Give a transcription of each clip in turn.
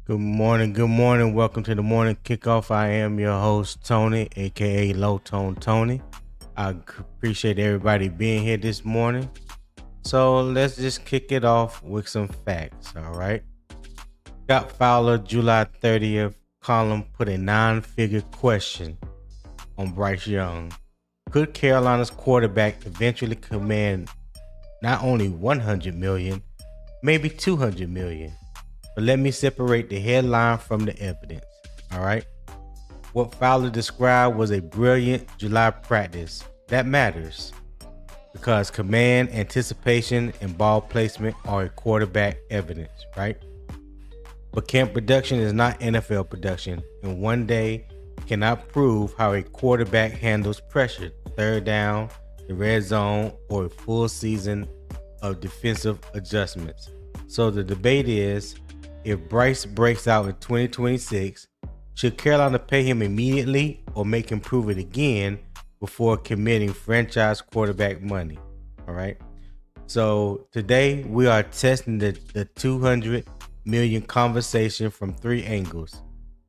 Good morning. Good morning. Welcome to the Morning Kickoff. I am your host, Tony, aka Low Tone Tony. I appreciate everybody being here this morning. So let's just kick it off with some facts. All right. Scott Fowler, July 30th column put a 9-figure question on Bryce Young. Could Carolina's quarterback eventually command not only 100 million, maybe 200 million? But let me separate the headline from the evidence. All right. What Fowler described was a brilliant July practice. That matters because command, anticipation, and ball placement are a quarterback evidence, right? But camp production is not NFL production, and one day cannot prove how a quarterback handles pressure, third down, the red zone, or a full season of defensive adjustments. So the debate is, if Bryce breaks out in 2026, should Carolina pay him immediately or make him prove it again before committing franchise quarterback money? All right. So today we are testing the 200 million conversation from three angles: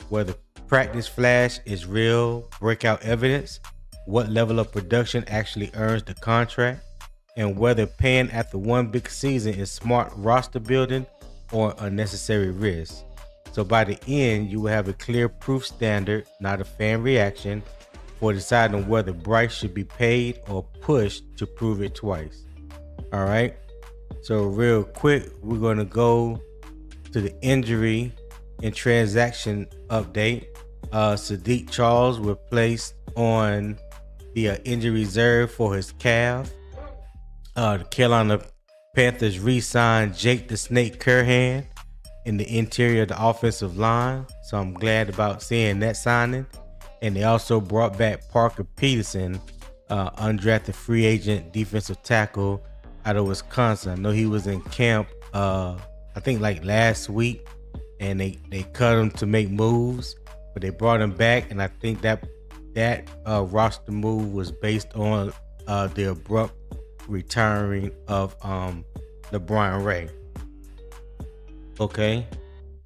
whether practice flash is real breakout evidence, what level of production actually earns the contract, and whether paying after one big season is smart roster building or unnecessary risk. So by the end, you will have a clear proof standard, not a fan reaction, for deciding whether Bryce should be paid or pushed to prove it twice. All right. So real quick, we're going to go to the injury and transaction update. Sadiq Charles was placed on the injury reserve for his calf. The Carolina Panthers re-signed Jake the Snake Curhan in the interior of the offensive line, so I'm glad about seeing that signing. And they also brought back Parker Peterson, undrafted free agent defensive tackle out of Wisconsin. I know he was in camp, I think like last week, and they cut him to make moves, but they brought him back, and I think that roster move was based on the abrupt retiring of LeBron Ray. Okay.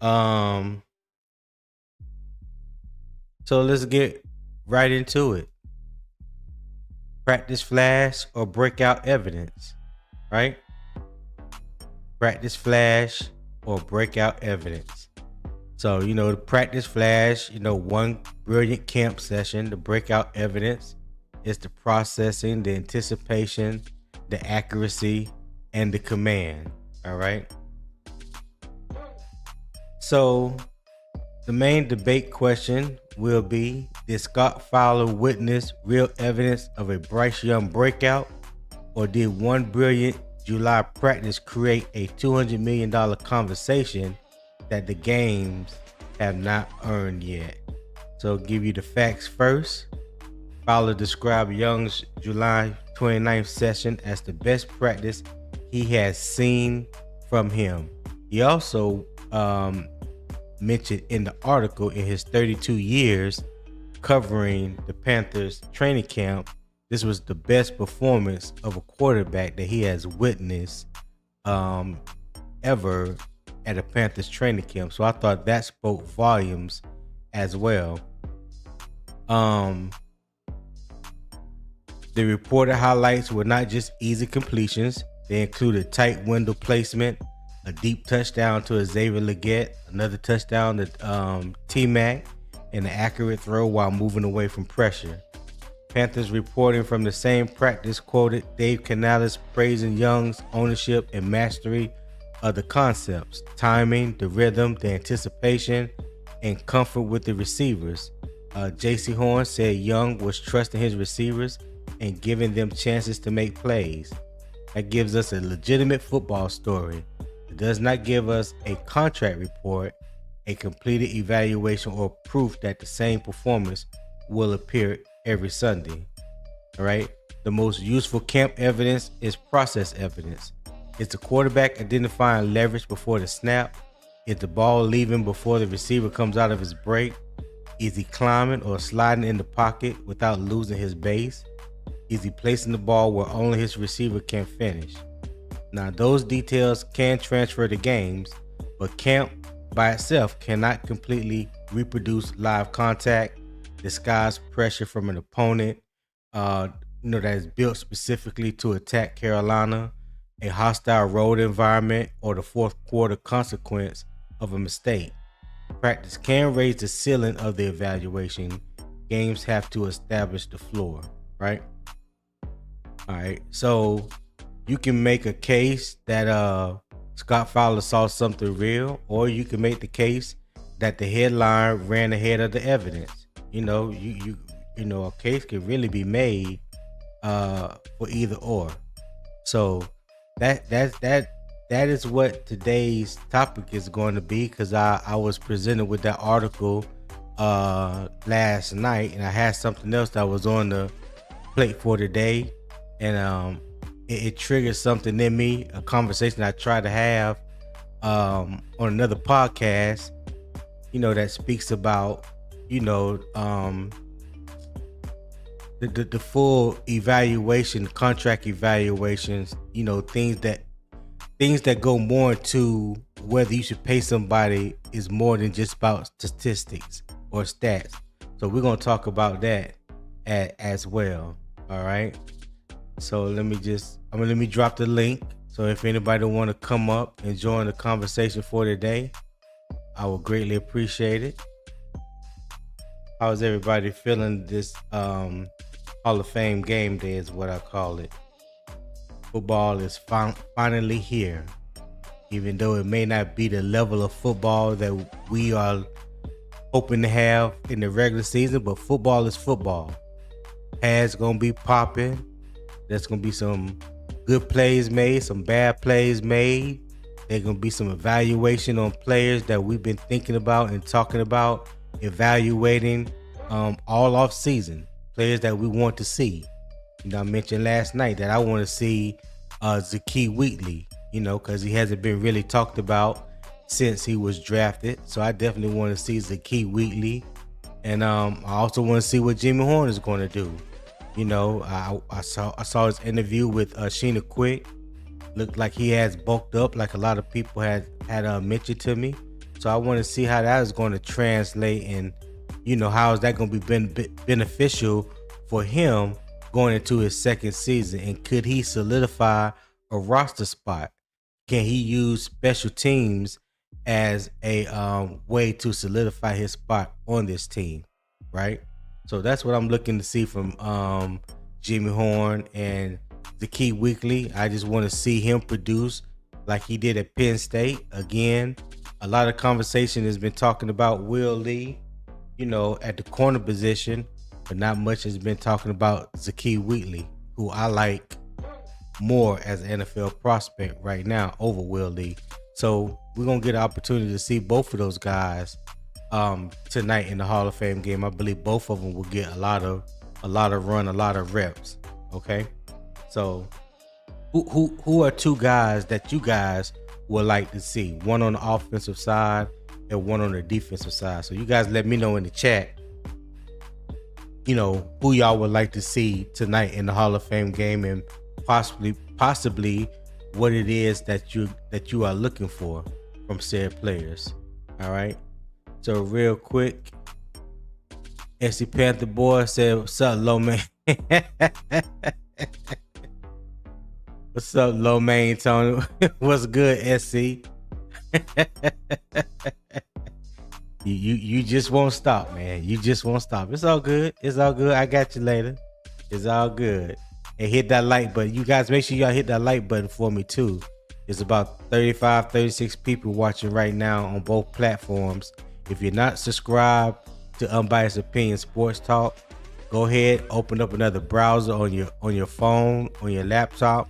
So let's get right into it. Practice flash or breakout evidence, right? Practice flash or breakout evidence. So, the practice flash, one brilliant camp session. The breakout evidence is the processing, the anticipation, the accuracy, and the command. All right. So the main debate question will be, did Scott Fowler witness real evidence of a Bryce Young breakout, or did one brilliant July practice create a $200 million conversation that the games have not earned yet? So I'll give you the facts first. Fowler described Young's July 29th session as the best practice he has seen from him. He also mentioned in the article, in his 32 years covering the Panthers training camp, this was the best performance of a quarterback that he has witnessed ever at a Panthers training camp. So I thought that spoke volumes as well. The reported highlights were not just easy completions. They included tight window placement, a deep touchdown to Xavier Legette, another touchdown to T-Mac, and an accurate throw while moving away from pressure. Panthers reporting from the same practice quoted Dave Canales praising Young's ownership and mastery of the concepts, timing, the rhythm, the anticipation, and comfort with the receivers. J.C. Horn said Young was trusting his receivers and giving them chances to make plays. That gives us a legitimate football story. It does not give us a contract report, a completed evaluation, or proof that the same performance will appear every Sunday. All right. The most useful camp evidence is process evidence. Is the quarterback identifying leverage before the snap? Is the ball leaving before the receiver comes out of his break? Is he climbing or sliding in the pocket without losing his base? Is he placing the ball where only his receiver can finish? Now, those details can transfer to games, but camp by itself cannot completely reproduce live contact, disguise pressure from an opponent, that is built specifically to attack Carolina, a hostile road environment, or the fourth quarter consequence of a mistake. Practice can raise the ceiling of the evaluation. Games have to establish the floor, right? All right. So you can make a case that Scott Fowler saw something real, or you can make the case that the headline ran ahead of the evidence. A case can really be made for either or. So that is what today's topic is going to be, because I was presented with that article last night, and I had something else that was on the plate for today, and it triggered something in me, a conversation I tried to have on another podcast, that speaks about the full evaluation, contract evaluations, things that go more into whether you should pay somebody is more than just about statistics or stats. So we're going to talk about that as well. All right. So let me drop the link. So if anybody want to come up and join the conversation for today, I would greatly appreciate it. How's everybody feeling this Hall of Fame game day is what I call it. Football is finally here. Even though it may not be the level of football that we are hoping to have in the regular season, but football is football. Pads gonna be popping. There's gonna be some good plays made, some bad plays made. There's gonna be some evaluation on players that we've been thinking about and talking about, evaluating all off season. Players that we want to see. I mentioned last night that I want to see Zakee Wheatley, because he hasn't been really talked about since he was drafted. So I definitely want to see Zakee Wheatley. And I also want to see what Jimmy Horn is going to do. I saw his interview with Sheena Quick. Looked like he has bulked up, like a lot of people had mentioned to me. So I want to see how that is going to translate, and how is that going to be beneficial for him going into his second season, and could he solidify a roster spot? Can he use special teams as a way to solidify his spot on this team, right? So that's what I'm looking to see from Jimmy Horn and Zakee Wheatley. I just want to see him produce like he did at Penn State. Again, a lot of conversation has been talking about Will Lee, at the corner position, but not much has been talking about Zakee Wheatley, who I like more as an NFL prospect right now over Will Lee. So we're going to get an opportunity to see both of those guys tonight in the Hall of Fame game. I believe both of them will get a lot of run, a lot of reps. Okay. So who are two guys that you guys would like to see? One on the offensive side and one on the defensive side. So you guys let me know in the chat, who y'all would like to see tonight in the Hall of Fame game, and possibly what it is that you are looking for from said players. All right. So real quick, SC Panther Boy said, "What's up, low man?" What's up, low man Tony? What's good, SC? You just won't stop, man. You just won't stop. It's all good. It's all good. I got you later. It's all good. And hit that like button. You guys, make sure y'all hit that like button for me too. There's about 36 people watching right now on both platforms. If you're not subscribed to Unbiased Opinion Sports Talk, go ahead, open up another browser on your phone, on your laptop.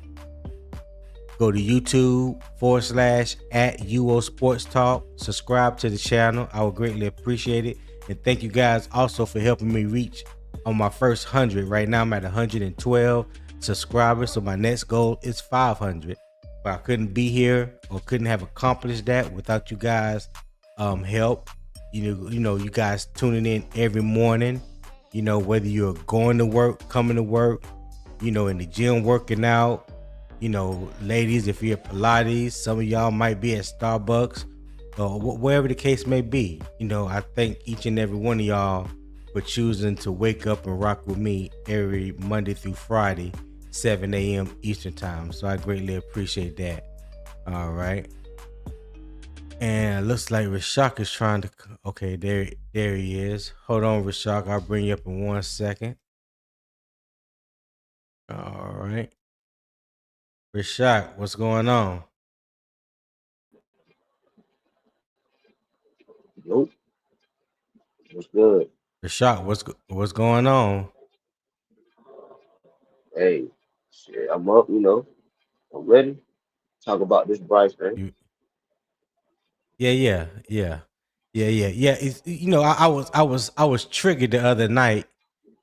Go to YouTube /@UO Sports Talk. Subscribe to the channel. I would greatly appreciate it. And thank you guys also for helping me reach on my first 100. Right now I'm at 112 subscribers. So my next goal is 500. But I couldn't be here or couldn't have accomplished that without you guys help. You guys tuning in every morning. Whether you're going to work, coming to work, in the gym working out. Ladies, if you're at Pilates, some of y'all might be at Starbucks or wherever the case may be. I thank each and every one of y'all for choosing to wake up and rock with me every Monday through Friday, 7 a.m. Eastern time. So I greatly appreciate that. All right. And it looks like Rashak is trying to. Okay, there he is. Hold on, Rashak. I'll bring you up in 1 second. All right. Rashak, what's going on? Nope. What's good? Rashak, what's going on? Hey, shit, I'm up, I'm ready. Talk about this Bryce, man. You yeah. I was triggered the other night,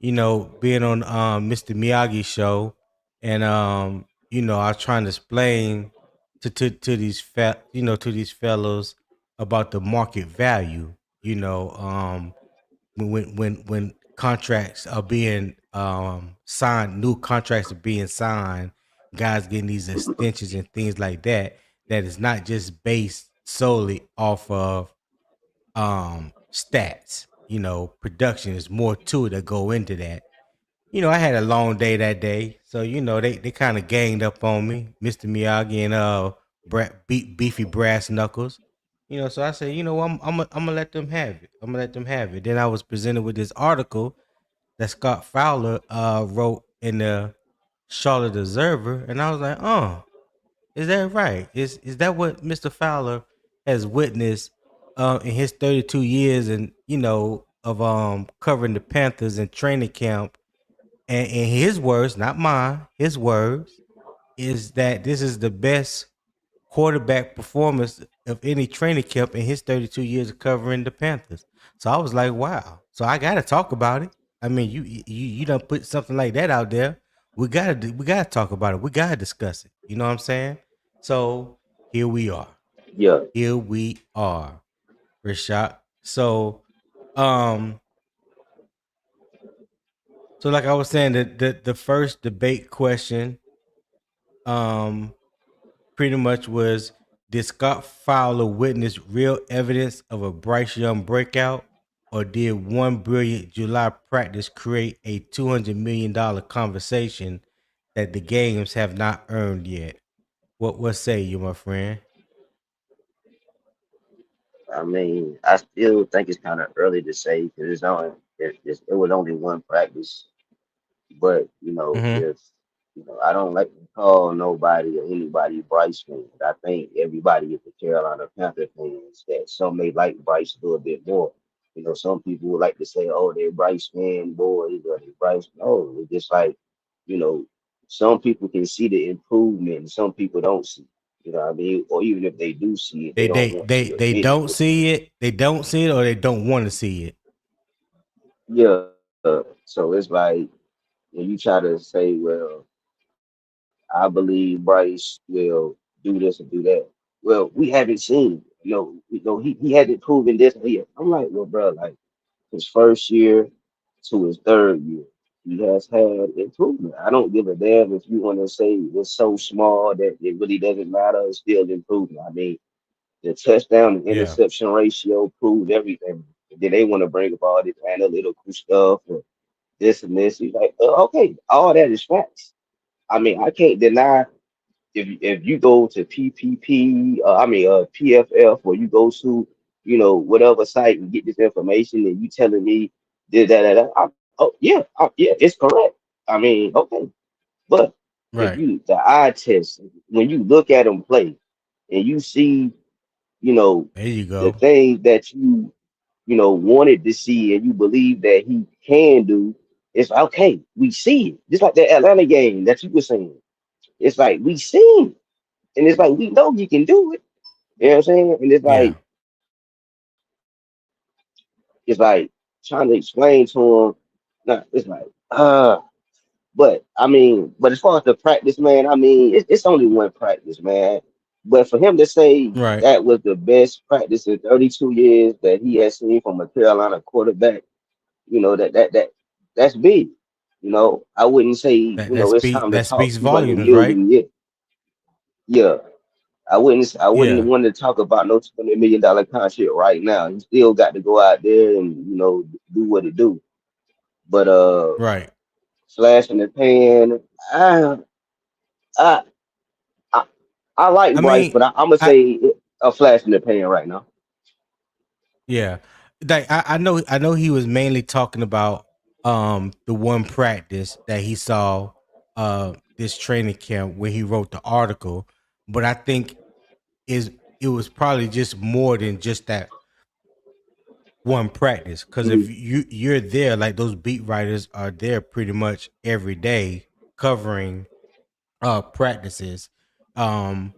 being on Mr. Miyagi's show, and I was trying to explain to these to these fellows about the market value, when contracts are being signed, new contracts are being signed, guys getting these extensions and things like that. That is not just based solely off of stats. Production is more to it that go into that. I had a long day that day, so they kind of ganged up on me, Mr. Miyagi and beefy brass knuckles. So I said, I'm gonna let them have it. I'm gonna let them have it. Then I was presented with this article that Scott Fowler wrote in the Charlotte Observer, and I was like, oh, is that right? Is that what Mr. Fowler has witnessed in his 32 years and of covering the Panthers in training camp? And in his words, not mine, his words is that this is the best quarterback performance of any training camp in his 32 years of covering the Panthers. So I was like, wow. So I got to talk about it. I mean, you don't put something like that out there. We gotta talk about it. We gotta discuss it. You know what I'm saying? So here we are. Yeah, Here we are, Rashad. Um, so like I was saying, the first debate question, um, pretty much was, did Scott Fowler witness real evidence of a Bryce Young breakout, or did one brilliant July practice create a $200 million conversation that the games have not earned yet? What say you, my friend? I mean, I still think it's kind of early to say because it was only one practice. But Mm-hmm. if I don't like to call nobody or anybody Bryce fans. I think everybody is the Carolina Panther fans. That some may like Bryce a little bit more. Some people would like to say, "Oh, they're Bryce fan boys," or they Bryce. No, it's just like you know, some people can see the improvement, and some people don't see. You know what I mean? Or even if they do see it, they They don't they want they to they admit it. don't see it. They don't see it, or they don't want to see it. Yeah. So it's like when you try to say, well, I believe Bryce will do this and do that. Well, we haven't seen, he hasn't proven this and here. I'm like, well, bro, like his first year to his third year, he has had improvement. I don't give a damn if you want to say it's so small that it really doesn't matter. It's still improvement. I mean, the touchdown and Yeah. interception ratio proved everything. Then they want to bring up all this analytical stuff or this and this. He's like, okay, all that is facts. I mean, I can't deny if you go to PFF, or you go to whatever site and get this information and you telling me this that, yeah, it's correct. I mean, okay, but if Right. you the eye test when you look at him play and you see There you the go. things that wanted to see and you believe that he can do, it's like, okay, we see it. Just like the Atlanta game that you were saying. It's like we seen, and it's like we know he can do it. You know what I'm saying? And Yeah. it's like trying to explain to him. Nah, it's like but I mean, but as far as the practice, man, I mean, it's only one practice, man. But for him to say Right. that was the best practice in 32 years that he has seen from a Carolina quarterback, that's big. I wouldn't say, That it's time to that talk speaks 200 volumes, right? million yet. Yeah. I wouldn't Yeah. want to talk about no $20 million contract right now. He still got to go out there and do what it do. But Right. flash in the pan, I I I, I like I Bryce, mean, but I'm gonna I say a flash in the pan right now. yeah. Like I know he was mainly talking about the one practice that he saw this training camp where he wrote the article, but I think is it was probably just more than just that one practice, because if Mhm. you're there, like those beat writers are there pretty much every day covering practices. Um,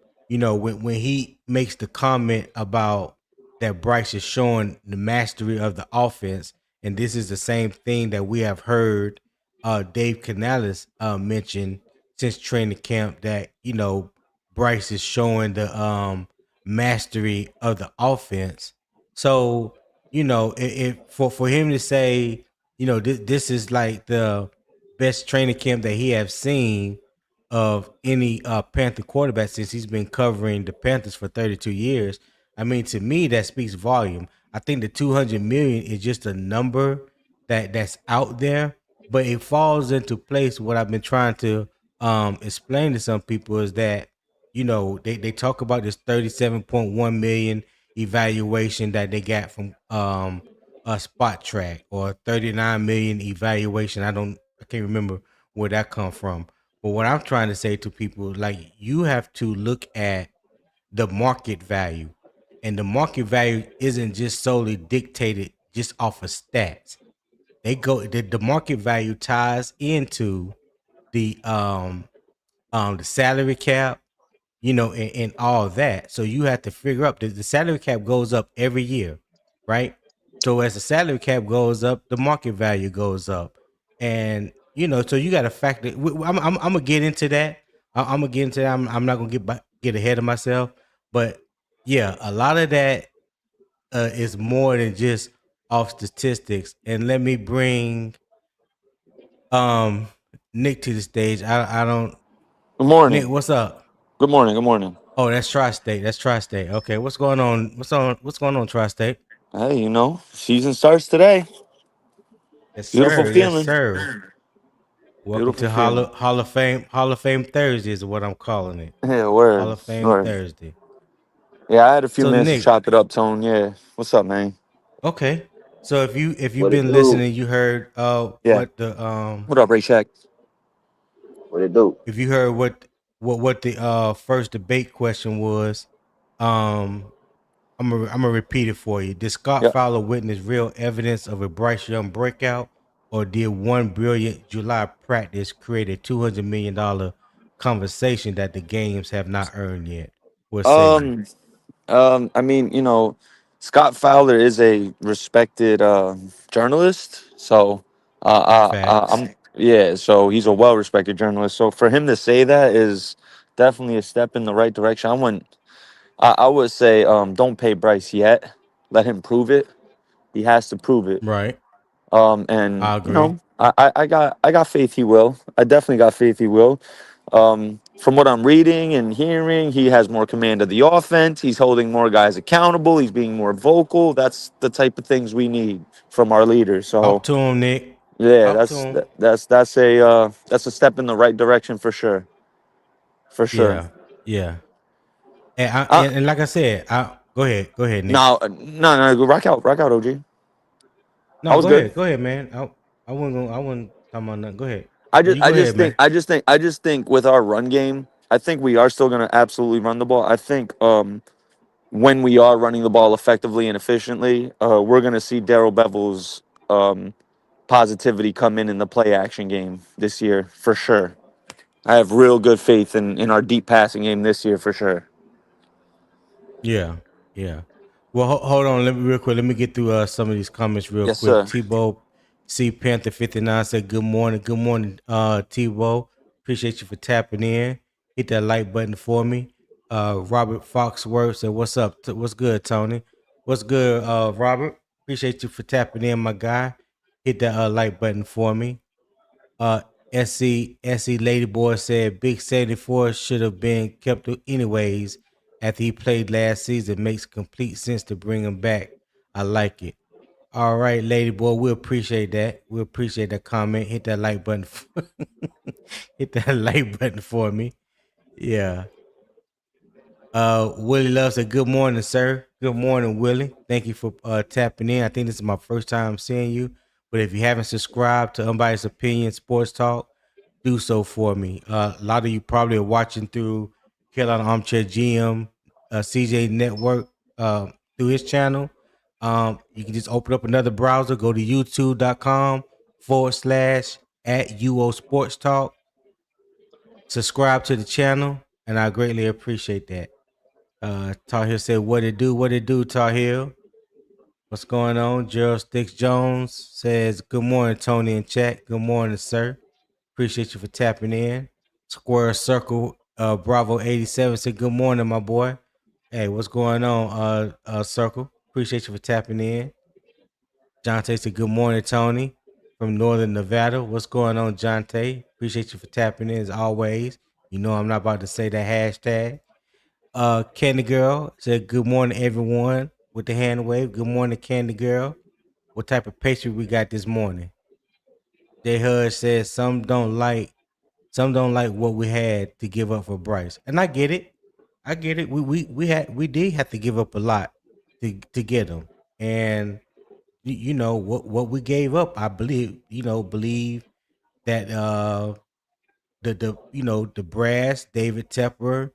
when he makes the comment about that Bryce is showing the mastery of the offense, and this is the same thing that we have heard Dave Canales mention since training camp, that Bryce is showing the mastery of the offense. So if for him to say, this is like the best training camp that he have seen of any Panther quarterback since he's been covering the Panthers for 32 years. I mean, to me, that speaks volume. I think the 200 million is just a number that's out there, but it falls into place. What I've been trying to explain to some people is that they talk about this 37.1 million evaluation that they got from a spot track, or 39 million evaluation. I can't remember where that come from. But what I'm trying to say to people, like, you have to look at the market value. And the market value isn't just solely dictated just off of stats. The market value ties into the the salary cap, and all that. So you have to figure up the salary cap goes up every year, right? So as the salary cap goes up, the market value goes up, and so you got to factor. I'm gonna get into that. I'm gonna get into that. I'm not gonna get ahead of myself, but yeah, a lot of that is more than just off statistics. And let me bring um Nick to the stage. I don't Good Nick, morning. what's up? Good morning. Good morning. Oh, that's Tri-State. That's Tri-State. Okay, what's going on? What's going on, Tri-State? Hey, season starts today. Yes, Beautiful sir. Yes, feeling. sir. Welcome Beautiful to feeling. Hall of Fame Thursday is what I'm calling it. Yeah, Hall word. of Fame Word. Thursday. Yeah, I had a few So minutes to Nick, chop it up, Tone. Yeah. What's up, man? okay. So if you've What it been do? listening, you heard Yeah. What up, Ray Shack? What it do? if you heard what the first debate question was, um I'm gonna repeat it for you. Did Scott Yep. Fowler witness real evidence of a Bryce Young breakout, or did one brilliant July practice create a $200 million conversation that the games have not earned yet? What say you? Um, I mean, Scott Fowler is a respected journalist. So Facts. yeah, so he's a well respected journalist. So for him to say that is definitely a step in the right direction. I would say don't pay Bryce yet. Let him prove it. He has to prove it. Right. And I agree. I got faith he will. I definitely got faith he will. From what I'm reading and hearing, he has more command of the offense. He's holding more guys accountable. He's being more vocal. That's the type of things we need from our leaders. Talk So to him, Nick. yeah, Talk to him. that's a step in the right direction for sure. For sure. Yeah. Yeah. And Uh and like I said, I go ahead. Go ahead, Nick. no no no rock out OG. I No, was go good. ahead. Go ahead, man. I wouldn't talk about nothing. Go ahead. I Yeah, just you I go just ahead, think man. with our run game, I think we are still going to absolutely run the ball. I think when we are running the ball effectively and efficiently, we're going to see Daryl Bevel's positivity come in the play action game this year for sure. I have real good faith in our deep passing game this year for sure. Yeah, yeah. Well, hold on. Let me real quick. Let me get through some of these comments real Yes, quick. sir. Tebow C Panther 59 said, "Good morning, good morning, Tebow. Appreciate you for tapping in. Hit that like button for me." Robert Foxworth said, "What's up? What's good, Tony? What's good, Robert? Appreciate you for tapping in, my guy. Hit that like button for me." Uh, SC Ladyboy said Big 74 should have been kept anyways. after he played last season. Makes complete sense to bring him back. I like it. All right, lady boy, we appreciate that. We appreciate that comment. Hit that like button. Hit that like button for me. Yeah. Willie Love said, "Good morning, sir. Good morning, Willie. Thank you for tapping in. I think this is my first time seeing you. But if you haven't subscribed to Unbiased Opinion Sports Talk, do so for me. A lot of you probably are watching through Carolina Armchair GM, CJ Network, through his channel. You can just open up another browser, go to youtube.com/@UO Sports Talk, subscribe to the channel, and I greatly appreciate that. Tar Heel said, "What it do? What it do, Tar Heel? What's going on?" Gerald Sticks Jones says, "Good morning, Tony and chat. Good morning, sir. Appreciate you for tapping in." Square Circle Bravo 87 said, "Good morning, my boy. Hey, what's going on, Circle? Appreciate you for tapping in." Jonte said, "Good morning, Tony, from Northern Nevada. What's going on, Jonte? Appreciate you for tapping in as always. You know I'm not about to say that hashtag." Candy Girl said, "Good morning, everyone," with the hand wave. Good morning, Candy Girl. What type of pastry we got this morning? J Hud says some don't like what we had to give up for Bryce. And I get it. I get it. We did have to give up a lot to get him. And you know what we gave up, I believe that the brass, David Tepper,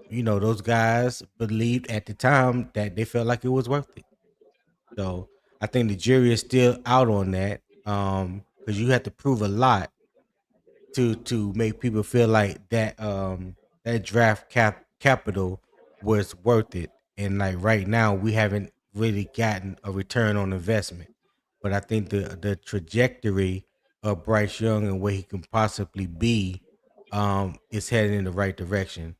those guys believed at the time that they felt like it was worth it. So I think the jury is still out on that. Because you have to prove a lot to make people feel like that draft capital was worth it. And like right now, we haven't really gotten a return on investment. But I think the trajectory of Bryce Young and where he can possibly be is heading in the right direction.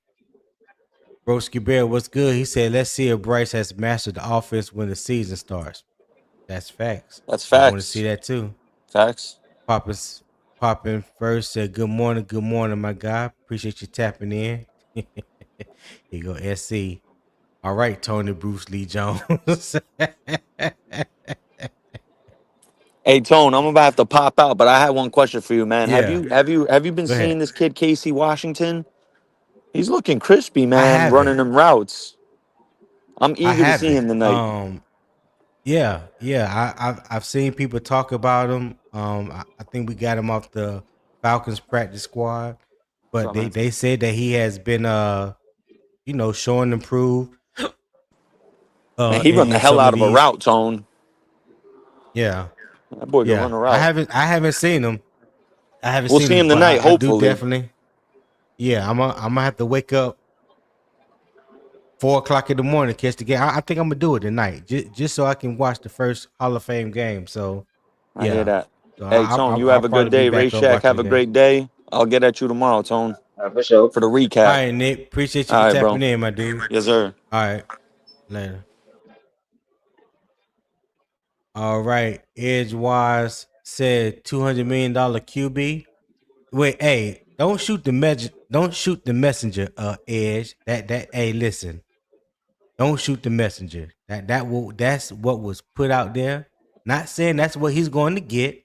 Broski Bear, what's good? He said, "Let's see if Bryce has mastered the offense when the season starts." That's facts. That's I want to see facts. that too. Facts. Poppin, Poppin first said, good morning, my guy. Appreciate you tapping in." Here you go, SC. All right, Tony Bruce Lee Jones. Hey Tone, I'm about to have to pop out, but I had one question for you, man. Have Yeah, you have you have you been go ahead. seeing this kid Casey Washington? He's looking crispy, I man, running haven't. them routes. I'm I eager to see haven't. him tonight. Yeah. I've seen people talk about him. I think we got him off the Falcons practice squad, What's but up, they man? they said that he has been showing improve Man, he run the in hell some of out of a these. route, Tone. Yeah, That boy can yeah. run a I route. haven't I haven't seen him. I haven't We'll seen see him, him but tonight, I do hopefully. definitely. Yeah, I'm gonna have to wake up 4 o'clock in the morning to catch the game. I think I'm gonna do it tonight, just so I can watch the first Hall of Fame game. So I hear yeah, that. so Hey, Tone, you I'll have a good probably be day. Ray back up Shack, watching have the a game. great day. I'll get at you tomorrow, Tone, For sure. for the All recap. right, Nick. Appreciate you All for right, bro. tapping in, my dude. Yes, sir. All right, later. All right, Edgewise said $200 million QB. Wait, hey, don't shoot the messenger, Edge. Hey, listen, don't shoot the messenger. That's what was put out there. Not saying that's what he's going to get,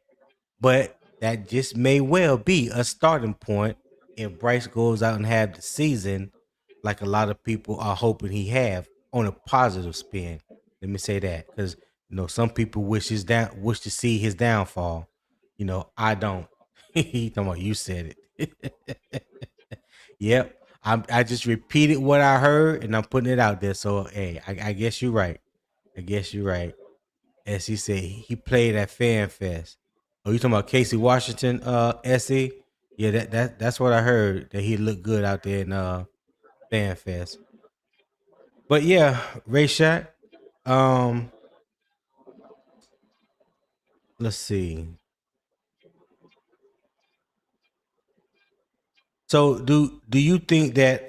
but that just may well be a starting point if Bryce goes out and have the season like a lot of people are hoping he have on a positive spin. Let me say that because some people wish to see his downfall. I don't. He talking about you said it. Yep. I just repeated what I heard and I'm putting it out there. So hey, I guess you're right. I guess you're right. As he said, he played at Fan Fest. Oh, you talking about Casey Washington, SE? Yeah, that's what I heard. That he looked good out there in Fan Fest. But yeah, Ray Shot. Um, let's see. So do you think that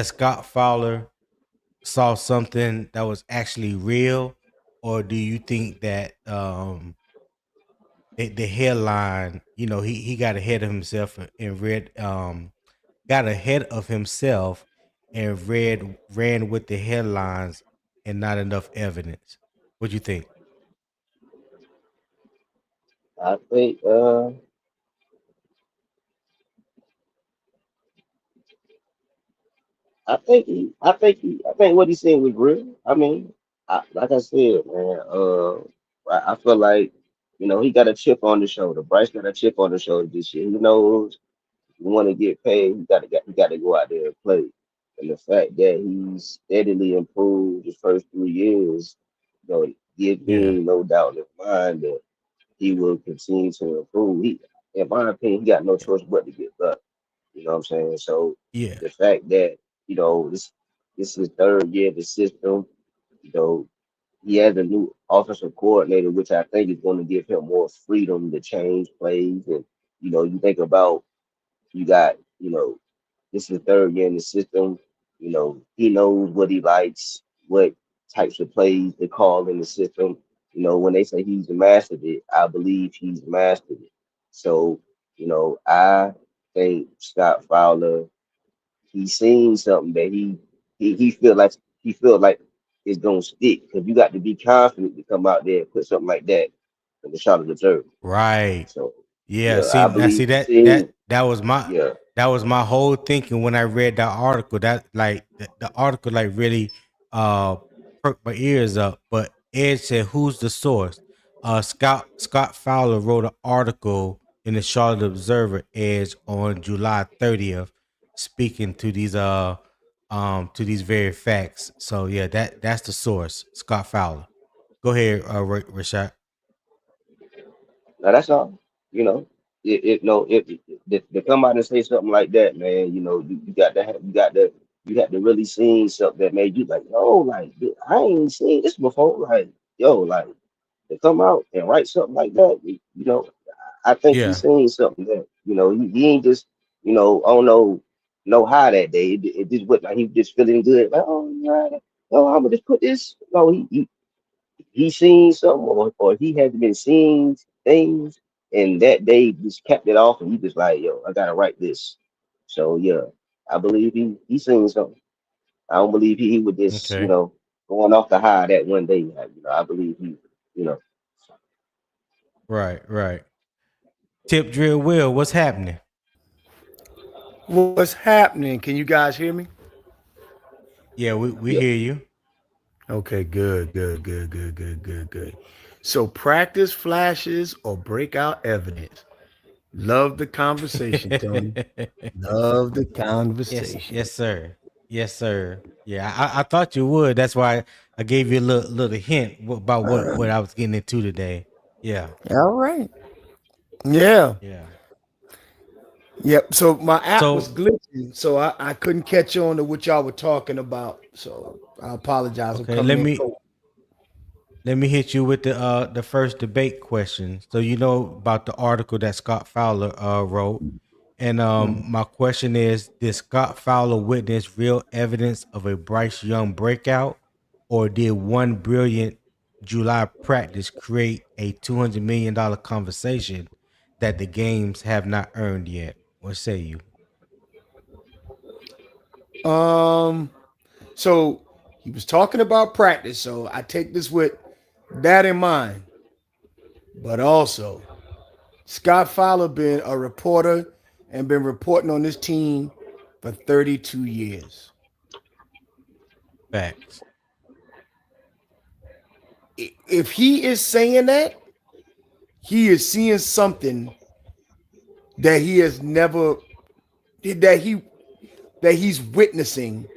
Scott Fowler saw something that was actually real, or do you think that the headline, he got ahead of himself and read got ahead of himself and ran with the headlines and not enough evidence. What do you think? I think I think what he said was real. I mean, like I said, man, I feel like he got a chip on the shoulder. Bryce got a chip on the shoulder this year. He knows if you want to get paid, you got to go out there and play. And the fact that he's steadily improved the first 3 years, give Yeah, me no doubt in mind that he will continue to improve. In my opinion, he got no choice but to get better. You know what I'm saying? So yeah, the fact that this is third year of the system, you know, he has a new offensive coordinator, which I think is going to give him more freedom to change plays. And you think about you got this is the third year in the system. He knows what he likes, what types of plays to call in the system. When they say he's mastered it, I believe he's mastered it. So, I think Scott Fowler, he's seen something that he feel like it's gonna stick because you got to be confident to come out there and put something like that in the shot of the turf. right. So Yeah, yeah, I see believe he's that seen. Yeah, that was my whole thinking when I read that article. That like the article like really uh perked my ears up. But Ed said, "Who's the source?" Scott Fowler wrote an article in the Charlotte Observer Edge on July 30th, speaking to these very facts. So yeah, that's the source, Scott Fowler. Go ahead, Rashad. now that's all. You know, it no, to come out and say something like that, man. You got to you got to really seen something that made you like, yo, like dude, I ain't seen this before. Like, yo, like to come out and write something like that. I think he's Yeah. seen something that he ain't just I don't know how that day. It just went like he was just feeling good. Like, oh yeah, no, I'm gonna just put this. No, he seen something, or he has been seeing things, and that day just kept it off, and he just like, yo, I gotta write this. So yeah, I believe he seen something. I don't believe he would just Okay. going off the high that one day. I believe he, you know, Right. Right. Tip drill will. What's happening? What's happening? Can you guys hear me? Yeah, we yeah. hear you. Okay, good. So practice flashes or breakout evidence. Love the conversation, Tony. Love the conversation. Yes, sir. Yes, sir. Yeah, I thought you would. That's why I gave you a little hint about what I was getting into today. Yeah, All right. Yeah. yeah. Yep. So my app was So glitching, so I couldn't catch on to what y'all were talking about. So I apologize. I'm okay, coming in cold. let me hit you with the first debate question. So you know about the article that Scott Fowler wrote, and my question is: did Scott Fowler witness real evidence of a Bryce Young breakout, or did one brilliant July practice create a $200 million conversation that the games have not earned yet? What say you? Um. So he was talking about practice. So I take this with that in mind. But also, Scott Fowler been a reporter and been reporting on this team for 32 years. Facts. If he is saying that, he is seeing something that he has never that he that he's witnessing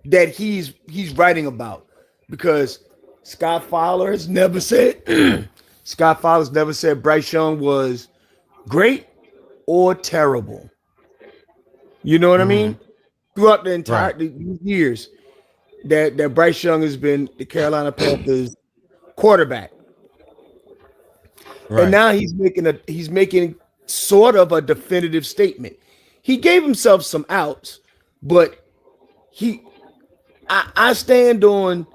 that he's writing about because Scott Fowler has never said Scott Fowler's never said Bryce Young was great or terrible. You know what I Mm-hmm. mean? Throughout the entire Right. the years that Bryce Young has been the Carolina Panthers quarterback, and Right. now he's making sort of a definitive statement. He gave himself some outs, but he I stand on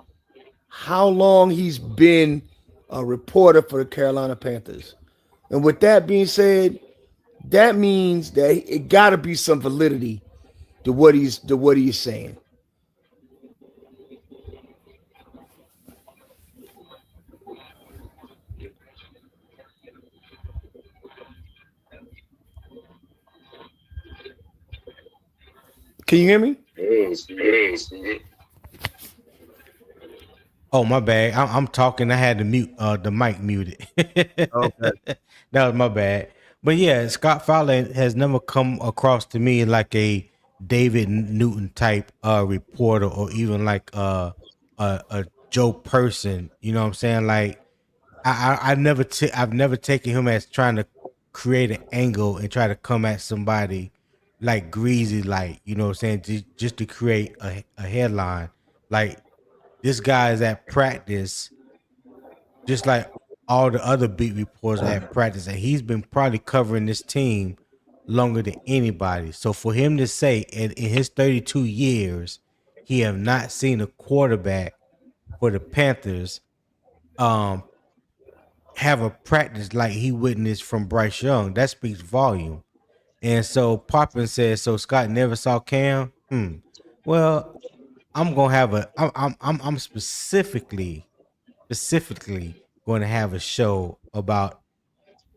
how long he's been a reporter for the Carolina Panthers. And with that being said, that means that it got to be some validity to what he's saying. Can you hear me? Yes, Oh, my bad. I'm talking. I had the mic muted. Okay. That was my bad. But yeah, Scott Fowler has never come across to me like a David Newton type reporter, or even like a Joe Person. You know what I'm saying? Like I've never taken him as trying to create an angle and try to come at somebody like greasy, like, you know what I'm saying, just to create a headline. Like, this guy is at practice, just like all the other beat reporters are at practice, and he's been probably covering this team longer than anybody. So for him to say in his 32 years, he have not seen a quarterback for the Panthers um have a practice like he witnessed from Bryce Young, that speaks volume. And so Poppin says, so Scott never saw Cam. Well, I'm gonna have a. I'm specifically going to have a show about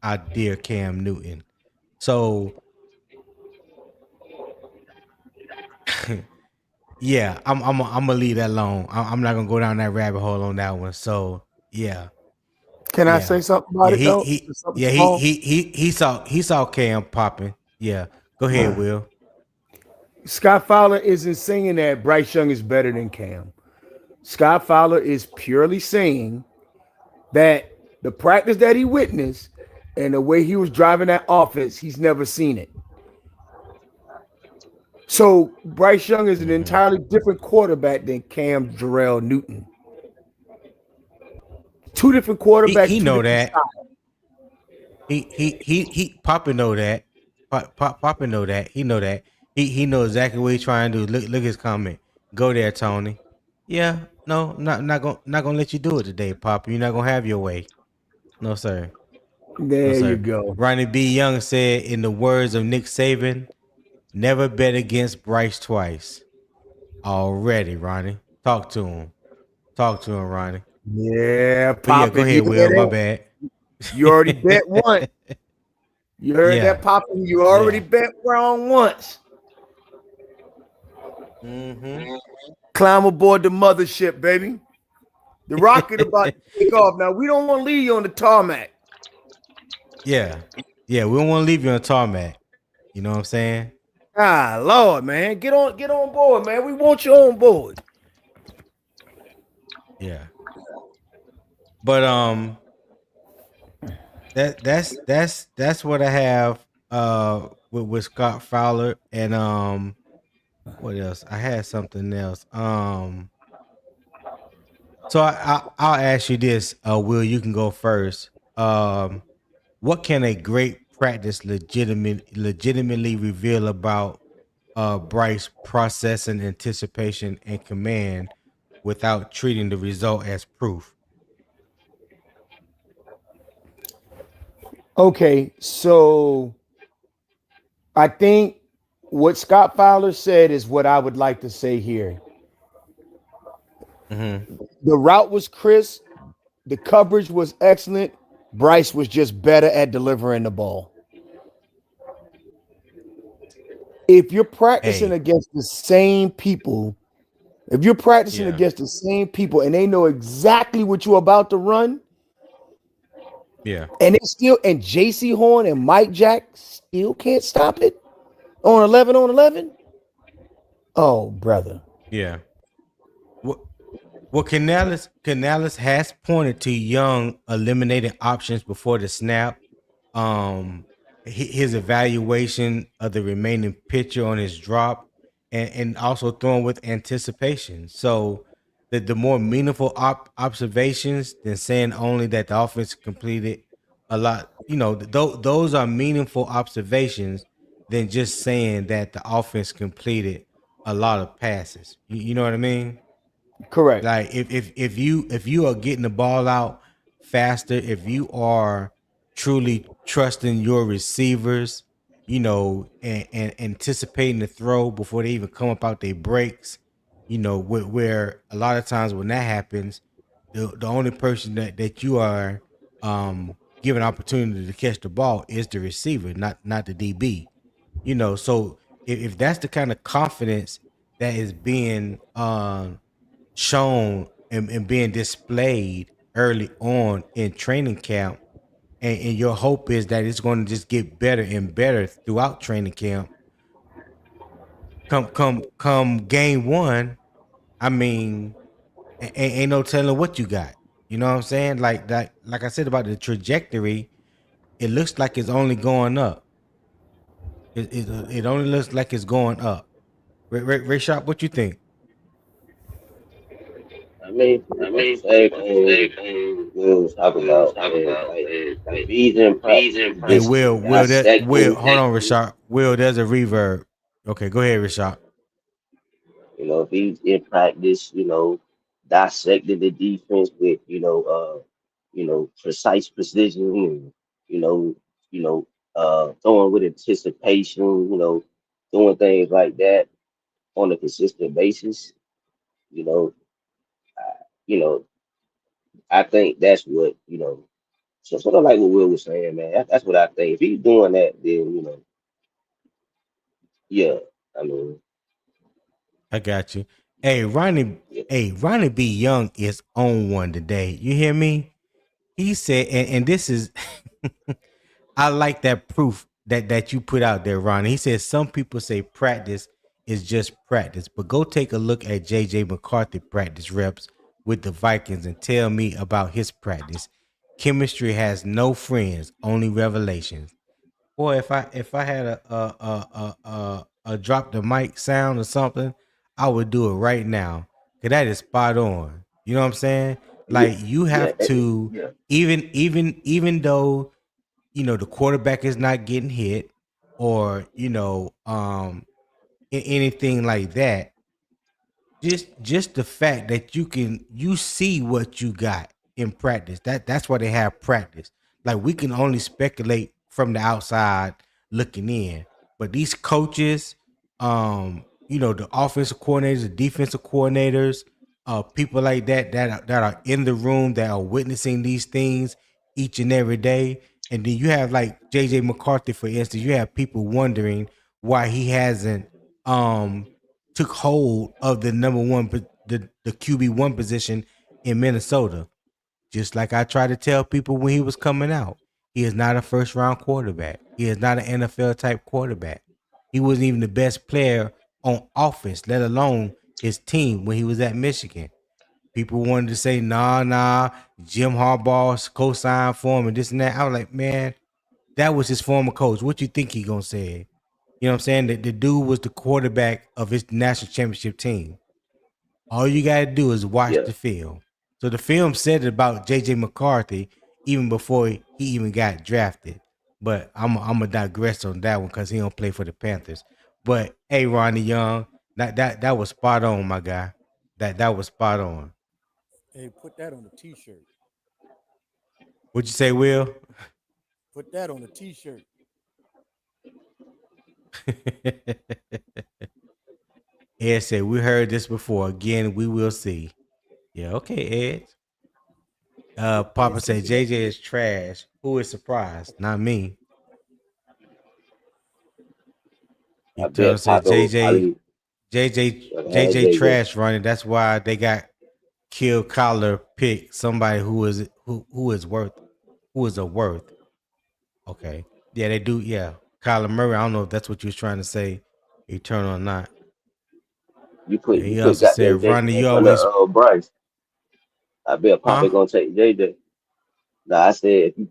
our dear Cam Newton. So yeah, I'm gonna leave that alone. I'm not gonna go down that rabbit hole on that one. So yeah, Can I yeah, say something about yeah. it though? Just something Yeah, small. he saw Cam popping. Yeah, go ahead, Will. Scott Fowler isn't saying that Bryce Young is better than Cam. Scott Fowler is purely saying that the practice that he witnessed and the way he was driving that offense, he's never seen it. So Bryce Young is an Hmm. entirely different quarterback than Cam Jarrell Newton. Two different quarterbacks, He two know different that. styles. He Papa know that. Papa know that. He know that. He know exactly what he's trying to do. Look his comment. Go there, Tony. Yeah, no, not gonna let you do it today, Papa. You're not gonna have your way. No, sir. No, There you sir. go. Ronnie B. Young said, in the words of Nick Saban, never bet against Bryce twice. Already, Ronnie. Talk to him. Talk to him, Ronnie. Yeah, But yeah, go popping. ahead, Yeah, Will. My bad. you already bet once. You heard Yeah. that popping. You already Yeah. bet wrong once. Mm-hmm. Climb aboard the mothership, baby. The rocket about to take off. Now we don't want to leave you on the tarmac. Yeah. Yeah. We don't want to leave you on tarmac. You know what I'm saying? Ah, Lord, man, get on board, man. We want you on board. Yeah. But that's what I have with Scott Fowler. And what else? I had something else. So I'll ask you this, Will, you can go first. What can a great practice legitimately reveal about Bryce processing, anticipation, and command without treating the result as proof? Okay, so I think what Scott Fowler said is what I would like to say here. Mm-hmm. The route was crisp, the coverage was excellent. Bryce was just better at delivering the ball. If you're practicing Hey, against the same people, if you're practicing yeah, against the same people and they know exactly what you're about to run, yeah, and they still and JC Horn and Mike Jack still can't stop it on 11 on 11. Oh, brother. yeah. What Well, Canales has pointed to Young eliminating options before the snap. His evaluation of the remaining pitcher on his drop, and also throwing with anticipation. So the more meaningful observations than saying only that the offense completed a lot. Those are meaningful observations than just saying that the offense completed a lot of passes. You know what I mean? Correct. Like, if you are getting the ball out faster, if you are truly trusting your receivers, and anticipating the throw before they even come up out their breaks, where a lot of times when that happens, the only person that you are given opportunity to catch the ball is the receiver, not the DB. So if that's the kind of confidence that is being shown and being displayed early on in training camp, and your hope is that it's going to just get better and better throughout training camp. Come game one, I mean, ain't no telling what you got. You know what I'm saying? Like that, like I said about the trajectory, it looks like it's only going up. It only looks like it's going up. Ray Sharp, what you think? I mean, I that's the mean, same that's the same thing thing we was talking we was about, talking man. about. Like Is if like he's in bees practice, in he Hey, practice, just Will, dissecting. hold on, dissecting. Rashad. Will, there's a reverb. Okay, go ahead, Rashad. If he's in practice, dissecting the defense with, precise precision and, you know, throwing with anticipation, doing things like that on a consistent basis, you know, I, you know, I think that's what, so sort of like what Will was saying, man. That's what I think. If he's doing that, then, yeah, I mean, I got you. Hey, Ronnie. yeah, Hey, Ronnie B. Young is on one today. You hear me? He said, and this is, I like that proof that you put out there, Ronnie. He says some people say practice is just practice, but go take a look at JJ McCarthy practice reps with the Vikings and tell me about his practice. Chemistry has no friends, only revelations. Boy, if I had a drop the mic sound or something, I would do it right now. Cause that is spot on. You know what I'm saying? yeah, Like you yeah, have to, yeah, even though the quarterback is not getting hit, or anything like that, just the fact that you see what you got in practice. That's why they have practice. Like we can only speculate from the outside looking in, but these coaches, the offensive coordinators, the defensive coordinators, people like that are in the room, that are witnessing these things each and every day. And then you have like JJ McCarthy, for instance. You have people wondering why he hasn't um took hold of the number one, the QB1 position in Minnesota. Just like I tried to tell people when he was coming out, he is not a first round quarterback. He is not an NFL type quarterback. He wasn't even the best player on offense, let alone his team when he was at Michigan. People wanted to say, nah, Jim Harbaugh's co-signed for him and this and that. I was like, man, that was his former coach. What you think he gonna say? You know what I'm saying? The dude was the quarterback of his national championship team. All you gotta do is watch yeah, the film. So the film said it about JJ McCarthy even before he even got drafted. But I'm gonna digress on that one because he don't play for the Panthers. But hey, Ronnie Young, that was spot on, my guy. That was spot on. Hey, put that on a t-shirt. What'd you say, Will? Put that on a t-shirt. Ed said, we heard this before. Again, we will see. Yeah, okay, Ed. Hey, Papa said speaking of, JJ is trash. Who is surprised? Not me. I Eternal bet said Papa will probably have JJ JJ. trash running. That's why they got Kill Collar pick somebody who is a worth. Okay. Yeah, they do. Yeah. Kyler Murray. I don't know if that's what you was trying to say, Eternal or not. You Yeah, put you he put also goddamn said, JJ Ronnie, in you front of always Bryce. I bet huh? Papa gonna take JJ. Now I said if you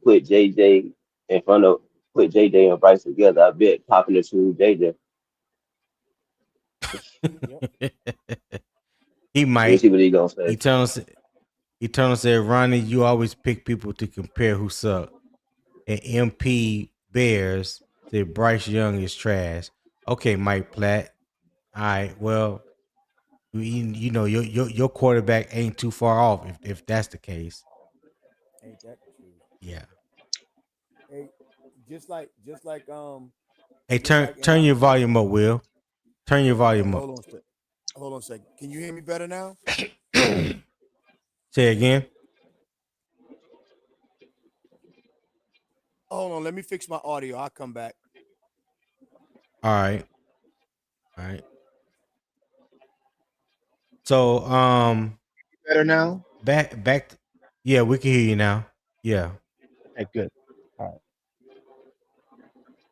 in front of put JJ and Bryce together, I bet Papa to choose JJ. yep. He Let me might. see what he gonna say. Eternal Eternal said, Ronnie, you always pick people to compare who suck. And MP Bears said Bryce Young is trash. Okay, Mike Platt. All right. Well, your quarterback ain't too far off if that's the case. Ain't that the truth? Yeah. Hey, just like just like Hey, just turn like in turn our your in our volume up, Will. Turn your hey, volume up. hold on a sec. Hold on a second. Can you hear me better now? Say again. Hold on, let me fix my audio. I'll come back. All right. All right. So Better now? back yeah, we can hear you now. Yeah. Okay, good. All right.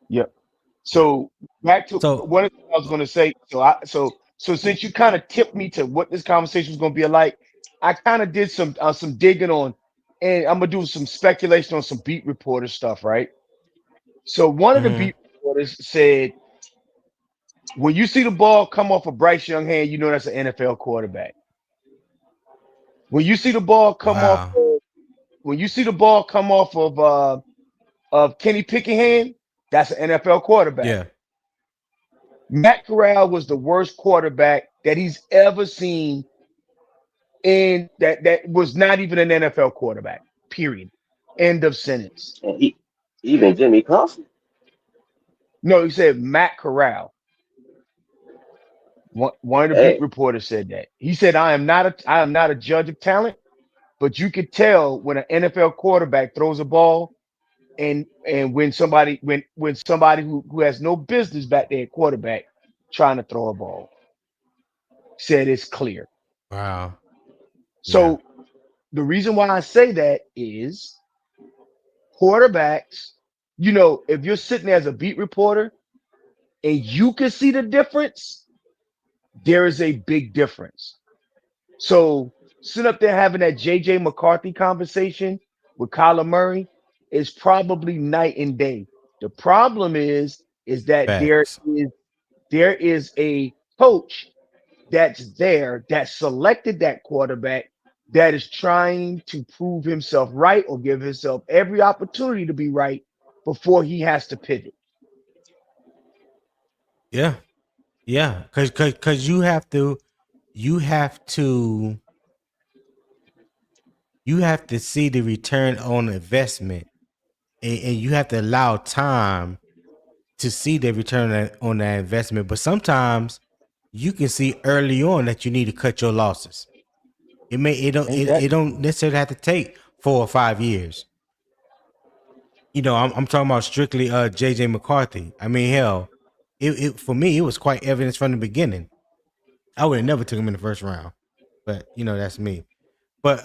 Yep. Yeah. So back to So one of the things I was going to say. So since you kind of tipped me to what this conversation was going to be like, I kind of did some digging on, and I'm gonna do some speculation on some beat reporter stuff, right? So one of the mhm. beat reporters said, when you see the ball come off a Bryce Young hand, you know that's an NFL quarterback. When you see the ball come off, Wow. when you see the ball come off of Kenny Pickett hand, that's an NFL quarterback. Yeah. Matt Corral was the worst quarterback that he's ever seen, and that was not even an NFL quarterback. Period. End of sentence. And even Jimmy Clausen. No, he said Matt Corral. One of the beat Hey, reporters said that. He said, I am not a judge of talent, but you could tell when an NFL quarterback throws a ball and when somebody who has no business back there at quarterback trying to throw a ball. Said it's clear. Wow. Yeah. So the reason why I say that is quarterbacks, if you're sitting there as a beat reporter and you can see the difference, there is a big difference. So sitting up there having that JJ McCarthy conversation with Kyler Murray is probably night and day. The problem is that there Facts. is there is a coach that's there that selected that quarterback that is trying to prove himself right or give himself every opportunity to be right before he has to pivot. Yeah. Yeah. Cause you have to you have to see the return on investment, and you have to allow time to see the return on that investment. But sometimes you can see early on that you need to cut your losses. Ain't that It don't necessarily have to take 4 or 5 years. I'm talking about strictly JJ McCarthy. I mean, hell, it for me it was quite evidence from the beginning. I would have never took him in the first round, but that's me. But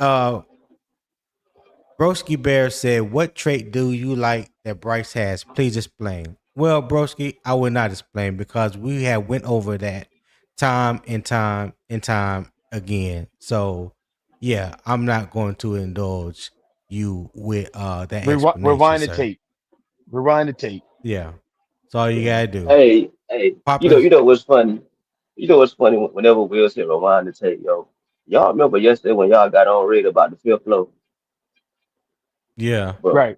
Broski Bear said, "What trait do you like that Bryce has? Please explain." Well, Broski, I will not explain because we have went over that time and time and time again. So, yeah, I'm not going to indulge you with that explanation, rewind the sir. tape. Rewind the tape. Yeah, that's all you gotta do. hey, Poppers, you know what's funny? You know what's funny? Whenever Will said rewind the tape, yo, y'all remember yesterday when y'all got on read about the fifth flow, yeah. bro? Right.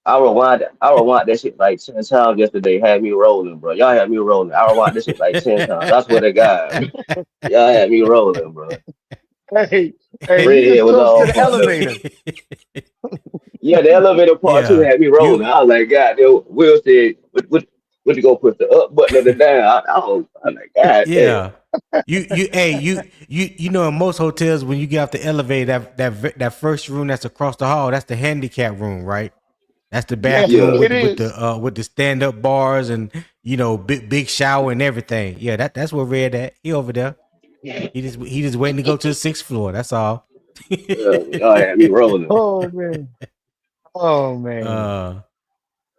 I rewind that shit like 10 times yesterday. Had me rolling, bro. Y'all had me rolling. I rewind this shit like 10 times. That's what they got. Y'all had me rolling, bro. Hey, hey, you Redhead just was close to all the fucked up. elevator. Yeah, the elevator part two Yeah, had me rolling. you I was like, God, Will said, what you gonna push the up button or the down? I'm like, God damn. yeah. You know, in most hotels when you get off the elevator, that first room that's across the hall, that's the handicap room, right? That's the Yeah, bathroom Yeah, it is. with the stand up bars and big shower and everything. Yeah, that's where Red at. He over there. He just waiting to go to the sixth floor. That's all. y'all had me rolling. Oh man. Oh man. uh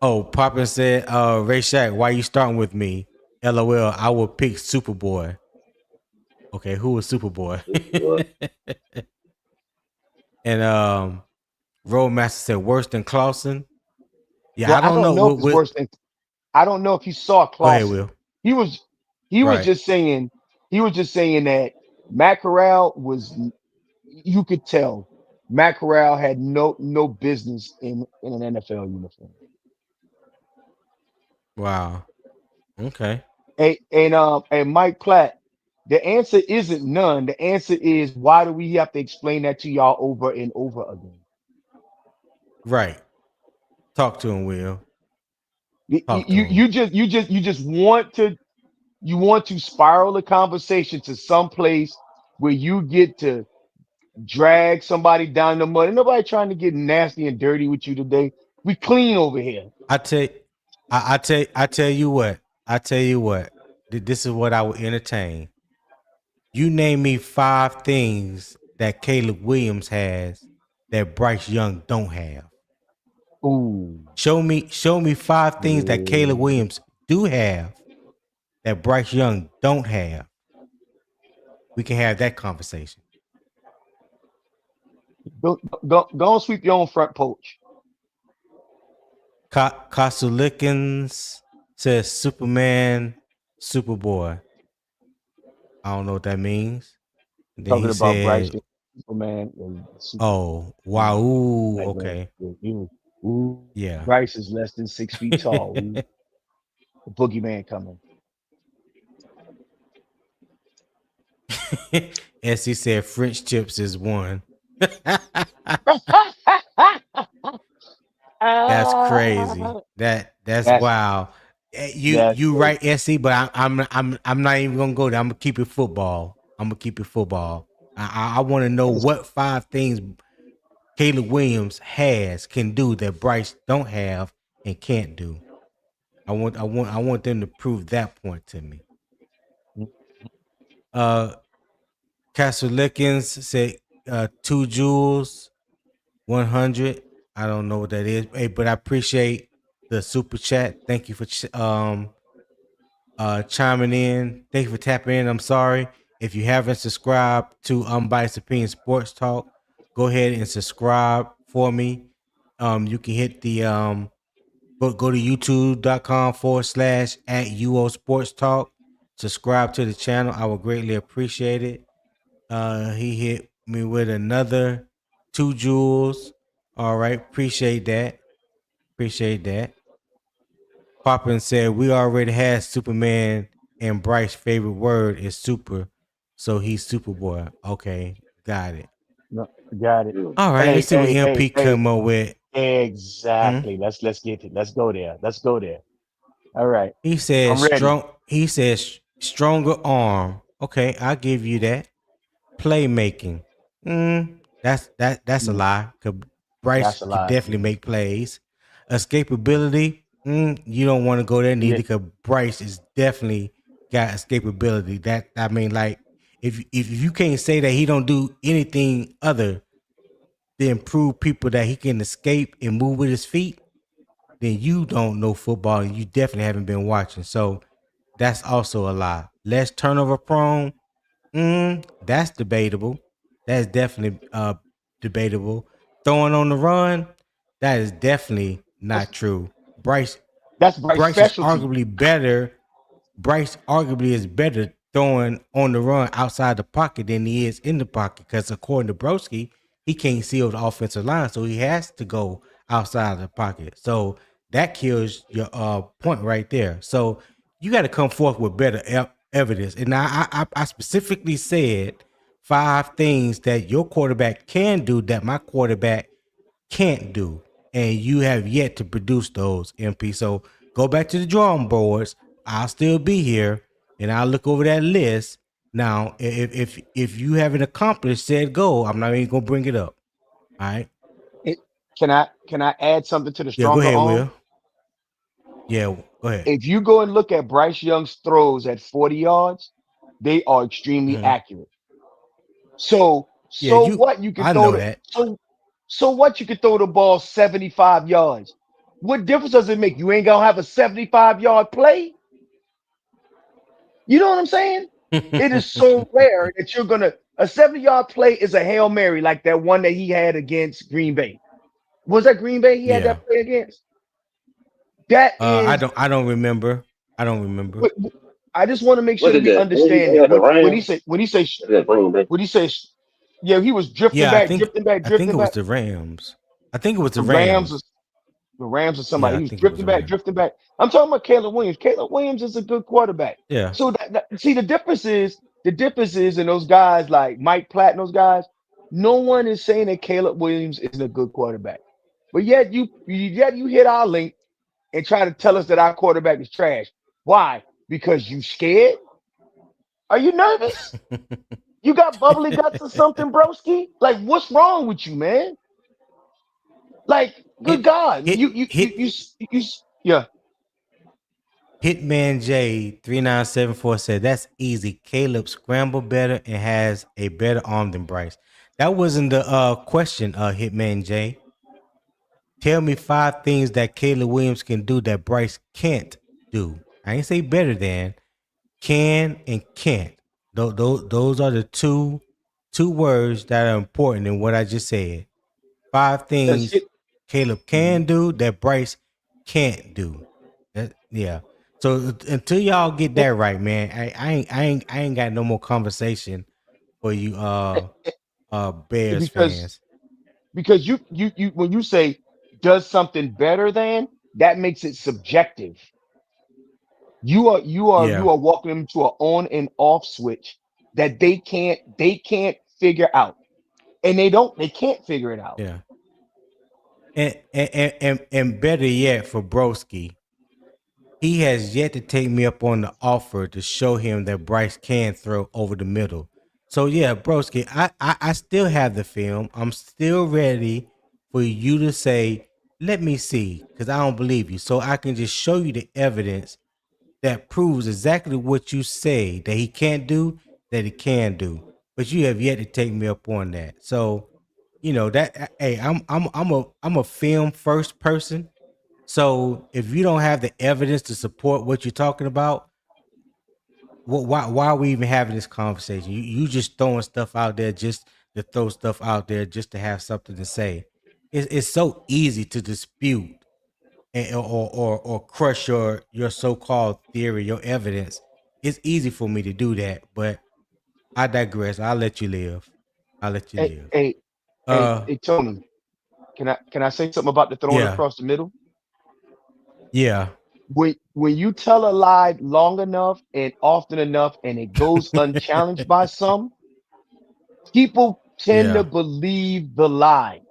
oh, Poppin said, Ray Shack, why you starting with me? LOL, I will pick Superboy. Okay, who was Superboy? Boy. And Roadmaster said worse than Clausen. Yeah, Well, I I don't don't know. know if it's worse than I don't know if he saw Go ahead, Clausen. Will. He was he was Right. just saying he was just saying that Matt Corral was you could tell Matt Corral had no business in an NFL uniform. Wow. Okay. And Mike Platt, the answer isn't none. The answer is why do we have to explain that to y'all over and over again? Right. Talk to him, Will. You, Talk to you him. you just you just you just want to spiral the conversation to some place where you get to drag somebody down the mud. And nobody trying to get nasty and dirty with you today. We clean over here. I tell I tell you what. I tell you what. This is what I would entertain. You name me 5 things that Caleb Williams has that Bryce Young don't have. Ooh. Show me 5 things that Caleb Yeah. Williams do have that Bryce Young don't have. We can have that conversation. Go and sweep your own front porch. Kosulikins says Superman, Superboy. I don't know what that means. Then Talking he about Bryce said, Young, Superman and Super. "Oh, wow, ooh, Like that. okay, Ooh, yeah." Bryce is less than 6 feet tall. Ooh, the boogeyman coming. As he said, French chips is one. That's crazy. Ah, That's that's wild. that's You crazy. right, SC, but I'm not even gonna go there. I'm gonna keep it football. I'm gonna keep it football. I want to know That's what 5 things Caleb Williams can do that Bryce don't have and can't do. I want them to prove that point to me. Uh Castle Lickens said 2 joules, 100. I don't know what that is. Hey, but I appreciate the super chat. Thank you for chiming in. Thank you for tapping in. I'm sorry. If you haven't subscribed to Unbiased Opinion Sports Talk, go ahead and subscribe for me. You can hit the go to youtube.com/@UO Sports Talk. Subscribe to the channel. I would greatly appreciate it. He hit me with another 2 joules. All right, appreciate that. Appreciate that. Poppin said we already had Superman, and Bryce's favorite word is super, so he's Superboy. Okay, got it. no, got it. Mm. All right, let's Hey, see what hey, hey, MP hey. come up with. Hmm? Exactly. Let's get it. Let's go there. Let's go there. All right. He says I'm ready. strong. He says stronger arm. Okay, I'll give you that. Playmaking. That's a Mm, lie. 'Cause Bryce that's a could lie. definitely make plays. Escapability. You don't want to go there Yeah. neither because Bryce is definitely got escapability. That I mean, like if you can't say that he don't do anything other than prove people that he can escape and move with his feet, then you don't know football and you definitely haven't been watching. So that's also a lie. Less turnover prone. That's debatable. That's definitely debatable. Throwing on the run, that is definitely That's not true. Bryce that's Bryce's Bryce is specialty. arguably better. Bryce arguably is better throwing on the run outside the pocket than he is in the pocket because according to Broski, he can't seal the offensive line, so he has to go outside of the pocket. So that kills your point right there. So you got to come forth with better evidence. And I specifically said 5 things that your quarterback can do that my quarterback can't do, and you have yet to produce those, MP. So go back to the drawing boards. I'll still be here, and I'll look over that list. Now, if you haven't accomplished said goal, I'm not even gonna bring it up. All right? It, can I add something to the Yeah, go stronger ahead, arm? Will. Yeah, go ahead. If you go and look at Bryce Young's throws at 40 yards, they are extremely Mhm. accurate. So Yeah, so what you can I throw know the that. so what you can throw the ball 75 yards. What difference does it make? You ain't gonna have a 75-yard play. You know what I'm saying? It is so rare that you're gonna a 70-yard play is a Hail Mary like that one that he had against Green Bay. Was that Green Bay he had Yeah. that play against? That I is don't remember. I don't remember. what I just want to make sure What that is we that? What he understand say it. at the When he say Rams? when he say What is that Green Bay? when he says yeah, he was drifting Yeah, back, drifting back, I think drifting it was back. the Rams. I think it was the The Rams Rams. was the Rams or Yeah, somebody. I He was think it was drifting the back, Rams. drifting back. I'm talking about Caleb Williams. Caleb Williams is a good quarterback. Yeah. So see the difference is in those guys like Mike Platt and those guys. No one is saying that Caleb Williams isn't a good quarterback, but yet you hit our link and try to tell us that our quarterback is trash. Why? Because you scared? Are you nervous? You got bubbly guts or something, broski? Like, what's wrong with you, man? Like, good hit God, hit hit yeah. Hitman J3974 said that's easy. Caleb scrambled better and has a better arm than Bryce. That wasn't the question, Hitman J. Tell me 5 things that Caleb Williams can do that Bryce can't do. I ain't say better than, can and can't. Those are the two words that are important in what I just said. 5 things Hit. Caleb Mhm. can do that Bryce can't do. Yeah. So until y'all get that right, man, I ain't got no more conversation for you Bears because fans. you when you say does something better than, that makes it subjective. Yeah. You are walking them to an on and off switch that they can't figure out, and they can't figure it out. Yeah. And better yet for Broski, he has yet to take me up on the offer to show him that Bryce can throw over the middle. So yeah, Broski, I still have the film. I'm still ready for you to say, let me see, because I don't believe you. So I can just show you the evidence that proves exactly what you say that he can't do, that he can do. But you have yet to take me up on that. So, that hey, I'm a film first person. So if you don't have the evidence to support what you're talking about, why are we even having this conversation? You just throwing stuff out there just to throw stuff out there just to have something to say. It's so easy to dispute or crush your so-called theory, your evidence. It's easy for me to do that, but I digress. I'll let you live. I'll let you Hey, live. hey, Uh hey, Tony, can I say something about the throwing yeah. across the middle? Yeah. When you tell a lie long enough and often enough, and it goes unchallenged by some, people tend to Yeah. believe the lie.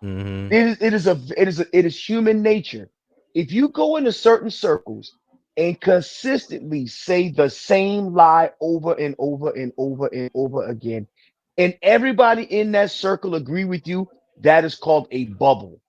Mm-hmm. It is human nature. If you go into certain circles and consistently say the same lie over and over and over and over again, and everybody in that circle agree with you, that is called a bubble.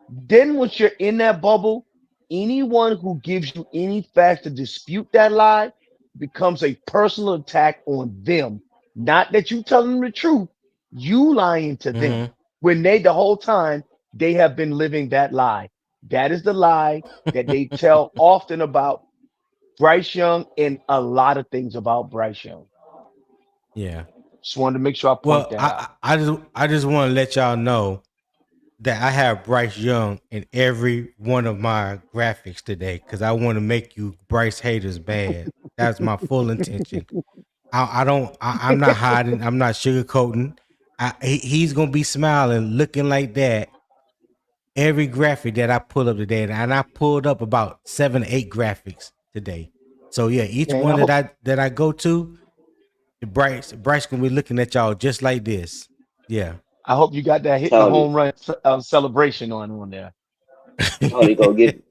Then once you're in that bubble, anyone who gives you any facts to dispute that lie becomes a personal attack on them. Not that you telling them the truth, you lying to them. Mm-hmm. When they the whole time they have been living that lie. That is the lie that they tell often about Bryce Young and a lot of things about Bryce Young. Yeah. Just wanted to make sure I point Well, that I out. I I just I just want to let y'all know that I have Bryce Young in every one of my graphics today because I want to make you Bryce haters bad. That's my full intention. I don't. I'm not hiding. I'm not sugarcoating. He's gonna be smiling, looking like that. Every graphic that I pull up today, and I pulled up about 7 or 8 graphics today. So yeah, each And one that I go to, Bryce gonna be looking at y'all just like this. Yeah. I hope you got that hitting the Tony, home run celebration on there. Tony gonna get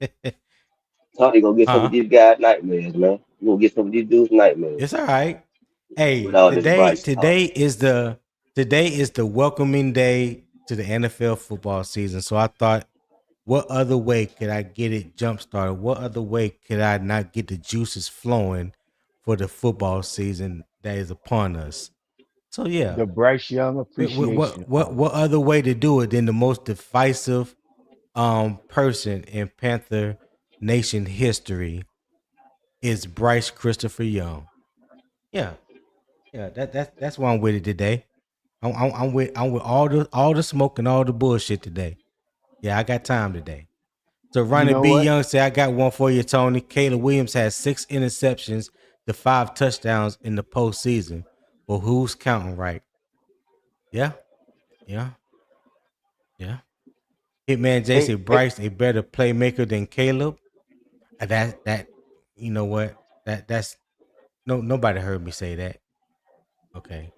Tony gonna get some of Huh? these guys nightmares, man. You gonna get some of these dudes nightmares It's all right. with Hey, all this today Bryce today talk. is the today is the welcoming day to the NFL football season. So I thought, what other way could I get it jump started? What other way could I not get the juices flowing for the football season that is upon us? So yeah, The Bryce Young Appreciation what Hour. other way to do it than the most divisive person in Panther Nation history is Bryce Christopher Young. Yeah, yeah, that's why I'm with it today. I'm with all the smoke and all the bullshit today. Yeah, I got time today. So You Ronnie know B. what? Young said, I got one for you, Tony. Caleb Williams has 6 interceptions to 5 touchdowns in the postseason. Well, who's counting right? Yeah, yeah, yeah. Hitman J Hey, said hey, Bryce a better playmaker than Caleb. That you know what? That's nobody heard me say that. Okay.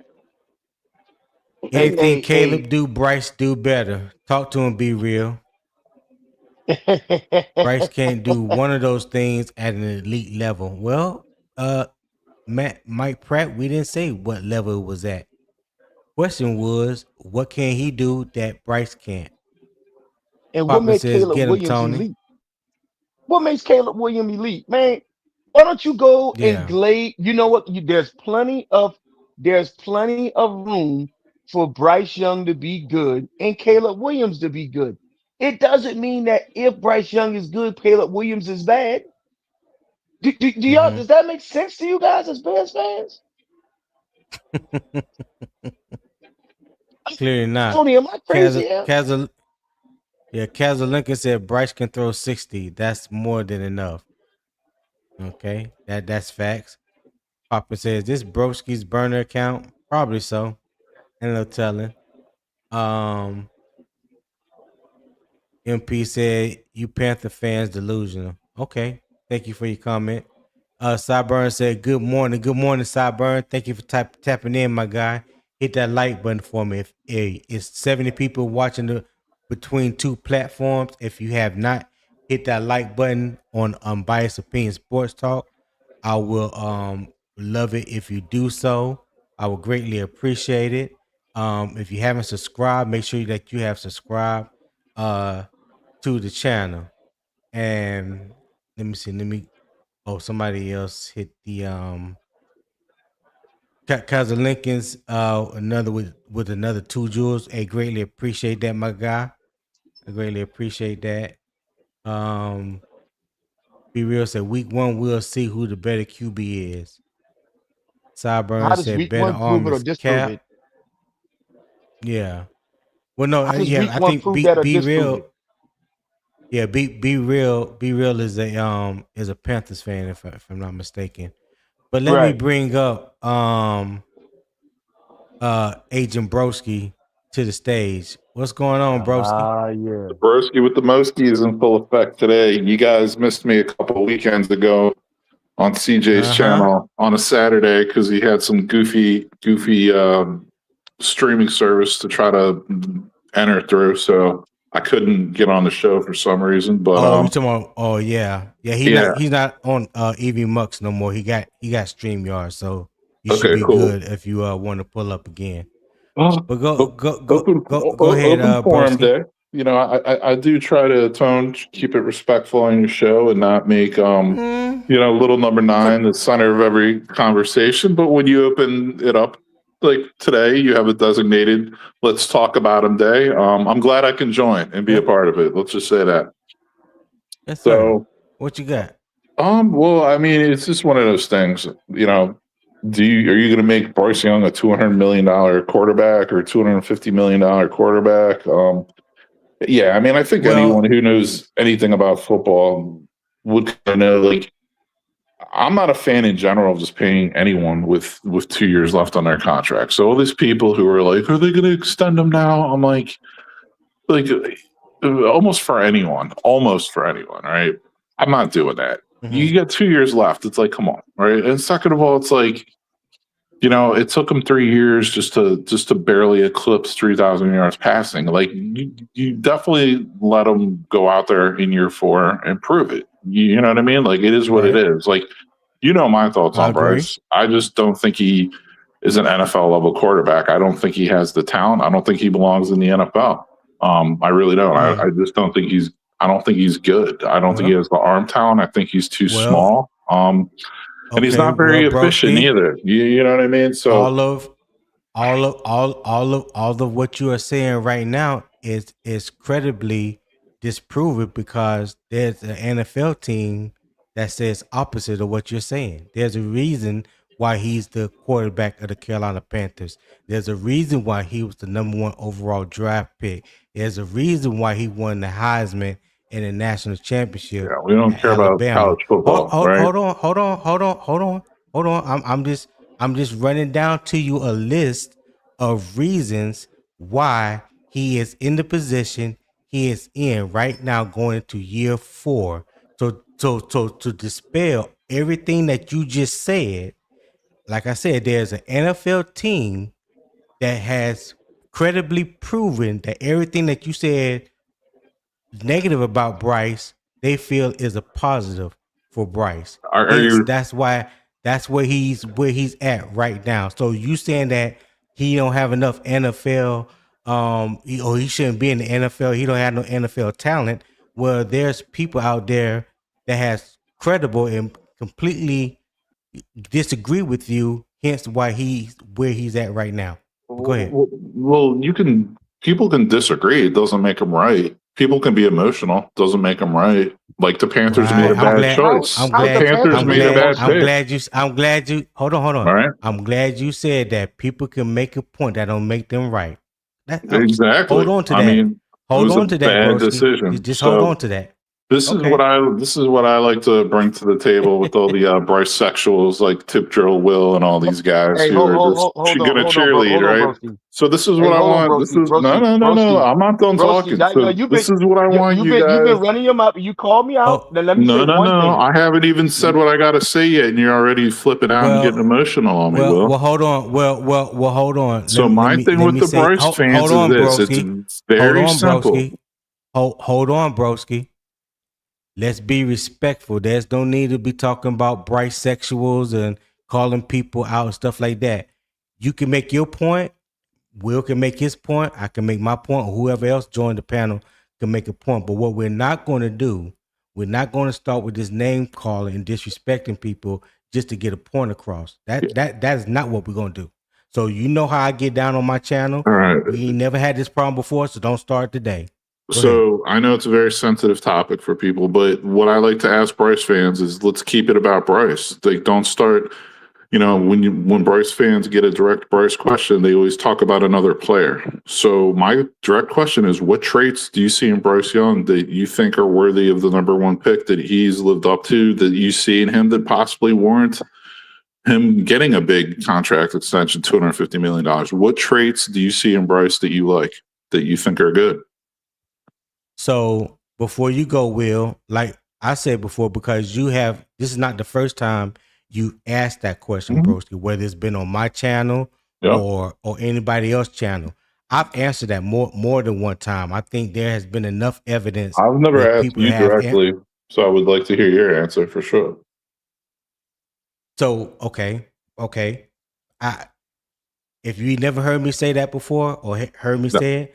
hey, Anything hey, Caleb do, Bryce do better. Talk to him, be real. Bryce hey. can't do one of those things at an elite level. Well, uh, Mike Pratt, we didn't say what level it was at. Question was, what can he do that Bryce can't? And what Papa made says, Caleb get him, Williams Tony. elite? What makes Caleb Williams elite, man? Why don't you go and Yeah. glade? You know what? There's plenty of room for Bryce Young to be good and Caleb Williams to be good. It doesn't mean that if Bryce Young is good, Caleb Williams is bad. Do y'all? Mm-hmm. Does that make sense to you guys as Bears fans? Clearly not. Tony, am I crazy Kaz, here? Kaz, yeah, Kaz Lincoln said Bryce can throw 60. That's more than enough. Okay, that's facts. Papa says this Broski's burner account. Probably so. And no telling. Um, MP said you Panther fans delusional. Okay, thank you for your comment. Sideburn said good morning. Good morning, Sideburn. Thank you for tapping in, my guy. Hit that like button for me. If it's 70 people watching the between two platforms, if you have not hit that like button on Unbiased Opinion Sports Talk, I will love it if you do so. I would greatly appreciate it. If you haven't subscribed, make sure that you have subscribed uh to the channel. And let me see. Let me. Oh, somebody else hit the Kaiser Lincoln's another with another 2 jewels. Hey, greatly appreciate that, my guy. I greatly appreciate that. Um, Be real said week 1 we'll see who the better QB is. How Sideburn does said week better one arm prove it or is disprove Cap. it? Yeah. Well, no, How does yeah. week I one think prove be that or be disprove real. it? Yeah, be real is a Panthers fan if I'm not mistaken. But let me Right. bring up Agent Broski to the stage. What's going on, Broski? Ah, yeah. Broski with the Moski is in full effect today. You guys missed me a couple of weekends ago on CJ's Uh-huh. channel on a Saturday because he had some goofy streaming service to try to enter through. So I couldn't get on the show for some reason. But Oh, you talking about? Oh, yeah, yeah. yeah, He's not on EV Mux no more. He got StreamYard, so you should okay, be cool. good if you want to pull up again. Well, But go o- go go open go go ahead, open forum Broski. day. You know, I do try to keep it respectful on your show and not make Mm, little number so, nine the center of every conversation. But when you open it up like today, you have a designated "Let's talk about him" day. I'm glad I can join and be a yeah, part of it. Let's just say that. yes, sir. So, What you got? well, I mean, it's just one of those things. Are you going to make Bryce Young a $200 million quarterback or $250 million quarterback? Yeah, I mean, I think anyone Well, who knows anything about football would kind of know. Like, I'm not a fan in general of just paying anyone with 2 years left on their contract. So all these people who are like, are they going to extend them now? I'm like almost for anyone, right? I'm not doing that. mm-hmm, You got 2 years left. It's like, come on, right? And second of all, it's like, it took him 3 years just to barely eclipse 3,000 yards passing. Like you definitely let him go out there in year 4 and prove it. You know what I mean? Like it is what it right. is. Like my thoughts I on agree. Bryce. I just don't think he is an NFL level quarterback. I don't think he has the talent. I don't think he belongs in the NFL. I really don't. I Mm. just don't think he's. I don't think he's good. I don't think he Well, has the arm talent. I think he's too well, small. And he's okay. not Well, very efficient Broski, either. You know what I mean? So all of all of what you are saying right now is credibly disproven because there's an NFL team that says opposite of what you're saying. There's a reason why he's the quarterback of the Carolina Panthers. There's a reason why he was the #1 overall draft pick. There's a reason why he won the Heisman and the national championship yeah, we don't at care about Alabama. college football, Hold, right? hold on, hold on, hold on, hold on, hold on. I'm just running down to you a list of reasons why he is in the position he is in right now, going into year 4. So to dispel everything that you just said, like I said, there's an NFL team that has credibly proven that everything that you said negative about Bryce, they feel is a positive for Bryce. Are Hence, you? that's where he's at right now. So you saying that he don't have enough NFL, or he shouldn't be in the NFL. He don't have no NFL talent. Well, there's people out there. that has credible and completely disagree with you, hence why he's where he's at right now. But go ahead. Well, people can disagree. It doesn't make them right. People can be emotional. Doesn't make them right. Like the Panthers made Right. a bad choice. The Panthers made a bad pick. I'm glad you hold on. All right. I'm glad you said that people can make a point that don't make them right. Exactly. Hold on to that. I mean, hold it was on a to that, bad broski. decision. Just So hold on to that. this is Okay. what I like to bring to the table with all the Bryce sexuals like Tip Drill Will and all these guys Hey, who are hold just on, gonna hold on, cheerlead, hold on, right? broski. So this is Hey, what I hold on, want. This broski, is no. broski, I'm not done broski. talking. So this is what I want you You've guys. been running your mouth. You called me out. Oh, Then let me say No. one thing. I haven't even said what I got to say yet, and you're already flipping out and getting emotional on me, Will. well, hold on. Well, hold on. So my thing with the Bryce fans hold on, is this: broski. it's very simple. Broski. Hold on, broski. Let's be respectful. There's no need to be talking about Bryce sexuals and calling people out and stuff like that. You can make your point. Will can make his point. I can make my point. Whoever else joined the panel can make a point. But what we're not going to do, we're not going to start with this name calling and disrespecting people just to get a point across. That is not what we're going to do. So you know how I get down on my channel. All right. We ain't never had this problem before, so don't start today. So I know it's a very sensitive topic for people, but what I like to ask Bryce fans is let's keep it about Bryce. Like, don't start. When Bryce fans get a direct Bryce question, they always talk about another player. So my direct question is, what traits do you see in Bryce Young that you think are worthy of the number one pick that he's lived up to, that you see in him that possibly warrant him getting a big contract extension, $250 million? What traits do you see in Bryce that you like, that you think are good? So before you go, Will, like I said before, because this is not the first time you asked that question, broski, whether it's been on my channel or anybody else's channel. I've answered that more than one time. I think there has been enough evidence. I've never asked you directly, so I would like to hear your answer for sure. So okay. If you never heard me say that before or heard me say it,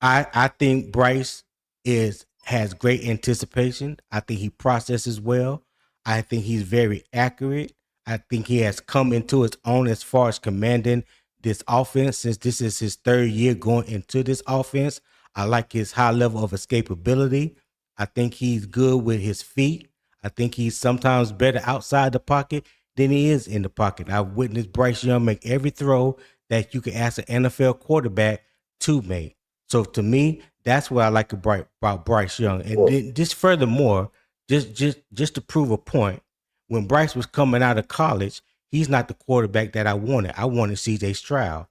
I think Bryce has great anticipation. I think he processes well. I think he's very accurate. I think he has come into his own as far as commanding this offense since this is his third year going into this offense. I like his high level of escapability. I think he's good with his feet. I think he's sometimes better outside the pocket than he is in the pocket. I've witnessed Bryce Young make every throw that you can ask an NFL quarterback to make. So to me, that's what I like about Bryce Young. And then just furthermore, just to prove a point, when Bryce was coming out of college, he's not the quarterback that I wanted. I wanted CJ Stroud.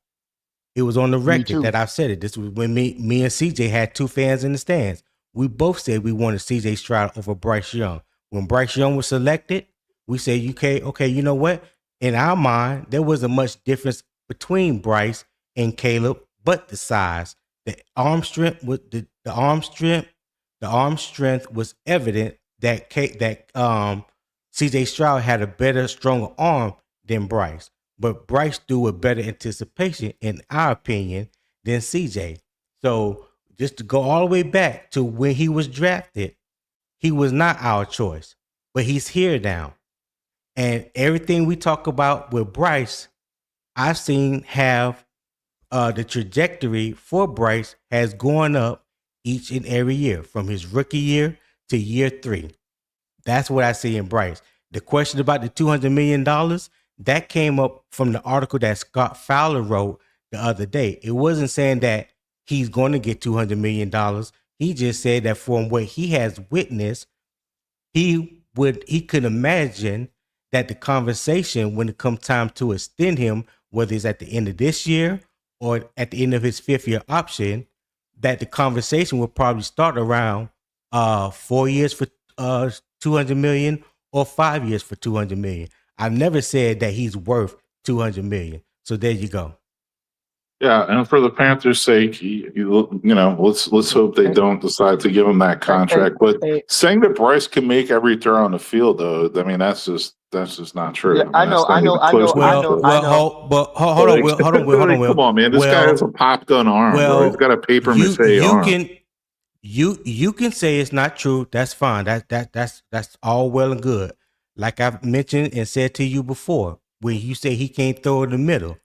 It was on the record that I said it. This was when me and CJ had two fans in the stands. We both said we wanted CJ Stroud over Bryce Young. When Bryce Young was selected, we said, okay, you know what? In our mind, there wasn't much difference between Bryce and Caleb, but the size. The arm strength was the arm strength was evident that CJ Stroud had a better, stronger arm than Bryce. But Bryce threw with better anticipation, in our opinion, than CJ. So just to go all the way back to when he was drafted, he was not our choice, but he's here now. And everything we talk about with Bryce, I've seen have the trajectory for Bryce has gone up each and every year from his rookie year to year 3. That's what I see in Bryce. The question about the $200 million, that came up from the article that Scott Fowler wrote the other day. It wasn't saying that he's going to get $200 million. He just said that from what he has witnessed, he could imagine that the conversation, when it comes time to extend him, whether it's at the end of this year or at the end of his 5th year option, that the conversation will probably start around 4 years for $200 million or 5 years for $200 million. I've never said that he's worth $200 million. So there you go. Yeah, and for the Panthers' sake, let's hope they don't decide to give him that contract. But saying that Bryce can make every throw on the field, though, I mean that's just not true. Yeah, I know. But hold on, Will. Come on, man. This guy has a pop gun arm, bro. He's got a paper mache arm. You can say it's not true. That's fine. That's all well and good. Like I've mentioned and said to you before, when you say he can't throw in the middle,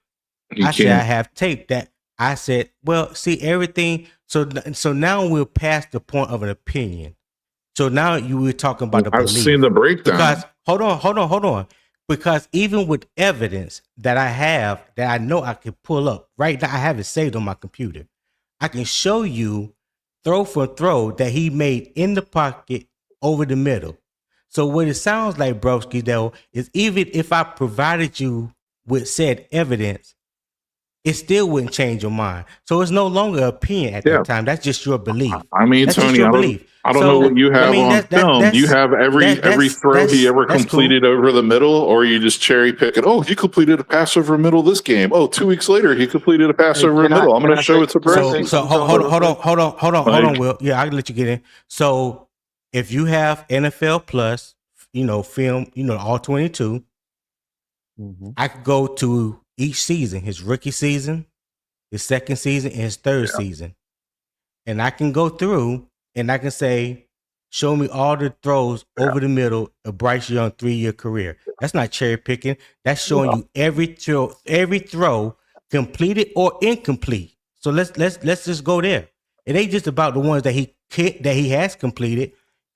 He I said I can't. have tape that I said, well, see everything. So now we're past the point of an opinion. So now you were talking about the I've seen belief. the breakdown. Because hold on. Because even with evidence that I have that I know I can pull up right now, I have it saved on my computer. I can show you throw for throw that he made in the pocket over the middle. So what it sounds like, Broski, though, is even if I provided you with said evidence, it still wouldn't change your mind. So it's no longer an opinion at Yeah. that time. That's just your belief. I mean, That's just Tony, your belief. I don't know what So you I have mean on film. Do you have every throw he ever that's cool. completed over the middle, or you just cherry pick it? Oh, he completed a pass over the middle this game. Oh, 2 weeks later he completed a pass Hey, over the middle. I'm going to show it to can I So say Brisky. so something, Tony, real quick? hold on, Like, Will. Yeah, I can let you get in. So if you have NFL Plus, film, all 22, I could go to each season, his rookie season, his second season, and his third season. And I can go through and I can say, show me all the throws over the middle of Bryce Young 3-year career. That's not cherry picking. That's showing you every throw, completed or incomplete. So let's just go there. It ain't just about the ones that he has completed.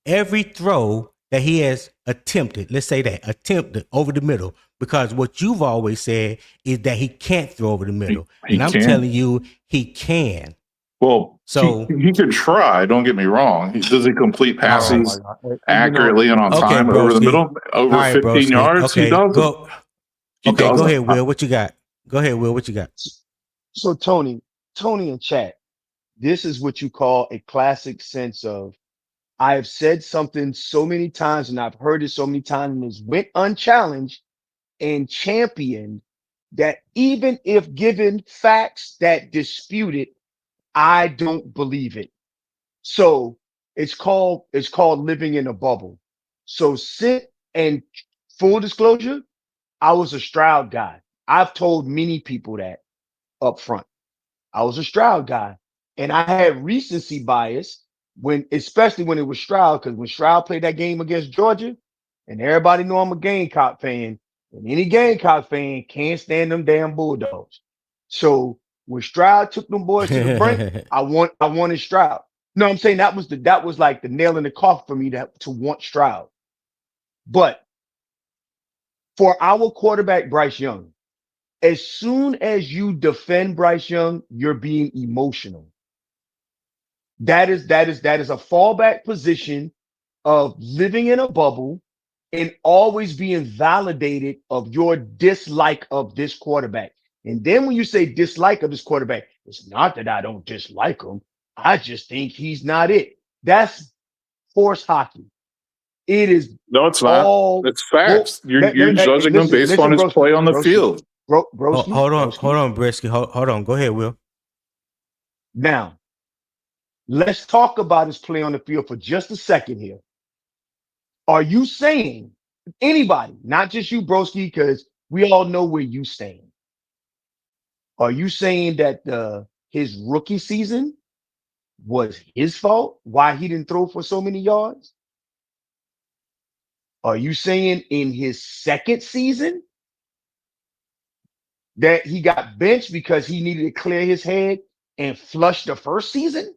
Every throw that he has attempted, let's say that attempted over the middle, because what you've always said is that he can't throw over the middle, he and I'm can't. telling you he can. Well, So he could try. Don't get me wrong. Does he complete all right. Oh my passes God. accurately and on Okay, time over the broski. middle? Over All right, 15 broski. yards? He Okay, doesn't. go. He Okay, go doesn't. ahead, Will. What you got? Go ahead, Will. What you got? So Tony and chat, this is what you call a classic sense of I have said something so many times and I've heard it so many times and it's went unchallenged and championed that even if given facts that dispute it, I don't believe it. So it's called living in a bubble. So sit and full disclosure, I was a Stroud guy. I've told many people that up front. I was a Stroud guy. And I had recency bias especially when it was Stroud, because when Stroud played that game against Georgia, and everybody know I'm a Gamecock fan, and any Gamecock fan can't stand them damn Bulldogs. So when Stroud took them boys to the brink, I wanted Stroud. No, I'm saying that was like the nail in the coffin for me to want Stroud. But for our quarterback, Bryce Young, as soon as you defend Bryce Young, you're being emotional. That is a fallback position of living in a bubble and always being validated of your dislike of this quarterback. And then when you say dislike of this quarterback, it's not that I don't dislike him. I just think he's not it. That's horse hockey. It is No, it's not. all. It's facts. You're Hey, judging him based on listen, his broski, play on the broski, field. broski, Hold broski. on, Brisky. Hold on. Go ahead, Will. Now, let's talk about his play on the field for just a second here. Are you saying anybody, not just you, broski, because we all know where you stand? Are you saying that his rookie season was his fault? Why he didn't throw for so many yards? Are you saying in his second season that he got benched because he needed to clear his head and flush the first season?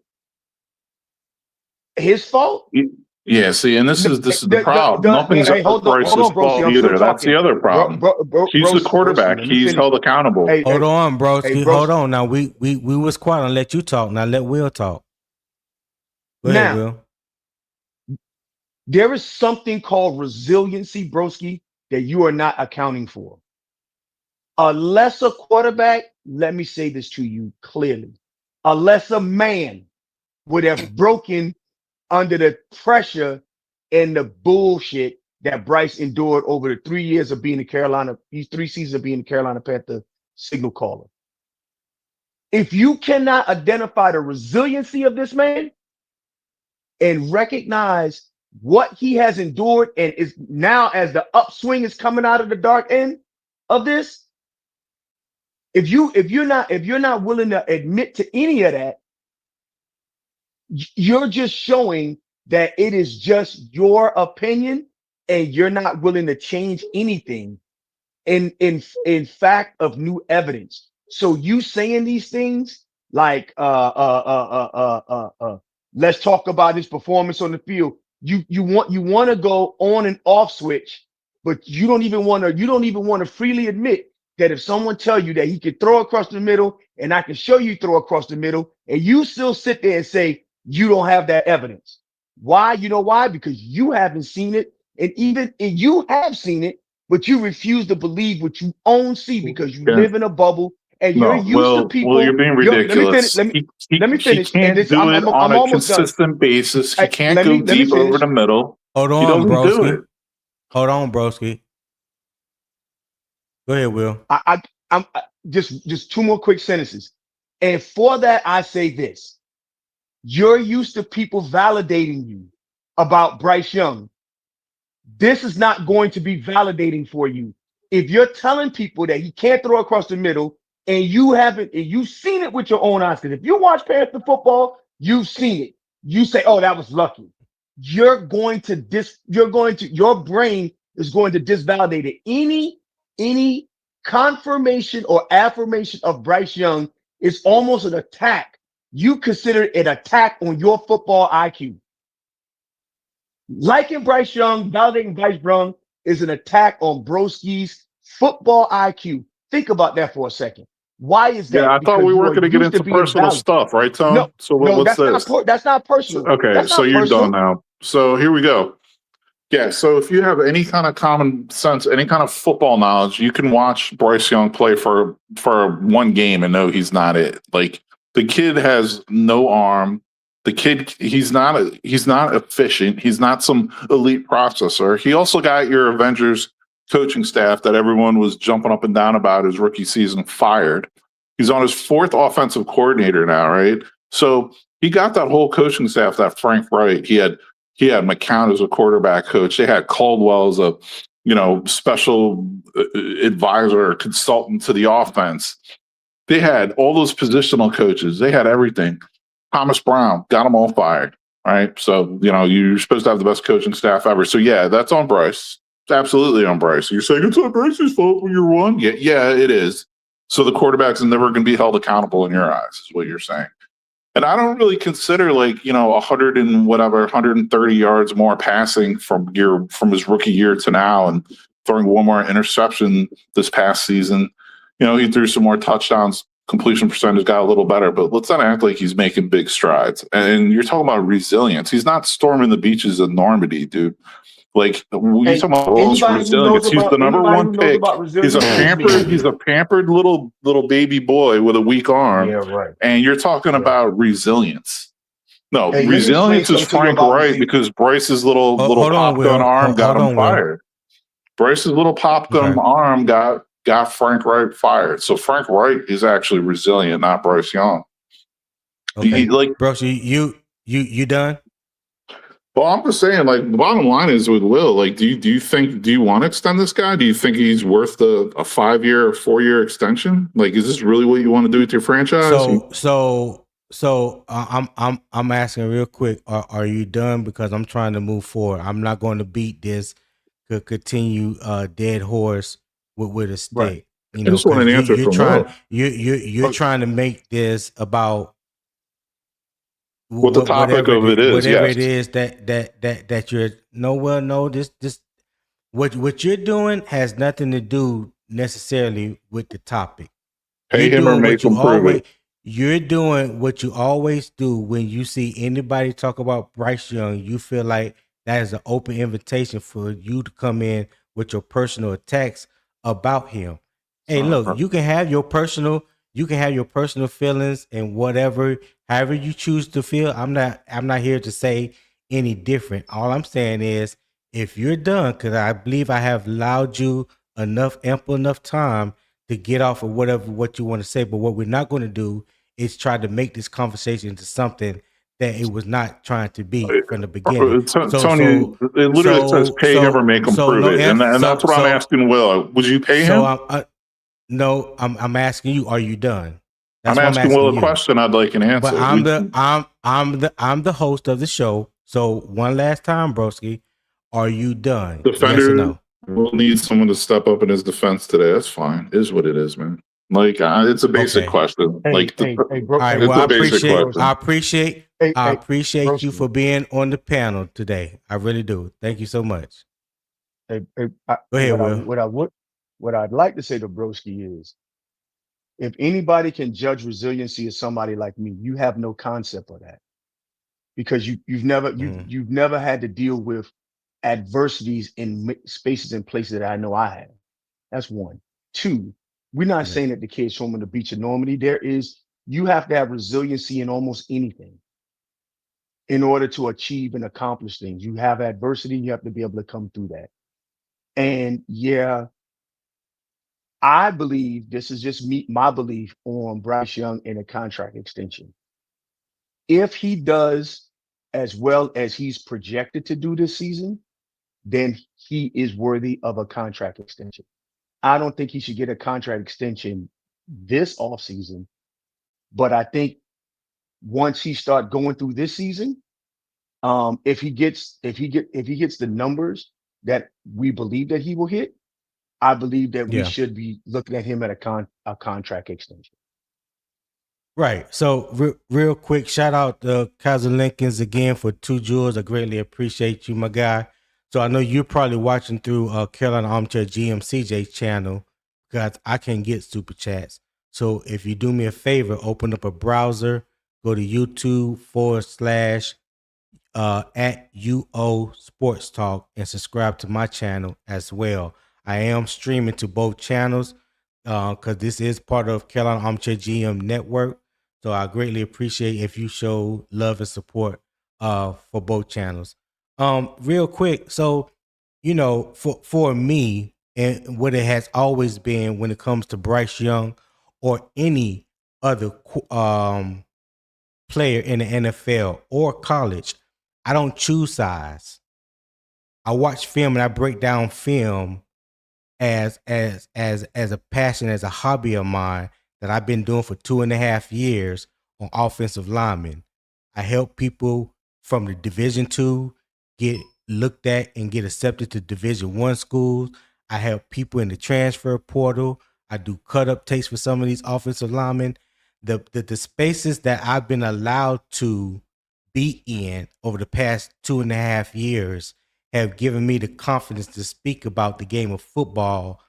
His fault? Yeah, see, and No, this is the problem. Nothing's hey, hold Bryce's on, broski. fault I'm still either. That's the talking. other problem. He's the Broski, quarterback. let me He's finish. held accountable. Hey, Hold on, hey, broski. bros. Hold on. Now we was quiet and let you talk. Now let Will talk. Go ahead, Now, Will. there is something called resiliency, broski, that you are not accounting for. A lesser quarterback, let me say this to you clearly. A lesser man would have broken under the pressure and the bullshit that Bryce endured over the 3 years of being these 3 seasons of being the Carolina Panther signal caller. If you cannot identify the resiliency of this man and recognize what he has endured and is now as the upswing is coming out of the dark end of this, if you're not willing to admit to any of that, you're just showing that it is just your opinion and you're not willing to change anything in fact of new evidence. So you saying these things like let's talk about his performance on the field. You want to go on and off switch, but you don't even want to freely admit that if someone tell you that he could throw across the middle and I can show you throw across the middle, and you still sit there and say you don't have that evidence. Why? You know why? Because you haven't seen it, and even if you have seen it, but you refuse to believe what you own see because you Yeah. live in a bubble and you're No, used to well, you're people. being Let me finish. ridiculous. Let me He finish. And can't this, do it on I'm a almost done. consistent basis. He can't Let go me deep over finish. the middle. Hold He on, doesn't do it. broski. Hold on, broski. Go ahead, Will. I'm just two more quick sentences. And for that, I say this: you're used to people validating you about Bryce Young. This is not going to be validating for you. If you're telling people that he can't throw across the middle and you've seen it with your own eyes, because if you watch Panther football, you've seen it. You say, oh, that was lucky. Your brain is going to disvalidate it. Any confirmation or affirmation of Bryce Young is almost an attack. You consider it an attack on your football IQ. Liking Bryce Young, validating Bryce Young is an attack on Broski's football IQ. Think about that for a second. Why is Yeah, that? I thought Because we you weren't are going to get used to into being personal validated. stuff, right, Tone? No, So no, what's this? that's not personal. Okay, That's so not you're done personal. now. So here we go. Yeah, so if you have any kind of common sense, any kind of football knowledge, you can watch Bryce Young play for one game and know he's not it. Like the kid has no arm. The kid, he's not efficient. He's not some elite processor. He also got your Avengers coaching staff that everyone was jumping up and down about his rookie season fired. He's on his fourth offensive coordinator now, right? So he got that whole coaching staff, that Frank Wright. He had McCown as a quarterback coach. They had Caldwell as a, special advisor or consultant to the offense. They had all those positional coaches. They had everything. Thomas Brown got them all fired. Right. So, you're supposed to have the best coaching staff ever. So, yeah, that's on Bryce. It's absolutely on Bryce. You're saying it's on Bryce's fault when you're wrong. Yeah, it is. So the quarterback's never going to be held accountable in your eyes, is what you're saying. And I don't really consider 100 and whatever, 130 yards more passing from his rookie year to now, and throwing one more interception this past season. He threw some more touchdowns. Completion percentage got a little better, but let's not act like he's making big strides. And you're talking about resilience. He's not storming the beaches of Normandy, dude. Like you talking about resilience. He's the number one pick. He's a pampered little baby boy with a weak arm. Yeah, right. And you're talking about resilience. No, Hey, resilience is Frank Wright because Bryce's little pop gun arm got him fired. Bryce's little pop gun arm got Frank Wright fired. So Frank Wright is actually resilient, not Bryce Young. Okay, Bro, you done? Well, I'm just saying, the bottom line is with Will, do you want to extend this guy? Do you think he's worth a 5-year or 4-year extension? Is this really what you want to do with your franchise? So I'm asking real quick, are you done? Because I'm trying to move forward. I'm not going to beat this, could continue dead horse with a stick. Right. I just want an answer from Will. You're trying to make this about what the topic of it is, whatever it is that you're this what you're doing has nothing to do necessarily with the topic. Pay him or make him prove it. You're doing what you always do when you see anybody talk about Bryce Young. You feel like that is an open invitation for you to come in with your personal attacks about him. Hey, look, you can have your personal feelings and whatever, however you choose to feel. I'm not here to say any different. All I'm saying is, if you're done, because I believe I have allowed you ample enough time to get off of what you want to say. But what we're not going to do is try to make this conversation into something that it was not trying to be from the beginning. Tony, it literally says pay him or make him prove it. And that's what I'm asking Will. Would you pay him? No, I'm asking you, are you done? I'm That's why I'm asking asking Will a you. question I'd like an But answer. I'm the host of the show. So one last time, broski, are you done? Yes or Defender no? will need someone to step up in his defense today. That's fine. It is what it is, man. Like it's a basic Okay. question. Hey, Like hey, hey, bro, All right. hey, Well, it's a basic hey, question. hey, I hey, appreciate you broski. for being on the panel today. I really do. Thank you so much. Hey, Go ahead, Will. what I'd like to say to broski is, if anybody can judge resiliency of somebody like me, you have no concept of that because Mhm. you've never had to deal with adversities in spaces and places that I know I have. That's one. Two, we're not Yeah. saying that the kids home on the beach of Normandy. You have to have resiliency in almost anything in order to achieve and accomplish things. You have adversity, you have to be able to come through that. And yeah, I believe this is just my belief on Bryce Young in a contract extension. If he does as well as he's projected to do this season, then he is worthy of a contract extension. I don't think he should get a contract extension this offseason, but I think once he start going through this season, if he gets the numbers that we believe that he will hit, I believe that we Yeah. should be looking at him at a contract extension. Right. So real quick, shout out to Kaiser Lincolns again for 2 jewels. I greatly appreciate you, my guy. So I know you're probably watching through Carolina Armchair GMCJ channel because I can get super chats. So if you do me a favor, open up a browser, go to YouTube at UO Sports Talk and subscribe to my channel as well. I am streaming to both channels because this is part of Carolina Armchair GM Network. So I greatly appreciate if you show love and support for both channels. Real quick, so for me and what it has always been when it comes to Bryce Young or any other player in the NFL or college, I don't choose size. I watch film and I break down film as a passion, as a hobby of mine that I've been doing for 2.5 years on offensive linemen. I help people from the Division 2 get looked at and get accepted to Division 1 schools. I help people in the transfer portal. I do cut up tapes for some of these offensive linemen. The spaces that I've been allowed to be in over the past 2.5 years have given me the confidence to speak about the game of football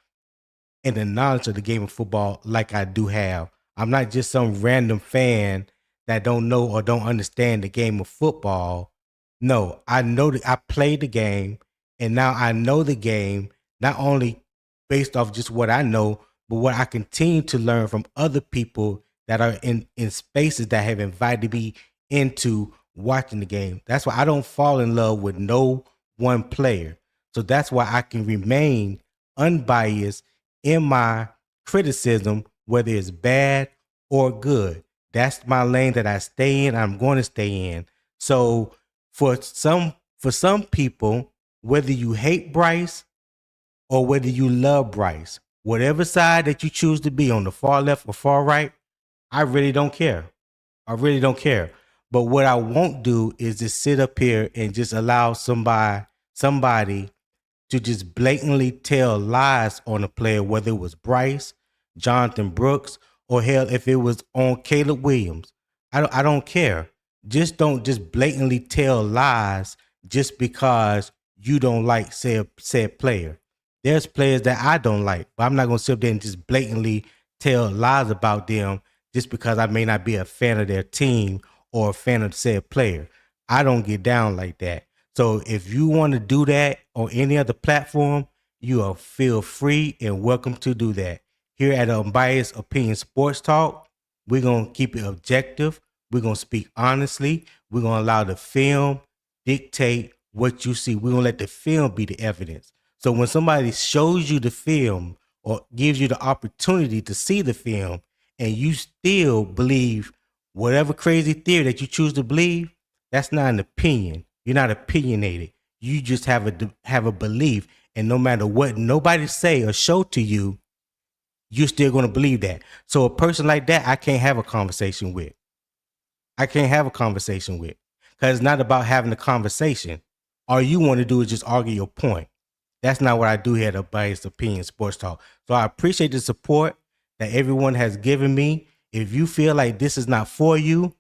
and the knowledge of the game of football like I do have. I'm not just some random fan that don't know or don't understand the game of football. No, I know that I played the game and now I know the game not only based off just what I know, but what I continue to learn from other people that are in spaces that have invited me into watching the game. That's why I don't fall in love with no one player. So that's why I can remain unbiased in my criticism, whether it's bad or good. That's my lane that I stay in. I'm going to stay in. So for some people, whether you hate Bryce or whether you love Bryce, whatever side that you choose to be on, the far left or far right, I really don't care. I really don't care. But what I won't do is just sit up here and just allow somebody to just blatantly tell lies on a player, whether it was Bryce, Jonathan Brooks, or hell, if it was on Caleb Williams. I don't care. Just don't just blatantly tell lies just because you don't like said player. There's players that I don't like, but I'm not gonna sit up there and just blatantly tell lies about them just because I may not be a fan of their team or a fan of said player. I don't get down like that. So if you want to do that on any other platform, you are feel free and welcome to do that. Here at Unbiased Opinion Sports Talk, we're gonna keep it objective. We're gonna speak honestly. We're gonna allow the film dictate what you see. We're gonna let the film be the evidence. So when somebody shows you the film or gives you the opportunity to see the film and you still believe whatever crazy theory that you choose to believe, that's not an opinion. You're not opinionated. You just have a belief, and no matter what nobody say or show to you, you're still going to believe that. So a person like that, I can't have a conversation with. I can't have a conversation with because it's not about having a conversation. All you want to do is just argue your point. That's not what I do here at Biased Opinion Sports Talk. So I appreciate the support that everyone has given me. If you feel like this is not for you,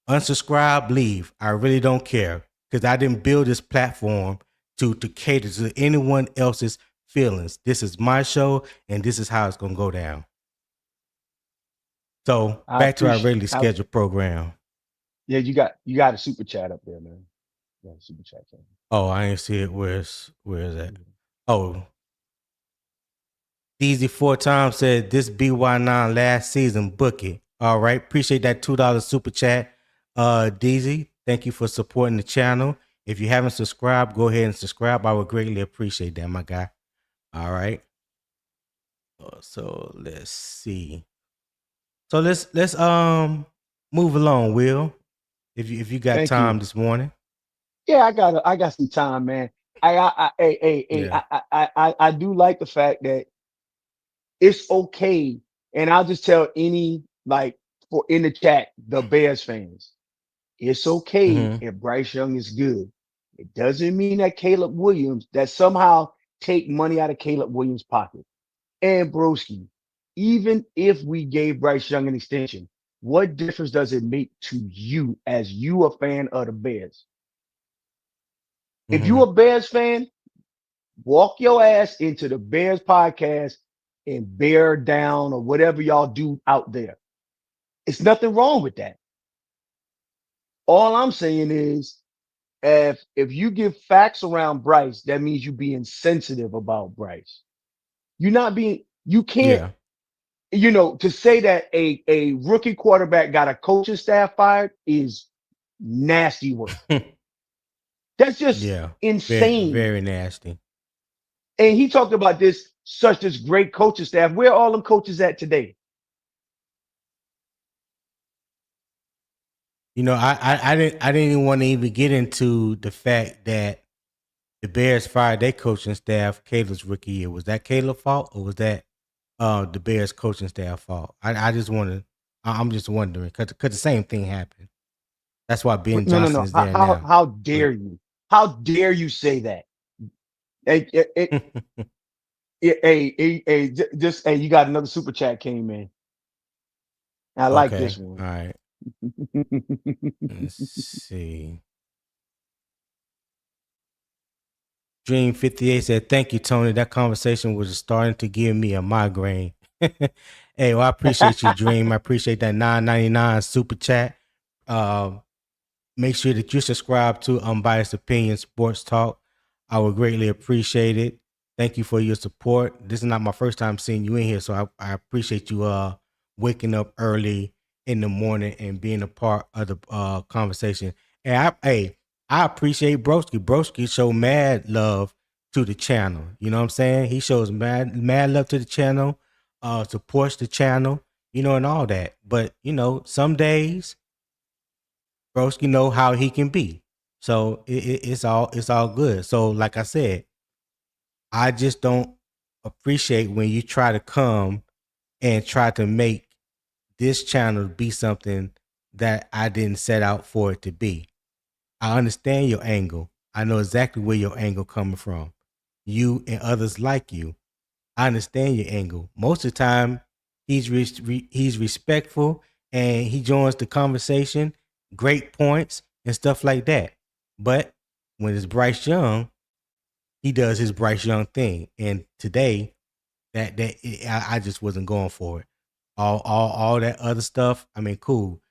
unsubscribe, leave. I really don't care because I didn't build this platform to cater to anyone else's feelings. This is my show, and this is how it's gonna go down. So I back to our appreciate. regularly scheduled program. Yeah, you got a super chat up there, man. Yeah, super chat. Oh, I ain't see it. Where is that? Oh, Easy 4 times said this BY9 last season. Book it. All right. Appreciate that $2 super chat. DZ, thank you for supporting the channel. If you haven't subscribed, go ahead and subscribe. I would greatly appreciate that, my guy. All right. So let's see. So let's move along, Will. If you got Thank you. time this morning. Yeah, I got some time, man. Yeah. I do like the fact that it's okay, and I'll just tell any like for in the chat, the Bears fans, it's okay Mm-hmm. if Bryce Young is good. It doesn't mean that Caleb Williams that somehow take money out of Caleb Williams' pocket. And Broski, even if we gave Bryce Young an extension, what difference does it make to you as you a fan of the Bears? If Mm-hmm. you a Bears fan, walk your ass into the Bears podcast and bear down or whatever y'all do out there. It's nothing wrong with that. All I'm saying is if you give facts around Bryce, that means you being sensitive about Bryce. You're not being you can't, Yeah. to say that a rookie quarterback got a coaching staff fired is nasty work. That's just Yeah. Very, insane. very nasty. And he talked about this great coaching staff. Where are all them coaches at today? I didn't even want to even get into the fact that the Bears fired their coaching staff Caleb's rookie year. Was that Caleb's fault or was that the Bears coaching staff fault? I just want to. I'm just wondering because the same thing happened. That's why Ben No, no, Johnson no. is How there how, now. how But dare you? How dare you say that? Just hey, you got another super chat came in. I like okay, this all one. right. Let's see. Dream 58 said, "Thank you, Tony. That conversation was starting to give me a migraine." Hey, well, I appreciate you, Dream. I appreciate that 9.99 super chat. Uh, Make sure that you subscribe to Unbiased Opinion Sports Talk. I would greatly appreciate it. Thank you for your support. This is not my first time seeing you in here, so I appreciate you waking up early in the morning and being a part of the conversation. And I appreciate Broski. Broski show mad love to the channel. You know what I'm saying? He shows mad love to the channel, supports the channel, and all that. But some days Broski know how he can be. So it's all good. So like I said, I just don't appreciate when you try to come and try to make this channel be something that I didn't set out for it to be. I understand your angle. I know exactly where your angle coming from. You and others like you. I understand your angle. Most of the time, he's respectful and he joins the conversation, great points and stuff like that. But when it's Bryce Young, he does his Bryce Young thing. And today, I just wasn't going for it. All that other stuff. I mean, cool.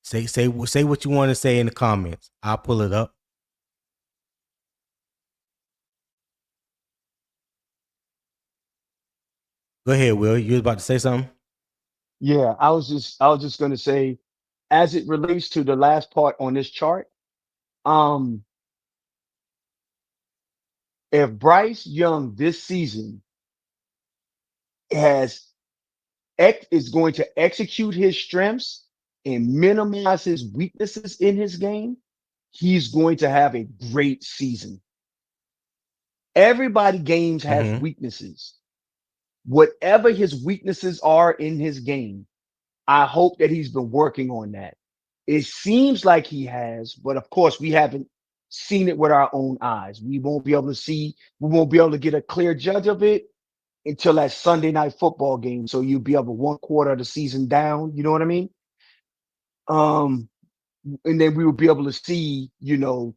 Say what you want to say in the comments. I'll pull it up. Go ahead, Will. You was about to say something? Yeah, I was just gonna say, as it relates to the last part on this chart, um, if Bryce Young this season has is going to execute his strengths and minimize his weaknesses in his game, he's going to have a great season. Everybody games has Mm-hmm. weaknesses. Whatever his weaknesses are in his game, I hope that he's been working on that. It seems like he has, but of course we haven't seen it with our own eyes. We won't be able to get a clear judge of it until that Sunday night football game. So you'll be able one quarter of the season down. You know what I mean? Um, and then we will be able to see,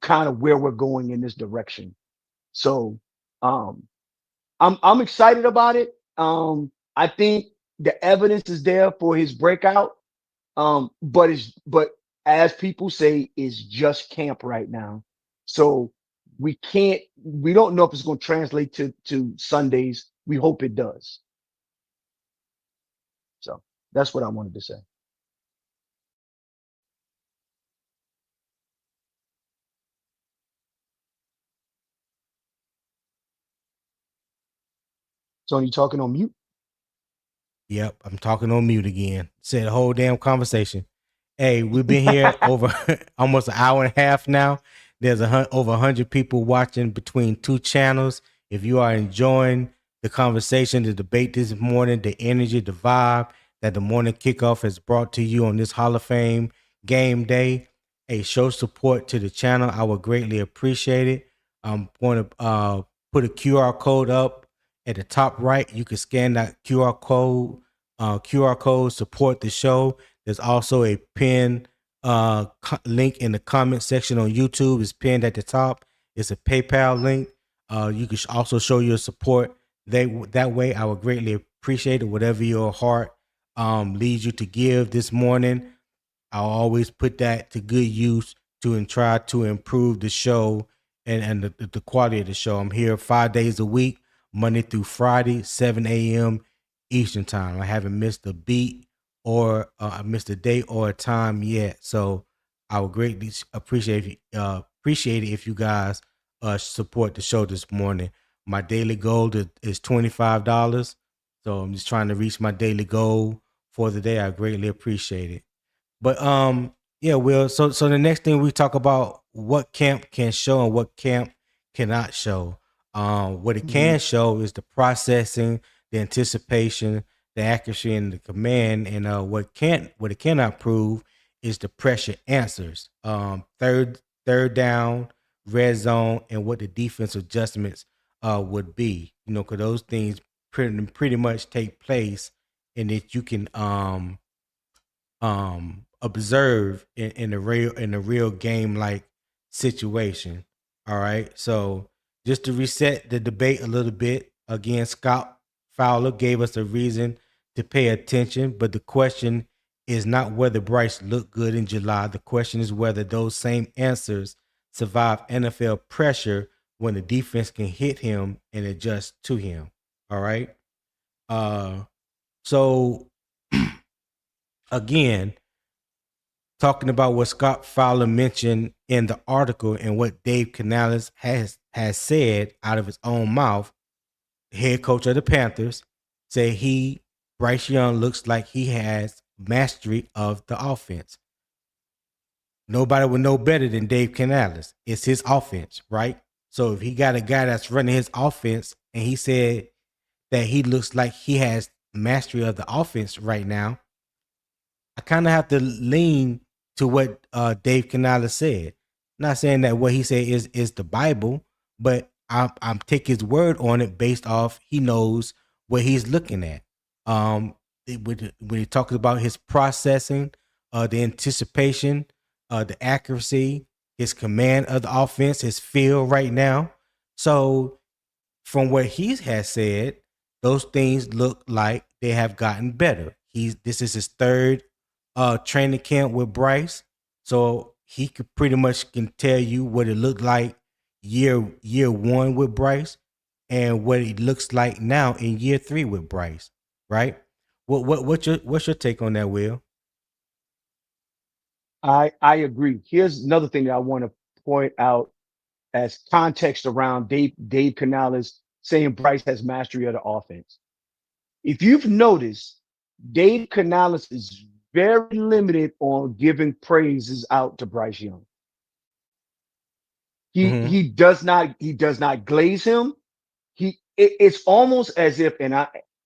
kind of where we're going in this direction. So, um, I'm excited about it. I think the evidence is there for his breakout. But as people say, it's just camp right now. So we don't know if it's going to translate to Sundays. We hope it does. So that's what I wanted to say. So you talking on mute? Yep, I'm talking on mute again. Said the whole damn conversation. Hey, we've been here over almost an hour and a half now. There's over 100 people watching between two channels. If you are enjoying the conversation, the debate this morning, the energy, the vibe that the morning kickoff has brought to you on this Hall of Fame game day, hey, show support to the channel. I would greatly appreciate it. I'm going to put a QR code up at the top right. You can scan that QR code, support the show. There's also a pin link in the comment section on YouTube. It's pinned at the top. It's a PayPal link. You can also show your support. That way, I would greatly appreciate it. Whatever your heart leads you to give this morning, I'll always put that to good use and try to improve the show and the quality of the show. I'm here 5 days a week, Monday through Friday, 7 a.m. Eastern time. I haven't missed a beat or I missed a day or a time yet. So I would greatly appreciate it if you guys support the show this morning. My daily goal is $25. So I'm just trying to reach my daily goal for the day. I greatly appreciate it. But yeah, Will. So the next thing we talk about what camp can show and what camp cannot show. What it can show is the processing, the anticipation, the accuracy, and the command. And what it cannot prove is the pressure answers. Third down, red zone, and what the defense adjustments would be. Because those things pretty much take place, and that you can observe in a real game like situation. All right. So just to reset the debate a little bit, again, Scott Fowler gave us a reason to pay attention, but the question is not whether Bryce looked good in July. The question is whether those same answers survive NFL pressure when the defense can hit him and adjust to him. All right. So again, talking about what Scott Fowler mentioned in the article and what Dave Canales has said out of his own mouth, head coach of the Panthers, said Bryce Young looks like he has mastery of the offense. Nobody would know better than Dave Canales. It's his offense, right? So if he got a guy that's running his offense and he said that he looks like he has mastery of the offense right now, I kind of have to lean to what Dave Canales said. Not saying that what he said is the Bible, but I'm take his word on it based off he knows what he's looking at. When he talks about his processing, the anticipation, the accuracy, his command of the offense, his feel right now. So from what he has said, those things look like they have gotten better. This is his third training camp with Bryce, so he could pretty much can tell you what it looked like year one with Bryce and what it looks like now in year 3 with Bryce. Right? What's your take on that, Will? I agree. Here's another thing that I want to point out as context around Dave Canales saying Bryce has mastery of the offense. If you've noticed, Dave Canales is very limited on giving praises out to Bryce Young. He does not glaze him. It's almost as if,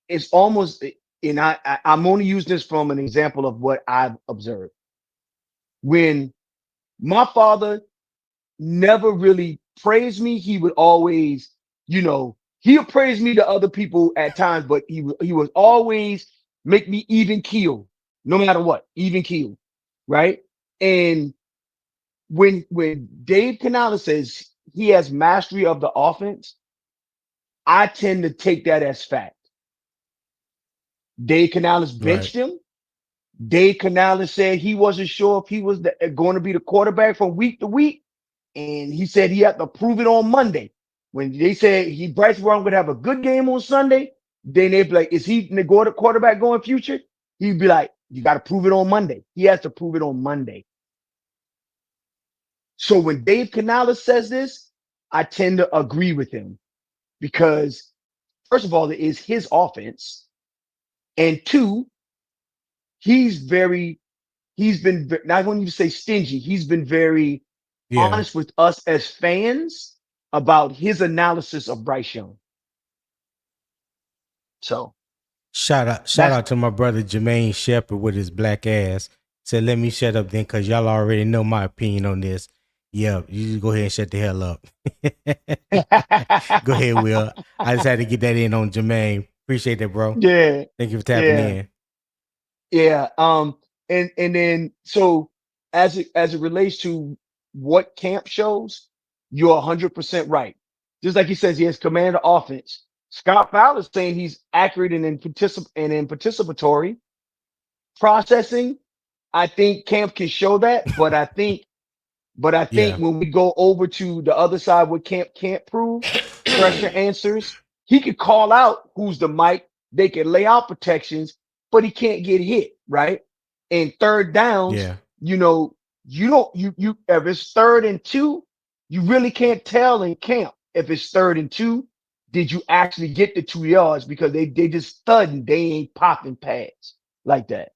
it's almost, and I'm only using this from an example of what I've observed. When my father never really praised me, he would always, he'll praise me to other people at times, but he was always make me even keel, no matter what, even keel, right? And when Dave Canales says he has mastery of the offense, I tend to take that as fact. Dave Canales Right. benched him. Dave Canales said he wasn't sure if he was going to be the quarterback from week to week, and he said he had to prove it on Monday. When they said Bryce Young would have a good game on Sunday, then they'd be like, "Is he the quarterback going future?" He'd be like, "You got to prove it on Monday." He has to prove it on Monday. So when Dave Canales says this, I tend to agree with him because, first of all, it is his offense, and two, he's been not when you say stingy, he's been very Yeah. honest with us as fans about his analysis of Bryce Young. So Shout that's out to my brother Jermaine Shepard with his black ass. Said, let me shut up then, cause y'all already know my opinion on this. Yeah, you just go ahead and shut the hell up. Go ahead, Will. I just had to get that in on Jermaine. Appreciate that, bro. yeah, Thank you for tapping yeah, in. yeah. And then so as it relates to what camp shows, you're 100% right. Just like he says, he has command of offense. Scott Fowler is saying he's accurate and in participatory processing. I think camp can show that, but I think Yeah, when we go over to the other side, what camp can't prove, pressure answers, he could call out who's the mic. They can lay out protections, but he can't get hit, right? And third downs, yeah, you don't if it's 3rd and 2, you really can't tell in camp if it's 3rd and 2. Did you actually get the 2 yards? Because they just thudding, they ain't popping pads like that.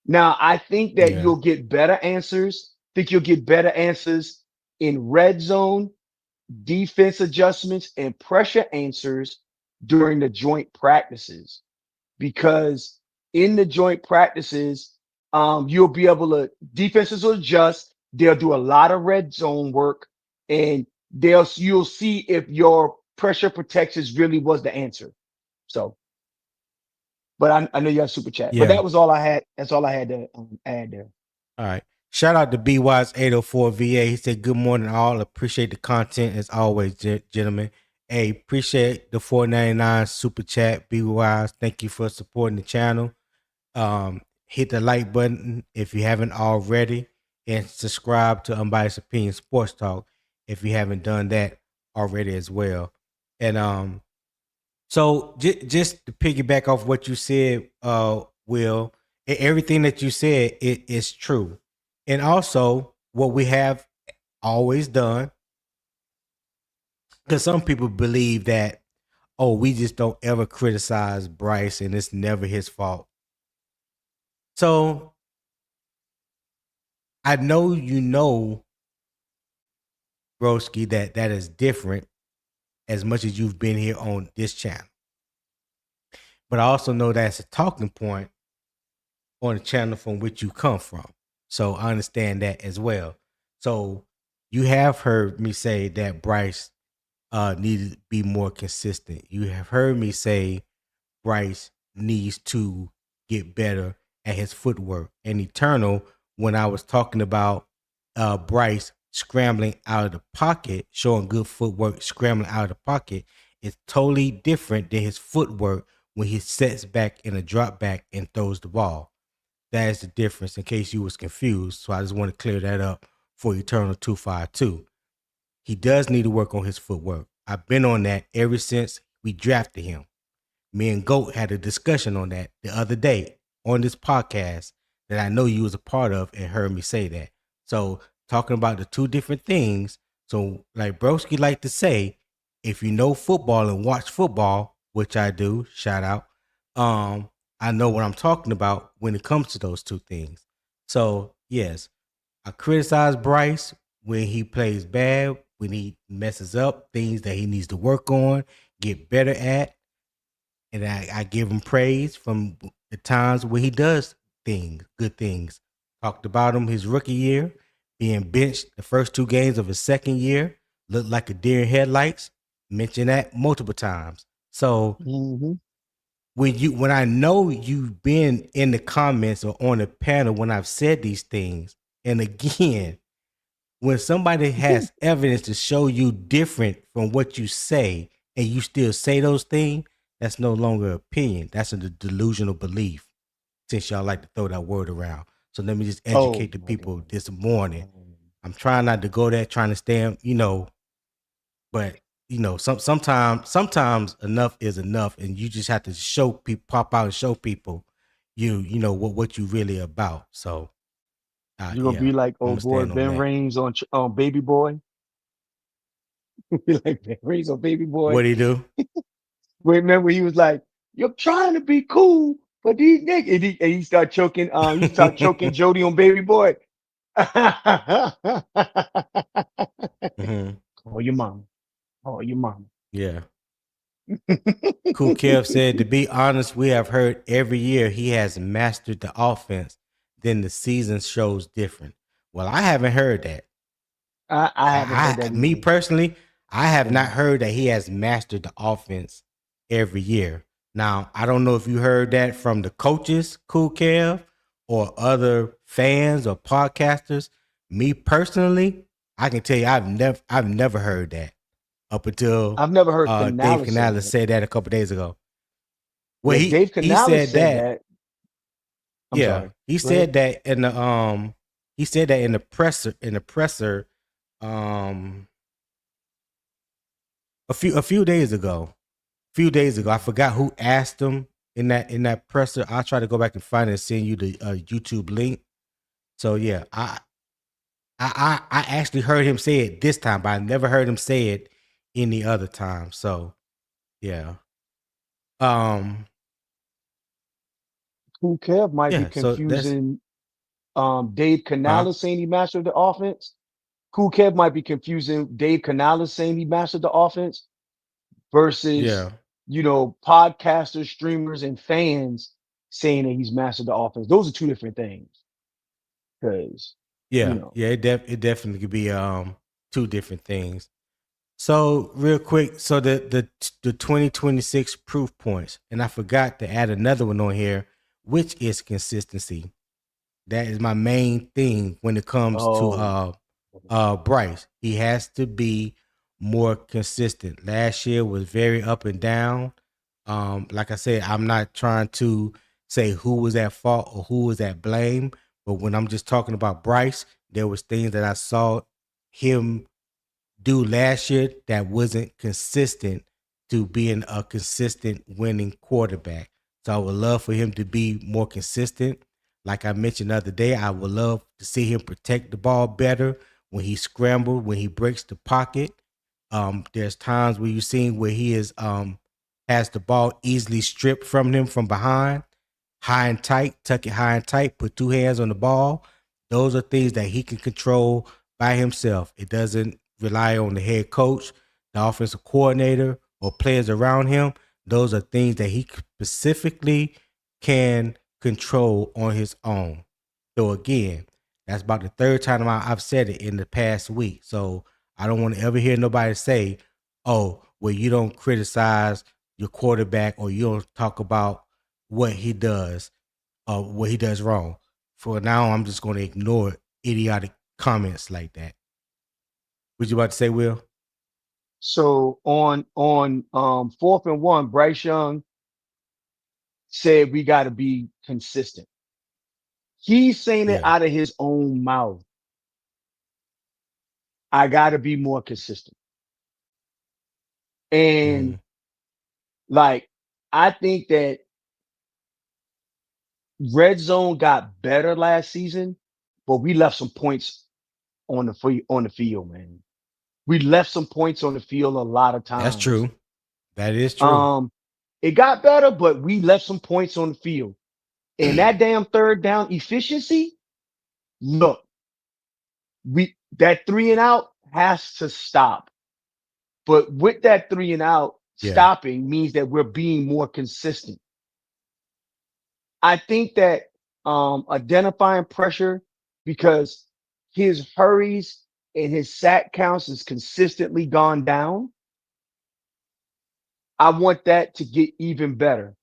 Now, I think that yeah, you'll get better answers. Think you'll get better answers in red zone, defense adjustments, and pressure answers during the joint practices. Because in the joint practices, you'll be able to defenses will adjust. They'll do a lot of red zone work, and you'll see if your pressure protections really was the answer. So, but I know you have super chat, but yeah. that was all I had. That's all I had to add there. All right. Shout out to BY's 804 VA. He said, good morning, all. Appreciate the content as always, gentlemen. Hey, appreciate the 4.99 super chat. BY's, thank you for supporting the channel. Hit the like button if you haven't already, and subscribe to Unbiased Opinion Sports Talk if you haven't done that already as well. And so just to piggyback off what you said, Will, everything that you said it is true. And also what we have always done, because some people believe that, oh, we just don't ever criticize Bryce and it's never his fault. So I know Broski, that is different as much as you've been here on this channel. But I also know that's a talking point on the channel from which you come from. So I understand that as well. So you have heard me say that Bryce needed to be more consistent. You have heard me say Bryce needs to get better at his footwork. And Eternal, when I was talking about Bryce scrambling out of the pocket, showing good footwork, scrambling out of the pocket, is totally different than his footwork when he sets back in a drop back and throws the ball. That is the difference in case you was confused. So I just want to clear that up for Eternal 252. He does need to work on his footwork. I've been on that ever since we drafted him. Me and Goat had a discussion on that the other day on this podcast that I know you was a part of and heard me say that. So talking about the two different things. So like Broski like to say, if you know football and watch football, which I do, shout out, I know what I'm talking about when it comes to those two things. So yes, I criticize Bryce when he plays bad, when he messes up things that he needs to work on, get better at. and I give him praise from the times where he does things, good things. Talked about him his rookie year, being benched the first 2 games of his second year, looked like a deer in headlights. Mentioned that multiple times. So Mm-hmm. when I know you've been in the comments or on the panel when I've said these things, and again, when somebody has evidence to show you different from what you say and you still say those things, that's no longer opinion. That's a delusional belief, since y'all like to throw that word around. So let me just Oh educate the my people God. this morning. I'm trying not to go there, trying to stay, but sometimes enough is enough, and you just have to show people, pop out and show people you know what you really about. So You're gonna yeah, be like I'm old gonna boy stand on Ben that. Raines on Baby Boy. Be like Ben Raines on Baby Boy. What do you do? Remember he was like, "You're trying to be cool, but these niggas," and he started choking. He started choking Jody on Baby Boy. Hmm. Call your mama. Call your mama. Yeah. Cool Kev said, to be honest, we have heard every year he has mastered the offense, then the season shows different. Well, I haven't heard that. I haven't heard that Me either. personally, I have Yeah. not heard that he has mastered the offense every year. Now, I don't know if you heard that from the coaches, Cool Kev, or other fans or podcasters. Me personally, I can tell you I've never heard that up until I've never heard Dave Canales say Canales that. said that a couple days ago. Well, Yeah, he Dave he Canales said said that. that. I'm Yeah, sorry. he Go ahead. said that in the he said that in the presser um a few days ago. Few days ago, I forgot who asked him in that presser. I'll try to go back and find it and send you the YouTube link. So yeah, I actually heard him say it this time, but I never heard him say it any other time. So yeah, um, Cool Kev might be yeah. So that's confusing Dave huh. Canales saying he mastered the offense. Cool Kev might be confusing Dave Canales saying he mastered the offense versus, Yeah, podcasters, streamers, and fans saying that he's mastered the offense. Those are two different things. Because, you yeah, know, yeah. It definitely could be two different things. So real quick, so the 2026 proof points, and I forgot to add another one on here, which is consistency. That is my main thing when it comes to oh, Bryce. He has to be more consistent. Last year was very up and down. Like I said, I'm not trying to say who was at fault or who was at blame, but when I'm just talking about Bryce, there was things that I saw him do last year that wasn't consistent to being a consistent winning quarterback. So I would love for him to be more consistent. Like I mentioned the other day, I would love to see him protect the ball better when he scrambles, when he breaks the pocket. There's times where you've seen where he is has the ball easily stripped from him from behind, high and tight, tuck it high and tight, put two hands on the ball. Those are things that he can control by himself. It doesn't rely on the head coach, the offensive coordinator, or players around him. Those are things that he specifically can control on his own. So again, that's about the third time I've said it in the past week. So I don't want to ever hear nobody say, "Oh, well, you don't criticize your quarterback or you don't talk about what he does or what he does wrong." For now, I'm just going to ignore idiotic comments like that. What you about to say, Will? so on 4th and 1, Bryce Young said we got to be consistent. He's saying it Yeah. out of his own mouth. I got to be more consistent. Hmm. And like, I think that red zone got better last season, but we left some points on the field, man. We left some points on the field a lot of That's times. true. That is true. Um, it got better, but we left some points on the field. And that damn third down efficiency, look, that 3 and out has to stop. But with that 3 and out, stopping means that we're being more consistent. I think that identifying pressure, because his hurries and his sack counts has consistently gone down. I want that to get even better,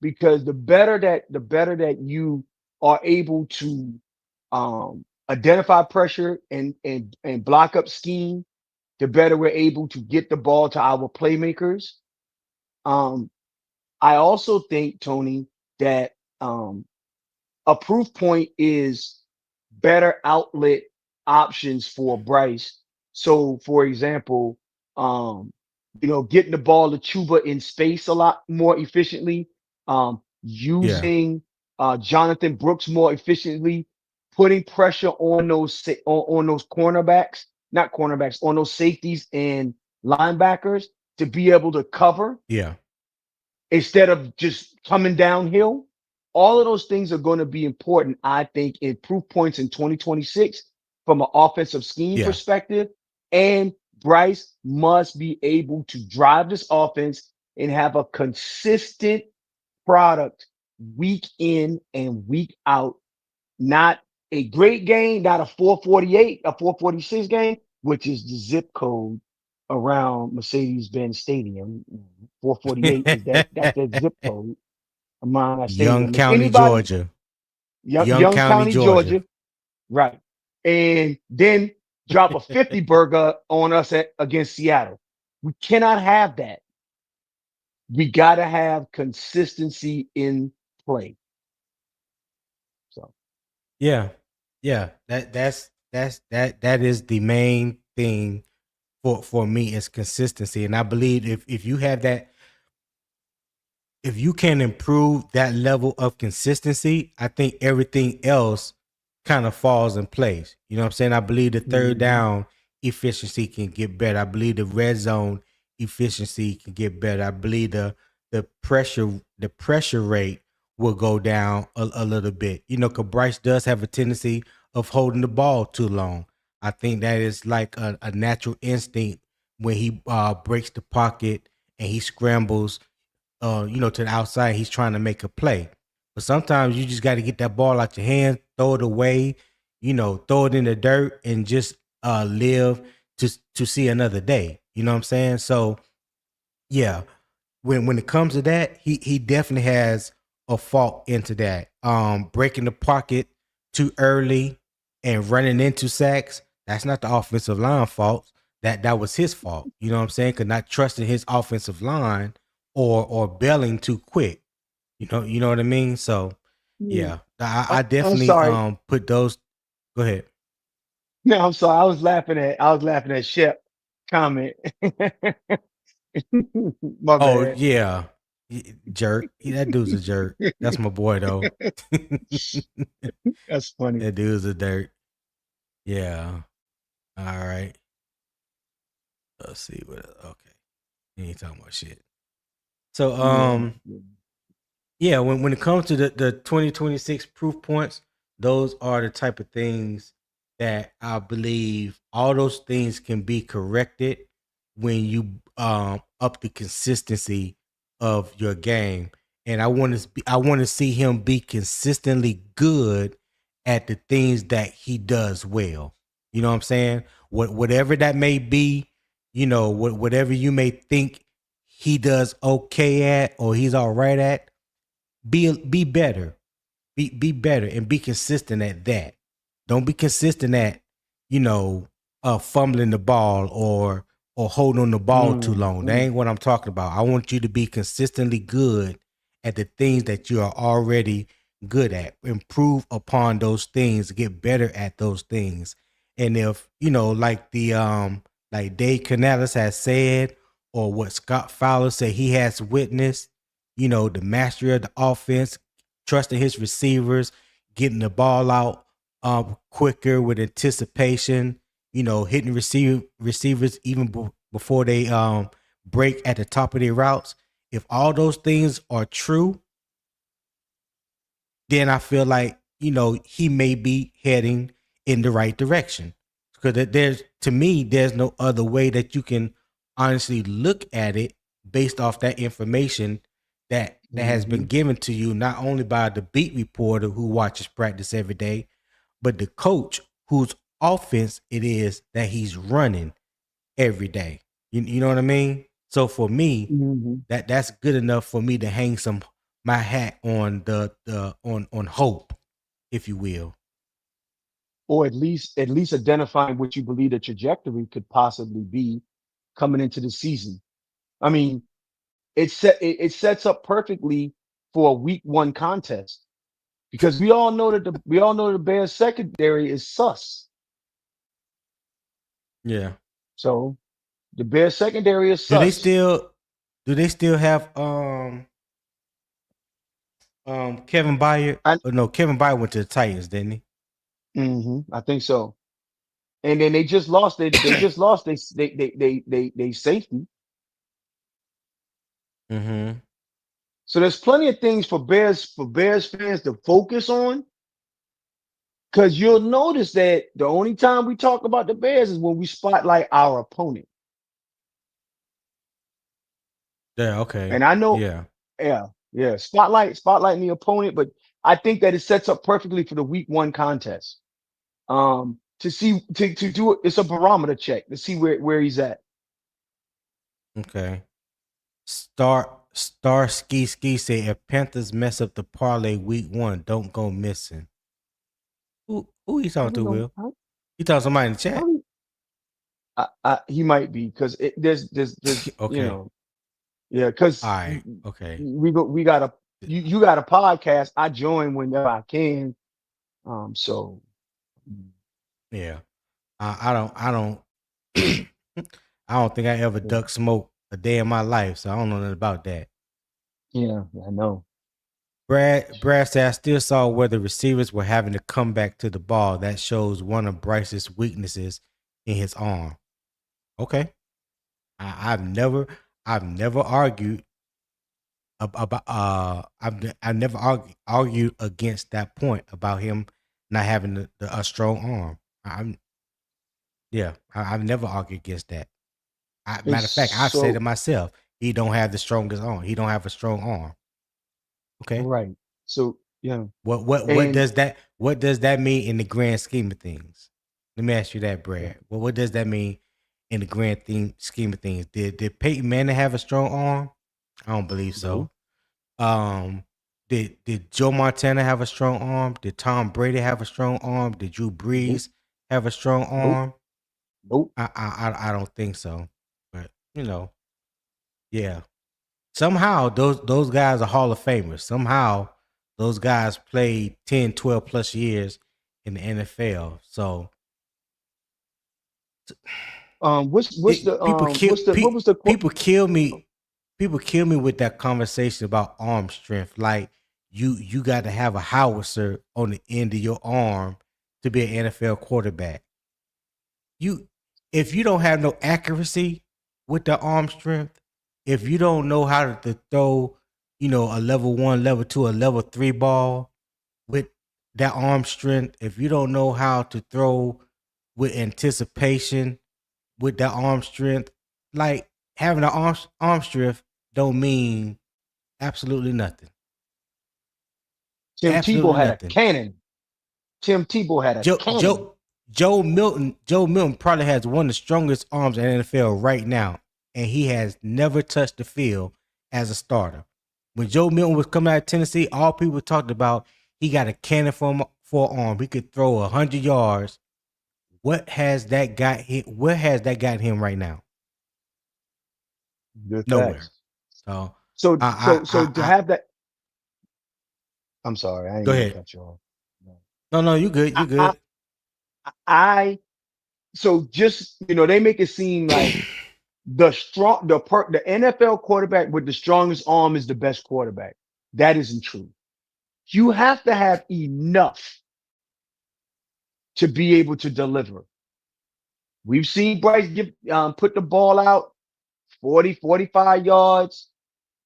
because the better that you are able to identify pressure and block up scheme, the better we're able to get the ball to our playmakers. Um, I also think, Tony, that a proof point is better outlet options for Bryce. So, for example, um, getting the ball to Chuba in space a lot more efficiently, Yeah. using Jonathan Brooks more efficiently, putting pressure on on those cornerbacks, not cornerbacks, on those safeties and linebackers to be able to cover Yeah. instead of just coming downhill. All of those things are going to be important, I think, in proof points in 2026 from an offensive scheme Yeah. perspective. And Bryce must be able to drive this offense and have a consistent product week in and week out. Not a great game, not a 448, a 446 game, which is the zip code around Mercedes-Benz Stadium. 448 is that's that zip code around that Young stadium. If County, anybody, Georgia. Young Young County, County, Georgia. Georgia, right, and then drop a 50 burger on us against Seattle. We cannot have that. We got to have consistency in play. So, Yeah. Yeah. That is the main thing for me is consistency. And I believe if you have that, if you can improve that level of consistency, I think everything else kind of falls in place. You know what I'm saying? I believe the third mhm. down efficiency can get better. I believe the red zone efficiency can get better. I believe the pressure rate will go down a little bit. You know, because Bryce does have a tendency of holding the ball too long. I think that is like a natural instinct when he breaks the pocket and he scrambles to the outside. He's trying to make a play. But sometimes you just got to get that ball out your hand, throw it away, throw it in the dirt and just live to see another day. You know what I'm saying? So yeah, when it comes to that, he definitely has a fault into that. Breaking the pocket too early and running into sacks, that's not the offensive line fault. That was his fault. You know what I'm saying? Cause not trusting his offensive line or bailing too quick. You know what I mean? So Mm. yeah, I I'm definitely sorry. put those. Go ahead. No, I'm sorry. I was laughing at Shep comment. My Oh bad. yeah, jerk. That dude's a jerk. That's my boy though. That's funny. That dude's a dirt. Yeah. All right. Let's see what. Okay. He ain't talking about shit. So Yeah. yeah, when it comes to the 2026 proof points, those are the type of things that I believe all those things can be corrected when you up the consistency of your game. And I want to see him be consistently good at the things that he does well. You know what I'm saying? Whatever that may be, whatever you may think he does okay at or he's all right at, be better. Be better and be consistent at that. Don't be consistent at, you know, fumbling the ball or holding on the ball too Mm, long. That mm, ain't what I'm talking about. I want you to be consistently good at the things that you are already good at. Improve upon those things, get better at those things. And if, like Dave Canales has said, or what Scott Fowler said he has witnessed, the mastery of the offense, trusting his receivers, getting the ball out quicker with anticipation, hitting receivers even before they break at the top of their routes. If all those things are true, then I feel like, he may be heading in the right direction. Because to me, there's no other way that you can honestly look at it based off that information that has been given to you not only by the beat reporter who watches practice every day, but the coach whose offense it is that he's running every day. You know what I mean? So for me, that's good enough for me to hang my hat on on hope, if you will. Or at least identifying what you believe the trajectory could possibly be coming into the season. I mean, it sets up perfectly for a week one contest because we all know the Bears secondary is sus. Yeah. So the Bears secondary is Do they sus. still do they still have Kevin Byard? I Oh, no, Kevin Byard went to the Titans, didn't I think so. And then they safety. he? Mm-hmm. So there's plenty of things for Bears fans to focus on. Because you'll notice that the only time we talk about the Bears is when we spotlight our opponent. Yeah, okay. And I know, Yeah. yeah, spotlighting the opponent, but I think that it sets up perfectly for the week one contest. To see to do it, it's a barometer check to see where he's at. Okay. Star Ski say if Panthers mess up the parlay week one, don't go missing. Who you I talking don't to, know. Will? You talking to somebody in the How chat? do he might be because there's Okay. yeah All because right. Okay. we got a you got a podcast. I join whenever I can. So Yeah. I don't I don't think I ever yeah, duck smoke a day in my life, so I don't know nothing about that. yeah, I know. Brad said I still saw where the receivers were having to come back to the ball. That shows one of Bryce's weaknesses in his arm. Okay. I've never argued about I've never argued against that point about him not having a strong arm. I'm yeah, I've never argued against that. It's Matter of fact, I've said it so myself. He don't have the strongest arm. He don't have a strong arm. Okay. right. So yeah, What and does that mean in the grand scheme of things? Let me ask you that, yeah, Brad. Well, what does that mean in the scheme of things? Did Peyton Manning have a strong arm? I don't believe no, so. Um, did Joe Montana have a strong arm? Did Tom Brady have a strong arm? Did Drew nope, Brees have a strong nope, arm? nope. I don't think so. But yeah. Somehow those guys are Hall of Famers. Somehow those guys played 10, 12 plus years in the NFL. So What's the people kill what was the people kill me. People kill me with that conversation about arm strength. Like you got to have a howitzer on the end of your arm to be an NFL quarterback. You if you don't have no accuracy with the arm strength, if you don't know how to throw, a level one, level two, a level three ball with that arm strength, if you don't know how to throw with anticipation with that arm strength, like having an arm strength don't mean absolutely nothing. Tim Tebow Absolutely had a nothing. cannon. Tim Tebow had a Joe cannon. Joe Joe Milton probably has one of the strongest arms in the NFL right now, and he has never touched the field as a starter. When Joe Milton was coming out of Tennessee, all people talked about he got a cannon for arm. He could throw 100 yards. What has that got him? Where has that got him right now? Good Nowhere. facts. So So I so I so to I have that, I'm sorry, I didn't go mean to ahead. cut you off. No. No, you good. I You good. I so just they make it seem like the NFL quarterback with the strongest arm is the best quarterback. That isn't true. You have to have enough to be able to deliver. We've seen Bryce put the ball out 40, 45 yards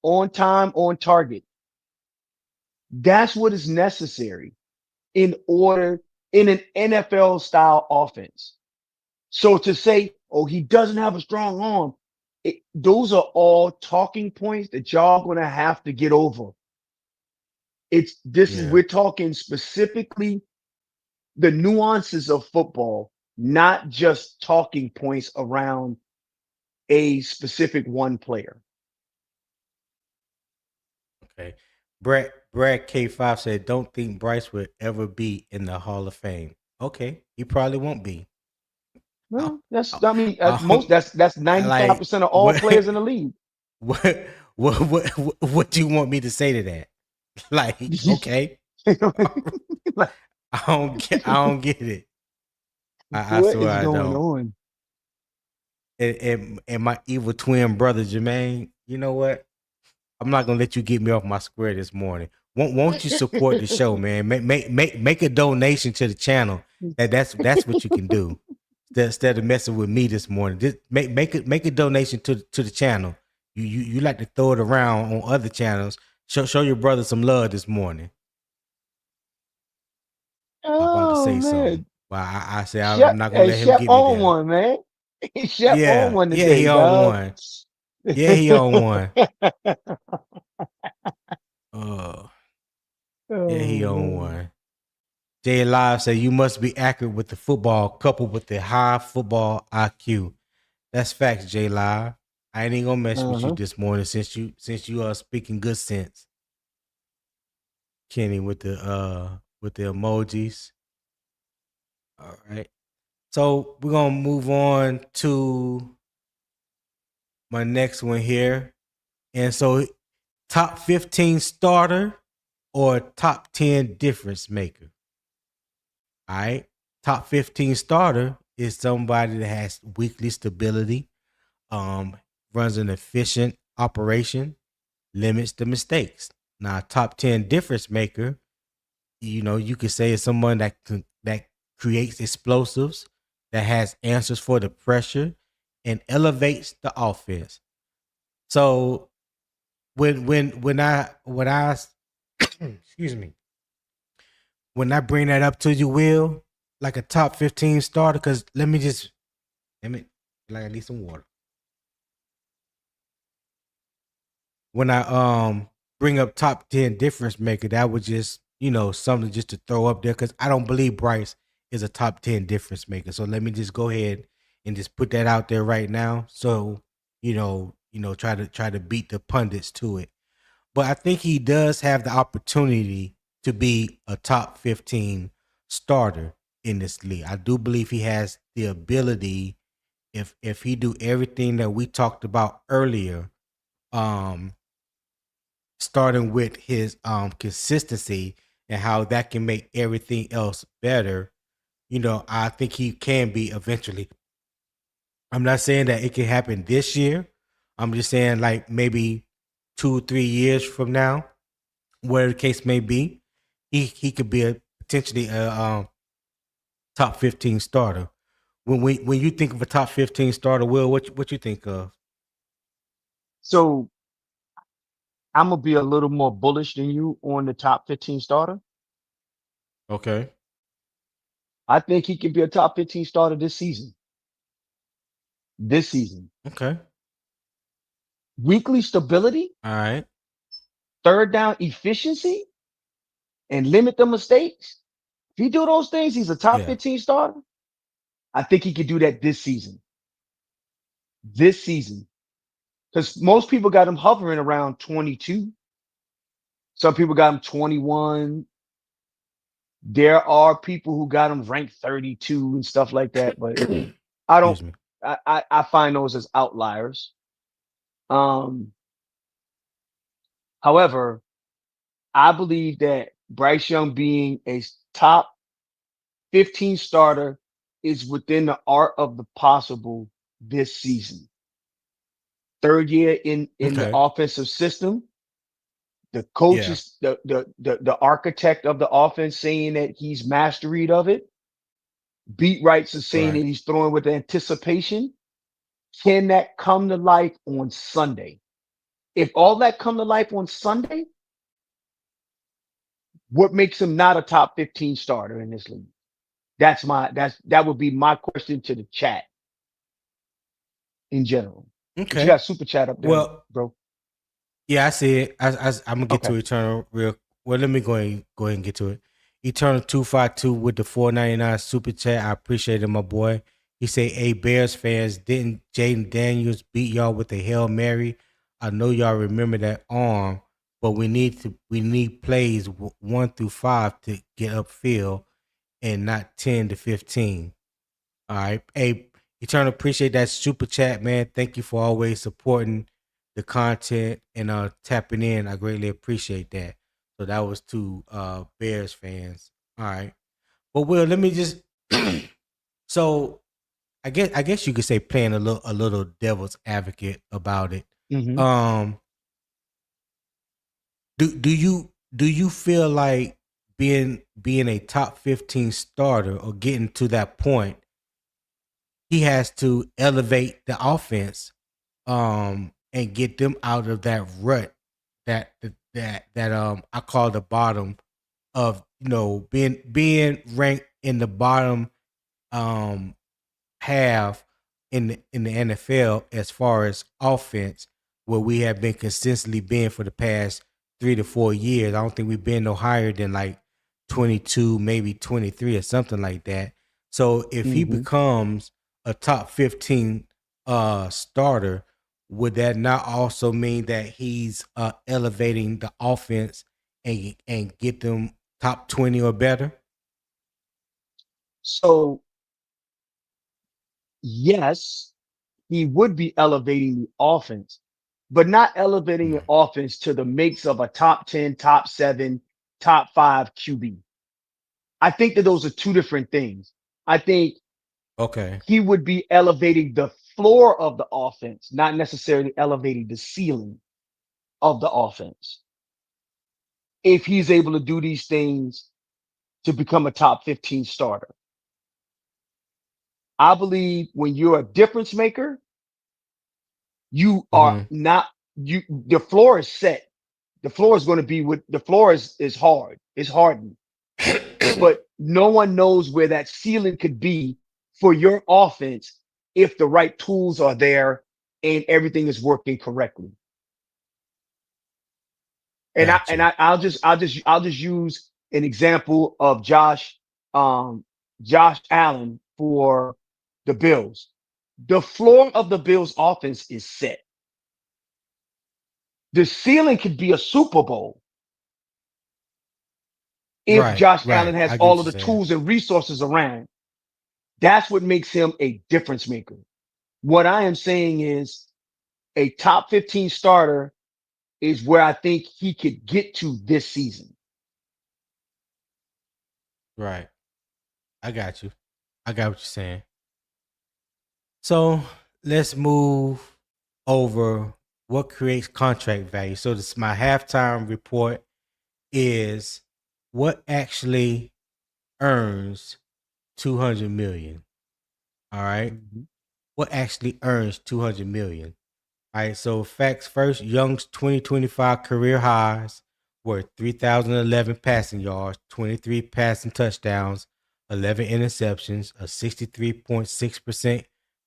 on time, on target. That's what is necessary in an NFL style offense. So to say, oh, he doesn't have a strong arm, those are all talking points that y'all gonna have to get over. Yeah. We're talking specifically the nuances of football, not just talking points around a specific one player. Okay. Brad K5 said, "Don't think Bryce will ever be in the Hall of Fame." Okay, he probably won't be. I, Well, that's I, I mean I most that's like 95% of all what players in the league. what what do you want me to say to that? Like, okay, Like, I don't get it. I what swear is I going don't. on? And my evil twin brother Jermaine, you know what? I'm not gonna let you get me off my square this morning. Won't you support the show, man? Make a donation to the channel. That's what you can do. Instead of messing with me this morning, just make a donation to the channel. You like to throw it around on other channels. Show your brother some love this morning. I'm about to Oh say something, man. but I say Shep, I'm not gonna hey, let him Shep get me on there. one, man. Shep on Yeah, one yeah, he today, on dog. one. Yeah, he on one. Uh, yeah, he Oh on man. one. Jay Live say you must be accurate with the football coupled with the high football IQ. That's facts, Jay Live. I ain't even gonna mess with you Uh-huh. this morning since you are speaking good sense. Kenny with the emojis. All right. So we're gonna move on to my next one here. And so top 15 starter or top 10 difference maker. All right. Top 15 starter is somebody that has weekly stability, um, runs an efficient operation, limits the mistakes. Now, top 10 difference maker, you could say is someone that creates explosives, that has answers for the pressure, and elevates the offense. So when I excuse me, when I bring that up to you, Will, like a top 15 starter, because let me like I need some water. When I bring up top 10 difference maker, that was just, something just to throw up there because I don't believe Bryce is a top 10 difference maker. So let me just go ahead and just put that out there right now. So, try to beat the pundits to it. But I think he does have the opportunity to be a top 15 starter in this league. I do believe he has the ability if he do everything that we talked about earlier, um, starting with his consistency and how that can make everything else better. I think he can be eventually. I'm not saying that it can happen this year. I'm just saying like maybe 2 3 years from now, where the case may be, he could be a potentially a top 15 starter. When you think of a top 15 starter, Will, what you think of? So I'm gonna be a little more bullish than you on the top 15 starter. Okay. I think he could be a top 15 starter this season. This season. Okay. Weekly stability, All right. third down efficiency, and limit the mistakes. If he do those things, he's a top Yeah. 15 starter. I think he could do that this season. This season. Because most people got him hovering around 22. Some people got him 21. There are people who got him ranked 32 and stuff like that, but I don't Excuse me. I find those as outliers. Um, However, I believe that Bryce Young being a top 15 starter is within the art of the possible this season. Third year in the Okay. offensive system, the Yeah. coaches, the architect of the offense saying that he's mastery of it. Beat writes are saying that Right. he's throwing with anticipation. Can that come to life on Sunday? If all that come to life on Sunday, what makes him not a top 15 starter in this league? That would be my question to the chat in general. But you Okay. got super chat up there, Well, bro. yeah, I see it. I'm gonna get Okay. to Eternal real. Well, let me go ahead and get to it. Eternal 252 with the 4.99 super chat. I appreciate it, my boy. He say, "Hey Bears fans, didn't Jaden Daniels beat y'all with a Hail Mary? I know y'all remember that arm, but we need plays 1 through 5 to get upfield and not 10 to 15." All right. Hey, Eternal, appreciate that super chat, man. Thank you for always supporting the content and tapping in. I greatly appreciate that. So that was to Bears fans. All right. But Will, let me just so I guess you could say playing a little devil's advocate about it. Mm-hmm. Um do you feel like being a top 15 starter or getting to that point, he has to elevate the offense and get them out of that rut that I call the bottom of being ranked in the bottom um have in the NFL as far as offense, where we have been consistently being for the past 3 to 4 years. I don't think we've been no higher than like 22, maybe 23 or something like that. So if he Mm-hmm. becomes a top 15 starter, would that not also mean that he's elevating the offense and get them top 20 or better? So yes, he would be elevating the offense, but not elevating the Mm. offense to the makes of a top 10, top 7, top 5 QB. I think that those are two different things. I think Okay. he would be elevating the floor of the offense, not necessarily elevating the ceiling of the offense. If he's able to do these things to become a top 15 starter, I believe when you're a difference maker, you are Mm-hmm. not, the floor is set. The floor is going to be what the floor is hard. It's hardened, but no one knows where that ceiling could be for your offense if the right tools are there and everything is working correctly. And I Got and you. I, I'll just use an example of Josh Allen for the Bills. The floor of the Bills offense is set. The ceiling could be a Super Bowl if Right, Josh Allen right. has I get all what of you're the saying. tools and resources around. That's what makes him a difference maker. What I am saying is a top 15 starter is where I think he could get to this season. Right. I got you. I got what you're saying. So let's move over what creates contract value. So this my halftime report is what actually earns 200 million. All right. Mhm. What actually earns 200 million? All right, so facts first. Young's 2025 career highs were 3,011 passing yards, 23 passing touchdowns, 11 interceptions, a 63.6%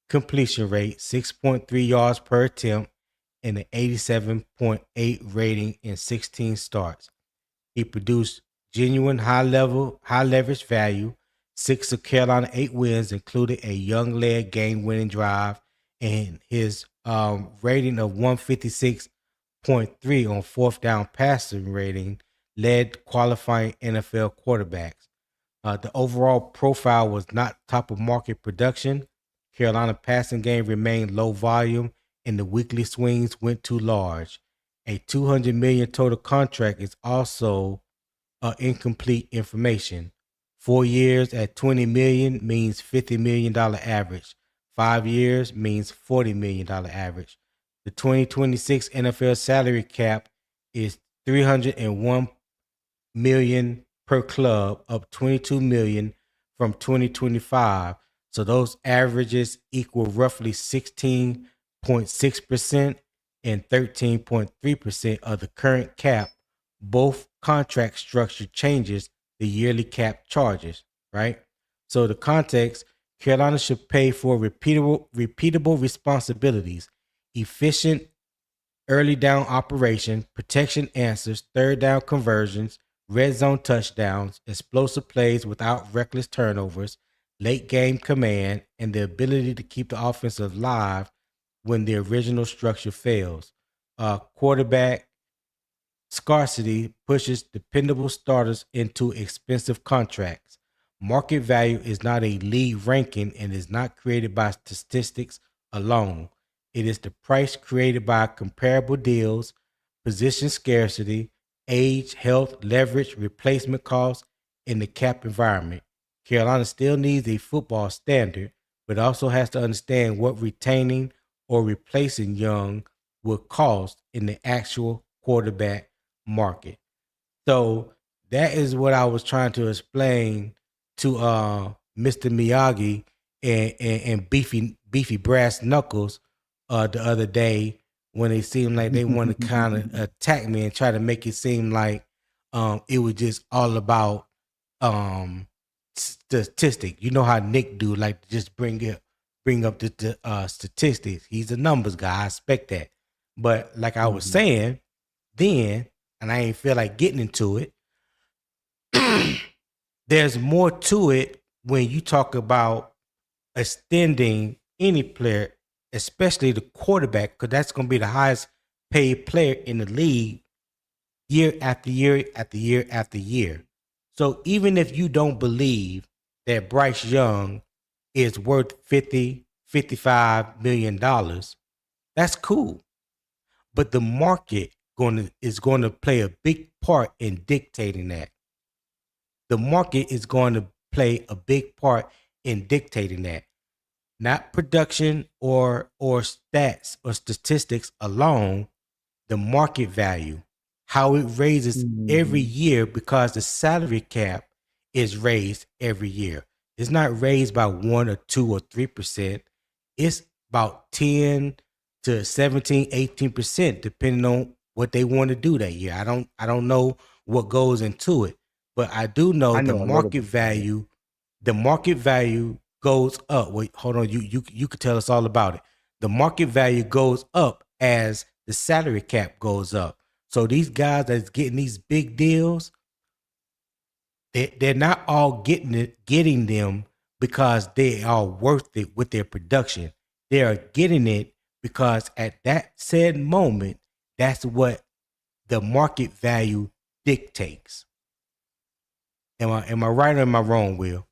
completion rate, 6.3 yards per attempt, and an 87.8 rating in 16 starts. He produced genuine high leverage value. 6 of Carolina 8 wins included a young leg game winning drive, and his rating of 156.3 on fourth down passing rating led qualifying NFL quarterbacks. The overall profile was not top of market production. Carolina passing game remained low volume, and the weekly swings went too large. A 200 million total contract is also incomplete information. 4 years at 20 million means $50 million average. 5 years means $40 million average. The 2026 NFL salary cap is 301 million per club, up 22 million from 2025. So those averages equal roughly 16.6% and 13.3% of the current cap. Both contract structure changes the yearly cap charges, right? So the context, Carolina should pay for repeatable responsibilities. efficient early down operation, protection answers, third down conversions, red zone touchdowns, explosive plays without reckless turnovers, late game command, and the ability to keep the offense alive when the original structure fails. Quarterback scarcity pushes dependable starters into expensive contracts. Market value is not a league ranking and is not created by statistics alone. It is the price created by comparable deals, position scarcity, age, health, leverage, replacement costs, in the cap environment. Carolina still needs a football standard, but also has to understand what retaining or replacing Young would cost in the actual quarterback market. So that is what I was trying to explain to Mr. Miyagi and beefy brass knuckles the other day when it seemed like they want to kind of attack me and try to make it seem like it was just all about um statistic. You know how Nick do, like to just bring up the statistics. He's a numbers guy. I expect that. But like I was saying, then, and I ain't feel like getting into it, there's more to it when you talk about extending any player, especially the quarterback, because that's going to be the highest paid player in the league year after year after year after year. So even if you don't believe that Bryce Young is worth 50, $55 million, that's cool. But the market is going to play a big part in dictating that. The market is going to play a big part in dictating that. Not production or stats or statistics alone, the market value, how it raises every year because the salary cap is raised every year. It's not raised by 1 or 2 or 3%. It's about 10 to 17, 18%, depending on what they want to do that year. I don't know what goes into it, but I do know I know a little bit. the market value goes up. Wait, hold on. You could tell us all about it. The market value goes up as the salary cap goes up. So these guys that's getting these big deals, they're not all getting them because they are worth it with their production. They are getting it because at that said moment, that's what the market value dictates. Am I right or am I wrong, Will?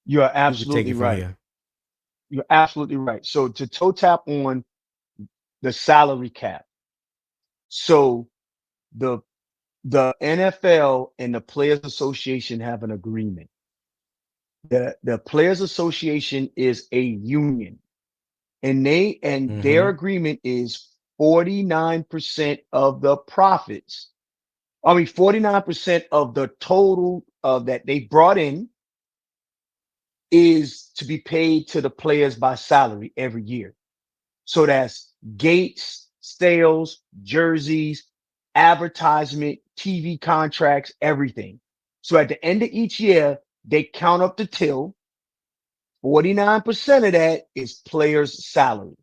You are You could take absolutely it from right. here. You're absolutely right. So to toe tap on the salary cap. So the the NFL and the Players Association have an agreement. The Players Association is a union, and their Mm-hmm. agreement is 49% of the profits. I mean, 49% of the total that they brought in is to be paid to the players by salary every year. So that's gates, sales, jerseys, advertisement, TV contracts, everything. So at the end of each year, they count up the till. 49% of that is players' salary.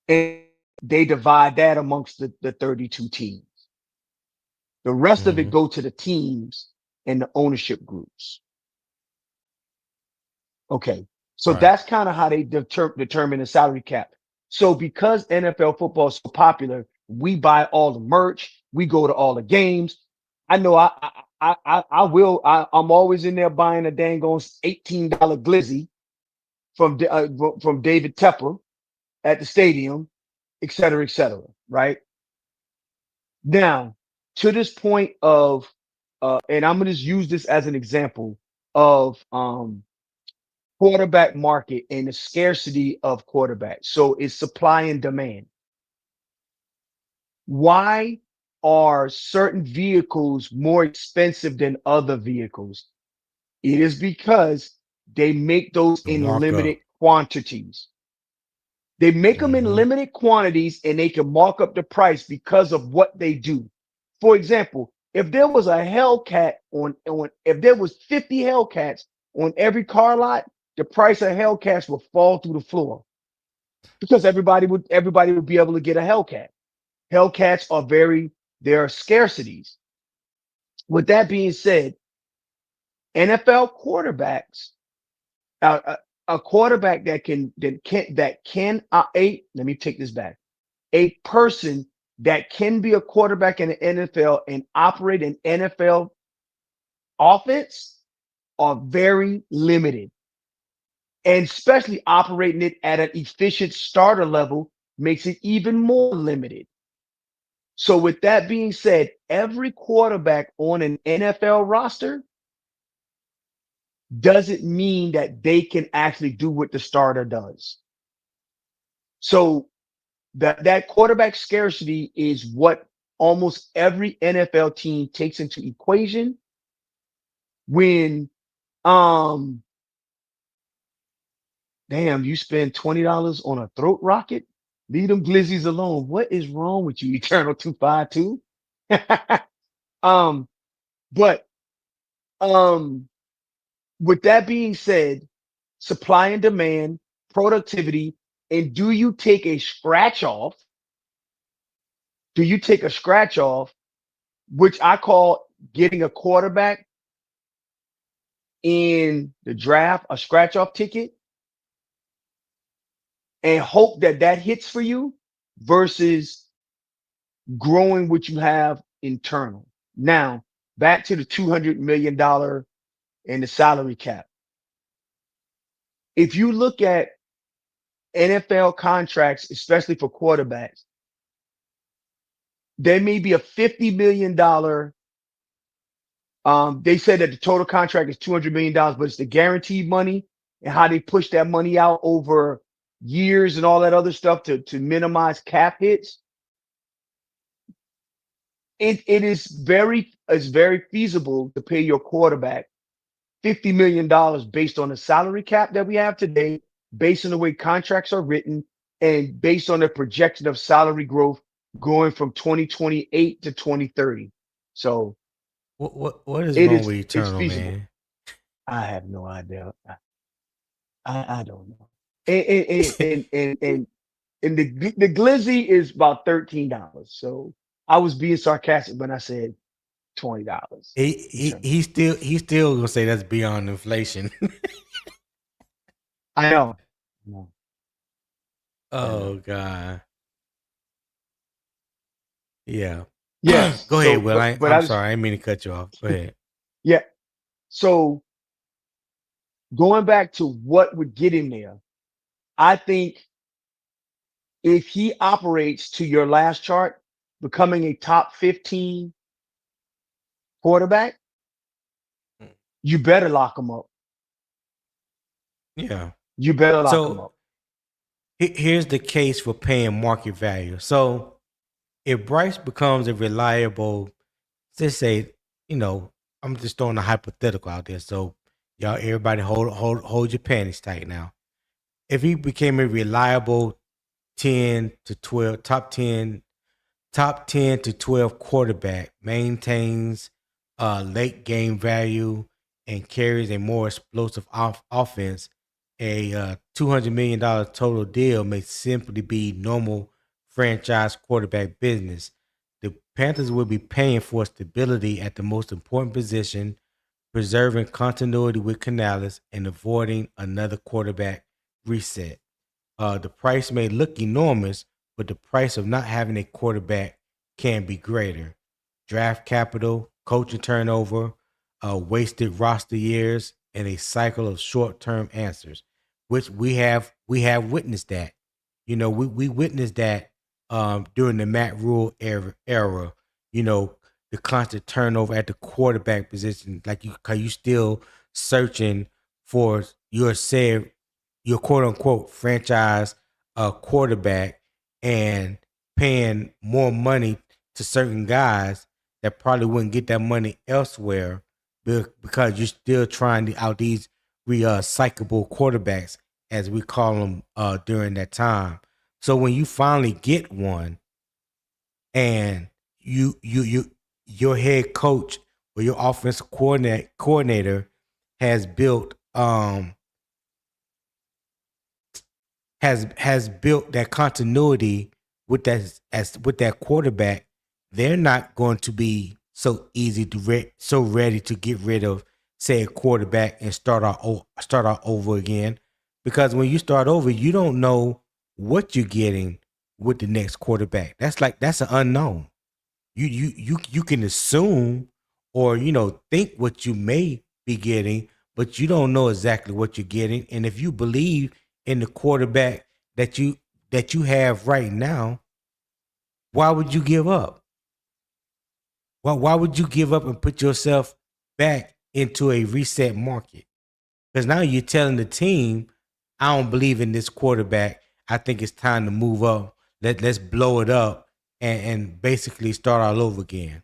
And they divide that amongst the 32 teams. The rest of it Mm-hmm. go to the teams and the ownership groups. Okay. So Right. that's kind of how they determine the salary cap. So because NFL football is so popular, we buy all the merch, we go to all the games. I know I will. I'm always in there buying a dang on $18 glizzy from David Tepper at the stadium, et cetera, et cetera. Right now, to this point of, and I'm gonna just use this as an example of quarterback market and the scarcity of quarterbacks. So it's supply and demand. Why are certain vehicles more expensive than other vehicles? It is because they make those The in limited markup. quantities. They make them in Mm-hmm. limited quantities and they can mark up the price because of what they do. For example, if there was a Hellcat on if there was 50 Hellcats on every car lot, the price of Hellcats will fall through the floor. because everybody would be able to get a Hellcat. Hellcats are there are scarcities. With that being said, NFL quarterbacks, a quarterback let me take this back. A person that can be a quarterback in the NFL and operate an NFL offense are very limited. And especially operating it at an efficient starter level makes it even more limited. So, with that being said, every quarterback on an NFL roster doesn't mean that they can actually do what the starter does. So, that quarterback scarcity is what almost every NFL team takes into equation when damn, you spend $20 on a throat rocket? Leave them glizzies alone. What is wrong with you, Eternal 252? um, but um, with that being said, supply and demand, productivity, and do you take a scratch off? Do you take a scratch off, which I call getting a quarterback in the draft, a scratch off ticket, and hope that that hits for you versus growing what you have internal. Now, back to the $200 million and the salary cap. If you look at NFL contracts, especially for quarterbacks, there may be a $50 million. They said that the total contract is $200 million, but it's the guaranteed money and how they push that money out over years and all that other stuff to minimize cap hits. It's very feasible to pay your quarterback $50 million based on the salary cap that we have today, based on the way contracts are written, and based on the projection of salary growth going from 2028 to 2030. So What is wrong with it's Eternal, feasible. man? I have no idea. I don't know. And the glizzy is about $13. So I was being sarcastic when I said $20. He still gonna say that's beyond inflation. I know. No, I Oh know. God. Yeah. Yes. Go ahead, So, Will. but I'm I just sorry, I didn't mean to cut you off. Go ahead. yeah. So going back to what would get him there, I think if he operates to your last chart, becoming a top 15 quarterback, you better lock him up. Yeah. You better lock him So up. here's the case for paying market value. So if Bryce becomes a reliable, let's say, you know, I'm just throwing a hypothetical out there. So y'all, everybody, hold your panties tight now. If he became a reliable 10 to 12, top 10 to 12 quarterback, maintains late game value and carries a more explosive offense, a $200 million total deal may simply be normal franchise quarterback business. The Panthers will be paying for stability at the most important position, preserving continuity with Canales and avoiding another quarterback reset. The price may look enormous, but the price of not having a quarterback can be greater. Draft capital, coaching turnover, wasted roster years, and a cycle of short-term answers, which we have witnessed that. You know, we witnessed that during the Matt Rule era. You know, the constant turnover at the quarterback position, like you still searching for your quote unquote franchise quarterback and paying more money to certain guys that probably wouldn't get that money elsewhere because you're still trying to out these recyclable quarterbacks as we call them during that time. So when you finally get one and you your head coach or your offensive coordinator has built has built that continuity with that quarterback, they're not going to be so easy to so ready to get rid of, say, a quarterback and start out over again, because when you start over, you don't know what you're getting with the next quarterback. That's an unknown. You can assume, or think what you may be getting, but you don't know exactly what you're getting. And if you believe in the quarterback that you have right now, why would you give up? Why would you give up and put yourself back into a reset market? Because now you're telling the team, I don't believe in this quarterback. I think it's time to move up. Let's blow it up and basically start all over again.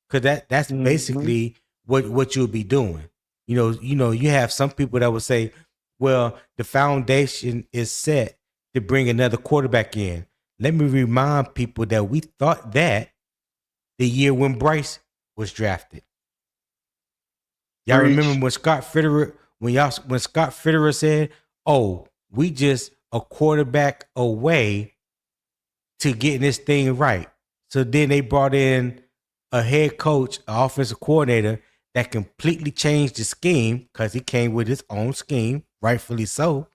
Because that's basically what you'll be doing. You have some people that would say, well, the foundation is set to bring another quarterback in. Let me remind people that we thought that the year when Bryce was drafted. Y'all remember when Scott Fitterer said, "Oh, we just a quarterback away to getting this thing right." So then they brought in a head coach, an offensive coordinator that completely changed the scheme, because he came with his own scheme, rightfully so.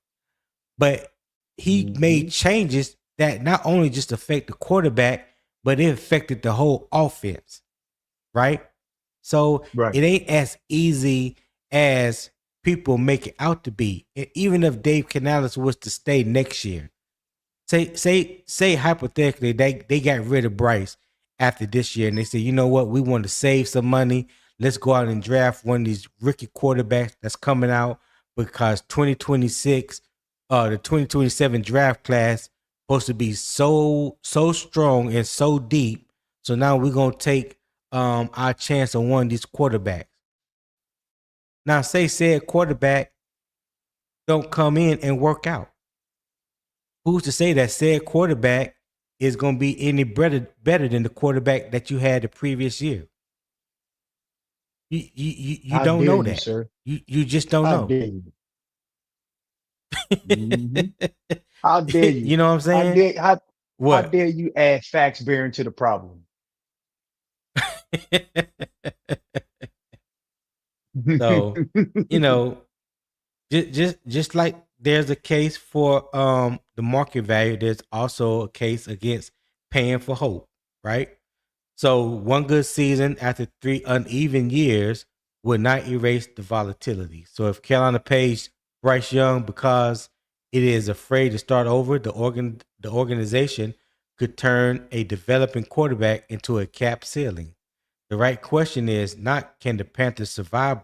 But he made changes that not only just affect the quarterback, but it affected the whole offense, right? So it ain't as easy as people make it out to be. And even if Dave Canales was to stay next year, say hypothetically they got rid of Bryce after this year, and they say, you know what, we want to save some money. Let's go out and draft one of these rookie quarterbacks that's coming out, because 2026, the 2027 draft class supposed to be so strong and so deep. So now we're gonna take our chance on one of these quarterbacks. Now, say said quarterback don't come in and work out. Who's to say that said quarterback is going to be any better than the quarterback that you had the previous year? You don't know that, sir. You just don't How know. dare you? How dare you? You know what I'm saying? How dare you add facts bearing to the problem? So, just like there's a case for the market value, there's also a case against paying for hope, right? So one good season after 3 uneven years would not erase the volatility. So if Carolina pays Bryce Young because it is afraid to start over, the organization could turn a developing quarterback into a cap ceiling. The right question is not, can the Panthers survive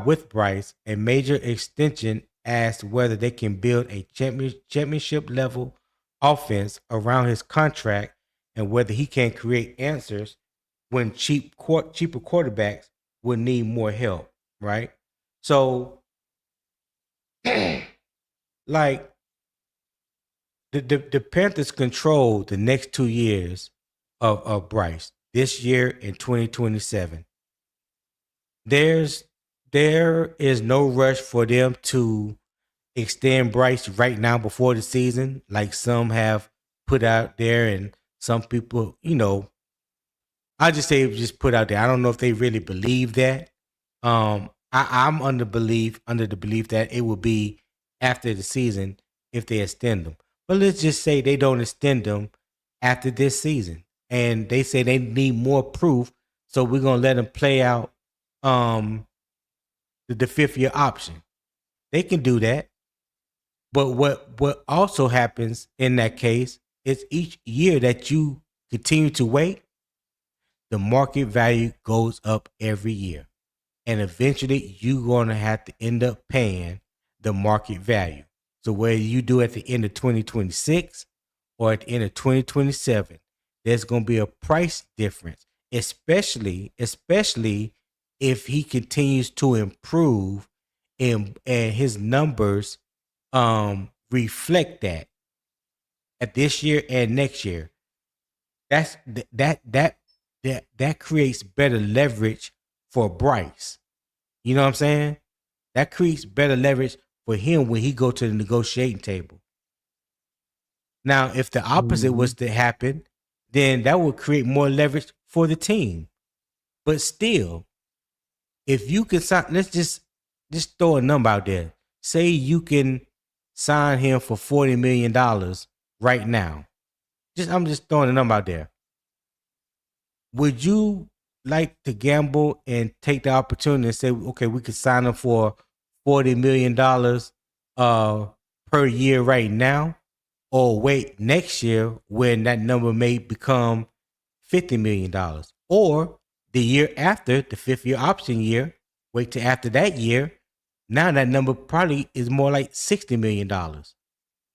with Bryce? A major extension asks whether they can build a championship level offense around his contract, and whether he can create answers when cheaper quarterbacks would need more help, right? So, like, the Panthers control the next 2 years of Bryce, this year and 2027. There is no rush for them to extend Bryce right now before the season, like some have put out there, and some people, I just say just put out there. I don't know if they really believe that. I'm under the belief that it will be after the season if they extend them. But let's just say they don't extend them after this season, and they say they need more proof, so we're gonna let them play out the 5th-year option. They can do that. But what also happens in that case is each year that you continue to wait, the market value goes up every year. And eventually you're going to have to end up paying the market value. So whether you do at the end of 2026 or at the end of 2027, there's going to be a price difference, especially if he continues to improve and his numbers reflect that at this year and next year. That creates better leverage for Bryce. You know what I'm saying? That creates better leverage for him when he go to the negotiating table. Now, if the opposite Mhm. was to happen, then that would create more leverage for the team. But still, if you can sign, let's just throw a number out there. Say you can sign him for $40 million right now. I'm just throwing a number out there. Would you like to gamble and take the opportunity and say, okay, we could sign him for $40 million per year right now, or wait next year when that number may become $50 million, or the year after the 5th year option year, wait till after that year. Now that number probably is more like $60 million.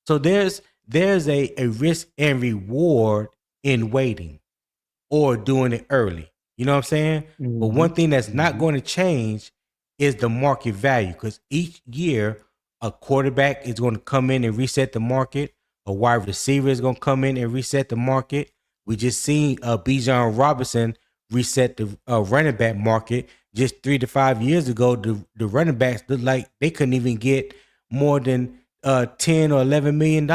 So there's a risk and reward in waiting or doing it early. You know what I'm saying? But one Mhm. thing that's not Mhm. going to change is the market value, because each year a quarterback is going to come in and reset the market. A wide receiver is going to come in and reset the market. We just seen Bijan Robinson reset the running back market just 3 to 5 years ago. The running backs looked like they couldn't even get more than 10 or $11 million.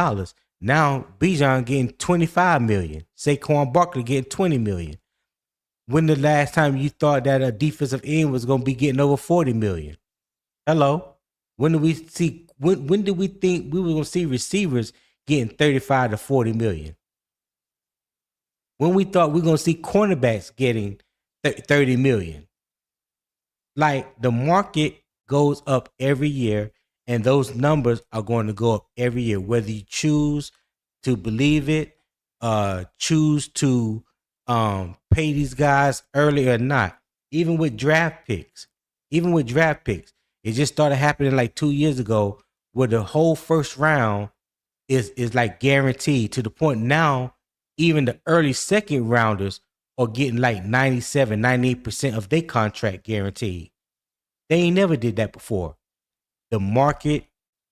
Now Bijan getting 25 million. Saquon Barkley getting 20 million. When the last time you thought that a defensive end was gonna be getting over 40 million? Hello. When did we see when did we think we were gonna see receivers getting 35 to 40 million? When we thought we were gonna see cornerbacks getting 30 million? Like, the market goes up every year, and those numbers are going to go up every year, whether you choose to believe it, choose to pay these guys early or not. Even with draft picks, it just started happening like 2 years ago, where the whole first round is like guaranteed, to the point now even the early second rounders are getting like 97, 98% of their contract guaranteed. They ain't never did that before. The market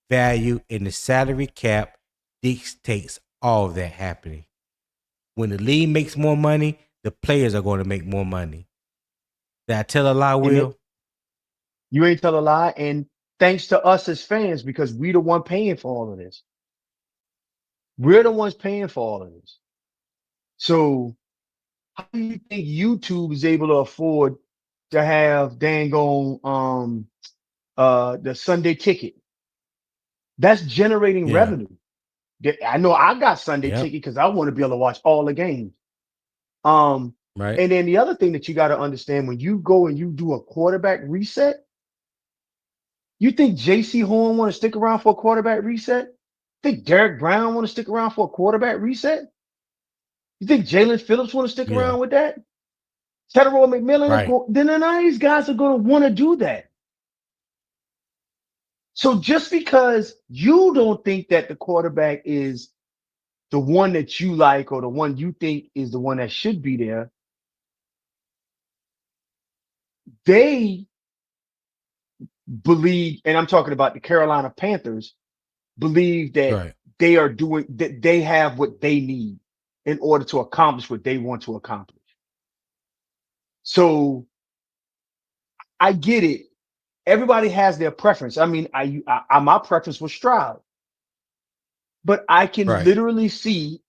value and the salary cap dictates all of that happening. When the league makes more money, the players are going to make more money. Did I tell a lie, And it, Will? you ain't tell a lie. And thanks to us as fans, because we the one paying for all of this. We're the ones paying for all of this. So how do you think YouTube is able to afford to have dang the Sunday ticket? That's generating Yeah. revenue. I know I got Sunday Yep. ticket because I want to be able to watch all the games. Um, Right. and then the other thing that you got to understand, when you go and you do a quarterback reset, you think JC Horn want to stick around for a quarterback reset? Think Derek Brown want to stick around for a quarterback reset? You think Jalen Phillips want to stick Yeah. around with that? Tedderall McMillan is Right. going. Then none of these guys are going to want to do that. So just because you don't think that the quarterback is the one that you like, or the one you think is the one that should be there, they believe, and I'm talking about the Carolina Panthers, believe that Right. they have what they need in order to accomplish what they want to accomplish. So I get it. Everybody has their preference. I mean, my preference was Stroud, but Right. I can literally see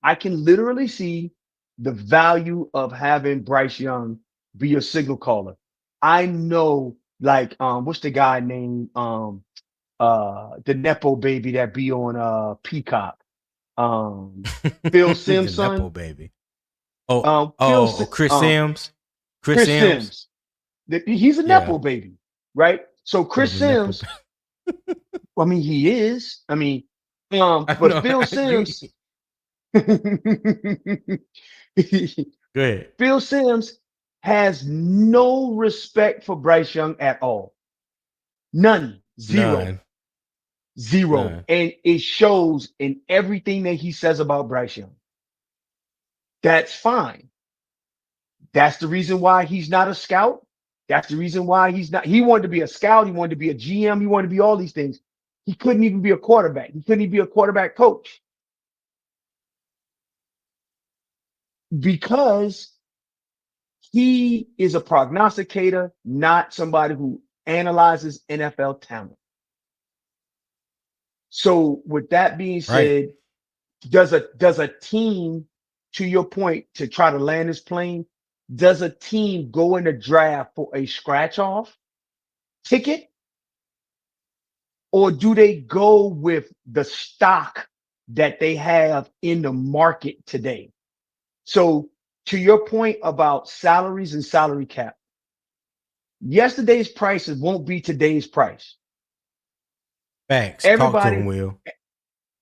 the value of having Bryce Young be your signal caller. I know, like, what's the guy named, the Nepo baby that be on, Peacock, um, Phil The Nepo Simpson, baby. Chris Um, Sims. Chris Chris Sims. Sims. He's a Yeah. Nepo baby, right? So Oh, Chris the Nepo Sims, baby. I mean, he is. I mean, I but know. Phil You Sims, go ahead. Phil Sims has no respect for Bryce Young at all. None. Zero. None. Zero. None. And it shows in everything that he says about Bryce Young. That's fine. That's the reason why he's not a scout. That's the reason why he wanted to be a scout. He wanted to be a GM. He wanted to be all these things. He couldn't even be a quarterback. He couldn't even be a quarterback coach because he is a prognosticator, not somebody who analyzes NFL talent. So with that being Right. said, does a team, to your point, to try to land this plane, does a team go in the draft for a scratch off ticket, or do they go with the stock that they have in the market today? So to your point about salaries and salary cap, yesterday's prices won't be today's price. Facts. Talk to him, Everybody, Will.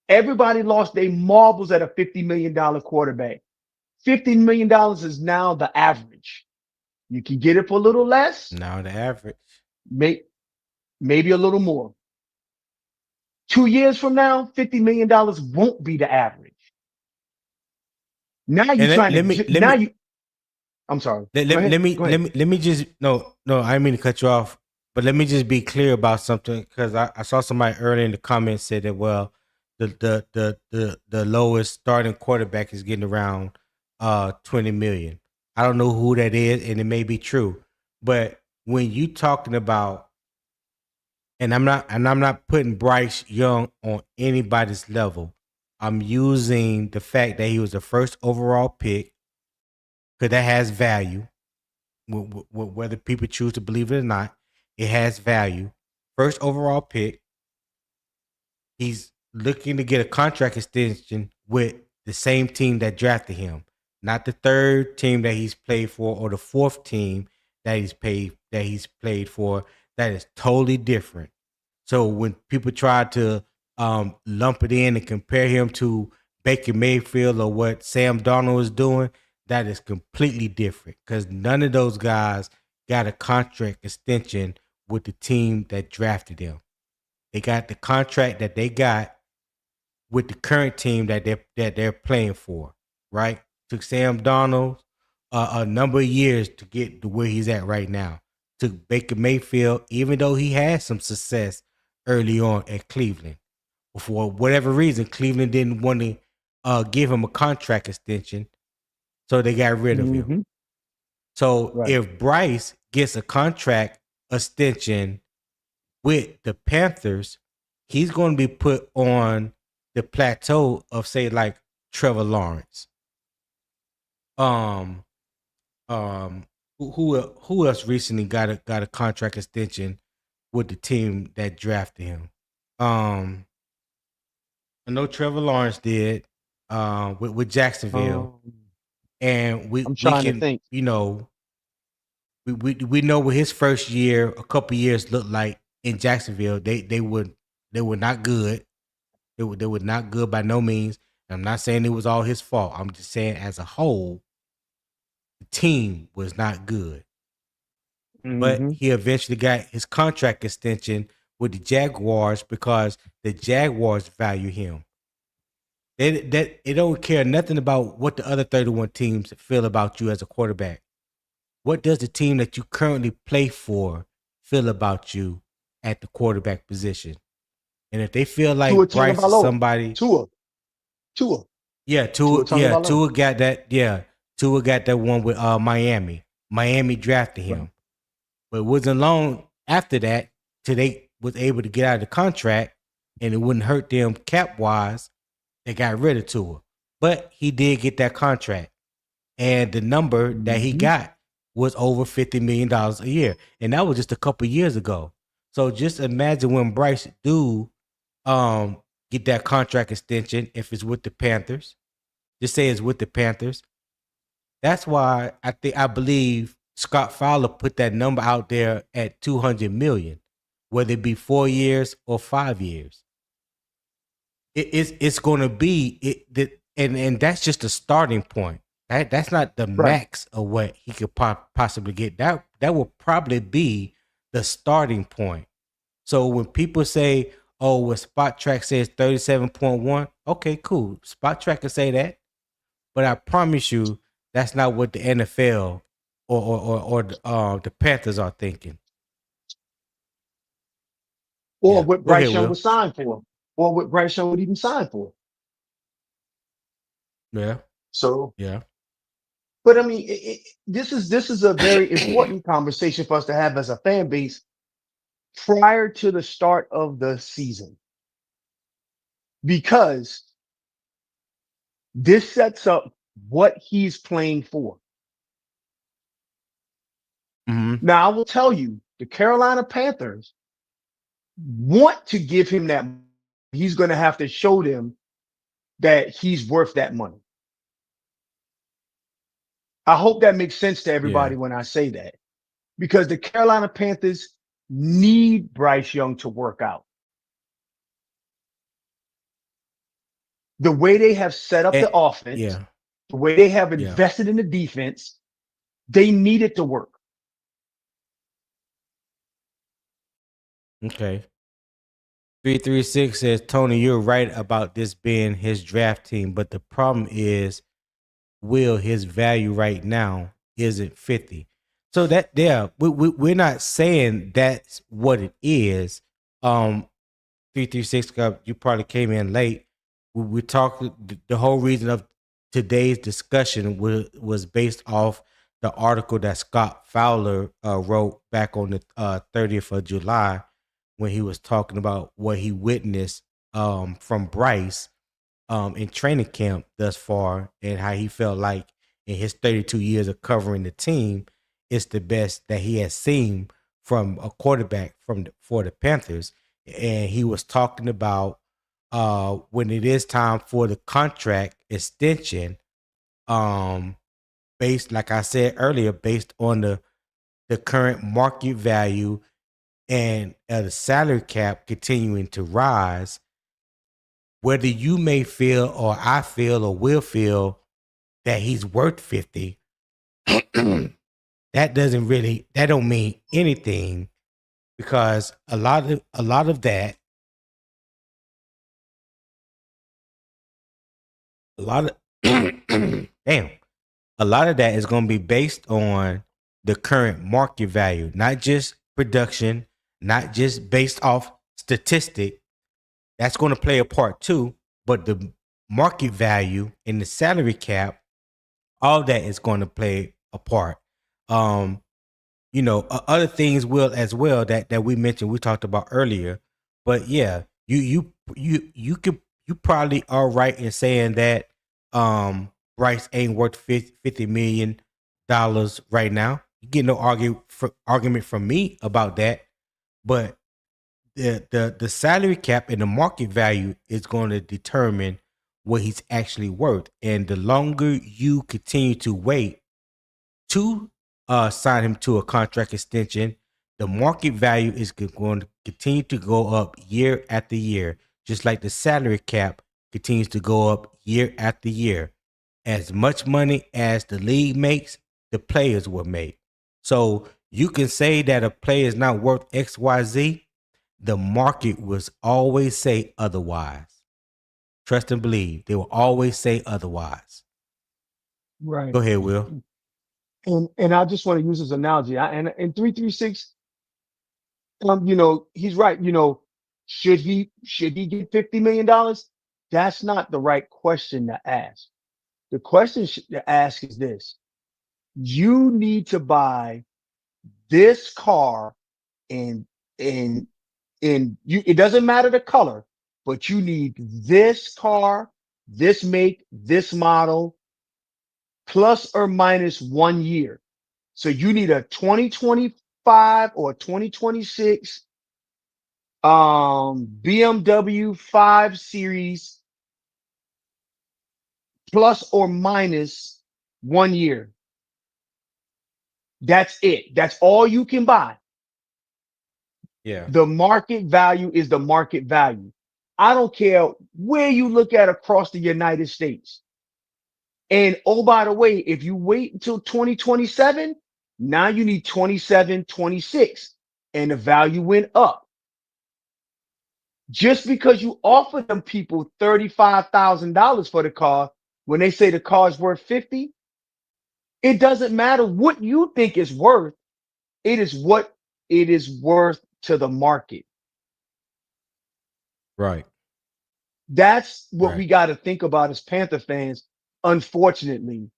everybody lost their marbles at a $50 million quarterback. $50 million is now the average. You can get it for a little less, Now the average. may, maybe a little more. 2 years from now, $50 million won't be the average. Now you And trying let me to let me I'm sorry. let, Go let, ahead. let me Go let ahead. me let me just no, I didn't mean to cut you off, but let me just be clear about something because I saw somebody earlier in the comments said that well the lowest starting quarterback is getting around 20 million. I don't know who that is, and it may be true, but when you talking about and I'm not putting Bryce Young on anybody's level. I'm using the fact that he was the first overall pick because that has value. Whether people choose to believe it or not, it has value. First overall pick. He's looking to get a contract extension with the same team that drafted him, not the third team that he's played for or the fourth team that he's played for. That is totally different. So when people try to lump it in and compare him to Baker Mayfield or what Sam Darnold is doing, that is completely different because none of those guys got a contract extension with the team that drafted them. They got the contract that they got with the current team that they're playing for. Right? Took Sam Darnold a number of years to get to where he's at right now. Took Baker Mayfield, even though he had some success early on at Cleveland. For whatever reason, Cleveland didn't want to give him a contract extension, so they got rid of him. Mm-hmm. So Right. if Bryce gets a contract extension with the Panthers, he's going to be put on the plateau of say like Trevor Lawrence. Um, who else recently got a contract extension with the team that drafted him? Um, I know Trevor Lawrence did with Jacksonville, Um, and we I'm we trying to can think. we know what his first year, a couple years looked like in Jacksonville. They were not good. They were not good by no means. I'm not saying it was all his fault. I'm just saying as a whole, the team was not good. But Mm-hmm. he eventually got his contract extension with the Jaguars because the Jaguars value him. They don't care nothing about what the other 31 teams feel about you as a quarterback. What does the team that you currently play for feel about you at the quarterback position? And if they feel Tua like Bryce is Tagovailoa. somebody, Tua. Tua. yeah, Tua Tagovailoa. Tua got that, yeah, Tua got that one with Miami. Miami drafted Right. him, but it wasn't long after that till they was able to get out of the contract, and it wouldn't hurt them cap wise. They got rid of Tua, but he did get that contract, and the number that he Mm-hmm. got was over $50 million a year, and that was just a couple years ago. So just imagine when Bryce do um, get that contract extension if it's with the Panthers. Just say it's with the Panthers. That's why I believe Scott Fowler put that number out there at 200 million, whether it be 4 years or 5 years. It's going to be and that's just a starting point. That's not the Right. max of what he could possibly get. That will probably be the starting point. So when people say, "Oh, well, Spot Track says 37.1," okay, cool. Spot Track can say that, but I promise you, that's not what the NFL or the Panthers are thinking. Or Yeah, what go ahead, Bryce Young Will. was signed for. Or what Bryce Young would even sign for. Yeah, So, yeah. but I mean, this is a very important conversation for us to have as a fan base prior to the start of the season. because this sets up what he's playing for. Mm-hmm. Now, I will tell you, the Carolina Panthers want to give him that. He's going to have to show them that he's worth that money. I hope that makes sense to Yeah. everybody when I say that, because the Carolina Panthers need Bryce Young to work out. The way they have set up the offense, Yeah. the way they have Yeah. invested in the defense, they need it to work. Okay. 336 says, Tony, you're right about this being his draft team, but the problem is, Will, his value right now isn't 50. So that, yeah, we're not saying that's what it is. 336, you probably came in late. We talked, the whole reason of today's discussion was based off the article that Scott Fowler wrote back on the 30th of July, when he was talking about what he witnessed from Bryce in training camp thus far, and how he felt like in his 32 years of covering the team, it's the best that he has seen from a quarterback for the Panthers. And he was talking about when it is time for the contract extension, um, based, like I said earlier, based on the current market value and the salary cap continuing to rise, whether you may feel or I feel or will feel that he's worth 50, that don't mean anything, because a lot of that a lot of damn, a lot of that is going to be based on the current market value, not just production, not just based off statistic. That's going to play a part too, but the market value and the salary cap, all that is going to play a part. Um, other things will as well that we mentioned, we talked about earlier. But yeah, you probably are right in saying that Bryce ain't worth $50 million right now. You get no argument from me about that. But the salary cap and the market value is going to determine what he's actually worth. And the longer you continue to wait to sign him to a contract extension, the market value is going to continue to go up year after year, just like the salary cap continues to go up year after year. As much money as the league makes, the players will make. So you can say that a player is not worth XYZ. The market will always say otherwise. Trust and believe. They will always say otherwise. Right. Go ahead, Will. And I just want to use this analogy. And 336, he's right. Should he get $50 million? That's not the right question to ask. The question to ask is this: you need to buy this car, and and it doesn't matter the color, but you need this car, this make, this model, plus or minus 1 year. So you need a 2025 or 2026 BMW 5 Series, plus or minus 1 year. That's it. That's all you can buy. Yeah. The market value is the market value. I don't care where you look at across the United States. And oh, by the way, if you wait until 2027, now you need 27, 26, and the value went up. Just because you offer them people $35,000 for the car, when they say the car is worth 50, it doesn't matter what you think it's worth. It is what it is worth to the market. Right. That's what Right. we got to think about as Panther fans, unfortunately.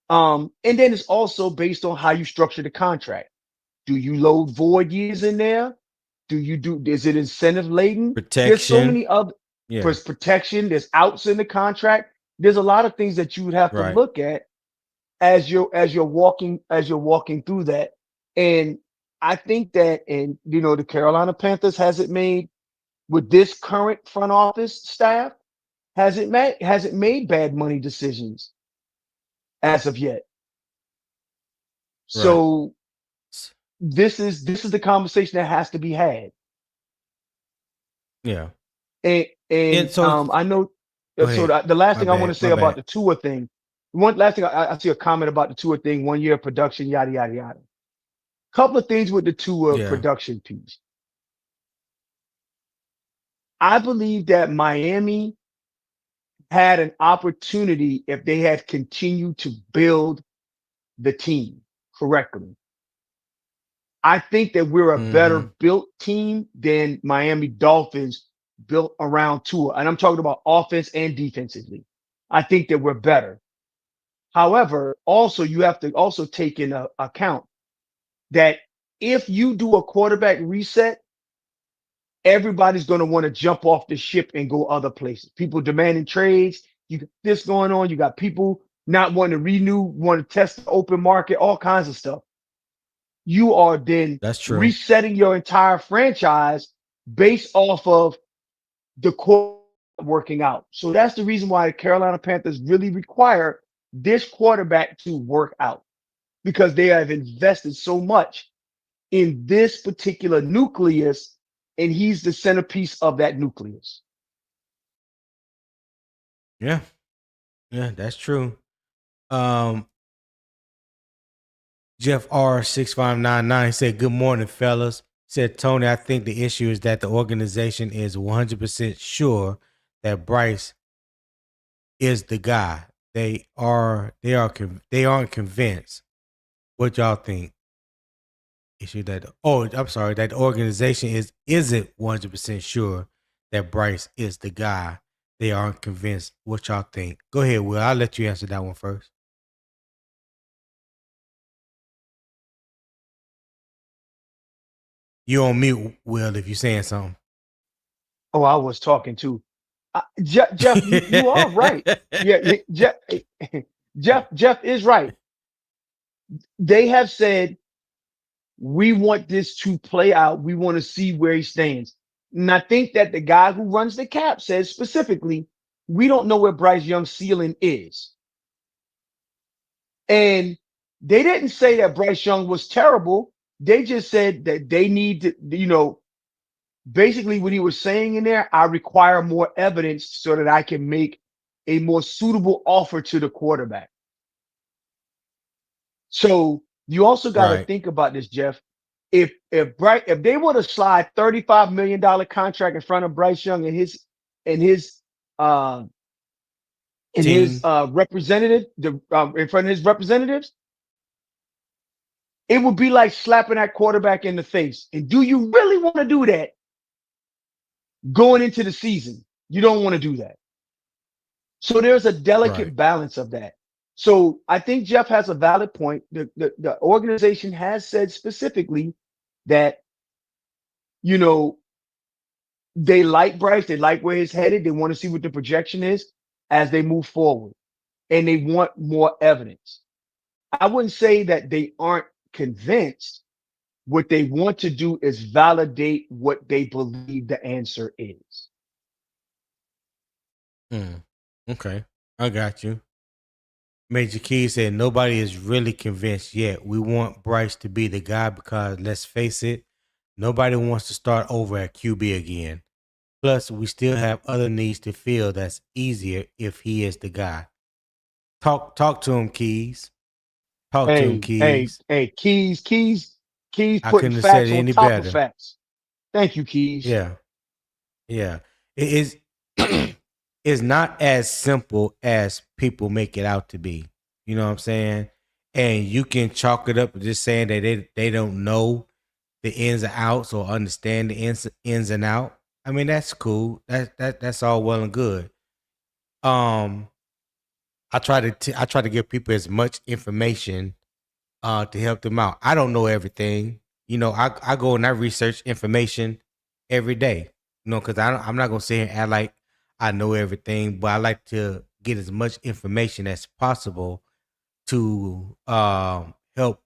And then it's also based on how you structure the contract. Do you load void years in there? Is it incentive laden? There's so Protection. many other. Yeah. for protection. There's outs in the contract. There's a lot of things that you would have to Right. look at as you're walking through that. And I think that, and the Carolina Panthers hasn't made, with this current front office staff, hasn't made bad money decisions as of yet. Right. So this is the conversation that has to be had. Yeah. And And and so I know. go So ahead. the last My thing I want to bad. say My about bad. the Tua thing, one last thing, I see a comment about the Tua thing, 1 year of production, yada yada yada. Couple of things with the Tua Yeah. production piece. I believe that Miami had an opportunity if they had continued to build the team correctly. I think that we're a better Mm-hmm. built team than Miami Dolphins built around Tua. And I'm talking about offense and defensively. I think that we're better. However, also you have to also take in account that if you do a quarterback reset, everybody's going to want to jump off the ship and go other places. People demanding trades. You got this going on. You got people not wanting to renew, want to test the open market, all kinds of stuff. You are then That's true. resetting your entire franchise based off of the core working out. So that's the reason why the Carolina Panthers really require this quarterback to work out, because they have invested so much in this particular nucleus, and he's the centerpiece of that nucleus. Yeah. Yeah, that's true. Um, Jeff R6599 said, "Good morning, fellas." Said Tony, I think the issue is that the organization is 100% sure that Bryce is the guy. They aren't convinced. What y'all think? Issue that I'm sorry, that the organization isn't 100% sure that Bryce is the guy. They aren't convinced. What y'all think? Go ahead, Will. I'll let you answer that one first. You on mute, Will, if you're saying something. Oh, I was talking to Jeff. You are right. Yeah, Jeff. Jeff is right. They have said we want this to play out. We want to see where he stands. And I think that the guy who runs the cap says specifically, we don't know where Bryce Young's ceiling is. And they didn't say that Bryce Young was terrible. They just said that they need to, basically what he was saying in there, I require more evidence so that I can make a more suitable offer to the quarterback. So you also got to Right. think about this, Jeff. If they were to slide $35 million contract in front of Bryce Young and his uh Team. representative, in front of his representatives, it would be like slapping that quarterback in the face. And do you really want to do that going into the season? You don't want to do that. So there's a Right. delicate balance of that. So I think Jeff has a valid point. The organization has said specifically that, you know, they like Bryce, they like where he's headed, they want to see what the projection is as they move forward, and they want more evidence. I wouldn't say that they aren't convinced. What they want to do is validate what they believe the answer is. Mm. Okay. I got you. Major Key said nobody is really convinced yet. We want Bryce to be the guy because let's face it, nobody wants to start over at QB again. Plus, we still have other needs to fill that's easier if he is the guy. Talk to him, Keys. Talk to him, Hey, hey, Keys. hey, Keys I putting couldn't have said facts it on any top of better. facts. Thank you, Keys. Yeah. Yeah. It is it's not as simple as people make it out to be. You know what I'm saying? And you can chalk it up to just saying that they don't know the ins and outs or understand the ins and out. I mean, that's cool. That's all well and good. Um, I try to give people as much information to help them out. I don't know everything. I go and I research information every day. Because I'm not gonna sit here and act like I know everything, but I like to get as much information as possible to help,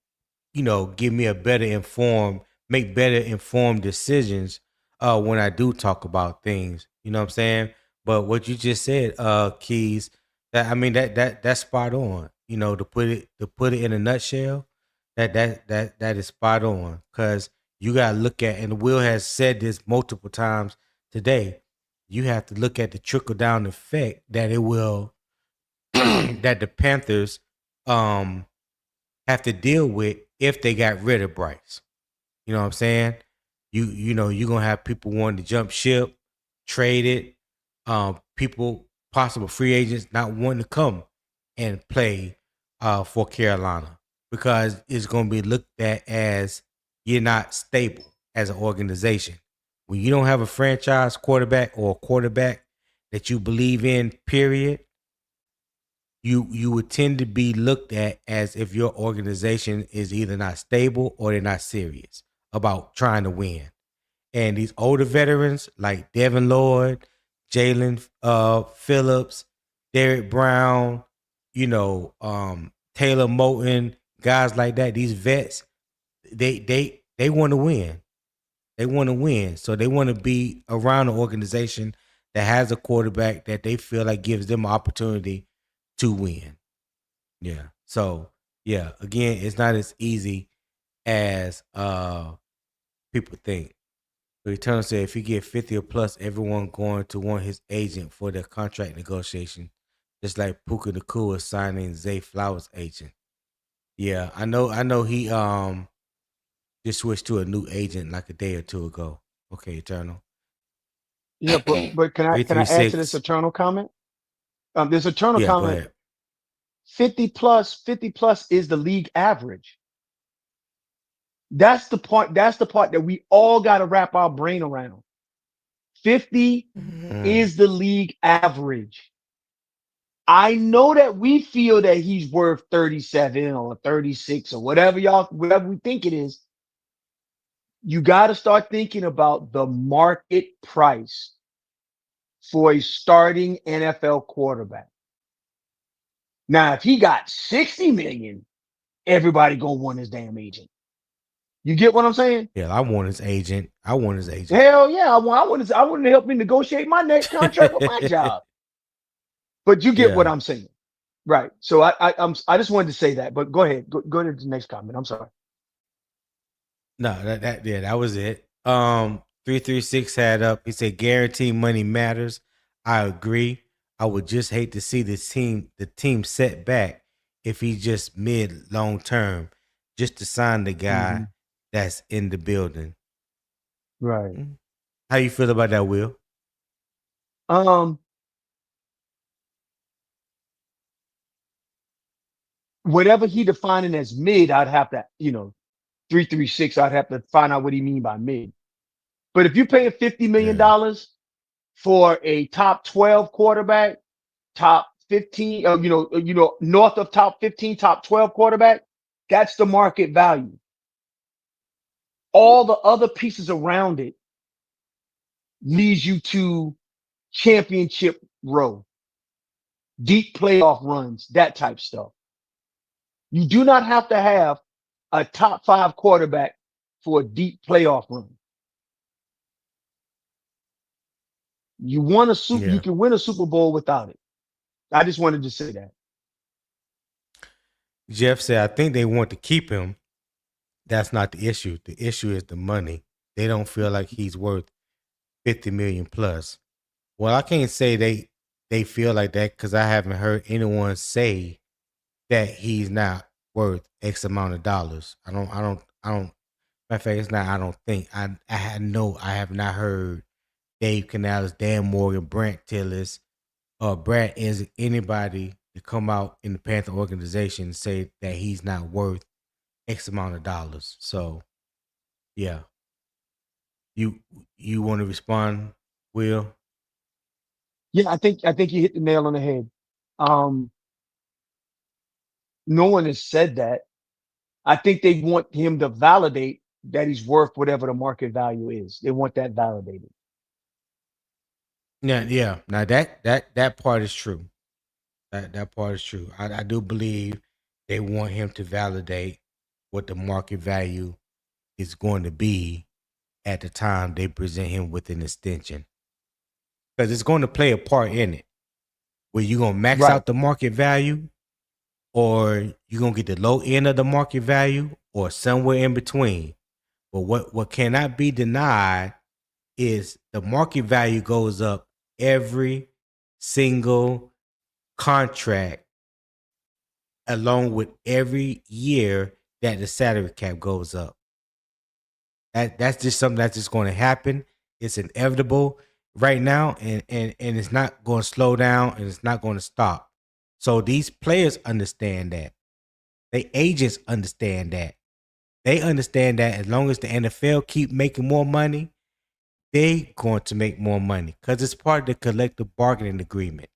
give me a better informed, make better informed decisions when I do talk about things. You know what I'm saying? But what you just said, Keys, that I mean that's spot on. To put it in a nutshell, that is spot on. Cause you gotta look at, and Will has said this multiple times today. You have to look at the trickle down effect that it will that the Panthers um have to deal with if they got rid of Bryce. You know what I'm saying? You're gonna have people wanting to jump ship, trade it, people, possible free agents not wanting to come and play for Carolina because it's gonna be looked at as you're not stable as an organization. When you don't have a franchise quarterback or a quarterback that you believe in, period, you would tend to be looked at as if your organization is either not stable or they're not serious about trying to win. And these older veterans like Devin Lloyd, Jalen Phillips, Derek Brown, Taylor Moton, guys like that, these vets, they want to win. They want to win. So they want to be around an organization that has a quarterback that they feel like gives them an opportunity to win. Yeah. So yeah, again, it's not as easy as people think. But Eternal said if he get 50 or plus, everyone going to want his agent for their contract negotiation. Just like Puka Nakua signing Zay Flowers' agent. Yeah, I know he just switched to a new agent like a day or two ago. Okay, Eternal. Yeah, but can I add to this 336. eternal comment? This eternal Yeah, go comment, ahead. 50 plus is the league average. That's the point. That's the part that we all got to wrap our brain around. 50 Mhm. is the league average. I know that we feel that he's worth 37 or 36 or whatever we think it is. You got to start thinking about the market price for a starting NFL quarterback. Now, if he got 60 million, everybody gonna want his damn agent. You get what I'm saying? Yeah, I want his agent. I want his agent. Hell yeah, I want to help me negotiate my next contract with my job. But you get what Yeah. I'm saying, right? So I just wanted to say that. But go ahead, go to the next comment. I'm sorry. No, that was it. 336 had up. He said guarantee money matters. I agree. I would just hate to see the team set back if he just mid long term, just to sign the Hmm. guy that's in the building. Right. Mm. How you feel about that, Will? Um, whatever he defining as mid, I'd have to, 336. I'd have to find out what he mean by mid. But if you're paying Yeah. $50 million for a top 12 quarterback, top 15, north of top 15, top 12 quarterback, that's the market value. All the other pieces around it leads you to championship row, deep playoff runs, that type stuff. You do not have to have a top five quarterback for a deep playoff run. You Yeah. can win a Super Bowl without it. I just wanted to say that. Jeff said I think they want to keep him. That's not the issue. The issue is the money. They don't feel like he's worth 50 million plus. Well, I can't say they feel like that because I haven't heard anyone say that he's not worth X amount of dollars. I don't. Matter of fact, it's not. I don't think. I have not heard Dave Canales, Dan Morgan, Brent Tillis, or Brad is anybody to come out in the Panther organization and say that he's not worth X amount of dollars. So yeah, you you want to respond, Will? Yeah, I think you hit the nail on the head. Um, no one has said that. I think they want him to validate that he's worth whatever the market value is. They want that validated. Yeah, yeah. Now that part is true. That part is true. I do believe they want him to validate what the market value is going to be at the time they present him with an extension, because it's going to play a part in it. Where you gonna max Right. out the market value, or you gonna get the low end of the market value, or somewhere in between. But what cannot be denied is the market value goes up every single contract, along with every year that the salary cap goes up. That's just something that's just going to happen. It's inevitable right now, and it's not going to slow down, and it's not going to stop. So these players understand that. They agents understand that. They understand that as long as the NFL keep making more money, they going to make more money because it's part of the collective bargaining agreement.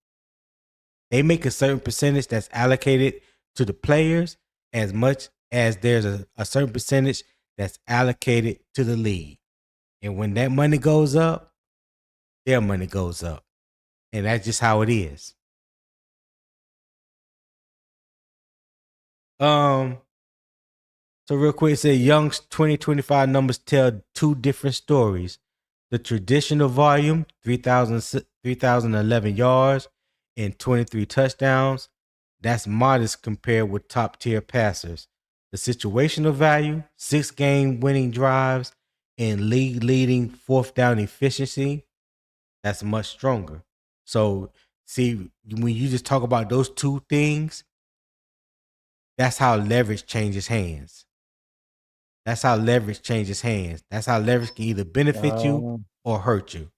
They make a certain percentage that's allocated to the players, as much as there's a certain percentage that's allocated to the league. And when that money goes up, their money goes up. And that's just how it is. Um, so real quick, it said Young's 2025 numbers tell two different stories. The traditional volume, 3,011 yards and 23 touchdowns. That's modest compared with top tier passers. The situational value, 6 game winning drives and league leading fourth down efficiency. That's much stronger. So, see, when you just talk about those two things, that's how leverage changes hands. That's how leverage changes hands. That's how leverage can either benefit you Uh, or hurt you.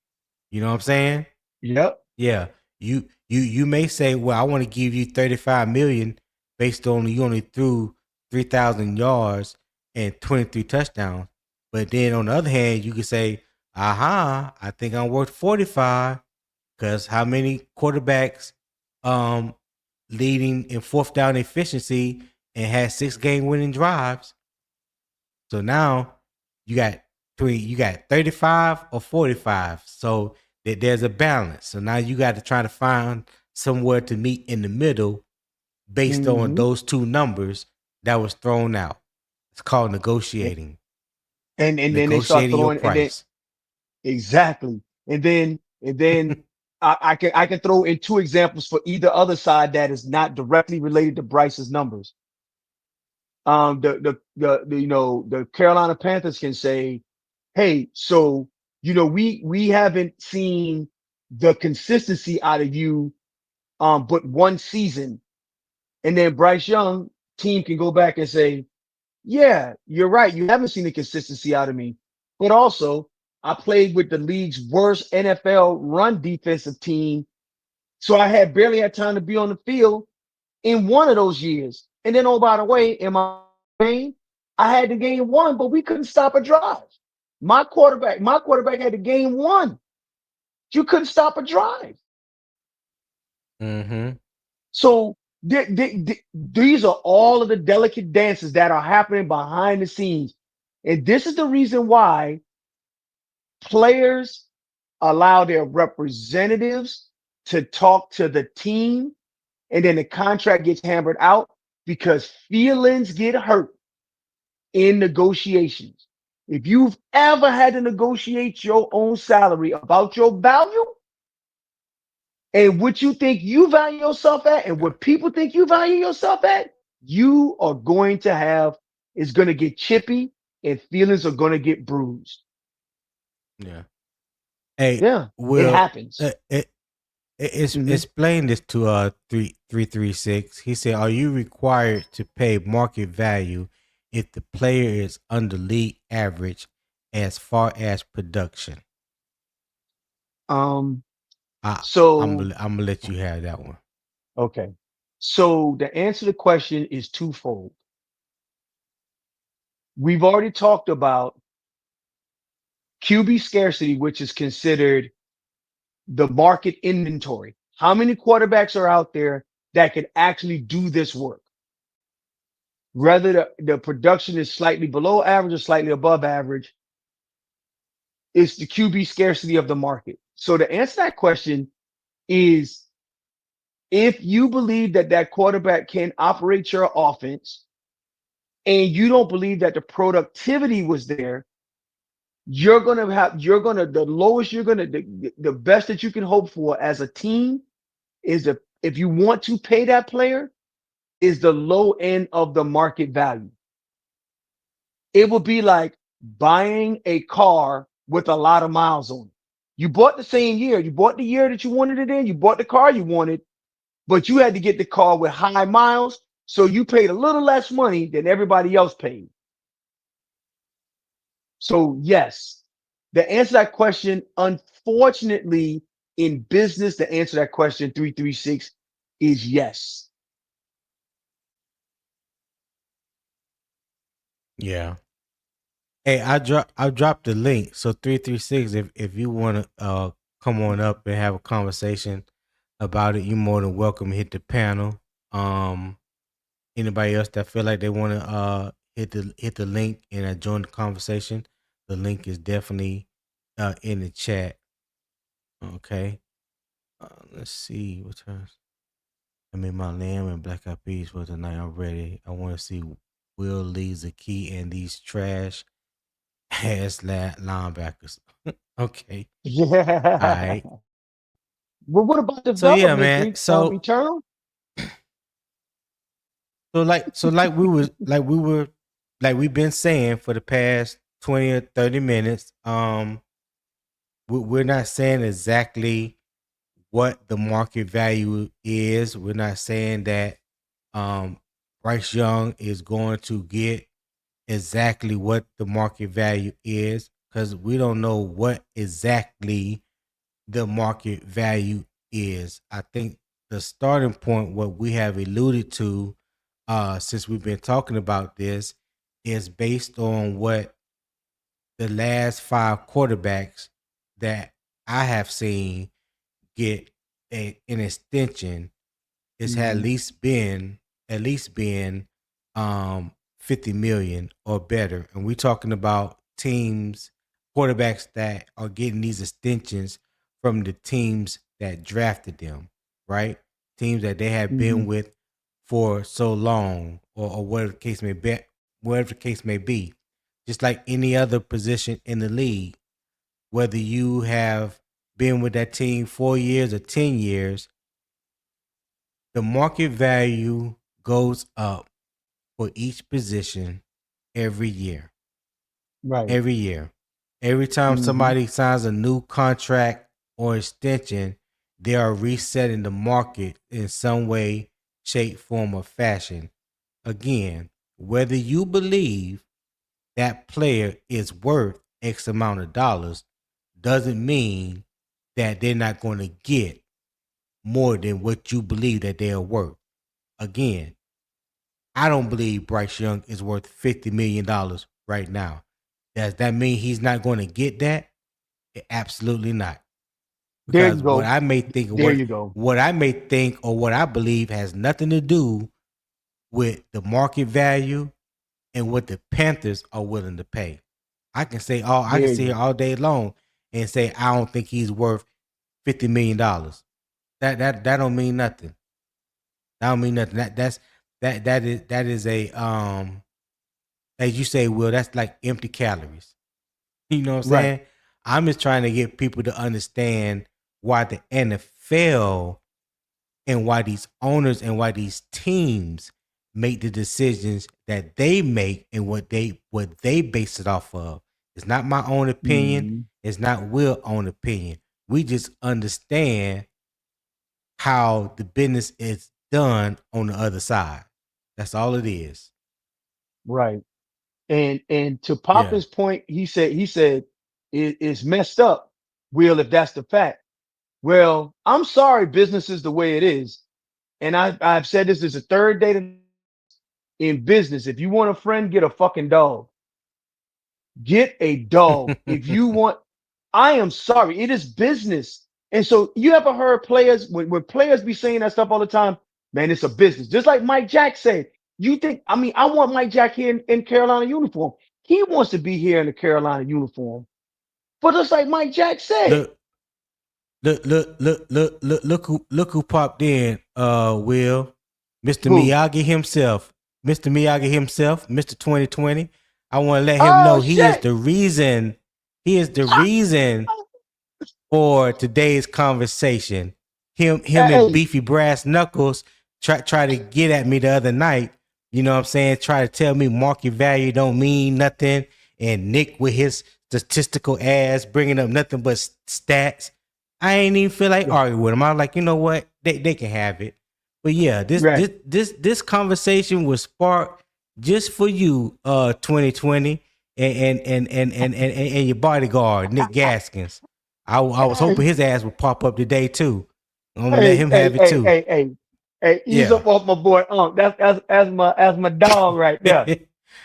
You know what I'm saying? yep. Yeah. You may say, well, I want to give you 35 million based on you only threw 3,000 yards and 23 touchdowns. But then on the other hand, you could say, aha, I think I'm worth 45, because how many quarterbacks um leading in fourth down efficiency and had 6 game winning drives? So now you got 35 or 45. So that there's a balance. So now you got to try to find somewhere to meet in the middle based on Hmm. those two numbers that was thrown out. It's called negotiating. And then they start Negotiating your throwing, and then price. exactly, and then I can throw in two examples for either other side that is not directly related to Bryce's numbers. The Carolina Panthers can say, hey, so we haven't seen the consistency out of you, but one season, and then Bryce Young team can go back and say, yeah, you're right, you haven't seen the consistency out of me, but also I played with the league's worst NFL run defensive team, so I had barely had time to be on the field in one of those years. And then, oh, by the way, in my game, I had to gain one, but we couldn't stop a drive. My quarterback had to gain one. You couldn't stop a drive. Mm-hmm. So these are all of the delicate dances that are happening behind the scenes. And this is the reason why players allow their representatives to talk to the team, and then the contract gets hammered out because feelings get hurt in negotiations. If you've ever had to negotiate your own salary about your value and what you think you value yourself at and Yeah. what people think you value yourself at, you are going to have, it's going to get chippy and feelings are going to get bruised. Yeah. Hey, Yeah, it Will, happens. Hmm. explain this to 3336. He said, "Are you required to pay market value if the player is under league average as far as production?" Um, I so, I'm gonna let you have that one. okay. So the answer to the question is twofold. We've already talked about QB scarcity, which is considered the market inventory. How many quarterbacks are out there that can actually do this work? Whether the production is slightly below average or slightly above average, it's the QB scarcity of the market. So the answer to that question is if you believe that that quarterback can operate your offense and you don't believe that the productivity was there, the lowest the best that you can hope for as a team is if you want to pay that player is the low end of the market value. It would be like buying a car with a lot of miles on it. You bought the same year. You bought the year that you wanted it in. You bought the car you wanted, but you had to get the car with high miles. So you paid a little less money than everybody else paid. So yes, the answer to that question, unfortunately, in business, the answer to that question, 336, is yes. Yeah. Hey, I dropped the link. So 336, if you want to come on up and have a conversation about it, you're more than welcome to hit the panel. Anybody else that feel like they want to hit the link and join the conversation, the link is definitely in the chat. Okay. Let's see what time. I mean, my lamb and black eyed peas for tonight. I'm ready. I want to see Will leads the key and these trash ass linebackers. Okay. All Yeah. right. Well, what about So yeah, development, man. Eternal? So we've been saying for the past 20 or 30 minutes, we're not saying exactly what the market value is. We're not saying that Bryce Young is going to get exactly what the market value is because we don't know what exactly the market value is. I think the starting point, what we have alluded to since we've been talking about this, is based on what the last five quarterbacks that I have seen get an extension. It's had Mm-hmm. at least been 50 million or better. And we're talking about teams, quarterbacks that are getting these extensions from the teams that drafted them, right? Teams that they have Mm-hmm. been with for so long, or whatever the case may be, whatever the case may be. Just like any other position in the league, whether you have been with that team 4 years or 10 years, the market value goes up for each position every year. Right. Every year. Every time Mm-hmm. somebody signs a new contract or extension, they are resetting the market in some way, shape, form, or fashion. Again, whether you believe that player is worth X amount of dollars doesn't mean that they're not going to get more than what you believe that they are worth. Again, I don't believe Bryce Young is worth $50 million right now. Does that mean he's not going to get that? Absolutely not. There Because you go. There you go. what I may think or what I believe has nothing to do with the market value and what the Panthers are willing to pay. I can There sit you here all day long and say I don't think he's worth $50 million. That don't mean nothing. That don't mean nothing. That is a as you say, Will, that's like empty calories. You know what I'm right. saying? I'm just trying to get people to understand why the NFL and why these owners and why these teams make the decisions that they make and what they base it off of. It's not my own opinion. Mm-hmm. It's not Will's own opinion. We just understand how the business is done on the other side. That's all it is. Right. And to Yeah. Poppin's point, he said it's messed up, Will, if that's the fact. Well, I'm sorry, business is the way it is. And I've said this is the third day in business. If you want a friend, get a fucking dog. Get a dog. If you want, I am sorry, it is business. And so you ever heard players when players be saying that stuff all the time, man, it's a business. Just like Mike Jack said, you think, I mean, I want Mike Jack here in Carolina uniform. He wants to be here in the Carolina uniform. But just like Mike Jack said, Look. look who popped in. Will, Mr. Who? Miyagi himself, Mr. 2020. I want to let him Oh know he is shit! the reason. He is the reason for today's conversation. Him and Hey, Beefy Brass Knuckles try to get at me the other night. You know what I'm saying? Try to tell me market value don't mean nothing. And Nick with his statistical ass bringing up nothing but stats. I ain't even feel like arguing with him. I was like, you know what? They can have it. But yeah, right. this conversation was sparked just for you, 2020, and your bodyguard, Nick Gaskins. I was hoping Hey, his ass would pop up today too. I'm gonna let hey, him hey, have it hey, too. hey, hey, hey, ease Yeah. up off my boy. That's my dog right there.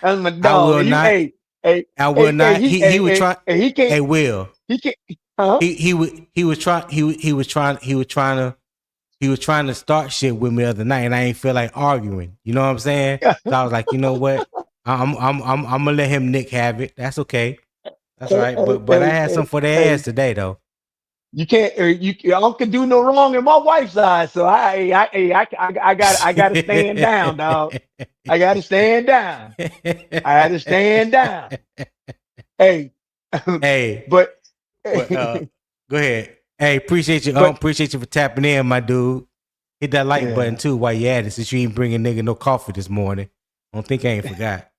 That's my I dog. will And you, not. hey, hey, I will hey, hey, not. He would try. he can't, Hey, Will. he can't, huh? He was trying. He was trying to start shit with me the other night, and I ain't feel like arguing. You know what I'm saying? So I was like, you know what? I'm gonna let him Nick have it. That's okay. That's all Hey, right. hey, But I hey, had hey, something for their ass hey, today though. you can't, your uncle can do no wrong in my wife's eyes. So I got to stand down, dog. I got to stand down. I had to stand down. Hey, Hey, but, but go ahead. Hey, appreciate you. but, Appreciate you for tapping in, my dude. Hit that like button yeah. too while you at it, since you ain't bringing nigga no coffee this morning. Don't think I ain't forgot.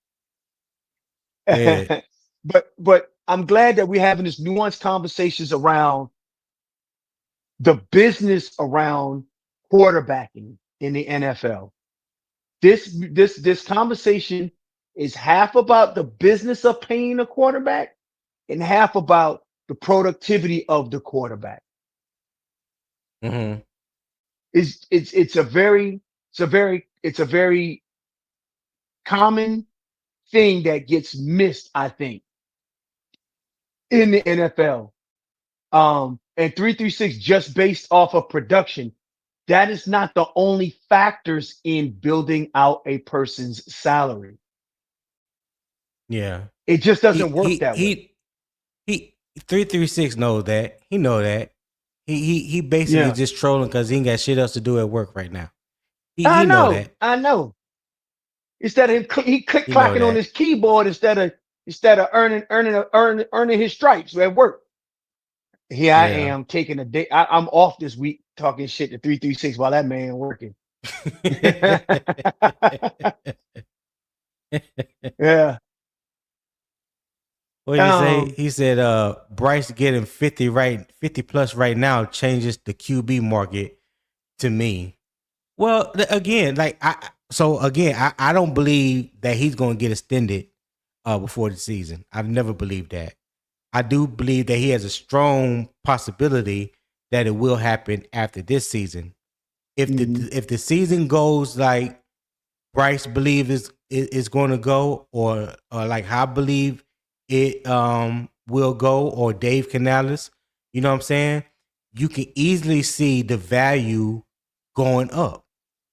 Go ahead. But I'm glad that we're having this nuanced conversations around the business around quarterbacking in the NFL. This conversation is half about the business of paying a quarterback and half about the productivity of the quarterback. Mm-hmm. It's a very it's a very common thing that gets missed, I think, in the NFL. And 336 just based off of production, that is not the only factors in building out a person's salary. Yeah. It just doesn't He work he that way. he he 336 knows that. He know that. He basically Yeah. just trolling because he ain't got shit else to do at work right now. I He know know. that. I know. Instead of him, he click He know clacking on that. his keyboard instead of earning his stripes at work. Here I Yeah. am taking a day. I'm off this week talking shit to 336 while that man working. Yeah. What did he say? Um. He said Bryce getting 50 plus right now changes the QB market to me. Well, again, like I don't believe that he's going to get extended before the season. I've never believed that. I do believe that he has a strong possibility that it will happen after this season. Mhm. If the season goes like Bryce believes is going to go, or like I believe it will go, or Dave Canales, you know what I'm saying? You can easily see the value going up.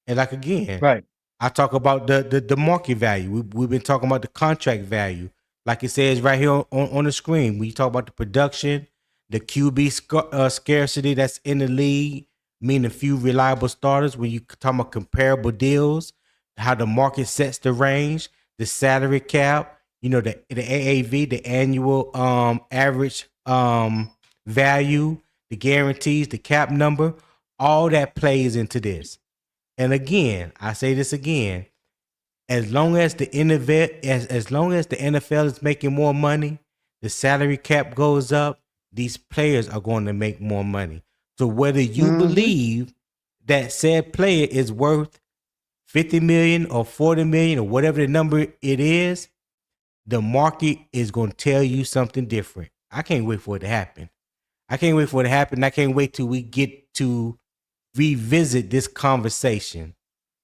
And like again, Right. I talk about the market value. We've been talking about the contract value. Like it says right here on the screen, when you talk about the production, the QB scarcity that's in the league, meaning few reliable starters. When you talk about comparable deals, how the market sets the range, the salary cap, the AAV, the annual average value, the guarantees, the cap number, all that plays into this. And again, I say this again, as long as as long as the NFL is making more money, the salary cap goes up, these players are going to make more money. So whether you Hmm. believe that said player is worth 50 million or 40 million or whatever the number it is, the market is going to tell you something different. I can't wait for it to happen. I can't wait for it to happen. I can't wait till we get to revisit this conversation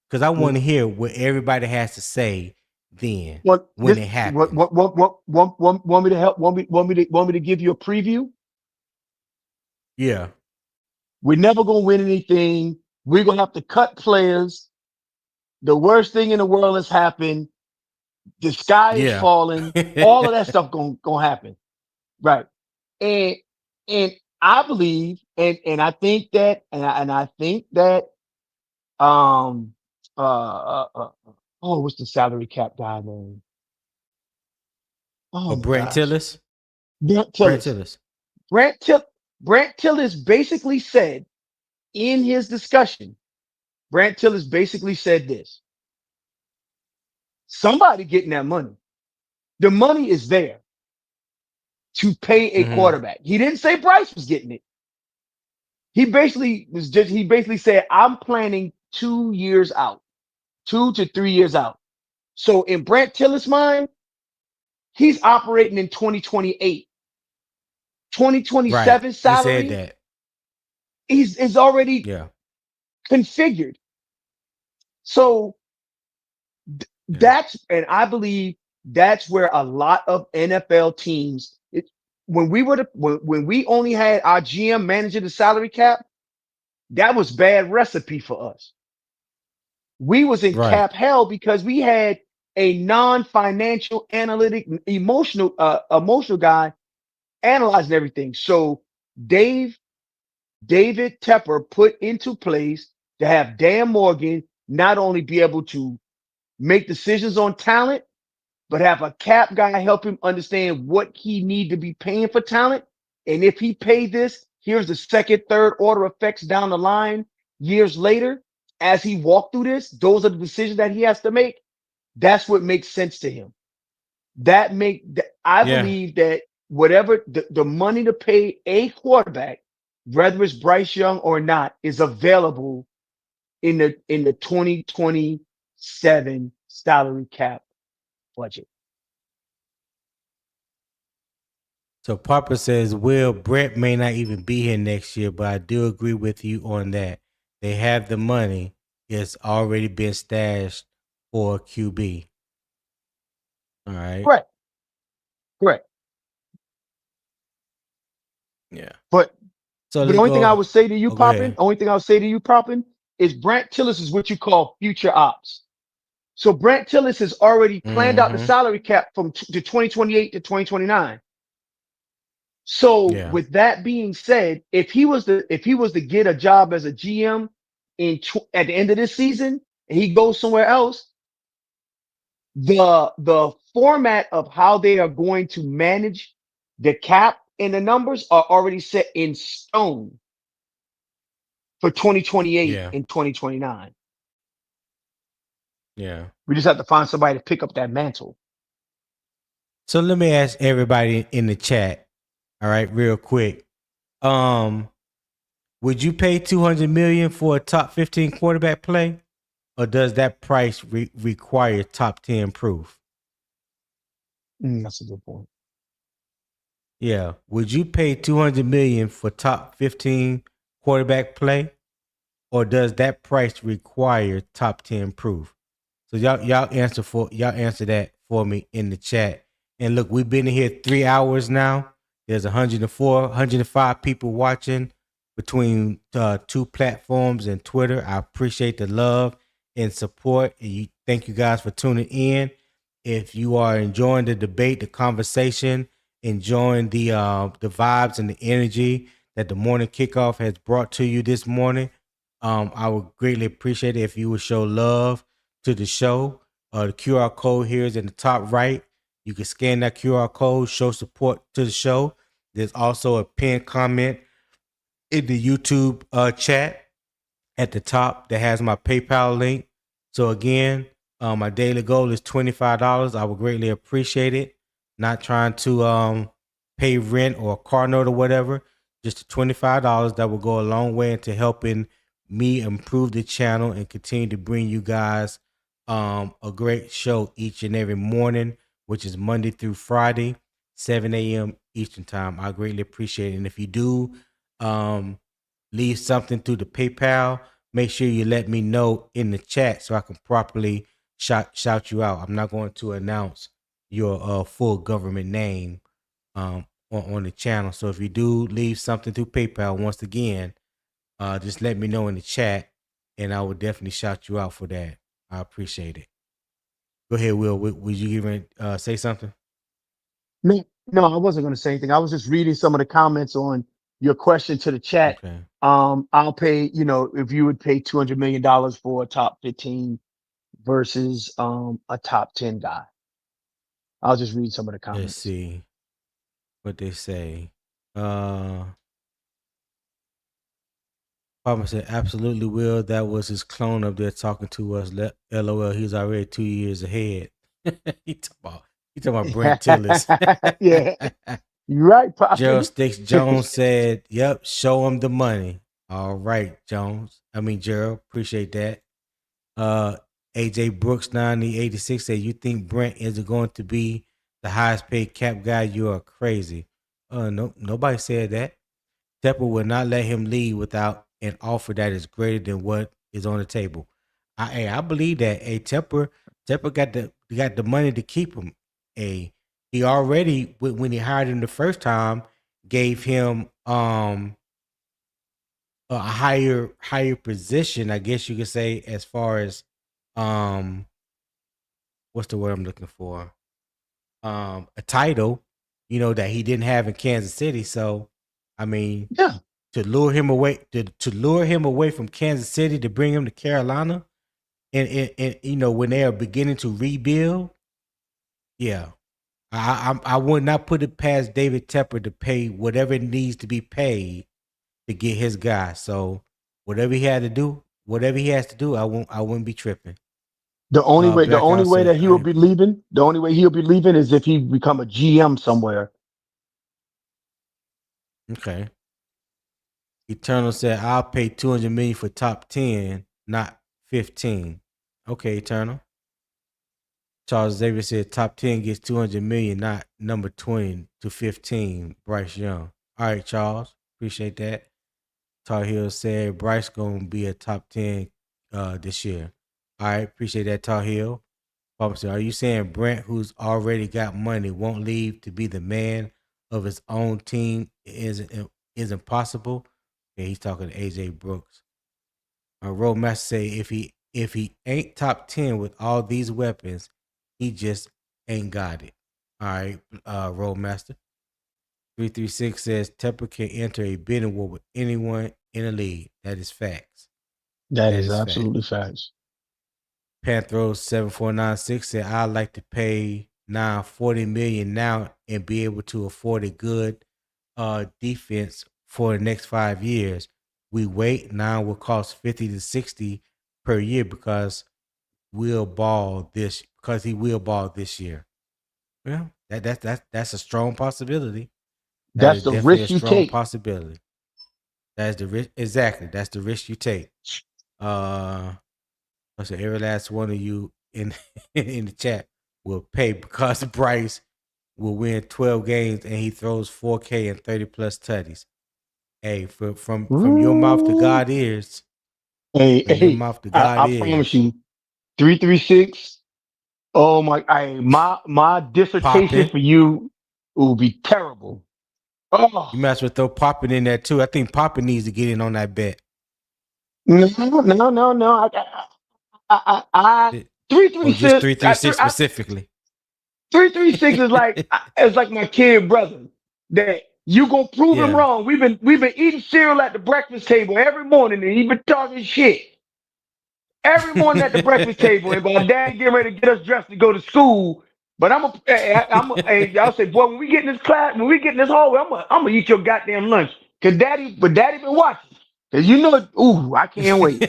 because I want to hear what everybody has to say then What when this it happens. want me to help? Want me to give you a preview? Yeah, We're never gonna win anything. We're gonna have to cut players. The worst thing in the world has happened. The sky is yeah. falling. All of that stuff gonna happen. Right. And and I believe, and I think that, and I think that, um, oh, what's the salary cap guy name? Oh Or my Brent gosh, Tillis? Brent Brent Tillis. Tillis. Brent Till Brent Tillis basically said in his discussion, Brent Tillis basically said this: somebody getting that money. The money is there to pay a Mm-hmm. quarterback. He didn't say Bryce was getting it. He basically said, I'm planning 2 years out, 2 to 3 years out. So in Brent Tillis' mind, he's operating in 2028. Right. 2027 He said salary that. is already Yeah. configured. So Yeah. and I believe that's where a lot of NFL teams, when when we only had our GM managing the salary cap, that was bad recipe for us. We was in Right. cap hell because we had a non-financial analytic emotional guy analyzing everything. So Dave David Tepper put into place to have Dan Morgan not only be able to make decisions on talent, but have a cap guy help him understand what he need to be paying for talent. And if he pay this, here's the second, third order effects down the line years later. As he walked through this, those are the decisions that he has to make. That's what makes sense to him. I Yeah. believe that whatever the money to pay a quarterback, whether it's Bryce Young or not, is available in the 2027 salary cap budget. So Papa says, Will, Brett may not even be here next year, but I do agree with you on that. They have the money. It's already been stashed for QB. All right. Correct, correct. Yeah. But So the let's only thing I go. would say to you, Oh, go Poppin, ahead. only thing I would say to you, Poppin, is Brent Tillis is what you call future ops. So Brent Tillis has already planned out the Mm-hmm. salary cap from to 2028 to 2029. So Yeah. with that being said, if he was to get a job as a GM at the end of this season and he goes somewhere else, the format of how they are going to manage the cap and the numbers are already set in stone for 2028 Yeah. and 2029. Yeah. We just have to find somebody to pick up that mantle. So let me ask everybody in the chat, all right, real quick. Um, would you pay 200 million for a top 15 quarterback play? Or does that price require top 10 proof? That's a good point. Yeah. Would you pay 200 million for top 15 quarterback play? Or does that price require top 10 proof? So y'all answer that for me in the chat. And look, we've been here 3 hours now. There's 104, 105 people watching between two platforms and Twitter. I appreciate the love and support. And thank you guys for tuning in. If you are enjoying the debate, the conversation, enjoying the vibes and the energy that the morning kickoff has brought to you this morning, I would greatly appreciate it if you would show love to the show. The QR code here is in the top right. You can scan that QR code, show support to the show. There's also a pinned comment in the YouTube chat at the top that has my PayPal link. So again, my daily goal is $25. I would greatly appreciate it. Not trying to pay rent or a car note or whatever. Just the $25 that will go a long way into helping me improve the channel and continue to bring you guys a great show each and every morning, which is Monday through Friday, 7 a.m. Eastern time. I greatly appreciate it. And if you do leave something through the PayPal, make sure you let me know in the chat so I can properly shout you out. I'm not going to announce your full government name on the channel. So if you do leave something through PayPal, once again, just let me know in the chat, and I will definitely shout you out for that. I appreciate it. Go ahead, Will. Would you even say something? No, I wasn't going to say anything. I was just reading some of the comments on your question to the chat. Okay. I'll pay, if you would pay $200 million for a top 15 versus a top 10 guy. I'll just read some of the Let's comments. see what they say. Uh Papa said, absolutely will. That was his clone up there talking to us. LOL, he's already 2 years ahead. he talking about he talking about Brent Tillis. Yeah, you're right, Gerald Poppy. Sticks Jones said, yep, show him the money. All right, Jones. I mean Gerald, appreciate that. Uh AJ Brooks 9086 said, you think Brent is going to be the highest paid cap guy? You are crazy. No, nobody said that. Tepper will not let him leave without an offer that is greater than what is on the table. I believe that. Tepper got the money to keep him. He already when he hired him the first time gave him a higher position, I guess you could say, as far as um what's the word I'm looking for? A title, that he didn't have in Kansas City. So I mean, Yeah, to lure him away from Kansas City to bring him to Carolina, and when they are beginning to rebuild, yeah, I would not put it past David Tepper to pay whatever it needs to be paid to get his guy. So whatever he has to do, I wouldn't be tripping. the only Blackout way said, that he will be leaving, the only way he'll be leaving is if he become a GM somewhere. okay. Eternal said, I'll pay 200 million for top 10, not 15. Okay, Eternal. Charles Xavier said top 10 gets 200 million, not number 20 to 15. Bryce Young. All right, Charles. Appreciate that. Tar Heel said Bryce gonna be a top 10 this year. All right, appreciate that, Tar Heel. Papa said, are you saying Brent, who's already got money, won't leave to be the man of his own team is impossible? Yeah, he's talking to AJ Brooks. Roadmaster say if he ain't top 10 with all these weapons, he just ain't got it. All right, Roadmaster. 336 says Tepper can enter a bidding war with anyone in the league. That is facts. That That is is fact. absolutely facts. Panthros 7496 said I'd like to pay 940 million now and be able to afford a good defense for the next 5 years. We wait now will cost 50 to 60 per year because he will ball this year. Well, that's a strong possibility. That That's is the definitely a risk you strong take. possibility. That's the risk. Exactly. That's the risk you take. Uh, so every last one of you in in the chat will pay because Bryce will win 12 games and he throws 4K and 30 plus tutties. Hey, from your mouth to Ooh. God ears. Hey, From your hey, mouth to God I promise ears. you, 336. Oh my dissertation Popping. for you will be terrible. You Oh, might as well throw Popping in there too. I think Popping needs to get in on that bet. no, no, no, no. I It- three three or just six. 336 specifically. 336 is like my kid brother. That you gonna prove him Yeah. wrong. We've been eating cereal at the breakfast table every morning, and he been talking shit every morning at the breakfast table. And my dad getting ready to get us dressed to go to school. But y'all say, boy, when we get in this class, when we get in this hallway, I'm gonna eat your goddamn lunch. But daddy been watching. Cause ooh, I can't wait.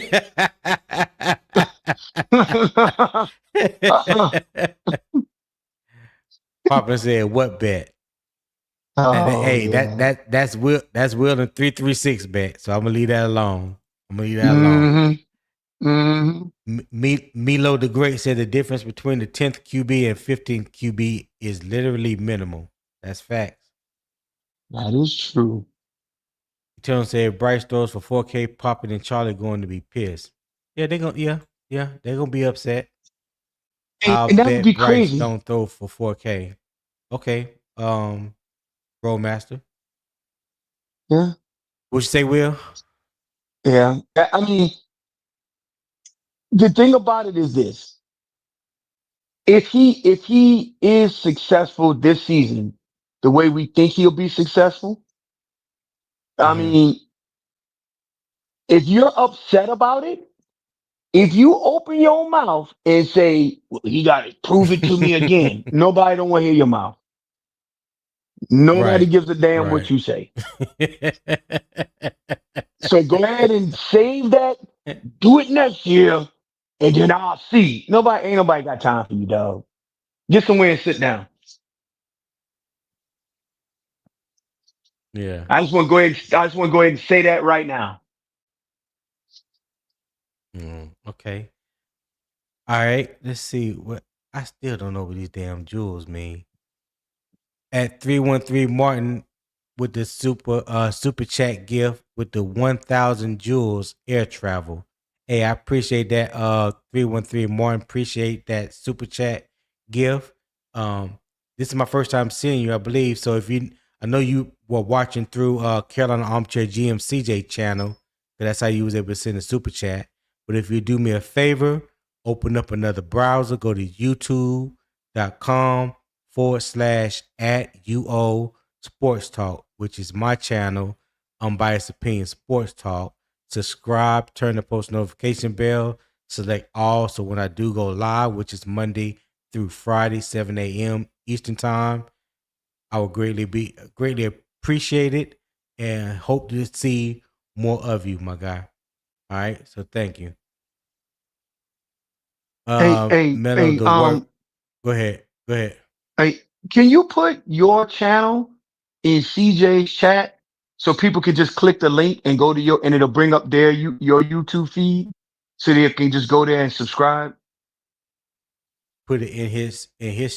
Papa said, "What bet?" Oh Hey, yeah. that's Will and 336 bet. So I'm gonna leave that alone. I'm gonna leave that alone. Hmm. Hmm. Milo the Great said the difference between the 10th QB and 15th QB is literally minimal. That's facts. That is true. Eternal said Bryce throws for 4K, Poppin and Charlie going to be pissed. Yeah, they're gonna be upset. I'll And that would bet be Bryce crazy. don't throw for 4K. Okay, Rollmaster. Yeah. What you say, Will? Yeah. I mean, the thing about it is this. If he is successful this season, the way we think he'll be successful, I mean, if you're upset about it, if you open your mouth and say, well, you got to prove it to me again, nobody don't want to hear your mouth. Nobody Right. gives a damn what Right. you say. So go ahead and save that. Do it next year, and then I'll see. Ain't nobody got time for you, dog. Get somewhere and sit down. Yeah. I just want to go ahead. I just want to go ahead and say that right now. Okay. All right. Let's see what I still don't know what these damn jewels mean. At 313 Martin with the super chat gift with the 1,000 jewels air travel. Hey, I appreciate that. 313 Martin, appreciate that super chat gift. This is my first time seeing you, I believe. So I know you were watching through Carolina Armchair GM CJ channel. That's how you was able to send a super chat. But if you do me a favor, open up another browser, go to youtube.com/@UO Sports Talk, which is my channel, Unbiased Opinion Sports Talk. Subscribe, turn the post notification bell, select all. So when I do go live, which is Monday through Friday, 7 a.m. Eastern Time, I would greatly appreciate it and hope to see more of you, my guy. All right. So thank you. Hey, hey, Mello hey, the work. Go ahead. Go ahead. hey, can you put your channel in CJ's chat so people can just click the link and go to and it'll bring up your YouTube feed so they can just go there and subscribe? Put it in his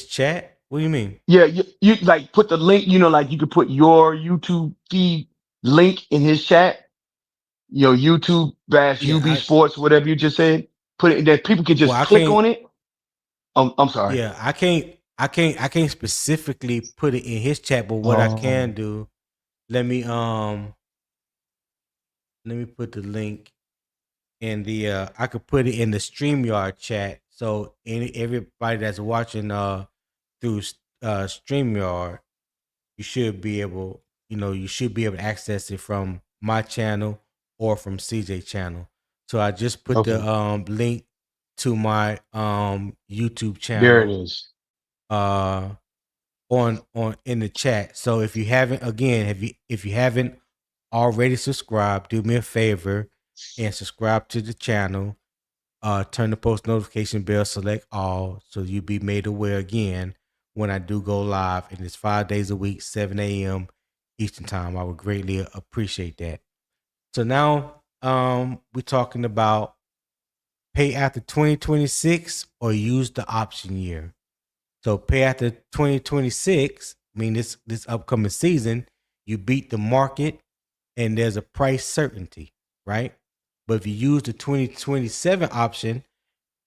chat. What do you mean? Yeah, you like put the link, like you could put your YouTube feed link in his chat, YouTube Yeah, UB Sports, whatever you just said. Put it that people can well, just I click can't. on it. I'm sorry. Yeah, I can't specifically put it in his chat, but what I can Oh, do, let me put the link in the I could put it in the StreamYard chat. So everybody that's watching through StreamYard, you should be able to access it from my channel or from CJ channel. So I just put the okay. link to my YouTube There it channel is. uh on in the chat. So if you haven't, again, if you haven't already subscribed, do me a favor and subscribe to the channel. Turn the post notification bell, select all, so you'll be made aware again when I do go live. And it's 5 days a week, 7 a.m. Eastern time. I would greatly appreciate that. So now we're talking about pay after 2026 or use the option year. So pay after 2026, I mean this upcoming season, you beat the market and there's a price certainty, right? But if you use the 2027 option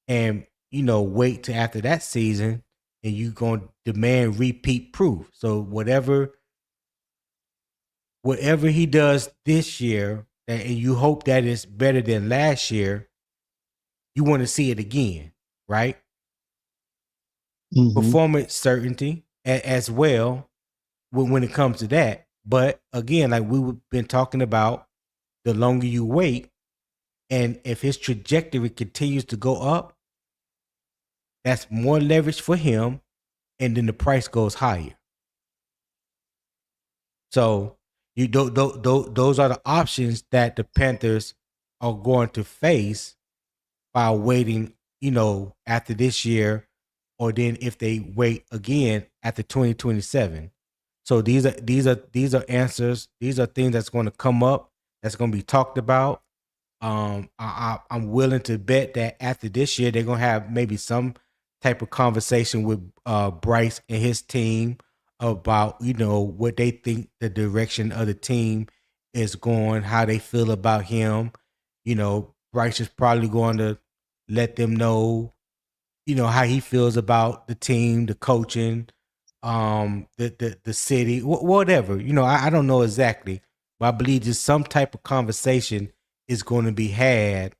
and wait till after that season and you going to demand repeat proof. So whatever he does this year and you hope that it's better than last year, you want to see it again, right? Hmm. Performance certainty as well when it comes to that. But again, like we've been talking about, the longer you wait, and if his trajectory continues to go up, that's more leverage for him, and then the price goes higher. So those are the options that the Panthers are going to face by waiting, after this year, or then if they wait again after 2027. So these are answers. These are things that's going to come up. That's going to be talked about. I'm willing to bet that after this year, they're gonna have maybe some type of conversation with Bryce and his team about what they think the direction of the team is going, how they feel about him. Bryce is probably going to let them know how he feels about the team, the coaching, the city, whatever. I don't know exactly, but I believe just some type of conversation is going to be had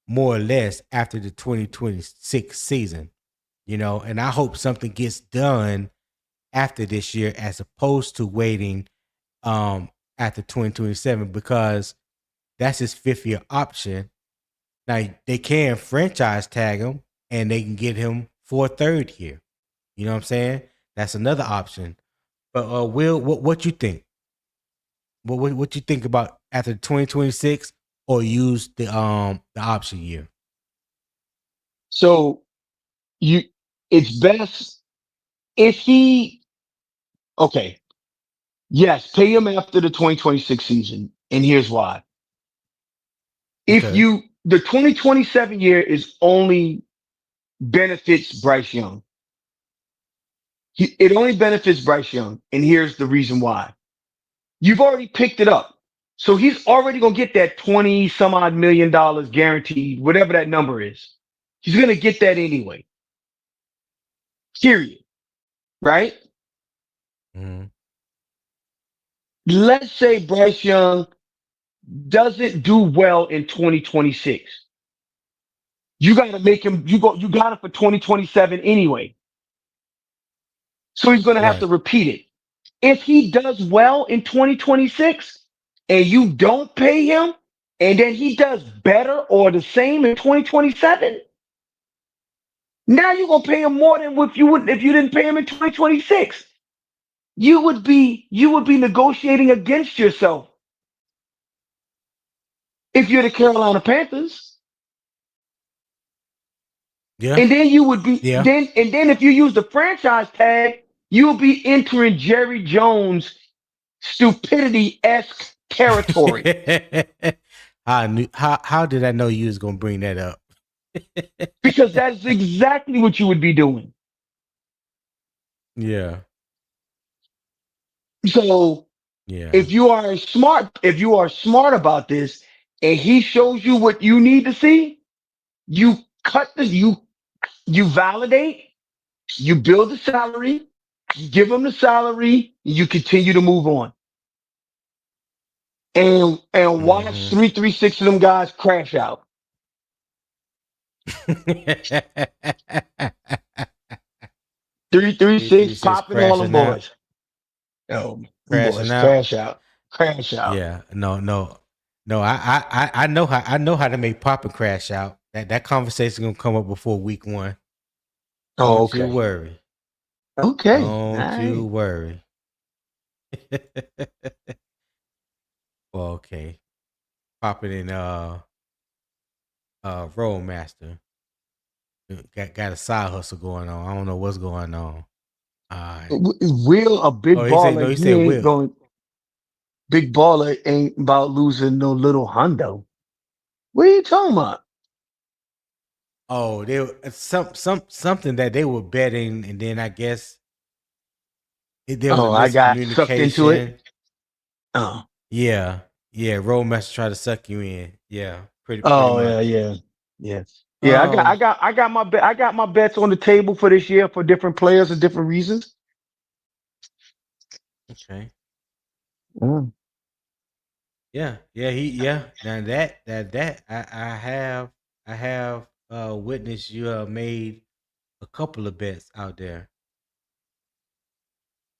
more or less after the 2026 season. And I hope something gets done after this year as opposed to waiting after 2027 because that's his 5th-year option. Now they can franchise tag him and they can get him for a 3rd year. You know what I'm saying? That's another option. But Will, what you think? What you think about after 2026 or use the option year? So you, it's best if he, okay, yes, pay him after the 2026 season. And here's why. If Okay. you, the 2027 year is only benefits Bryce Young. It only benefits Bryce Young. And here's the reason why. You've already picked it up. So he's already going to get that 20 some odd $1 million guaranteed, whatever that number is. He's going to get that anyway. Period. Right? Mm-hmm. Let's say Bryce Young doesn't do well in 2026. You got to make him, you got it for 2027 anyway. So he's going to have to Right. repeat it. If he does well in 2026 and you don't pay him and then he does better or the same in 2027, now you're going to pay him more than if you didn't pay him in 2026. You would be negotiating against yourself if you're the Carolina Panthers. Yeah. And then you would be Yeah. then if you use the franchise tag, you'll be entering Jerry Jones stupidity-esque territory. How did I know you was gonna bring that up? Because that's exactly what you would be doing. Yeah. So Yeah. if you are smart about this and he shows you what you need to see, you cut the you validate, you build the salary, you give him the salary, you continue to move on. And watch Mm-hmm. 336 of them guys crash out. 336 336 popping all them crashing out. boys. Oh, them boys Crashing out. crash out. Crash out. Yeah. No. I know how to make Papa crash out. That conversation gonna come up before week 1. Oh, Don't you okay. worry. Okay. All Don't you right. worry. Well, okay. Popping in Roadmaster. Got a side hustle going on. I don't know what's going on. All right. Will a Oh, big he said no. baller? He He said ain't Will. going. Big baller ain't about losing no little hundo. What are you talking about? Oh, they something that they were betting, and then I guess there was a Oh, I got sucked into it. miscommunication. Oh, Yeah, yeah. Roadmaster tried to suck you in. Yeah, pretty oh yeah, much. yeah, yeah, yeah. Um. I got my bets on the table for this year for different players and different reasons. Okay. Mm. Yeah. Yeah. Yeah. Now that I have witnessed you made a couple of bets out there.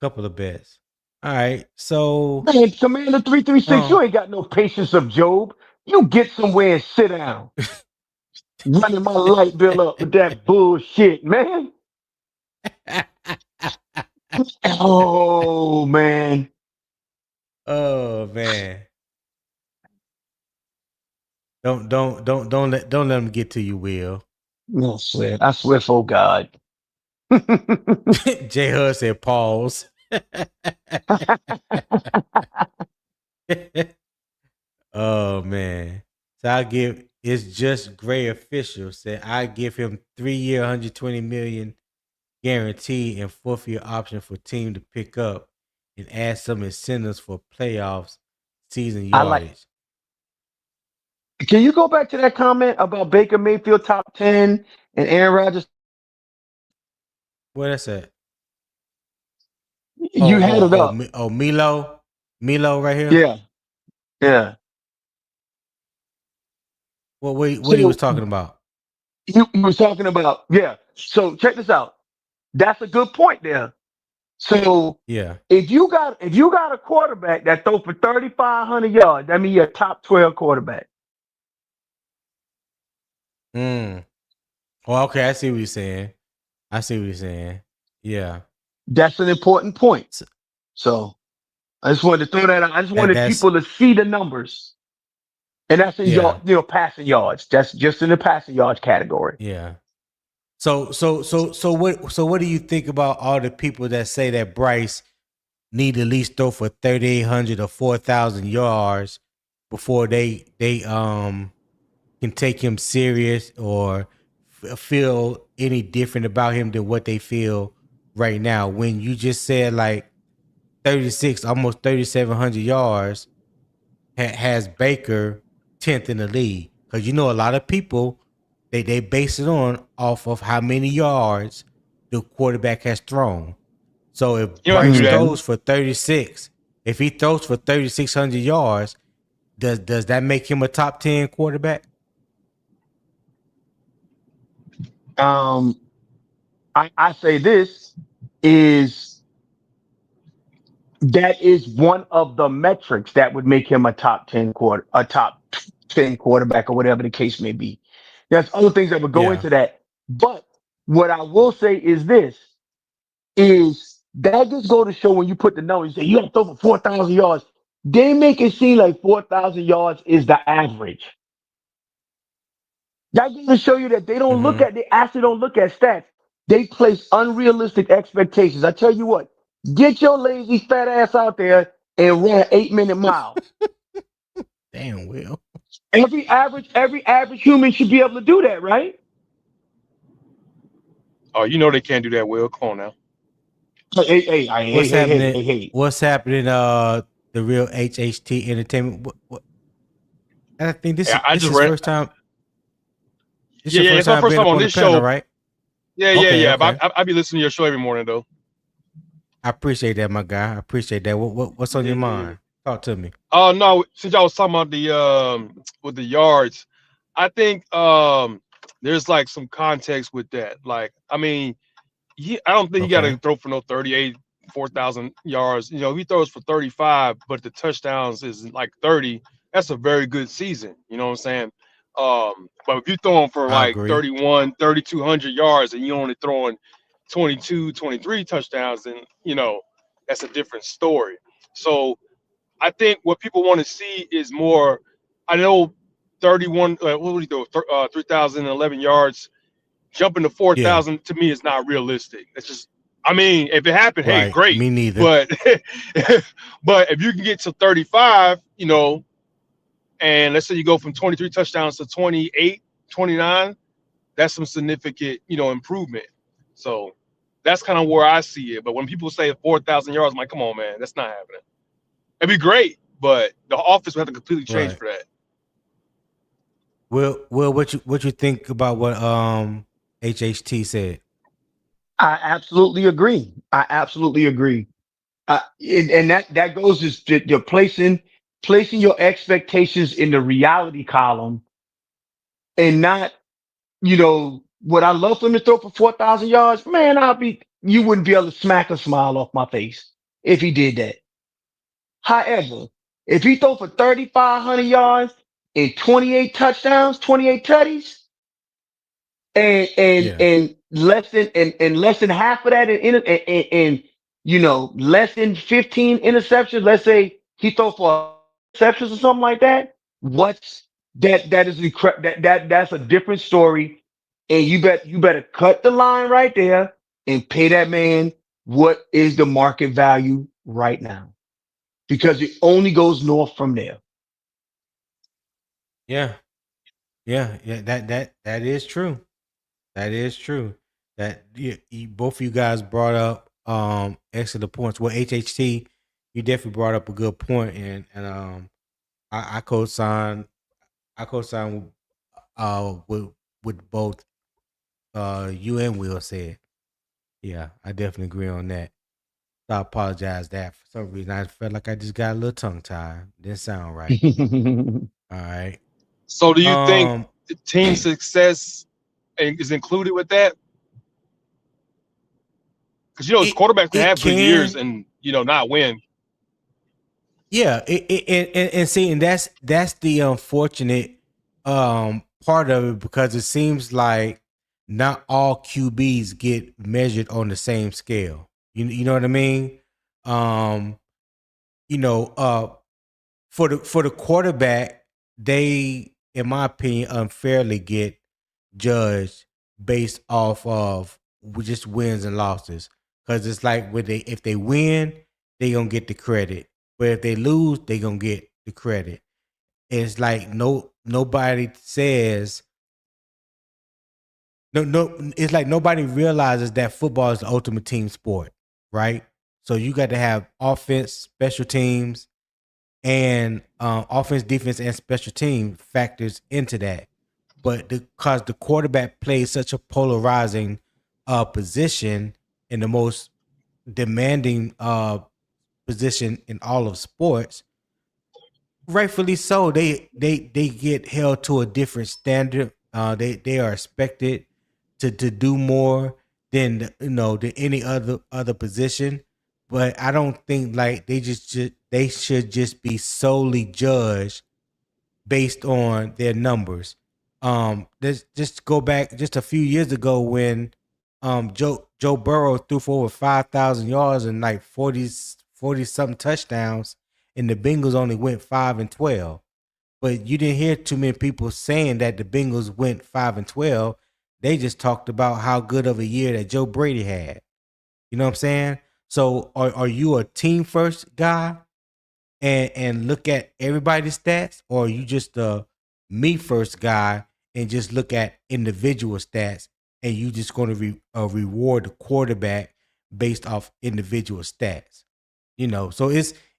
Couple of bets. All right. So Man, Commander 336, you um. ain't got no patience of Job. You get somewhere and sit down. Running my light bill up with that bullshit, man. Oh man. Oh man. Don't let them get to you, Will. No, I swear for God. J Hud said pause. Oh man. So I give it's just Gray official said I give him 3-year 120 million guarantee and 4th-year option for team to pick up and add some incentives for playoffs season I like. yardage. Can you go back to that comment about Baker Mayfield top 10 and Aaron Rodgers? Where that's at? You had it up. Milo right here. Yeah, yeah. What he was So talking about? you was talking about, yeah. So check this out. That's a good point there. So Yeah. if you got a quarterback that throw for 3,500 yards, that means you're a top 12 quarterback. Mm. Well, okay, I see what you're saying. I see what you're saying. Yeah. That's an important point. So So I just wanted to throw that out. I just wanted that's people to see the numbers. And that's in yeah. your passing yards. That's just in the passing yards category. Yeah. So what do you think about all the people that say that Bryce need to at least throw for 3,800 or 4,000 yards before they can take him serious or feel any different about him than what they feel right now? When you just said like 36, almost 3,700 yards has Baker 10th in the league, because you know a lot of people they base it on off of how many yards the quarterback has thrown. So if You don't have to Bryce do that. Mm-hmm. throws for 36, if he throws for 3,600 yards, does that make him a top 10 quarterback? Um, I say this is that is one of the metrics that would make him a top 10 quarterback or whatever the case may be. There's other things that would go Yeah. into that. But what I will say is this is that just go to show when you put the numbers, you say you have to throw for 4,000 yards. They make it seem like 4,000 yards is the average. That goes to show you that Mm-hmm. they actually don't look at stats. They place unrealistic expectations. I tell you what, get your lazy fat ass out there and run an 8-minute mile. Damn, Will. Every average human should be able to do that, right? Oh, you know they can't do that, Will. Come on now. What's happening? Hey. What's happening? The real HHT Entertainment. I think this Yeah, is I this just is read. first time. This Yeah, your yeah, first it's my time first being time up on on the this panel, show. right? Yeah, yeah, Okay, yeah. But okay. I be listening to your show every morning though. I appreciate that, my guy. I appreciate that. What's on Yeah, your yeah, yeah. mind? Talk to me. Oh no, since y'all was talking about the with the yards, I think there's like some context with that. Like, I mean, I don't think he got to Okay. throw for no 38, 4,000 yards. You know, if he throws for 35, but the touchdowns is like 30, that's a very good season. You know what I'm saying? But if you're throwing for I like agree. 31, 3,200 yards and you only throwing 22, 23 touchdowns, then, you know, that's a different story. So I think what people want to see is more. I know 31, what would he do? 3,011 yards. Jumping to Yeah. 4,000 to me is not realistic. It's just, I mean, if it happened, hey, Right. great. Me neither. But but if you can get to 35, you know, and let's say you go from 23 touchdowns to 28, 29, that's some significant, you know, improvement. So that's kind of where I see it. But when people say 4,000 yards, I'm like, come on, man, that's not happening. It'd be great, but the offense would have to completely change Right. for that. Will, what you think about what HHT said? I absolutely agree. I absolutely agree. And that goes to you're placing your expectations in the reality column and not, what I love for him to throw for 4,000 yards, man, you wouldn't be able to smack a smile off my face if he did that. However, if he throw for 3,500 yards and 28 touchdowns, 28 tutties, Yeah. and less than half of that less than 15 interceptions, let's say he throw for interceptions or something like that, what's that is that's a different story. And you better cut the line right there and pay that man what is the market value right now, because it only goes north from there. Yeah. Yeah. That is true. That is true. That both of you guys brought up excellent points. Well, HHT, you definitely brought up a good point, and I co-sign with both you and Will said. Yeah, I definitely agree on that. So I apologize that for some reason I felt like I just got a little tongue tied. Didn't sound right. All right. So do you think Um team success is included with that? Because quarterbacks can it have good years can. and not win. Yeah, and see, and that's the unfortunate part of it, because it seems like not all QBs get measured on the same scale. You know what I mean? Um, you know, for the quarterback, they, in my opinion, unfairly get judged based off of just wins and losses. Because it's like if they win, they gonna get the credit, but if they lose, they gonna get the credit. It's like nobody says no. It's like nobody realizes that football is the ultimate team sport, right? So you got to have offense, special teams, and offense, defense, and special team factors into that. But because the quarterback plays such a polarizing position, in the most demanding position in all of sports, rightfully so, they get held to a different standard. They are expected to do more than than any other position. But I don't think like they should just be solely judged based on their numbers. Let's just go back just a few years ago when Joe Burrow threw for over 5,000 yards and like 40 something touchdowns, and the Bengals only went 5-12. But you didn't hear too many people saying that the Bengals went 5-12. They just talked about how good of a year that Joe Brady had. You know what I'm saying? So are you a team first guy and look at everybody's stats, or are you just a me first guy and just look at individual stats, and you just going to reward the quarterback based off individual stats? So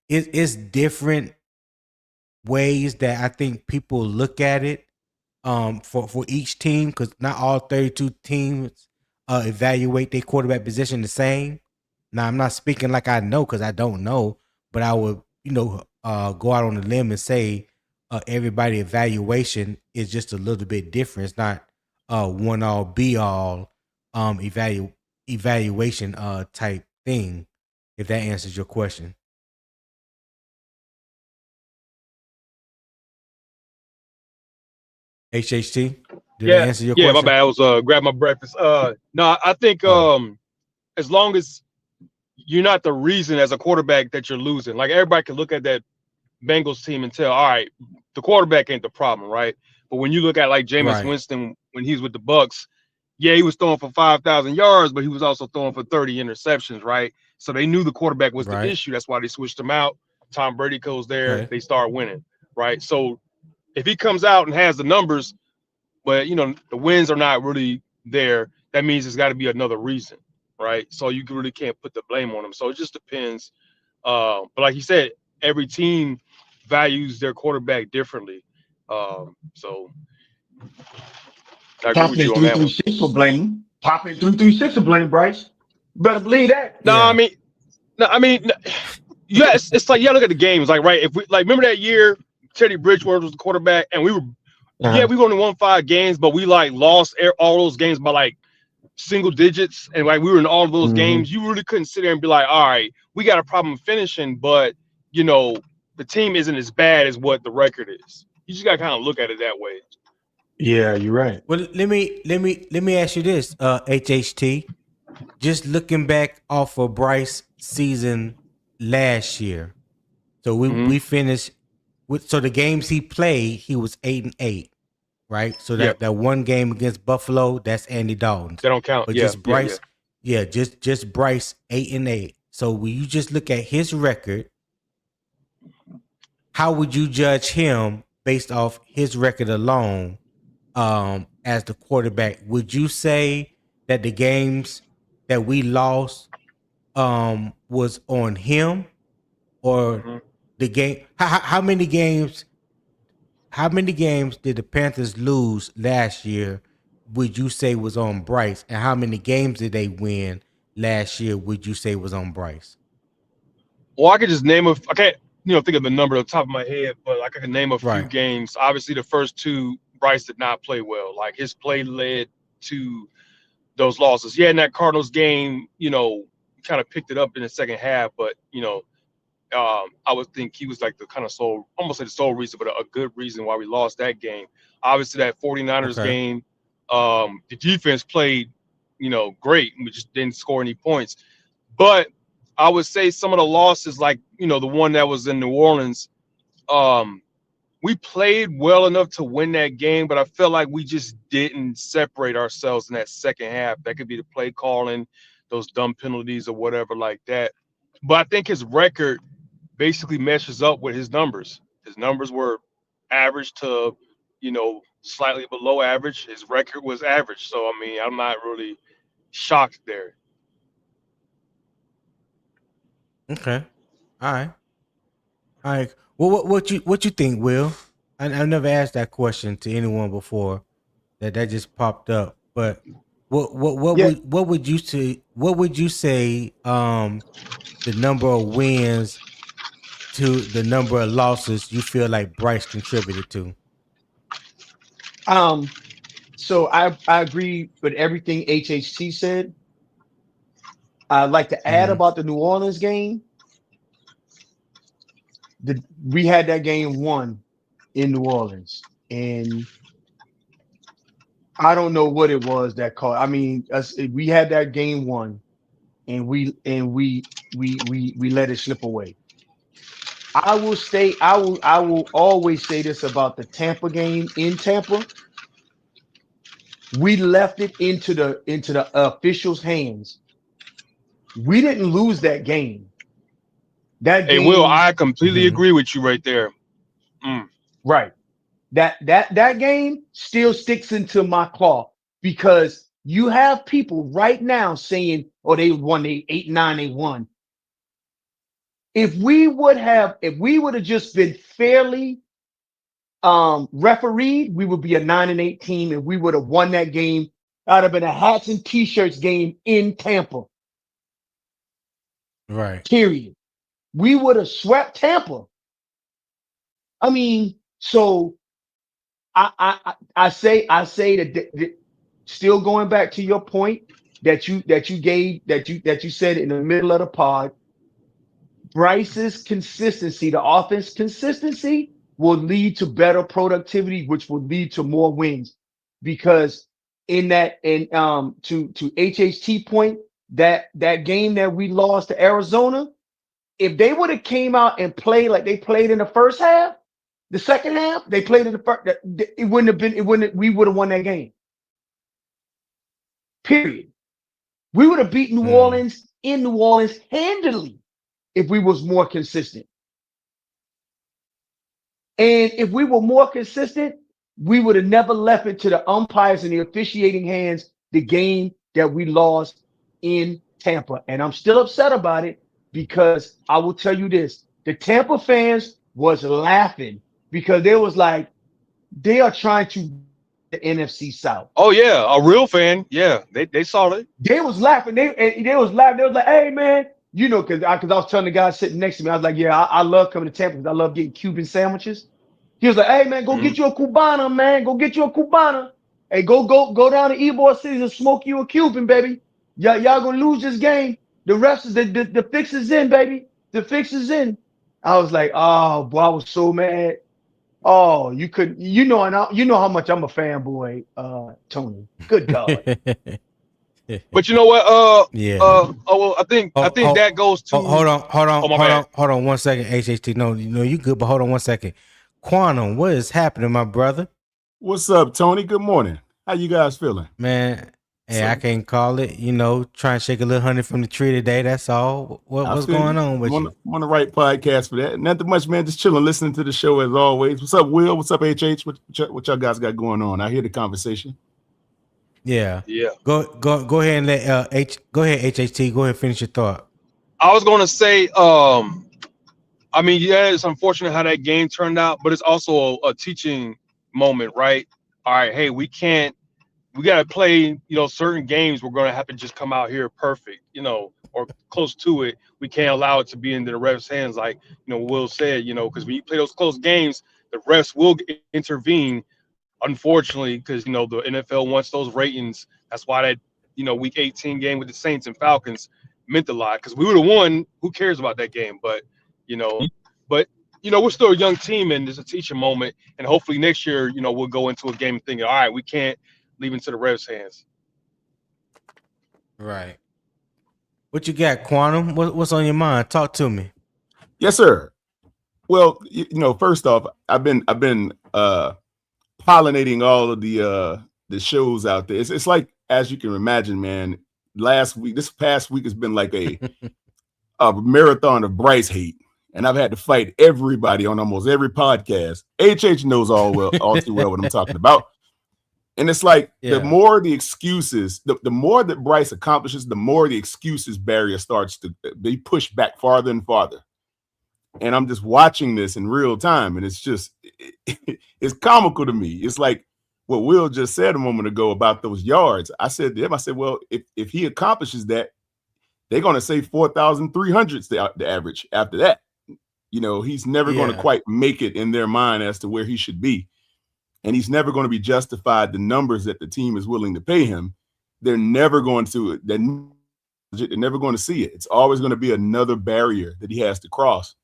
it's different ways that I think people look at it for each team, because not all 32 teams evaluate their quarterback position the same. Now I'm not speaking like I know, because I don't know, but I would go out on a limb and say everybody evaluation is just a little bit different. It's not one all be all evaluation type thing, if that answers your question. HHT, did that Yeah, answer your yeah. My question? bad. I was grabbing my breakfast. No, I think Oh, as long as you're not the reason as a quarterback that you're losing, like everybody can look at that Bengals team and tell, all right, the quarterback ain't the problem, right? But when you look at like Jameis right, Winston when he's with the Bucks, yeah, he was throwing for 5,000 yards, but he was also throwing for 30 interceptions, right? So they knew the quarterback was the right. issue. That's why they switched him out. Tom Brady goes there, Okay. they start winning, right? So if he comes out and has the numbers, but the wins are not really there, that means there's got to be another reason, right? So you really can't put the blame on him. So it just depends. But like you said, every team values their quarterback differently. So I agree with Popping you on that one. 336 for blame. Popping 336 for blame, Bryce. You better believe that. No, I Yeah. mean, no, I mean, yeah, it's like, yeah, look at the games, like, right? If we like remember that year Teddy Bridgewater was the quarterback, and Uh-huh. we only won 5 games, but we like lost all those games by like single digits, and like we were in all of those Mm-hmm. games. You really couldn't sit there and be like, all right, we got a problem finishing, but you know the team isn't as bad as what the record is. You just got to kind of look at it that way. Yeah, you're right. Well, let me ask you this, HHT. Just looking back off of Bryce season last year. So Hmm. we finished with, so the games he played, he was 8-8, right? So Yeah, that one game against Buffalo, that's Andy Dalton's. they don't count. But Yeah, just yeah, yeah. Bryce, yeah, just Bryce 8-8. So when you just look at his record, how would you judge him based off his record alone as the quarterback? Would you say that the games that we lost was on him, or Hmm. the game? How many games did the Panthers lose last year? Would you say was on Bryce, and how many games did they win last year? Would you say was on Bryce? Well, I could just name I can't think of the number off the top of my head, but like I can name a few Right, games. Obviously, the first two, Bryce did not play well. Like his play led to those losses. Yeah, in that Cardinals game, kind of picked it up in the second half, but I would think he was like the kind of almost like the sole reason, but a good reason why we lost that game. Obviously, that 49ers Okay. game, the defense played, great. We just didn't score any points. But I would say some of the losses, like, the one that was in New Orleans, um, we played well enough to win that game, but I felt like we just didn't separate ourselves in that second half. That could be the play calling, those dumb penalties or whatever like that. But I think his record basically meshes up with his numbers. His numbers were average to, slightly below average. His record was average. So, I mean, I'm not really shocked there. Okay. All right. All right. Well, what you think, Will? I never asked that question to anyone before. That just popped up. But Yeah. what would you say the number of wins to the number of losses you feel like Bryce contributed to? Um. So I agree with everything HHT said. I'd like to add Mm-hmm. about the New Orleans game. We had that game won in New Orleans, and I don't know what it was that called. I mean, we had that game won, and we let it slip away. I will always say this about the Tampa game in Tampa. We left it into the officials' hands. We didn't lose that game. That Hey, Will, game, I completely Mm-hmm. agree with you right there. Mm. right. That game still sticks into my claw because you have people right now saying, "Oh, they won, they 8-9, they won." If we would have just been fairly refereed, we would be a 9-8 team, and we would have won that game. That would have been a hats and t-shirts game in Tampa. Right. Period. We would have swept Tampa. I mean, so I say that, still going back to your point that you said in the middle of the pod, Bryce's consistency, the offense consistency will lead to better productivity, which will lead to more wins. Because to HHT point, that game that we lost to Arizona, if they would have came out and played like they played in the first half, the second half, they played in the first, it wouldn't have been, we would have won that game. Period. We would have beat New Mm. Orleans in New Orleans handily if we was more consistent. And if we were more consistent, we would have never left it to the umpires and the officiating hands the game that we lost in Tampa. And I'm still upset about it because I will tell you this, the Tampa fans was laughing because they was like, they are trying to the NFC South. Oh, yeah, a real fan. Yeah, they saw it. They was laughing. They was laughing. They was like, "Hey, man, because I was telling the guy sitting next to me, I was like, yeah, I love coming to Tampa because I love getting Cuban sandwiches." He was like, "Hey, man, go Mm-hmm. get you a Cubana, man. Go get you a Cubana. Hey, go down to Ybor City and smoke you a Cuban, baby. Y'all gonna lose this game. The rest is the fix is in, baby. The fix is in." I was like, "Oh, boy, I was so mad." Oh, you couldn't, you know how much I'm a fanboy, Tony. Good God. But you know what? Yeah. Well, I think Oh, that goes to. Oh, my bad. hold on 1 second, HHT. No, you good, but hold on 1 second. Quantum, what is happening, my brother? What's up, Tony? Good morning. How you guys feeling? Man, hey, I So can't call it. Try and shake a little honey from the tree today. That's all. I What's feel going you. on with I'm you? on the right podcast for that. Nothing much, man. Just chilling, listening to the show as always. What's up, Will? What's up, HH? What y'all guys got going on? I hear the conversation. Yeah. Yeah. Go ahead and let go ahead, HHT. Go ahead and finish your thought. I was going to say, I mean, yeah, it's unfortunate how that game turned out, but it's also a teaching moment, right? All right, hey, we got to play, certain games. We're going to have to just come out here perfect, or close to it. We can't allow it to be into the refs' hands, like, Will said, because when you play those close games, the refs will intervene, unfortunately, because, the NFL wants those ratings. That's why that, week 18 game with the Saints and Falcons meant a lot because we would have won. Who cares about that game? But we're still a young team, and it's a teaching moment. And hopefully next year, we'll go into a game thinking, all right, we can't leave into the refs' hands. Right. What you got, Quantum? What's on your mind? Talk to me. Yes, sir. Well, first off, I've been pollinating all of the shows out there. It's like, as you can imagine, man. This past week has been like a marathon of Bryce hate, and I've had to fight everybody on almost every podcast. HH knows all too well what I'm talking about. And it's like the more the excuses, the more that Bryce accomplishes, the more the excuses barrier starts to be pushed back farther and farther. And I'm just watching this in real time, and it's just it's comical to me. It's like what Will just said a moment ago about those yards. I said to him, well, if he accomplishes that, they're going to say 4,300 the average after that. He's never going to quite make it in their mind as to where he should be. And he's never going to be justified the numbers that the team is willing to pay him. They're never going to see it. It's always going to be another barrier that he has to cross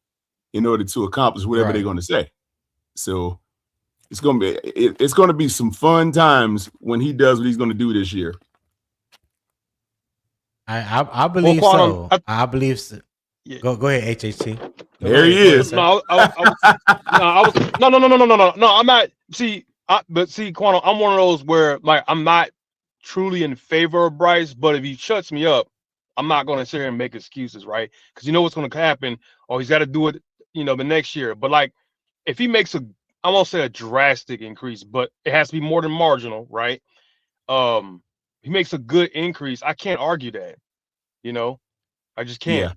in order to accomplish whatever they're going to say. So it's going to be some fun times when he does what he's going to do this year. I believe so. I believe so. Yeah. Go ahead, HHT. There he is. No, I'm not. See, Quantum, I'm one of those where I'm not truly in favor of Bryce, but if he shuts me up, I'm not going to sit here and make excuses, right? Because what's going to happen. Oh, he's got to do it, the next year. But if he makes I won't say a drastic increase, but it has to be more than marginal, right? He makes a good increase. I can't argue that, I just can't. Yeah.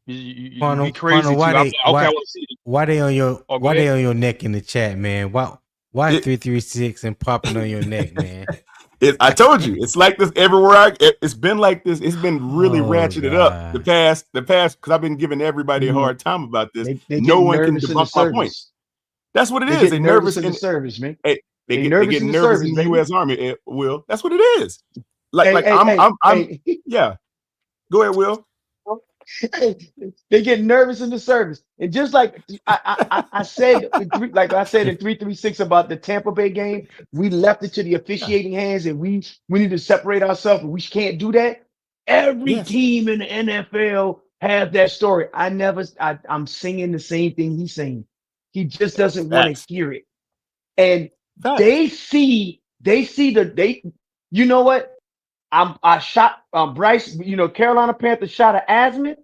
You be crazy. Why they on your neck in the chat, man? Why 336 and popping on your neck, man? I told you, it's like this everywhere. It's been like this. It's been really ratcheted up the past because I've been giving everybody a hard time about this. No one can debunk my point. That's what it is. They're nervous in the service, man. They get nervous in the U.S. Army. Will, that's what it is. Yeah. Go ahead, Will. They get nervous in the service, and just like I said, in 336 about the Tampa Bay game, we left it to the officiating hands, and we need to separate ourselves, and we can't do that. Every team in the NFL has that story. I'm singing the same thing he's saying. He just doesn't want to hear it, and they see. You know what? I shot Bryce. Carolina Panthers shot an azimuth,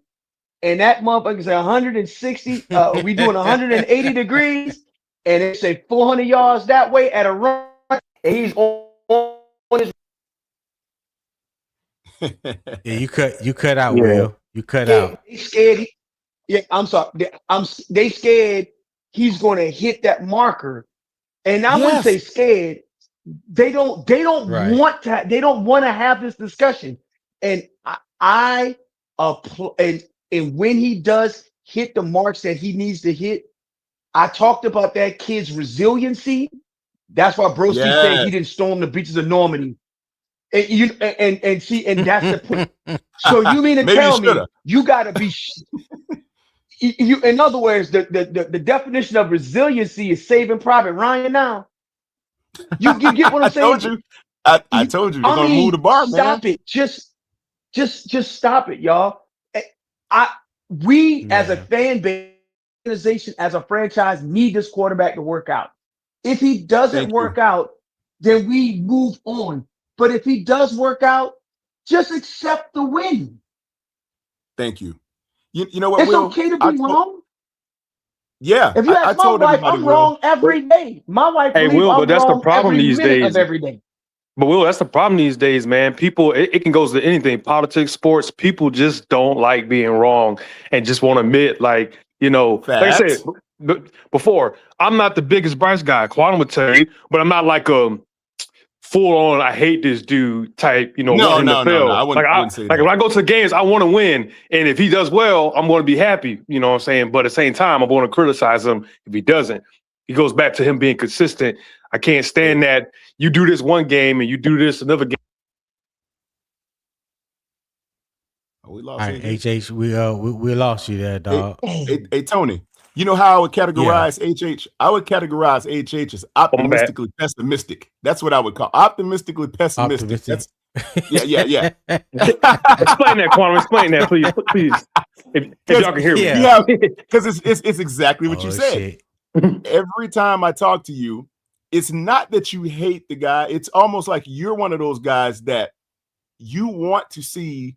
and that motherfucker's at 160. We doing 180 degrees, and it said 400 yards that way at a run. And he's on his. Yeah, you cut out, Will. You cut out. They scared. I'm sorry. They scared he's going to hit that marker, and I wouldn't say scared. They don't want to. They don't want to have this discussion. And and when he does hit the marks that he needs to hit, I talked about that kid's resiliency. That's why Broski said he didn't storm the beaches of Normandy. And that's the point. So you mean to tell me you got to be? In other words, the definition of resiliency is Saving Private Ryan now. You get what I'm saying? I told you. You're gonna move the bar, man. Stop it. Just stop it, y'all. As a fan base, organization, as a franchise, need this quarterback to work out. If he doesn't work out, then we move on. But if he does work out, just accept the win. Thank you. You know what? It's okay to be wrong. Yeah, if you ask my wife, I'm wrong every day. My wife, Will, but that's the problem these days. Every day. But Will, that's the problem these days, man. People, it can go to anything, politics, sports. People just don't like being wrong and just won't admit, like I said before, I'm not the biggest Bryce guy. Quantum would tell you, but I'm not like a full on, I hate this dude type, No, I wouldn't say that. Like if I go to the games, I want to win. And if he does well, I'm going to be happy, you know what I'm saying? But at the same time, I'm going to criticize him if he doesn't. He goes back to him being consistent. I can't stand that you do this one game and you do this another game. we All lost right, AJ. HH, we lost you there, dog. Hey, Tony. You know how I would categorize HH? I would categorize HH as optimistically pessimistic. That's what I would call optimistically pessimistic. Optimistic. Yeah. Explain that, Quantum. Explain that, please. If y'all can hear me. Yeah. Because it's exactly what you said. Shit. Every time I talk to you, it's not that you hate the guy. It's almost like you're one of those guys that you want to see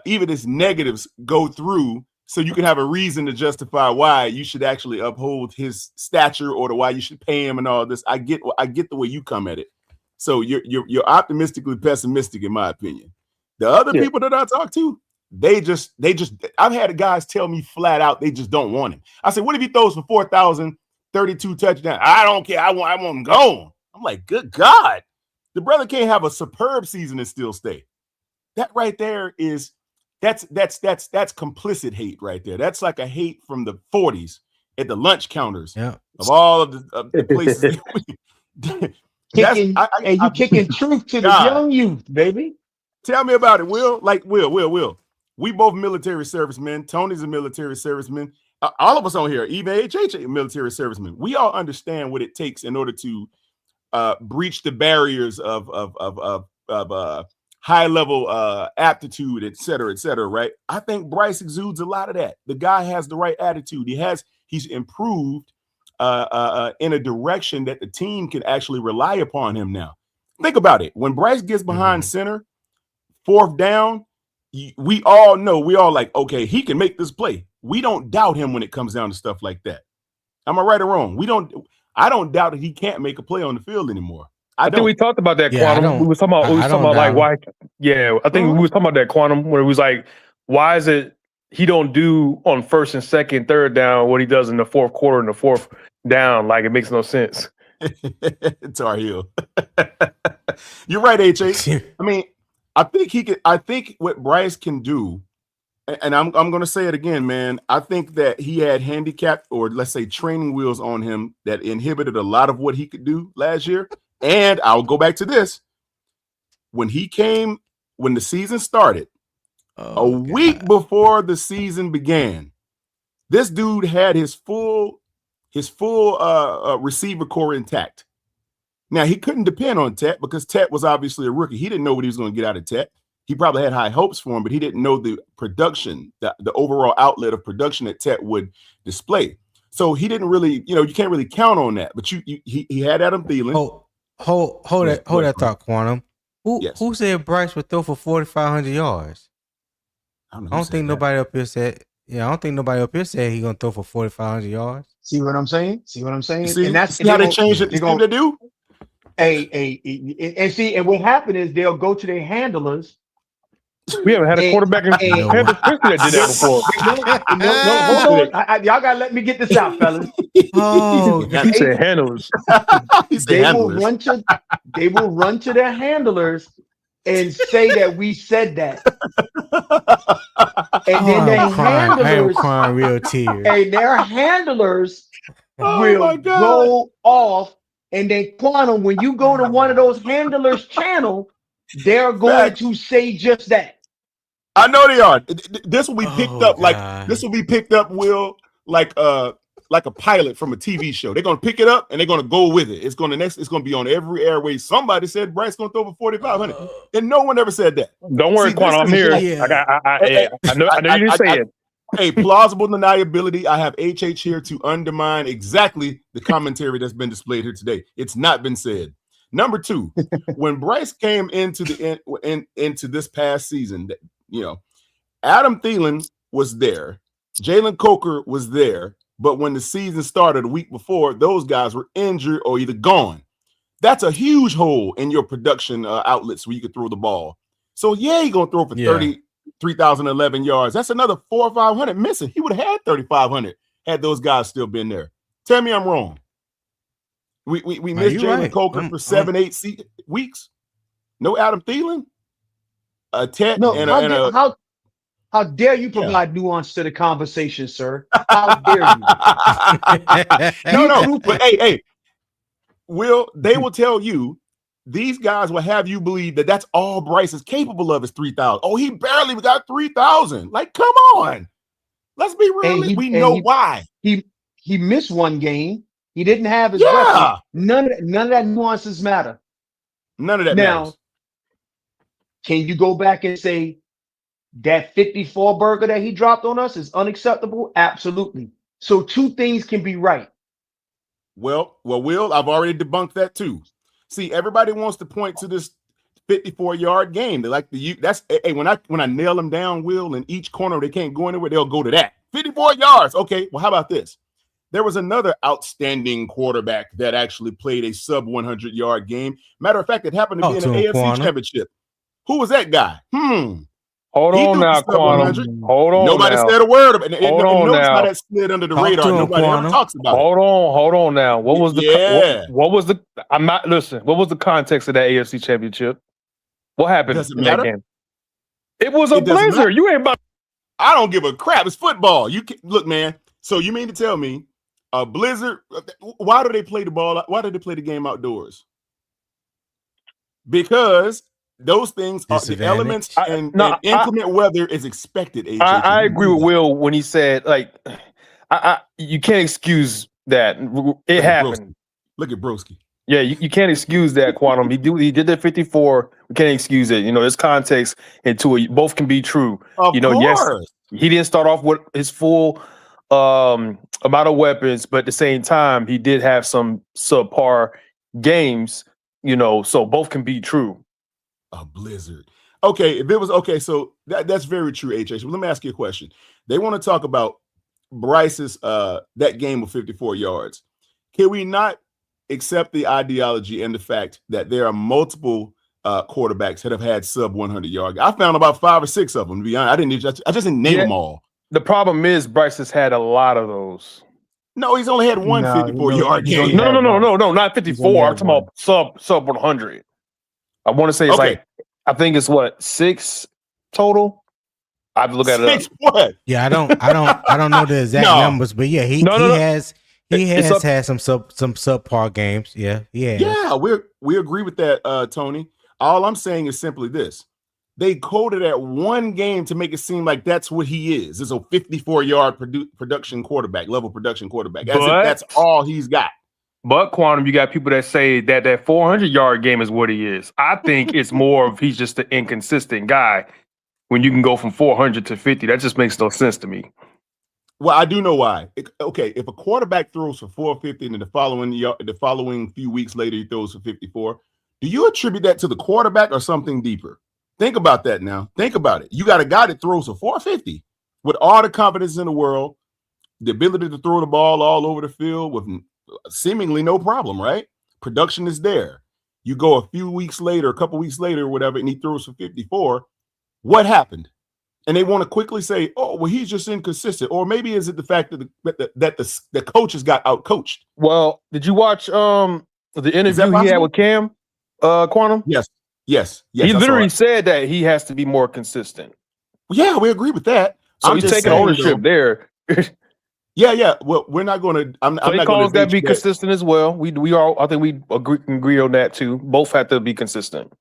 even his negatives go through so you can have a reason to justify why you should actually uphold his stature or why you should pay him and all this. I get the way you come at it. So you're optimistically pessimistic, in my opinion. The other people that I talk to, they just I've had guys tell me flat out they just don't want him. I said, what if he throws for 4,032 touchdowns? I don't care. I want him gone. I'm like, good God. The brother can't have a superb season and still stay. That right there is that's complicit hate right there. That's like a hate from the 40s at the lunch counters of all of the places. Kicking truth to the young youth, baby. Tell me about it, Will. Like Will. We both military servicemen. Tony's a military serviceman. All of us on here, even HH, military servicemen. We all understand what it takes in order to breach the barriers of high level aptitude, et cetera, right? I think Bryce exudes a lot of that. The guy has the right attitude. He's improved in a direction that the team can actually rely upon him now. Think about it. When Bryce gets behind center, fourth down, we all know, like, okay, he can make this play. We don't doubt him when it comes down to stuff like that. Am I right or wrong? I don't doubt that he can't make a play on the field anymore. I think we talked about that, Quantum. We was talking about like why. Yeah, I think we was talking about that, Quantum, where it was like, why is it he don't do on first and second, third down what he does in the fourth quarter and the fourth down? Like, it makes no sense. Tar Heel. You're right, HH. I mean, I think what Bryce can do, and I'm going to say it again, man. I think that he had handicapped, or let's say training wheels on him that inhibited a lot of what he could do last year. And I'll go back to this. When the season started, a week before the season began, this dude had his full receiver core intact. Now, he couldn't depend on Tet because Tet was obviously a rookie. He didn't know what he was going to get out of Tet. He probably had high hopes for him, but he didn't know the production, the overall outlet of production that Tet would display. So he didn't really, you can't really count on that. But he had Adam Thielen. Hold that thought, Quantum. Who said Bryce would throw for 4,500 yards? I don't think nobody up here said. Yeah, I don't think nobody up here said he's gonna throw for 4,500 yards. See what I'm saying? And that's how they changed it. They're going to do. And what happened is they'll go to their handlers. We haven't had a quarterback in Panthers history that did that before. No, hold on. Y'all gotta let me get this out, fellas. Oh, he said handlers. They will run to their handlers and say that we said that. And then I'm crying real tears. And their handlers will go off. And then Quantum, when you go to one of those handlers' channel, they're going to say just that. I know they are. This will be picked up Will, like a pilot from a TV show. They're gonna pick it up and they're gonna go with it. It's gonna be on every airway. Somebody said Bryce gonna throw for 4,500, and no one ever said that. Don't worry, Quantum, I'm here. I know you didn't say it. Hey, plausible deniability. I have HH here to undermine exactly the commentary that's been displayed here today. It's not been said. Number two, when Bryce came into into this past season, Adam Thielen was there, Jalen Coker was there, but when the season started a week before, those guys were injured or either gone. That's a huge hole in your production outlets where you could throw the ball. So yeah, he's gonna throw for 3,011 yards. That's another 400 or 500 missing. He would have had 3,500 had those guys still been there. Tell me I'm wrong. We missed Jalen Coker for 7-8 weeks. No Adam Thielen. How dare you provide nuance to the conversation, sir? How dare you? No, but hey, Will, they will tell you these guys will have you believe that that's all Bryce is capable of is 3,000. Oh, he barely got 3,000. Like, come on. Let's be real. We know why. He missed one game. He didn't have his weapon. Yeah. None of that nuances matter. None of that Now, matters. can you go back and say that 54 burger that he dropped on us is unacceptable? Absolutely. So two things can be right. Well, Will, I've already debunked that too. See, everybody wants to point to this 54-yard game. They like that's when I nail them down, Will, in each corner they can't go anywhere, they'll go to that. 54 yards. Okay, well, how about this? There was another outstanding quarterback that actually played a sub 100-yard game. Matter of fact, it happened to be in an AFC championship. Who was that guy? Hold on now, Quantum. Hold on. Nobody said a word of it. Notice how that slid under the radar. Nobody ever talks about it. Hold on now. What was the I'm not listen. What was the context of that AFC championship? What happened in that game? It was a blizzard. You ain't about. I don't give a crap. It's football. You can, look, man. So you mean to tell me a blizzard? Why do they play the ball? Why do they play the game outdoors? Because those things are the elements and inclement weather is expected. I agree with Will when he said, like, you can't excuse that. It happened. Look at Broski. Yeah, you can't excuse that, Quantum. He did that 54. We can't excuse it. There's context into it. Both can be true. Of course. Yes, he didn't start off with his full amount of weapons, but at the same time, he did have some subpar games. So both can be true. A blizzard. Okay, if it was okay, so that's very true, HH. Well, let me ask you a question. They want to talk about Bryce's that game of 54 yards. Can we not accept the ideology and the fact that there are multiple quarterbacks that have had sub 100-yard? I found about 5 or 6 of them, to be honest. I just didn't name them all. The problem is Bryce has had a lot of those. No, he's only had one 54-yard game. No, not 54. I'm talking about sub 100. I want to say it's I think it's 6 total. I have to look at it up. What? Yeah, I don't know the exact numbers, but yeah, he has had some subpar games. Yeah, yeah. We agree with that, Tony. All I'm saying is simply this: they quoted at one game to make it seem like that's what he is. It's a 54-yard production quarterback, level production quarterback. As if that's all he's got. But Quantum, you got people that say that 400-yard game is what he is. I think it's more of he's just an inconsistent guy. When you can go from 400 to 50, that just makes no sense to me. Well, I do know why. If a quarterback throws for 450 and the following few weeks later he throws for 54, do you attribute that to the quarterback or something deeper? Think about that now. Think about it. You got a guy that throws for 450 with all the confidence in the world, the ability to throw the ball all over the field with seemingly no problem, right? Production is there. You go a couple weeks later, whatever, and he throws for 54. What happened? And they want to quickly say, "Oh, well, he's just inconsistent," or maybe is it the fact that the coaches got outcoached? Well, did you watch the interview he had with Cam Quantum? Yes. He literally said that he has to be more consistent. Yeah, we agree with that. So he's taking ownership there. Yeah. Well, we're not going to. I'm not going to be consistent as well. We all. I think we agree on that too. Both have to be consistent.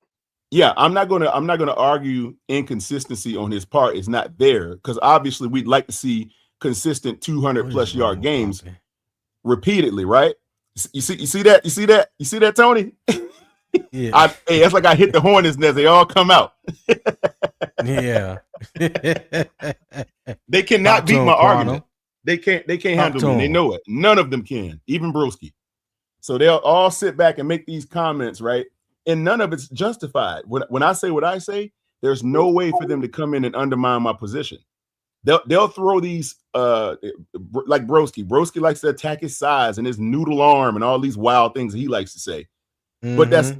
Yeah, I'm not going to argue inconsistency on his part. It's not there because obviously we'd like to see consistent 200+ yard games repeatedly, right? You see that, Tony? Yeah. That's like I hit the hornet's nest. They all come out. Yeah. They cannot beat my argument. They can't handle me. They know it. None of them can, even Broski. So they'll all sit back and make these comments, right? And none of it's justified. When I say what I say, there's no way for them to come in and undermine my position. They'll throw these like Broski. Broski likes to attack his size and his noodle arm and all these wild things he likes to say. Mm-hmm. But that's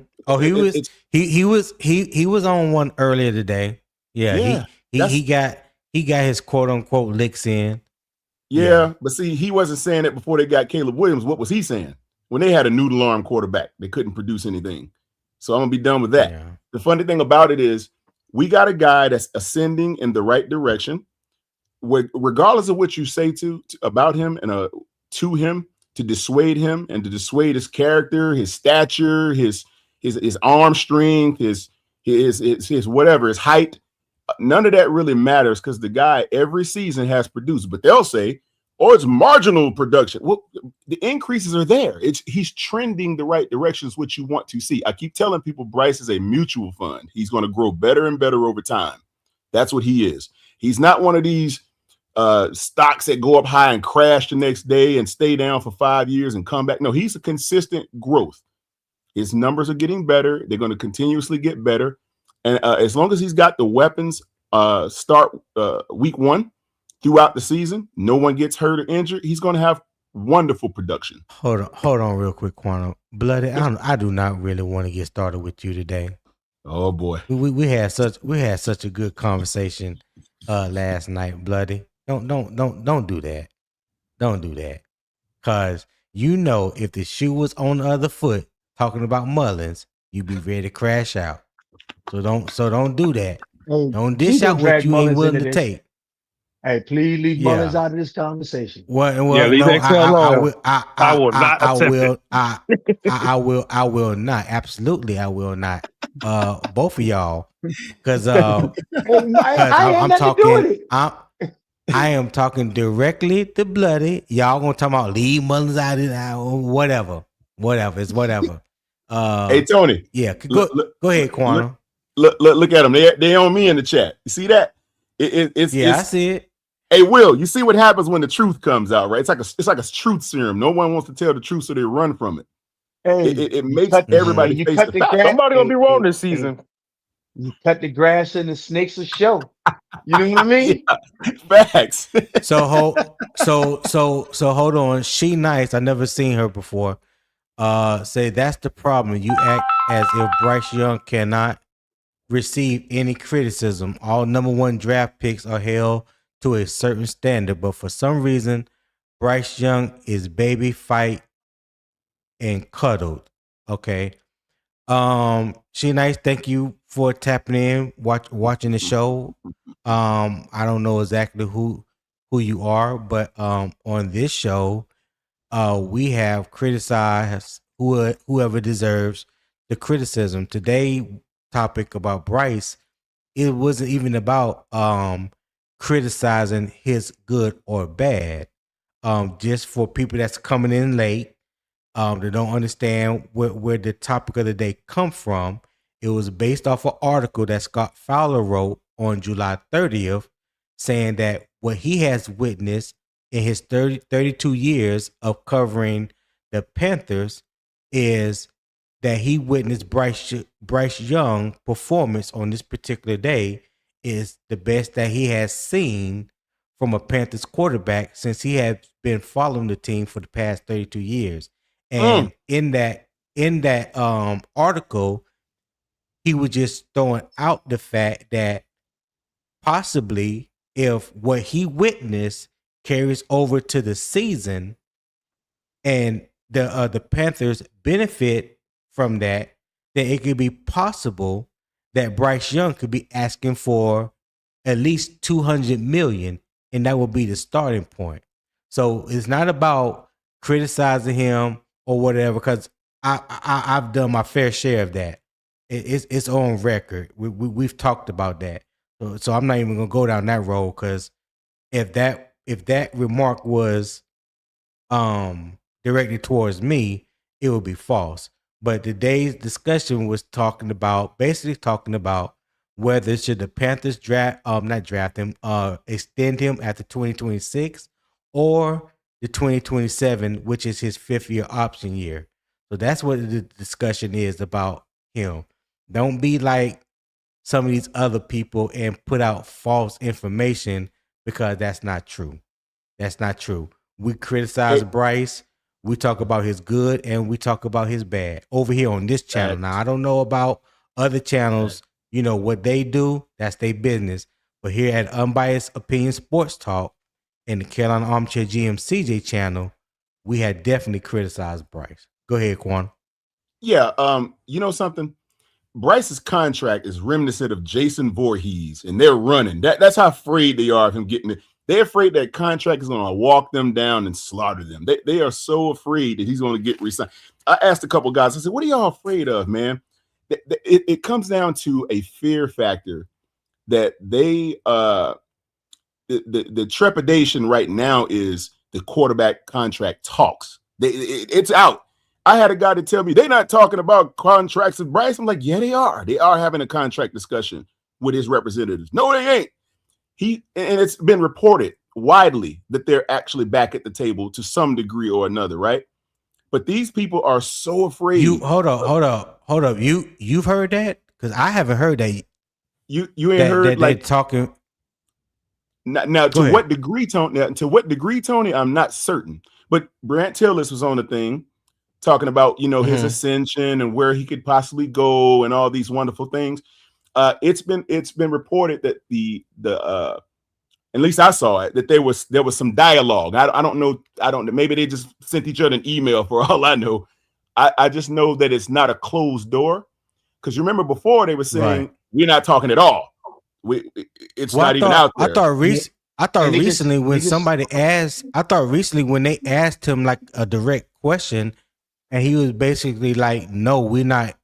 he was on one earlier today. Yeah. He got his quote unquote licks in. Yeah, but see, he wasn't saying it before they got Caleb Williams. What was he saying? When they had a noodle arm quarterback, they couldn't produce anything. So I'm gonna be done with that. Yeah. The funny thing about it is we got a guy that's ascending in the right direction. Regardless of what you say about him and to him, to dissuade him and to dissuade his character, his stature, his his arm strength, his whatever, his height. None of that really matters because the guy every season has produced. But they'll say, "Oh, it's marginal production." Well, the increases are there. He's trending the right direction. Is what you want to see. I keep telling people Bryce is a mutual fund. He's going to grow better and better over time. That's what he is. He's not one of these stocks that go up high and crash the next day and stay down for 5 years and come back. No, he's a consistent growth. His numbers are getting better. They're going to continuously get better. And as long as he's got the weapons, start week 1 throughout the season, no one gets hurt or injured, he's going to have wonderful production. Hold on real quick, Quantum. Bloody, I do not really want to get started with you today. Oh boy. We had such a good conversation last night, Bloody. Don't do that. Don't do that. Cause if the shoe was on the other foot talking about Mullins, you'd be ready to crash out. So don't do that. Hey, don't dish out what you ain't willing to take. Hey, please leave Mullins out of this conversation. Well, leave no, I will not. I will not. Absolutely, I will not. Both of y'all, because I'm talking. I am talking directly to Bloody. Y'all gonna talk about leave Mullins out of it, whatever. It's whatever. Hey Tony. Yeah, go ahead, Quantum. Look at them. They on me in the chat. You see that? It's I see it. Hey, Will, you see what happens when the truth comes out, right? It's like a truth serum. No one wants to tell the truth, so they run from it. Hey, it makes everybody face the fact. Somebody gonna be wrong this season. You cut the grass and the snakes will show. You know what I mean? Yeah, facts. So hold on. She nice. I never seen her before. Say that's the problem. You act as if Bryce Young cannot receive any criticism. All number 1 draft picks are held to a certain standard, but for some reason, Bryce Young is baby fight and cuddled. Okay. She nice. Thank you for tapping in, watching the show. I don't know exactly who you are, but on this show, we have criticized whoever deserves the criticism. Today topic about Bryce, it wasn't even about criticizing his good or bad. Just for people that's coming in late, they don't understand where the topic of the day come from. It was based off an article that Scott Fowler wrote on July 30th, saying that what he has witnessed in his 32 years of covering the Panthers is that he witnessed Bryce Young performance on this particular day is the best that he has seen from a Panthers quarterback since he had been following the team for the past 32 years. And in that article, he was just throwing out the fact that possibly if what he witnessed carries over to the season and the Panthers benefit from that, then it could be possible that Bryce Young could be asking for at least $200 million, and that would be the starting point. So it's not about criticizing him or whatever, because I've done my fair share of that. It's on record. We've talked about that. So I'm not even gonna go down that road, because if that remark was directed towards me, it would be false. But today's discussion was basically talking about whether should the Panthers extend him after 2026 or the 2027, which is his 5th-year option year. So that's what the discussion is about him. Don't be like some of these other people and put out false information, because that's not true. That's not true. We criticize Bryce. We talk about his good and we talk about his bad over here on this channel. Now, I don't know about other channels, what they do, that's their business. But here at Unbiased Opinion Sports Talk and the Carolina Armchair GM CJ channel, we had definitely criticized Bryce. Go ahead, Quan. Yeah, you know something? Bryce's contract is reminiscent of Jason Voorhees, and they're running. That's how afraid they are of him getting it. They're afraid that contract is going to walk them down and slaughter them. They are so afraid that he's going to get re-signed. I asked a couple guys, I said, what are y'all afraid of, man? it comes down to a fear factor that they the trepidation right now is the quarterback contract talks. It's out. I had a guy to tell me they're not talking about contracts with Bryce. I'm like, yeah, they are. They are having a contract discussion with his representatives. No, they ain't. And it's been reported widely that they're actually back at the table to some degree or another, right? But these people are so afraid. Hold up. You've heard that? Because I haven't heard that. You ain't heard that like they're talking. Now to what degree, Tony? I'm not certain. But Brant Tillis was on the thing talking about, his ascension and where he could possibly go and all these wonderful things. It's been reported that the at least I saw it, that there was some dialogue. I don't know. Maybe they just sent each other an email for all I know. I just know that it's not a closed door. Because you remember before they were saying we're not talking at all. It's not even out there. I thought recently when they asked him like a direct question, and he was basically like, "No, we're not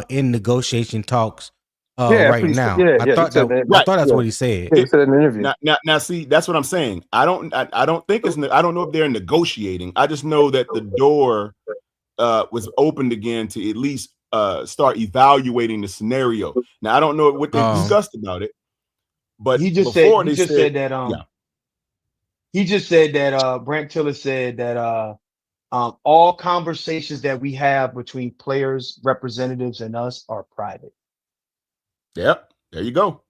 in negotiation talks right now." I thought that's what he said. He said in an interview. Now, see, that's what I'm saying. I don't think it's. I don't know if they're negotiating. I just know that the door was opened again to at least start evaluating the scenario. Now, I don't know what they discussed about it. But he just said that Brant Tillis said that all conversations that we have between players, representatives, and us are private. Yep, there you go.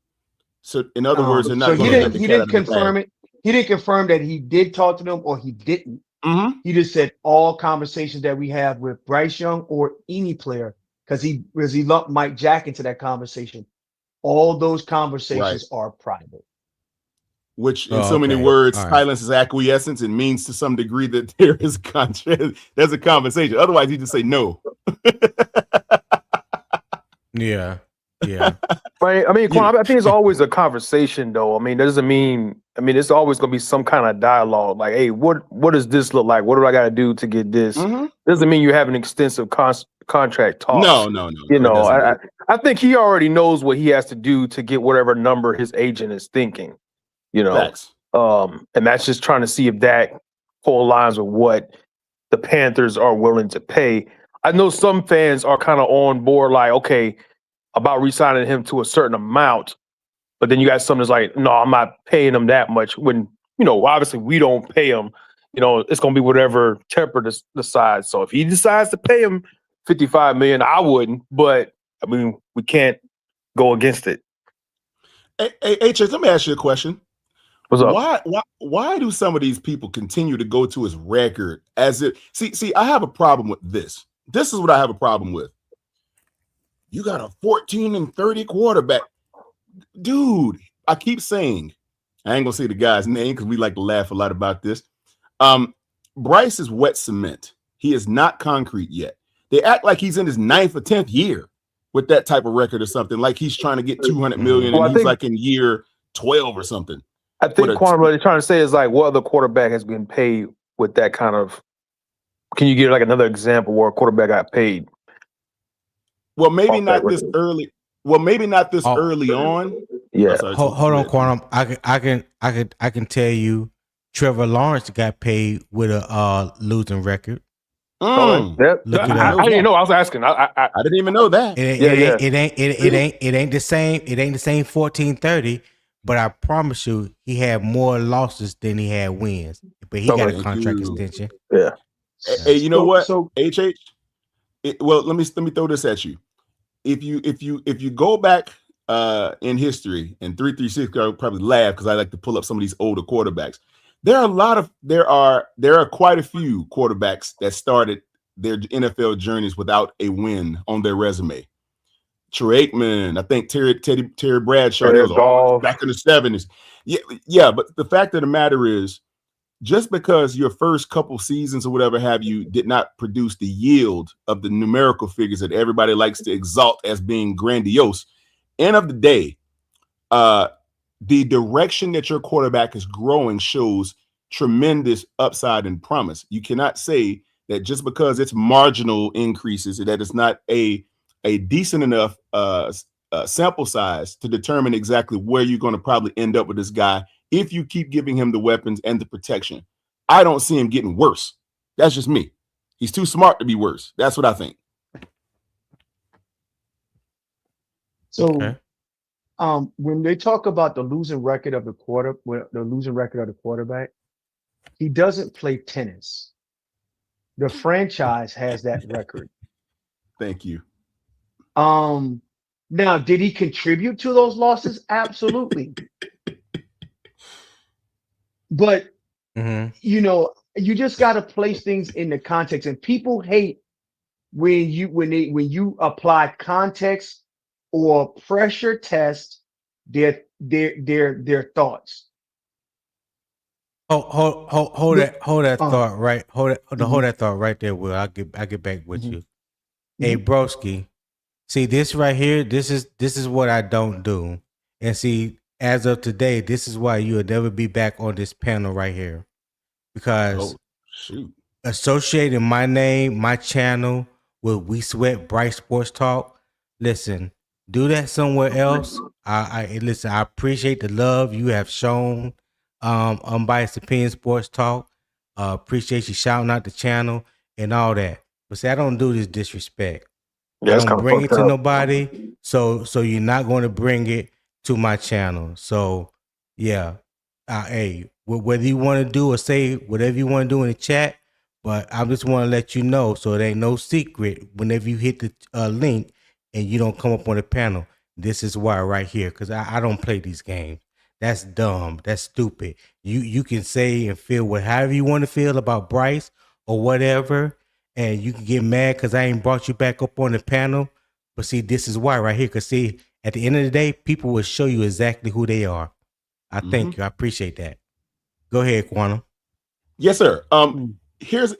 So in other words, they're not. So he didn't confirm it. He didn't confirm that he did talk to them or he didn't. Mm-hmm. He just said all conversations that we have with Bryce Young or any player, because he lumped Mike Jack into that conversation. All those conversations are private. Which, in so many words, silence is acquiescence. It means to some degree that there is there's a conversation. Otherwise, you just say no. Yeah. Right. I mean, I think it's always a conversation, though. I mean, that doesn't mean. I mean, it's always going to be some kind of dialogue. Like, hey, what does this look like? What do I got to do to get this? Mm-hmm. Doesn't mean you have an extensive contract talks. No. I think he already knows what he has to do to get whatever number his agent is thinking. Facts. And that's just trying to see if that aligns with what the Panthers are willing to pay. I know some fans are kind of on board, like, okay, about re-signing him to a certain amount, but then you got some that's like, no, I'm not paying him that much. When obviously we don't pay him. It's going to be whatever Tepper decides. So if he decides to pay him $55 million, I wouldn't. But I mean, we can't go against it. Hey, Chase, let me ask you a question. What's up? Why do some of these people continue to go to his record as if see, I have a problem with this. This is what I have a problem with. You got a 14-30 quarterback. Dude, I keep saying, I ain't gonna say the guy's name because we like to laugh a lot about this. Bryce is wet cement. He is not concrete yet. They act like he's in his 9th or 10th year with that type of record or something, like he's trying to get $200 million and he's like in year 12 or something. I think Quan, what they're trying to say is like, what other quarterback has been paid with that kind of? Can you give like another example where a quarterback got paid? Well, maybe not this early. Well, maybe not this early on. Yeah. Hold on, Quantum. I can tell you, Trevor Lawrence got paid with a losing record. I didn't know. I was asking. I didn't even know that. It ain't the same. It ain't the same 14-30. But I promise you, he had more losses than he had wins. But he got a contract extension. Yeah. Hey, you know what? So HH. Well, let me throw this at you. If you go back in history, and 336, I'll probably laugh because I like to pull up some of these older quarterbacks. There are quite a few quarterbacks that started their NFL journeys without a win on their resume. Troy Aikman, I think Terry Bradshaw, they was back in the 70s. Yeah, but the fact of the matter is, just because your first couple seasons or whatever have you did not produce the yield of the numerical figures that everybody likes to exalt as being grandiose, end of the day, the direction that your quarterback is growing shows tremendous upside and promise. You cannot say that just because it's marginal increases, that it's not a a decent enough sample size to determine exactly where you're going to probably end up with this guy if you keep giving him the weapons and the protection. I don't see him getting worse. That's just me. He's too smart to be worse. That's what I think. So, Okay. when they talk about the losing record of the quarterback, he doesn't play tennis. The franchise has that record. Thank you. Now, did he contribute to those losses? Absolutely. But you just got to place things in the context, and people hate when you apply context or pressure test their thoughts. Hold that thought right. Hold that thought right there, Will. I'll get back with you. Hey, broski. See this right here. This is what I don't do. And see, as of today, this is why you'll never be back on this panel right here, because associating my name, my channel with We Sweat Bright Sports Talk. Listen, do that somewhere else. Listen. I appreciate the love you have shown. Unbiased Opinion Sports Talk. Appreciate you shouting out the channel and all that. But see, I don't do this disrespect. Yeah, I don't bring it to nobody. So you're not going to bring it to my channel. So yeah. Hey, whether you want to do or say whatever you want to do in the chat, but I just want to let you know so it ain't no secret. Whenever you hit the link and you don't come up on the panel, this is why right here, because I don't play these games. That's dumb. That's stupid. You can say and feel however you want to feel about Bryce or whatever, and you can get mad because I ain't brought you back up on the panel. But see, this is why right here. Because see, at the end of the day, people will show you exactly who they are. I thank you. I appreciate that. Go ahead, Quantum. Yes, sir. Here's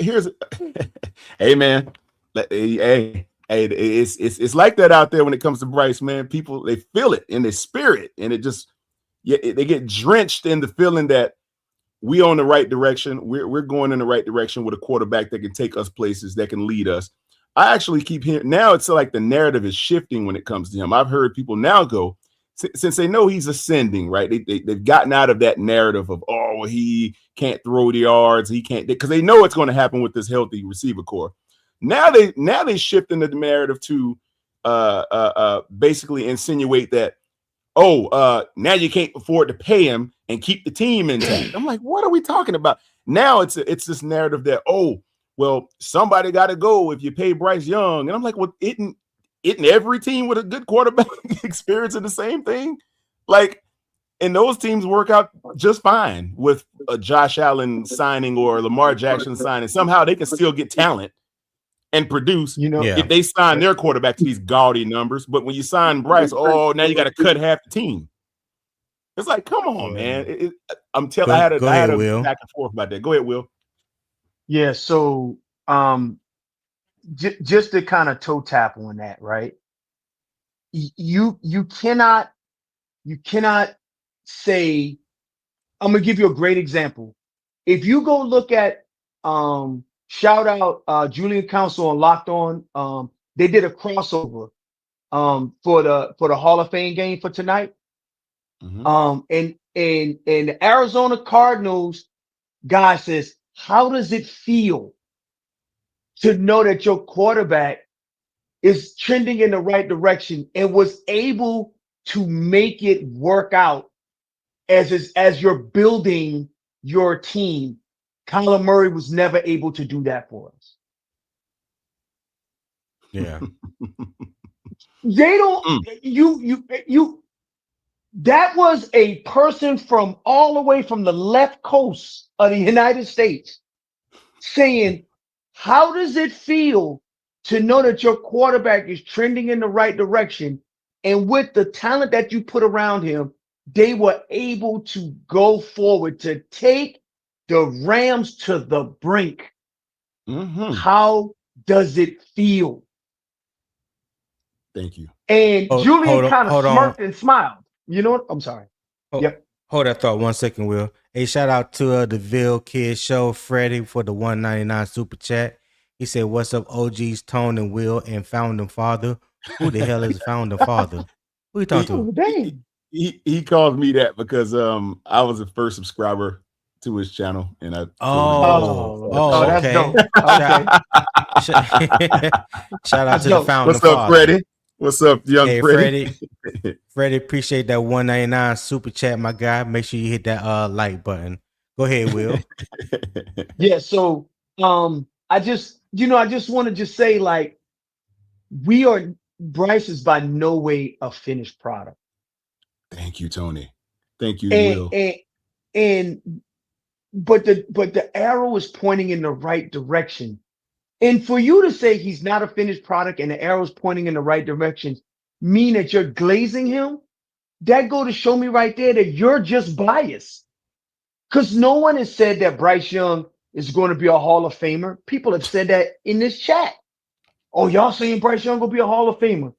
hey man. Hey, it's like that out there when it comes to Bryce, man. People, they feel it in their spirit, and it just they get drenched in the feeling that we on the right direction. We're going in the right direction with a quarterback that can take us places, that can lead us. I actually keep hearing now, it's like the narrative is shifting when it comes to him. I've heard people now go, since they know he's ascending, right? They've gotten out of that narrative of, oh, he can't throw the yards, he can't, because they know it's going to happen with this healthy receiver core. Now they shift into the narrative to basically insinuate that, now you can't afford to pay him and keep the team intact. I'm like, what are we talking about? Now it's this narrative that, somebody got to go if you pay Bryce Young. And I'm like, well, isn't every team with a good quarterback experiencing the same thing? Like, and those teams work out just fine with a Josh Allen signing or Lamar Jackson signing. Somehow they can still get talent and produce, if they sign their quarterback to these gaudy numbers. But when you sign Bryce, now you got to cut half the team. It's like, come on, man. I had a back and forth about that. Go ahead, Will. Yeah. So, just to kind of toe tap on that, right? You cannot say. I'm gonna give you a great example. If you go look at shout out Julian Council on Locked On. They did a crossover for the Hall of Fame game for tonight. And the Arizona Cardinals guy says, how does it feel to know that your quarterback is trending in the right direction and was able to make it work out as you're building your team? Kyler Murray was never able to do that for us. Yeah. They don't, that was a person from all the way from the left coast of the United States saying, how does it feel to know that your quarterback is trending in the right direction? And with the talent that you put around him, they were able to go forward to take the Rams to the brink. How does it feel? Thank you. And Julian kind of smirked and smiled. You know what? I'm sorry. Hold that thought 1 second, Will. Hey, shout out to the Ville Kids Show, Freddie, for the $1.99 super chat. He said, "What's up, OGs, Tone and Will, and founding father? Who the hell is the founding father? Who you talking to? Oh, dang. He called me that because I was the first subscriber to his channel, and I that's okay. dope. Okay. Shout out That's to the dope. founding What's up, father. Freddie? What's up, young Hey, Freddie? Freddie, appreciate that $1.99 super chat, my guy. Make sure you hit that like button. Go ahead, Will. Yeah, so I just want to just say, like, Bryce is by no way a finished product. Thank you, Tony. Thank you, Will. But the arrow is pointing in the right direction. And for you to say he's not a finished product and the arrow is pointing in the right direction, mean that you're glazing him, that go to show me right there that you're just biased. Because no one has said that Bryce Young is going to be a Hall of Famer. People have said that in this chat. Oh, y'all saying Bryce Young will be a Hall of Famer.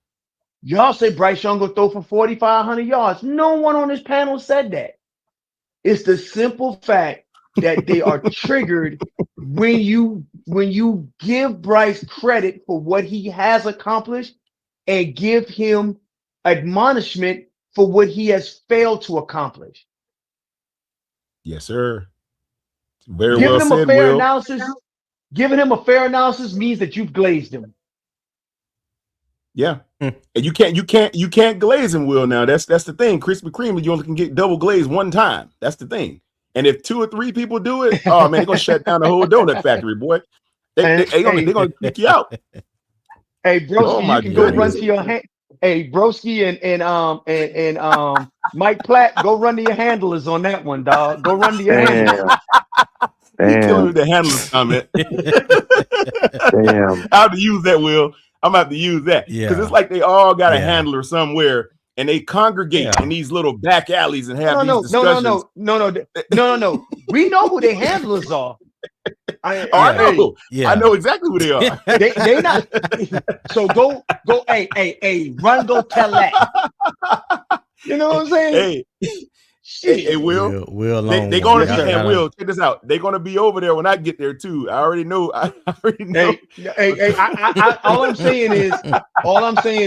Y'all say Bryce Young will throw for 4,500 yards. No one on this panel said that. It's the simple fact that they are triggered when you give Bryce credit for what he has accomplished and give him admonishment for what he has failed to accomplish. Yes, sir. Very Giving well him said, a fair Will. analysis, giving him a fair analysis means that you've glazed him. Yeah. And you can't glaze him, Will. Now that's the thing. Krispy Kreme, you only can get double glaze one time. That's the thing. And if 2 or 3 people do it, oh man, they're gonna shut down the whole donut factory, boy. They're gonna kick you out. Hey, broski, Oh, my you can go run goodness. to your hand. Hey, broski and Mike Platt, go run to your handlers on that one, dog. Go run to your handlers. He killing with the handlers comment. Damn. I have to use that, Will. I'm gonna have to use that because it's like they all got a handler somewhere, and they congregate in these little back alleys and have these discussions. No. We know who their handlers are. I know. I know exactly who they are. They not. So go. Hey, run, go tell that. You know what I'm saying? Hey, Will. They're gonna be. And Will, check this out. They're gonna be over there when I get there too. I already know. Hey, all I'm saying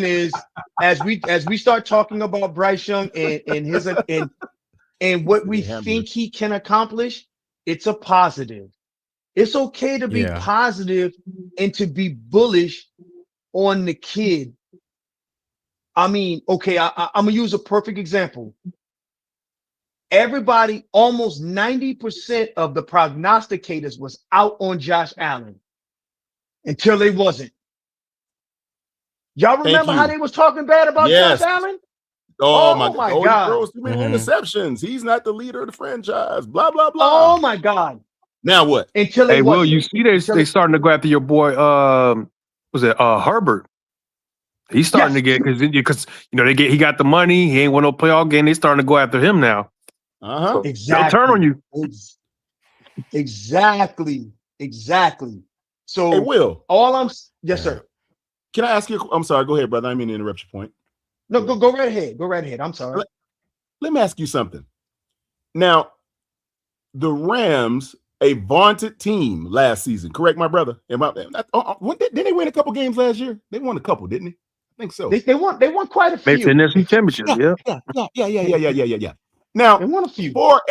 is, as we start talking about Bryce Young and what we think he can accomplish, it's a positive. It's okay to be positive and to be bullish on the kid. I mean, okay, I'm gonna use a perfect example. Everybody, almost 90% of the prognosticators was out on Josh Allen until they wasn't. Y'all remember how they was talking bad about Josh Allen? Oh my God. He throws too many interceptions. He's not the leader of the franchise. Blah, blah, blah. Oh my God. Now what? Until hey, Will, you see they starting to go after your boy, Herbert? He's starting to get because he got the money, he ain't won no playoff game. They starting to go after him now. So exactly. They'll turn on you. Exactly. So hey, Will. Yes, sir. Can I ask you? I'm sorry. Go ahead, brother. I didn't mean to interrupt your point. No, go right ahead. Go right ahead. I'm sorry. Let me ask you something. Now, the Rams, a vaunted team last season, correct, my brother? Didn't they win a couple games last year? They won a couple, didn't they? I think so. They won quite a few. Made the NFC Championship. Yeah. Now, they won a few. For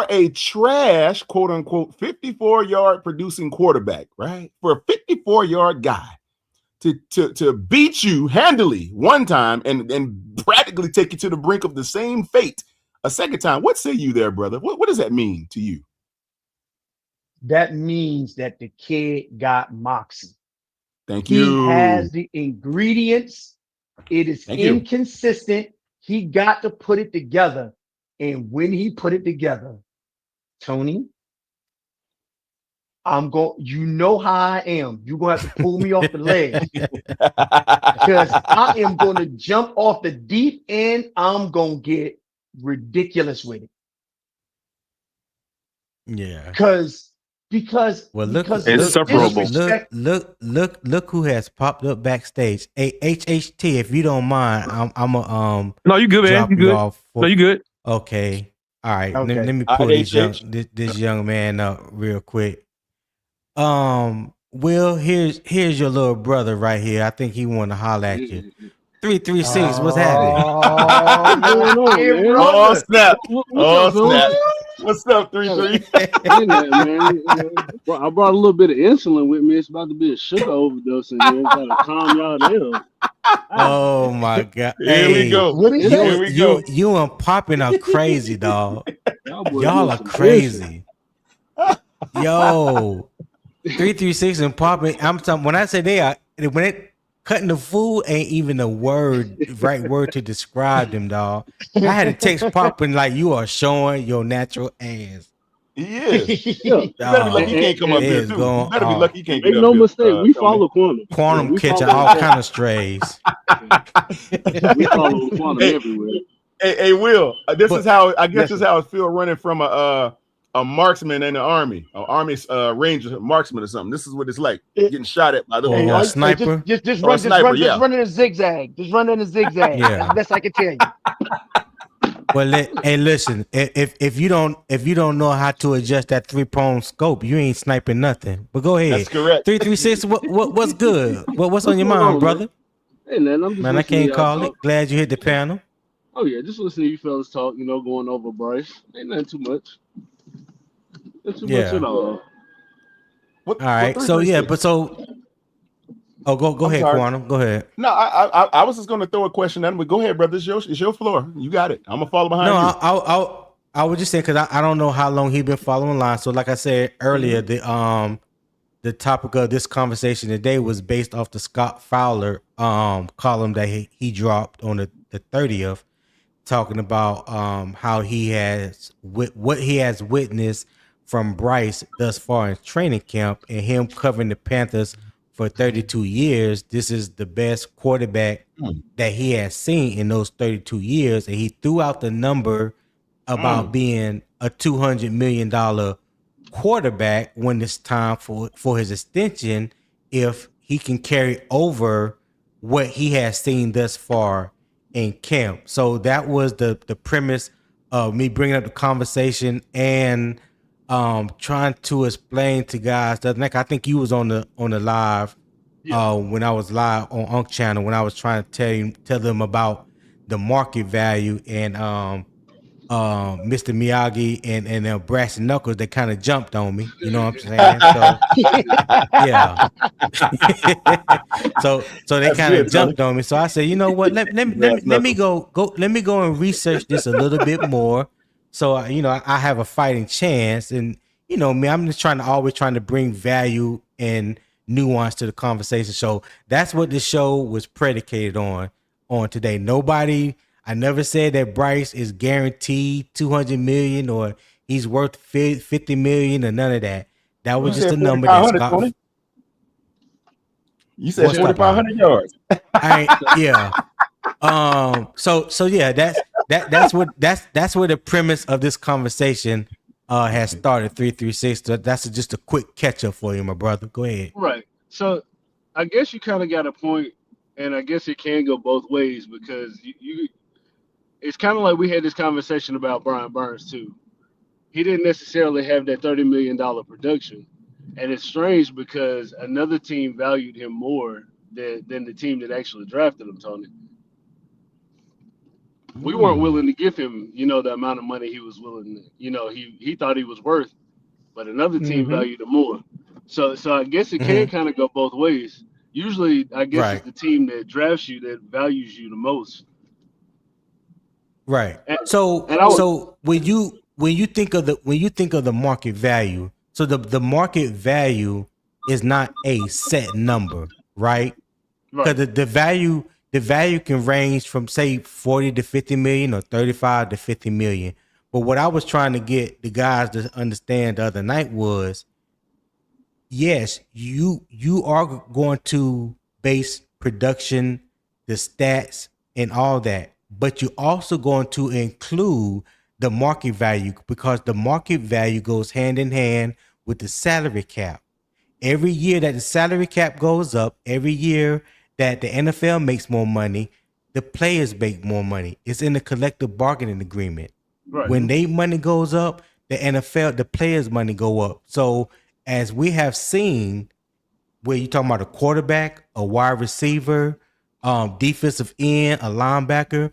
a trash, quote unquote, 54-yard producing quarterback, right? For a 54-yard guy to beat you handily one time and practically take you to the brink of the same fate a second time. What say you there, brother? What does that mean to you? That means that the kid got moxie. Thank you. He has the ingredients. It is inconsistent. He got to put it together. And when he put it together, Tony, you know how I am. You're going to have to pull me off the ledge. Because I am going to jump off the deep end. I'm going to get ridiculous with it. Yeah. Because it's separable. Look who has popped up backstage. Hey, HHT, if you don't mind, I'm a No, you good, man. You good. No, you good. Okay. All right. Okay. Let me pull this young man up real quick. Will, here's your little brother right here. I think he want to holler at you. 336, what's happening? Oh, What's going on, hey, man? Oh brother. snap! What's up, fellas? What's up, 3-3? Hey, man. I brought a little bit of insulin with me. It's about to be a sugar overdose in here. Gotta calm y'all down. Oh my God! Here we Hey, go. What is It's, Here that? we go. you and Popping are crazy, dog. y'all boys Y'all need are some crazy. Yo, 336 and Popping. I'm talking when I say when it cutting the food ain't even a right word to describe them, dog. I had to text Popping like you are showing your natural ass. He is. Yeah. You better be lucky he can't come up It here is too. going You better be off. lucky he can't get Make up no here, mistake, we Tony. follow quantum. Quantum we catching follow all quantum. kind of strays. We follow quantum Hey, everywhere. hey, Will. This But is how I guess Yes, this is sir. how it feel running from a marksman in the army, an army ranger marksman or something. This is what it's like It- getting shot at by the or Hey, a guys. hey, just sniper. just just Or a run, sniper, yeah. run in a zigzag. Just run in a zigzag. That's Yeah. the best I can tell you. Well, hey, listen. If you don't know how to adjust that 3-prong scope, you ain't sniping nothing. But go ahead. That's correct. 336. What's good? What's on your What's going mind, on, brother? Hey, man, I'm just Man, I listening to can't y'all call talk. it. Glad you hit the panel. Oh, yeah, just listening to you fellas talk, going over Bryce. Ain't nothing too much. Not too much Yeah. at all. What All right. So yeah, 336? Oh, go I'm ahead, sorry. Quantum. Go ahead. No, I was just gonna throw a question at him, but go ahead, brother. It's your floor. You got it. I'm gonna follow behind No, you. I would just say because I don't know how long he been following line. So like I said earlier, the topic of this conversation today was based off the Scott Fowler column that he dropped on the 30th, talking about how he has what he has witnessed from Bryce thus far in training camp and him covering the Panthers for 32 years. This is the best quarterback that he has seen in those 32 years, and he threw out the number about being a $200 million quarterback when it's time for his extension if he can carry over what he has seen thus far in camp. So that was the premise of me bringing up the conversation and trying to explain to guys that, like, I think you was on the live when I was live on Unk channel when I was trying to tell them about the market value and Mr. Miyagi and Brass and Knuckles, they kind of jumped on me. You know what I'm saying? So yeah. so they That's kind of good, Tony. jumped on me. So I said, you know what? Let me go and research this a little bit more. So I have a fighting chance. And me, I'm just always trying to bring value and nuance to the conversation. So that's what the show was predicated on today. I never said that Bryce is guaranteed 200 million or he's worth 50 million or none of that. That You was just a said number that 4,500, Scott. Tony. You said What's up, 4,500 yards. yeah. So yeah, that's where the premise of this conversation has started. 336. That's just a quick catch up for you, my brother. Go ahead. Right. So I guess you kind of got a point, and I guess it can go both ways because you it's kind of like we had this conversation about Brian Burns too. He didn't necessarily have that $30 million production, and it's strange because another team valued him more than the team that actually drafted him. Tony, we weren't willing to give him, the amount of money he was willing to, he thought he was worth, but another team Mm-hmm. valued him more. So I guess it can kind of go both ways. Usually, I guess it's Right. the team that drafts you that values you the most. Right. And, So and I was when you think of the market value, so the market value is not a set number, right? right, Because the value can range from say 40 to 50 million or 35 to 50 million. But what I was trying to get the guys to understand the other night was, yes, you are going to base production, the stats, and all that, but you're also going to include the market value because the market value goes hand in hand with the salary cap. Every year that the salary cap goes up, every year that the NFL makes more money, the players make more money. It's in the collective bargaining agreement. right, When they money goes up, the NFL, the players' money go up. So as we have seen, where you talking about a quarterback, a wide receiver, defensive end, a linebacker,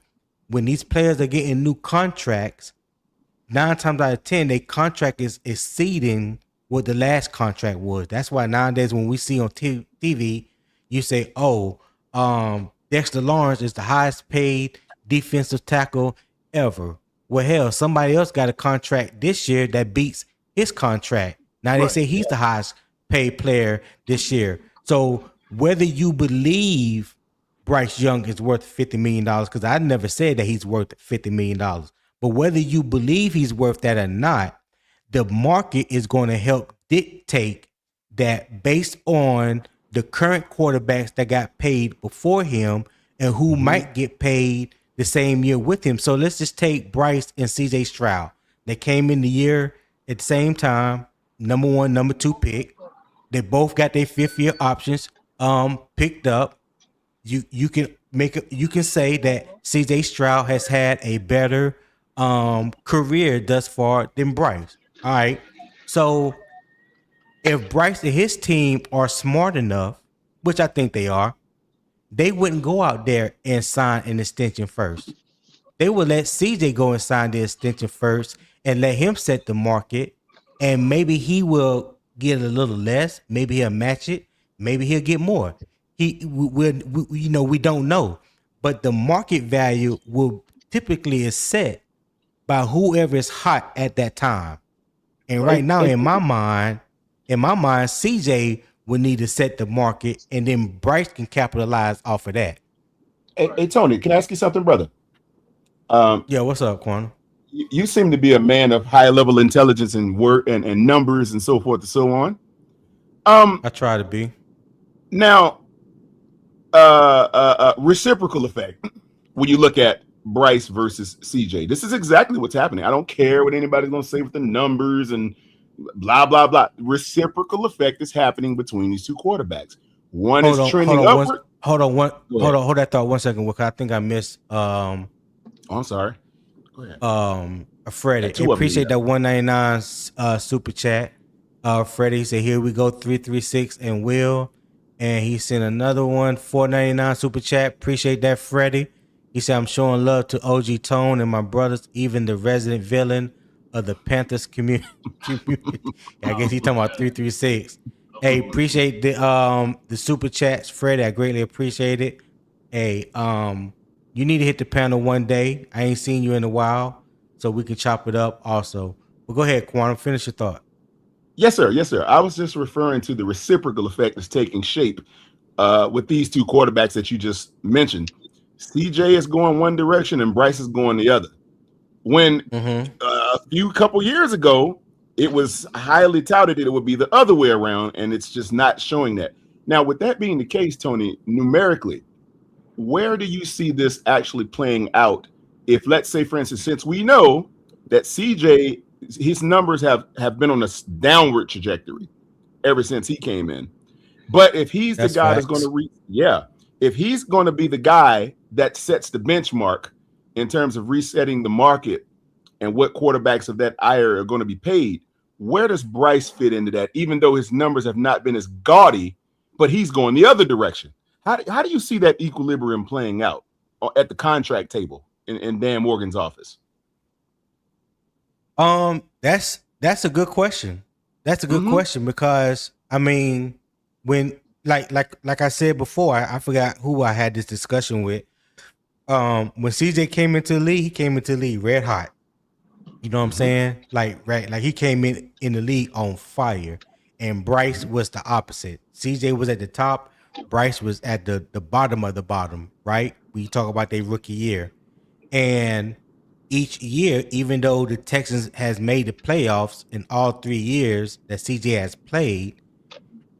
when these players are getting new contracts, 9 times out of 10, their contract is exceeding what the last contract was. That's why nowadays when we see on TV, you say, "Oh, Dexter Lawrence is the highest paid defensive tackle ever." Well, hell, somebody else got a contract this year that beats his contract. Now they Right. say he's the highest paid player this year. So whether you believe Bryce Young is worth $50 million, because I never said that he's worth $50 million. But whether you believe he's worth that or not, the market is going to help dictate that based on the current quarterbacks that got paid before him and who might get paid the same year with him. So let's just take Bryce and CJ Stroud. They came in the year at the same time, number 1, number 2 pick. They both got their 5th year options picked up. You can say that CJ Stroud has had a better career thus far than Bryce. All right. So if Bryce and his team are smart enough, which I think they are, they wouldn't go out there and sign an extension first. They would let CJ go and sign the extension first and let him set the market. And maybe he will get a little less. Maybe he'll match it. Maybe he'll get more. We don't know. But the market value will typically is set by whoever is hot at that time. And right now, in my mind, CJ would need to set the market, and then Bryce can capitalize off of that. Hey, Tony, can I ask you something, brother? Yeah, what's up, Quantum? You seem to be a man of high level intelligence and work and numbers and so forth and so on. I try to be. Now, reciprocal effect. When you look at Bryce versus CJ, this is exactly what's happening. I don't care what anybody's going to say with the numbers and blah blah blah. Reciprocal effect is happening between these two quarterbacks. One is trending upward. Hold that thought 1 second, Wick. I think I missed. I'm sorry. Go ahead. Freddie, appreciate that 199 super chat. Freddie said, "Here we go, 336 and Will," and he sent another one, 499 super chat. Appreciate that, Freddie. He said, "I'm showing love to OG Tone and my brothers, even the resident villain of the Panthers community." I guess he's talking about 336. Hey, appreciate the super chats, Freddie. I greatly appreciate it. Hey, you need to hit the panel one day. I ain't seen you in a while, so we can chop it up also. But go ahead, Quantum, finish your thought. Yes, sir. Yes, sir. I was just referring to the reciprocal effect that's taking shape with these two quarterbacks that you just mentioned. CJ is going one direction and Bryce is going the other. When a couple years ago, it was highly touted that it would be the other way around, and it's just not showing that. Now, with that being the case, Tony, numerically, where do you see this actually playing out? If, let's say, for instance, since we know that CJ, his numbers have been on a downward trajectory ever since he came in. But if he's the guy that's going to if he's going to be the guy that sets the benchmark in terms of resetting the market and what quarterbacks of that ire are going to be paid, where does Bryce fit into that? Even though his numbers have not been as gaudy, but he's going the other direction. How do you see that equilibrium playing out at the contract table in Dan Morgan's office? That's a good question. That's a good question because I mean, when like I said before, I forgot who I had this discussion with. When CJ came into the league, he came into the league red hot. You know what I'm saying? Like he came in the league on fire, and Bryce was the opposite. CJ was at the top, Bryce was at the bottom of the bottom. Right? We talk about their rookie year, and each year, even though the Texans has made the playoffs in all 3 years that CJ has played,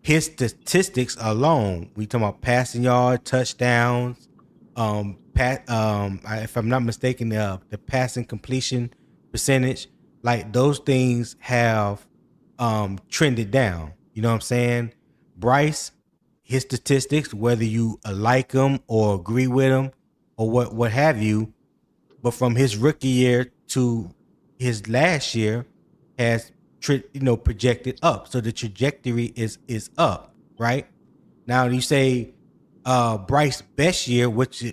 his statistics alone, we talking about passing yard, touchdowns, if I'm not mistaken, the passing completion percentage, like those things have trended down. You know what I'm saying? Bryce, his statistics, whether you like him or agree with him or what have you, but from his rookie year to his last year has projected up. So the trajectory is up, right? Now you say Bryce's best year, which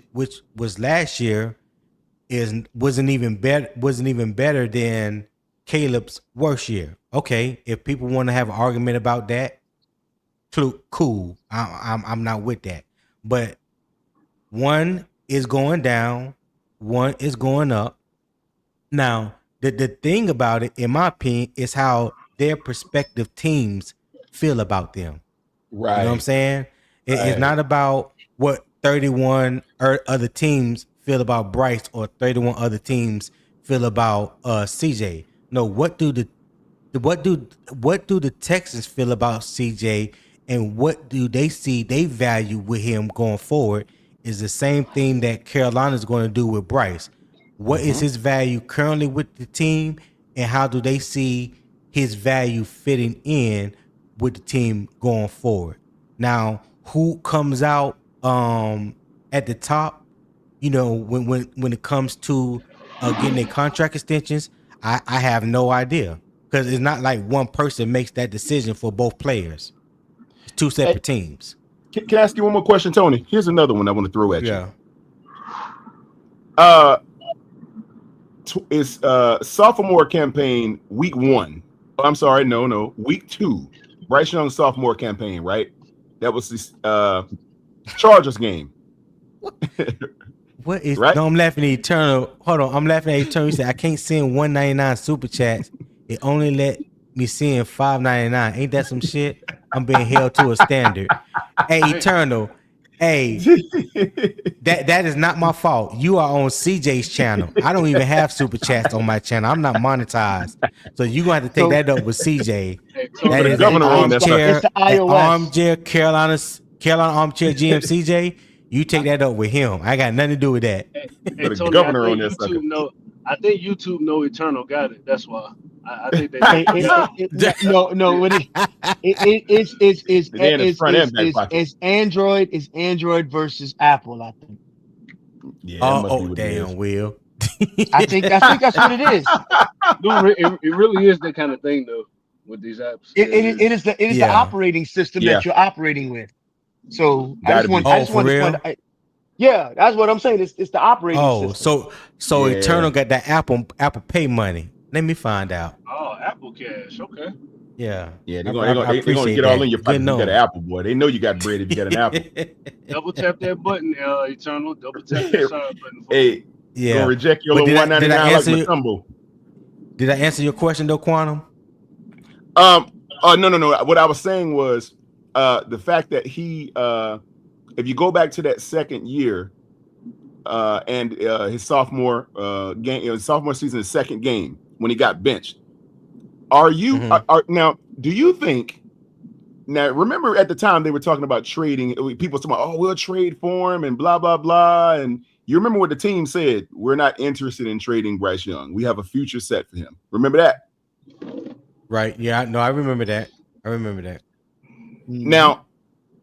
was last year, wasn't even better than Caleb's worst year. Okay, if people want to have an argument about that, cool. I'm not with that. But one is going down, one is going up. Now, the thing about it, in my opinion, is how their prospective teams feel about them. Right. You know what I'm saying? It's not about what 31 other teams feel about Bryce or 31 other teams feel about CJ. No, what do the Texans feel about CJ, and what do they see they value with him going forward is the same thing that Carolina's going to do with Bryce. What is his value currently with the team, and how do they see his value fitting in with the team going forward? Now, who comes out at the top, when it comes to getting their contract extensions, I have no idea, because it's not like one person makes that decision for both players. It's two separate teams. Can I ask you one more question, Tony? Here's another one I want to throw at you. It's sophomore campaign week 1. Oh, I'm sorry, no, week 2. Bryce Young sophomore campaign, right? That was this Chargers game. What is right? No, I'm laughing at Eternal. Hold on, I'm laughing at Eternal. You said I can't send 199 super chats. It only let me send 599. Ain't that some shit? I'm being held to a standard. Hey, Eternal. Hey, that is not my fault. You are on CJ's channel. I don't even have super chats on my channel. I'm not monetized. So you're gonna have to take that up with CJ. That is armchair Carolina armchair GM CJ. You take that up with him. I got nothing to do with that. Hey, Tony, governor on this. I think YouTube know Eternal got it. That's why. I think they it's Android versus Apple, I think. Yeah. Oh damn, Will. I think that's what it is. No, it really is that kind of thing though with these apps. It is the operating system that you're operating with. So that's what I'm saying. It's the operating system. So Eternal got that Apple Pay money. Let me find out. Oh, Apple Cash. Okay. Yeah. They're gonna get all in your pocket. You got an Apple, boy. They know you got bread if you got an Apple. Double tap that button, Eternal. Double tap that side button. Hey, yeah. Gonna reject your little 199 like Matumbo. Did I answer your question though, Quantum? No. What I was saying was the fact that he if you go back to that second year and his sophomore game, sophomore season, his second game when he got benched, now do you think? Now remember at the time they were talking about trading. People talking about, we'll trade for him and blah blah blah. And you remember what the team said? We're not interested in trading Bryce Young. We have a future set for him. Remember that? Right. Yeah. No, I remember that. Now,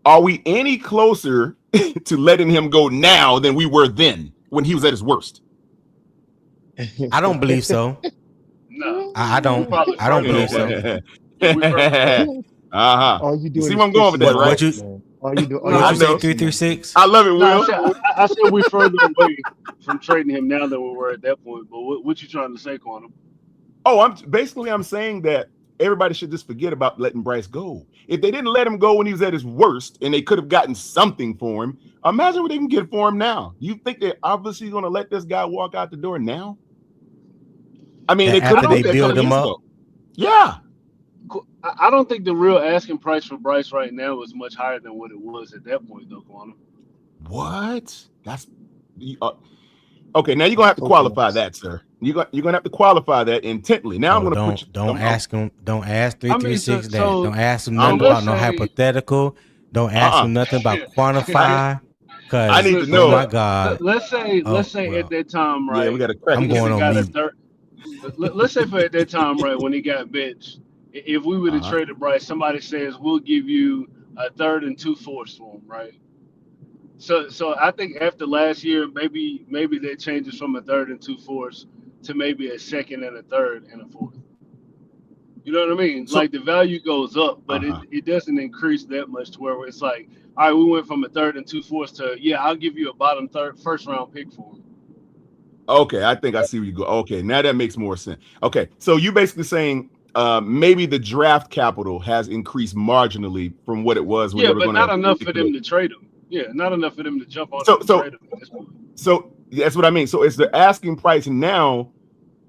are we any closer to letting him go now than we were then when he was at his worst? I don't believe so. No, I don't believe so. You see where I'm going with that, right? What you say, 336? I love it, Will. I said we're further away from trading him now than we were at that point. But what you trying to say, Quantum? Oh, I'm saying that everybody should just forget about letting Bryce go. If they didn't let him go when he was at his worst and they could have gotten something for him, imagine what they can get for him now. You think they're obviously going to let this guy walk out the door now? I mean, they could have build him up. Yeah. I don't think the real asking price for Bryce right now is much higher than what it was at that point, though, Quantum. What? That's okay. Now you're gonna have to qualify that, sir. You're gonna have to qualify that intently. Now I'm gonna put you. Don't ask him. Don't ask 336 that. Don't ask him nothing about no hypothetical. Don't ask him nothing about quantify. Cause I need to know. Oh my God. Let's say at that time, right? Yeah, we got to crack. I'm going on mute. Let's say for at that time, right, when he got benched, if we would have traded Bryce, somebody says we'll give you a 3rd and 2 fourths for him, right? So I think after last year, maybe that changes from a 3rd and 2 fourths to maybe a 2nd and a 3rd and a 4th. You know what I mean? So Like the value goes up, but it doesn't increase that much to where it's like, all right, we went from a third and 2/4 to I'll give you a bottom first round pick for him. okay, I think I see where you go. Okay, now that makes more sense. Okay, so you basically saying maybe the draft capital has increased marginally from what it was when they were but going not to. enough for them to trade him. Yeah, not enough for them to jump on him So and so trade him at this point. so that's what I mean. So is the asking price now?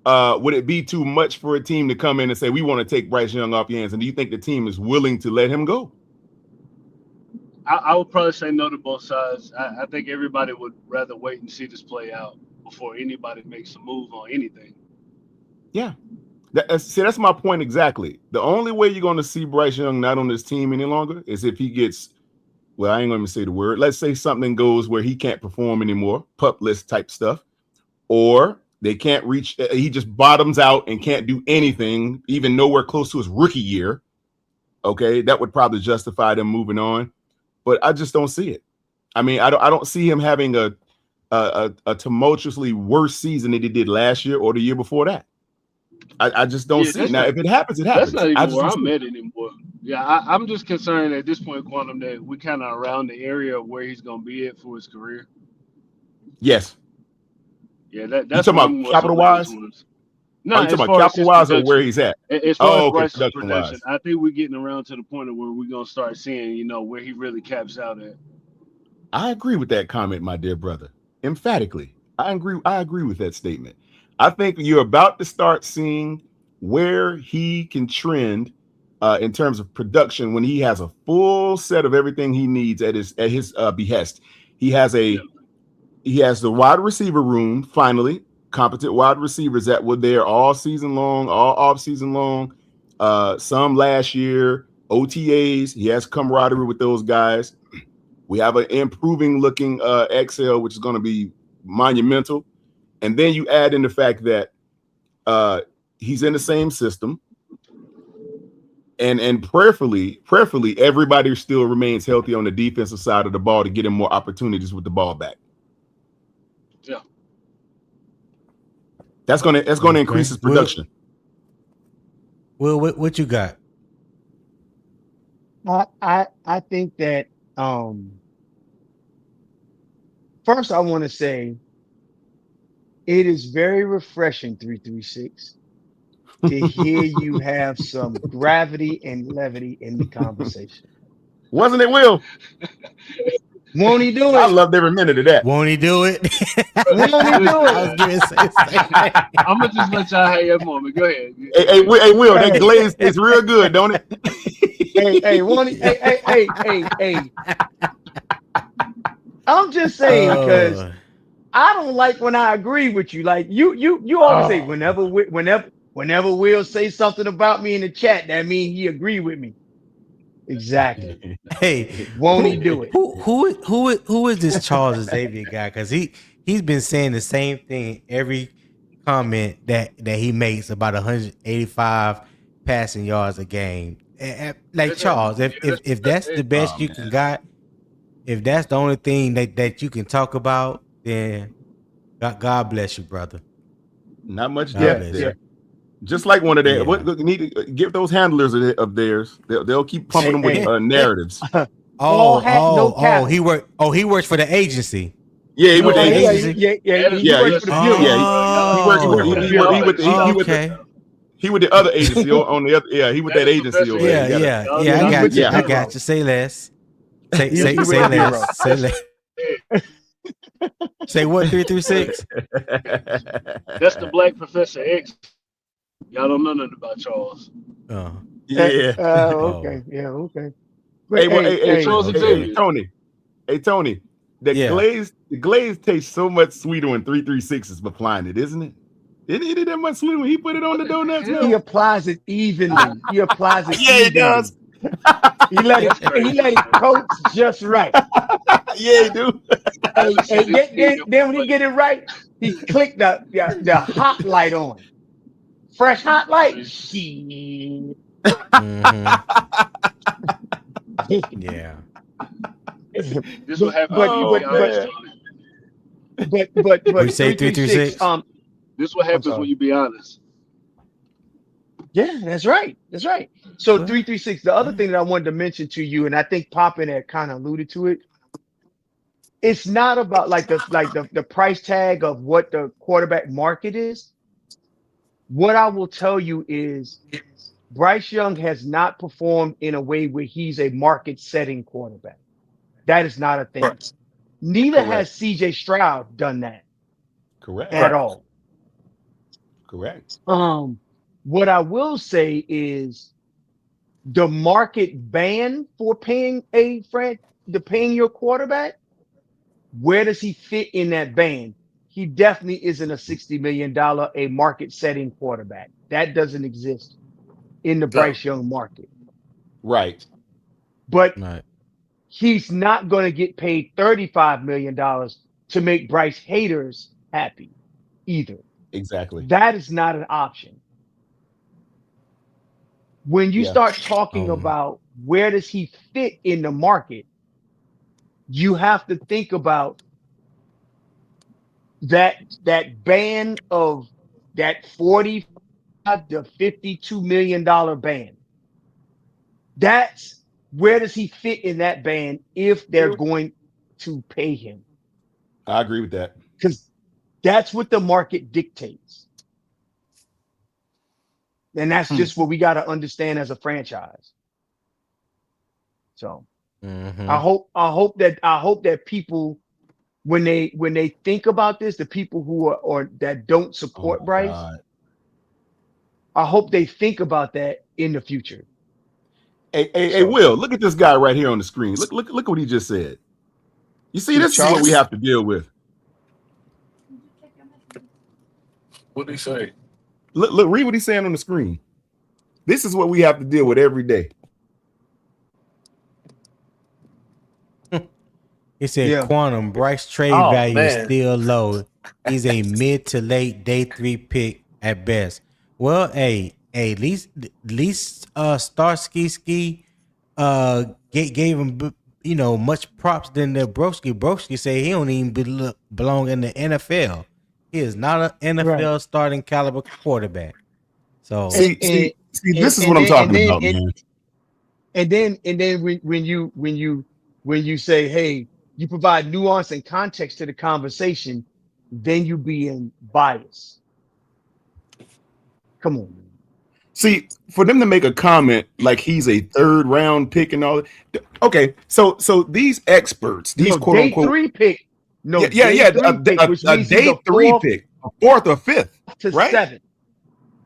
Would it be too much for a team to come in and say we want to take Bryce Young off your hands? And do you think the team is willing to let him go? I would probably say no to both sides. I think everybody would rather wait and see this play out before anybody makes a move on anything. Yeah. That's my point exactly. The only way you're going to see Bryce Young not on this team any longer is if he gets, well, I ain't going to say the word. Let's say something goes where he can't perform anymore, pup list type stuff, or they can't reach, he just bottoms out and can't do anything, even nowhere close to his rookie year. Okay, that would probably justify them moving on. But I just don't see it. I mean, I don't see him having a tumultuously worse season than he did last year or the year before that. I just don't see it. Now, if it happens, it happens. That's not even where I'm at anymore. Yeah, I'm just concerned at this point, Quantum, that we kind of around the area where he's going to be at for his career. Yes. Yeah, that's you talking about capital wise. No, you talking about capital wise or where he's at? As far as Bryce's production, I think we're getting around to the point of where we're going to start seeing, where he really caps out at. I agree with that comment, my dear brother. Emphatically, I agree with that statement. I think you're about to start seeing where he can trend in terms of production when he has a full set of everything he needs at his behest. He has the wide receiver room, finally, competent wide receivers that were there all season long, all off season long, some last year, OTAs. He has camaraderie with those guys. We have an improving looking XL, which is going to be monumental. And then you add in the fact that he's in the same system. And prayerfully, everybody still remains healthy on the defensive side of the ball to get him more opportunities with the ball back. Yeah. That's gonna increase his production. Will, what you got? I think that first I want to say it is very refreshing, 336, to hear you have some gravity and levity in the conversation. Wasn't it, Will? Won't he do it? I loved every minute of that. Won't he do it? Won't he do it? I was going to say the same thing. I'm going to just let y'all have your moment. Go ahead. Hey, Will, that glaze is real good, don't it? Hey, won't he? Hey. I'm just saying because I don't like when I agree with you. Like you always say whenever Will say something about me in the chat, that means he agree with me. Exactly. Hey, won't he do it? Who is this Charles Xavier guy? Because he's been saying the same thing every comment that he makes about 185 passing yards a game. Like Charles, if that's the best you can got, if that's the only thing that you can talk about, then God bless you, brother. Not much depth there. Just like one of their, what need to give those handlers of theirs. They'll keep pumping them with narratives. He works for the agency. Yeah, he went to the agency. He with the other agency on the other. Yeah, he with that agency over there. I got you. Say less. Say less. Say less. Say what? 336. That's the Black Professor X. Y'all don't know nothing about Charles. Yeah. Okay. Yeah. Okay. Hey, Tony. Hey, Tony. The glaze tastes so much sweeter when 336 is applying it, isn't it? Isn't it that much sweeter when he put it on the donuts? He applies it evenly. He he does. He let it coat just right. Yeah, he do. Then when he get it right, he clicked the hot light on. Fresh hot light. Mm-hmm. Yeah. This will happen. But we say 336. This is what happens when you be honest. Yeah, that's right. That's right. So 336. The other thing that I wanted to mention to you, and I think Poppin had kind of alluded to it. It's not about like the price tag of what the quarterback market is. What I will tell you is Bryce Young has not performed in a way where he's a market setting quarterback. That is not a thing. Right. Neither has Correct. CJ Stroud done that Correct. at Right. all. Correct. What I will say is the market ban for paying paying your quarterback, where does he fit in that band? He definitely isn't a $60 million a market setting quarterback. That doesn't exist in the No. Bryce Young market. Right. But Right. he's not going to get paid $35 million to make Bryce haters happy either. Exactly. That is not an option. When you Yeah. start talking about where does he fit in the market, you have to think about that band of that 45 to $52 million band. That's where does he fit in that band if they're going to pay him? I agree with that. Because that's what the market dictates. And that's just what we got to understand as a franchise. So Mm-hmm. I hope that people when they think about this, the people who are or that don't Oh support my Bryce, God. I hope they think about that in the future. Hey, So Will, look at this guy right here on the screen. Look what he just said. You see, who, this is what we Charles? have to deal with. What did he say? Look, read what he's saying on the screen. This is what we have to deal with every day. He said Yeah. quantum Bryce trade Oh value is man. still low. He's a mid to late day 3 pick at best. Well, at least Starsky Ski gave him much props than the Broski. Broski say he don't even belong in the NFL. He is not an Right. NFL starting caliber quarterback. So And See, and this is and what I'm then and talking then about, and, man. and then when you say, hey, you provide nuance and context to the conversation, then you being biased. Come on, man. See, for them to make a comment like he's a third round pick and all that. Okay, so these experts, these No, quote day unquote, three pick. No, yeah, day three pick, which a means he's day a three pick, a fourth or fifth, to right? seventh,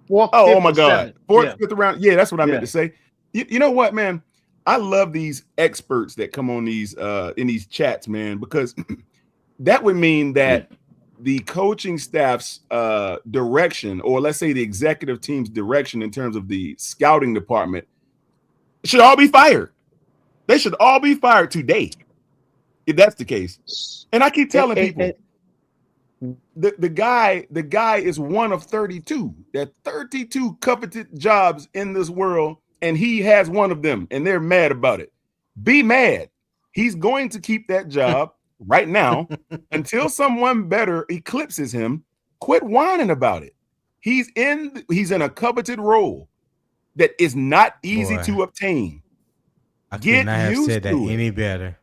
fourth, Oh fifth my to God, seventh. fourth, Yeah, fifth round. Yeah, that's what I meant yeah. to say. You know what, man? I love these experts that come on these in these chats, man, because that would mean that the coaching staff's direction, or let's say the executive team's direction in terms of the scouting department, should all be fired. They should all be fired today, if that's the case. And I keep telling people, the guy is one of 32. There are 32 coveted jobs in this world, and he has one of them, and they're mad about it. Be mad. He's going to keep that job right now until someone better eclipses him. Quit whining about it. He's in a coveted role that is not easy boy, to obtain. I could Get not have used said that to it. any better.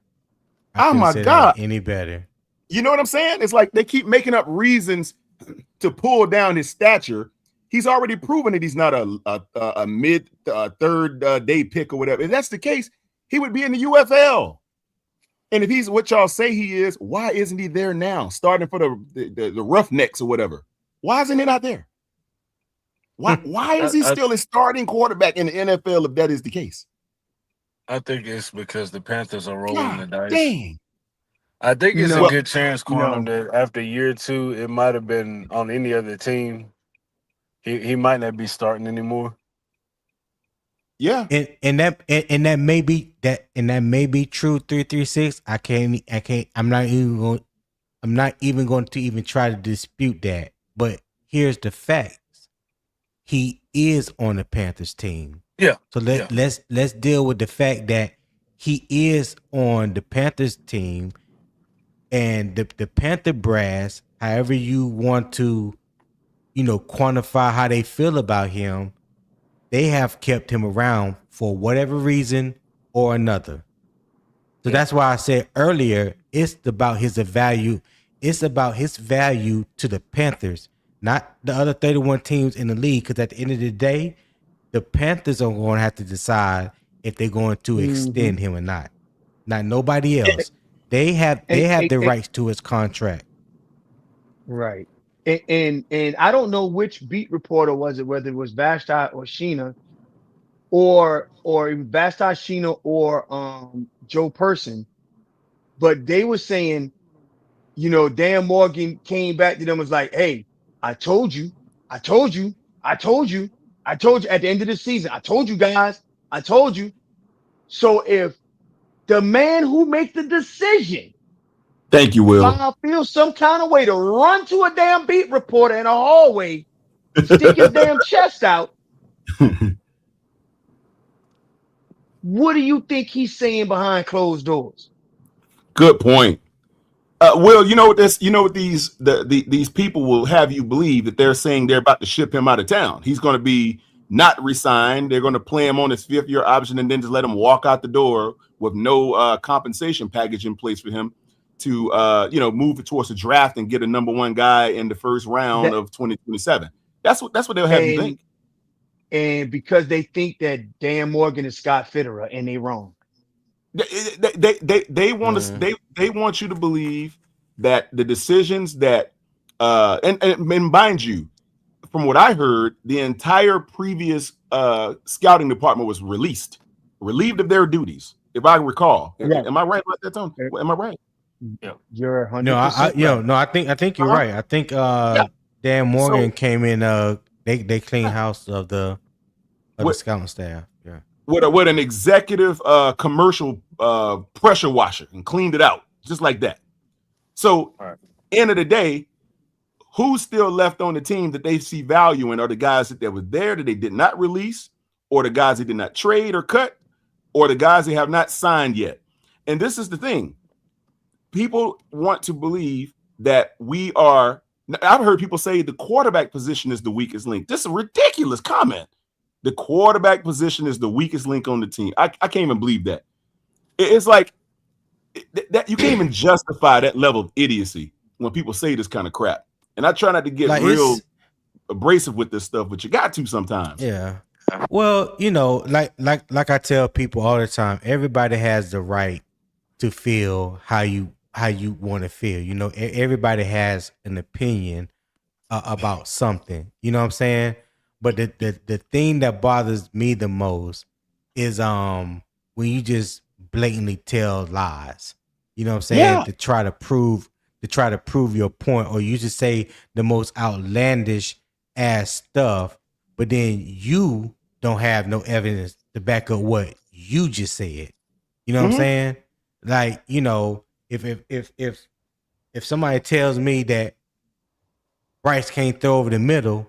I Oh couldn't my say that God. any better. You know what I'm saying? It's like they keep making up reasons to pull down his stature. He's already proven that he's not a mid third day pick or whatever. If that's the case, he would be in the UFL. And if he's what y'all say he is, why isn't he there now, starting for the Roughnecks or whatever? Why isn't he not there? Why is he still a starting quarterback in the NFL if that is the case? I think it's because the Panthers are rolling the God dice. dang. I think it's a No, good chance, Quantum, no. that after year two, it might have been on any other team. He might not be starting anymore. Yeah. And that may be true. 336. I'm not even going to even try to dispute that. But here's the facts. He is on the Panthers team. Yeah. So let's deal with the fact that he is on the Panthers team, and the Panther brass, however you want to, quantify how they feel about him, they have kept him around for whatever reason or another. So that's why I said earlier, it's about his value. It's about his value to the Panthers, not the other 31 teams in the league. Because at the end of the day, the Panthers are going to have to decide if they're going to extend him or not. Not nobody else. They have the rights to his contract. Right. And I don't know which beat reporter was it, whether it was Vashti or Sheena, or it was Vashti, Sheena, or Joe Person, but they were saying, Dan Morgan came back to them and was like, "Hey, I told you, I told you, I told you, I told you at the end of the season, I told you guys, I told you." So if the man who makes the decision Thank you, Will. feels some kind of way to run to a damn beat reporter in a hallway and stick his damn chest out, what do you think he's saying behind closed doors? Good point. Will, you know what this? You know what these people will have you believe that they're saying they're about to ship him out of town. He's going to be not resigned. They're going to play him on his 5th-year option and then just let him walk out the door with no compensation package in place for him to move towards the draft and get a number 1 guy in the first round of 2027. That's what they'll have you think. And because they think that Dan Morgan is Scott Fitterer, and they wrong. They want us. They want you to believe that the decisions that and mind you, from what I heard, the entire previous scouting department was relieved of their duties. If I recall, am I right about that, Tony? Am I right? Yeah, you're 100%. No, I think you're right. I think Dan Morgan came in. They clean house of the scouting staff. Yeah. With an executive commercial pressure washer and cleaned it out just like that. So, end of the day, who's still left on the team that they see value in are the guys that were there that they did not release, or the guys they did not trade or cut, or the guys they have not signed yet. And this is the thing. People want to believe that we are. I've heard people say the quarterback position is the weakest link. This is a ridiculous comment. The quarterback position is the weakest link on the team. I can't even believe that. It's like that you can't even justify that level of idiocy when people say this kind of crap. And I try not to get real abrasive with this stuff, but you got to sometimes. Yeah. Well, like I tell people all the time, everybody has the right to feel how you want to feel. Everybody has an opinion about something. You know what I'm saying? But the thing that bothers me the most is when you just blatantly tell lies. You know what I'm saying? Yeah. To try to prove your point, or you just say the most outlandish ass stuff, but then you don't have no evidence to back up what you just said. You know what I'm saying? Like, if somebody tells me that Bryce can't throw over the middle,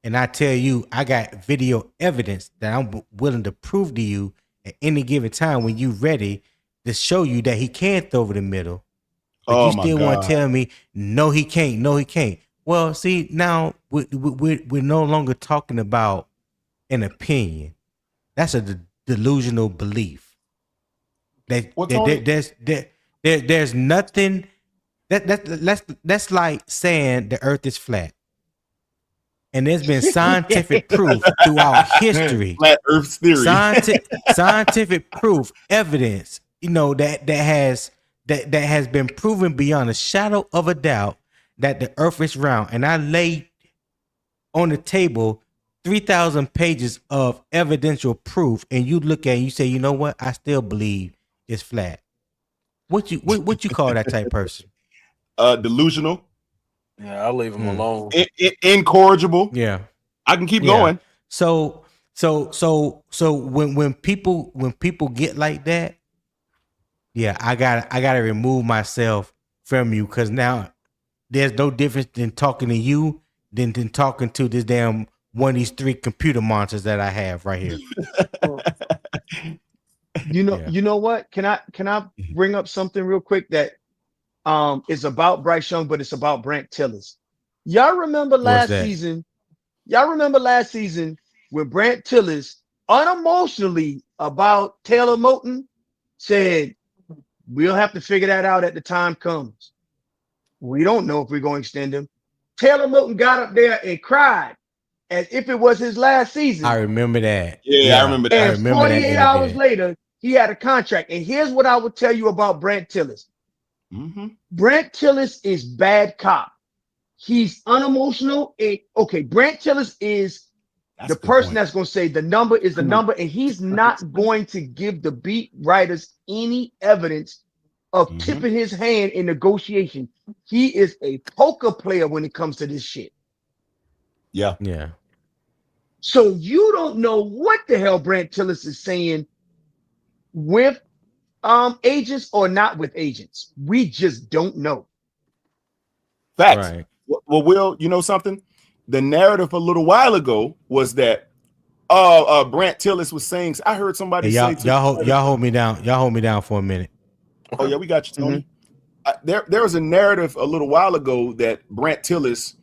and I tell you I got video evidence that I'm willing to prove to you at any given time when you're ready to show you that he can throw over the middle, but you still want to tell me no he can't. Well, see, now we're no longer talking about an opinion. That's a delusional belief. There's nothing that's like saying the earth is flat. And there's been scientific proof throughout history. Flat Earth theory. Scientific proof, evidence, that has been proven beyond a shadow of a doubt that the earth is round. And I laid on the table 3,000 pages of evidential proof, and you look at it and you say, you know what? I still believe it's flat. What you call that type of person? Delusional. Yeah, I'll leave him alone. Incorrigible. Yeah, I can keep going. So when people get like that, yeah, I gotta remove myself from you, because now there's no difference in talking to you than talking to this damn one of these 3 computer monsters that I have right here. You know what? Can I bring up something real quick that is about Bryce Young, but it's about Brant Tillis. Y'all remember last season when Brant Tillis unemotionally about Taylor Moton said, we'll have to figure that out at the time comes. We don't know if we're going to extend him. Taylor Moton got up there and cried as if it was his last season. I remember that. Yeah, I remember that. And I remember 48 hours later, he had a contract. And here's what I would tell you about Brant Tillis. Mm-hmm. Brant Tillis is bad cop. He's unemotional. And okay, Brant Tillis is the person that's going to say the number is the number, and he's not going to give the beat writers any evidence of tipping his hand in negotiation. He is a poker player when it comes to this shit. Yeah. Yeah. So you don't know what the hell Brant Tillis is saying with agents or not with agents. We just don't know. Facts. Right. Well, Will, you know something? The narrative a little while ago was that Brant Tillis was saying, I heard somebody say to y'all hold me down. Y'all hold me down for a minute. Oh, yeah, we got you, Tony. There was a narrative a little while ago that Brant Tillis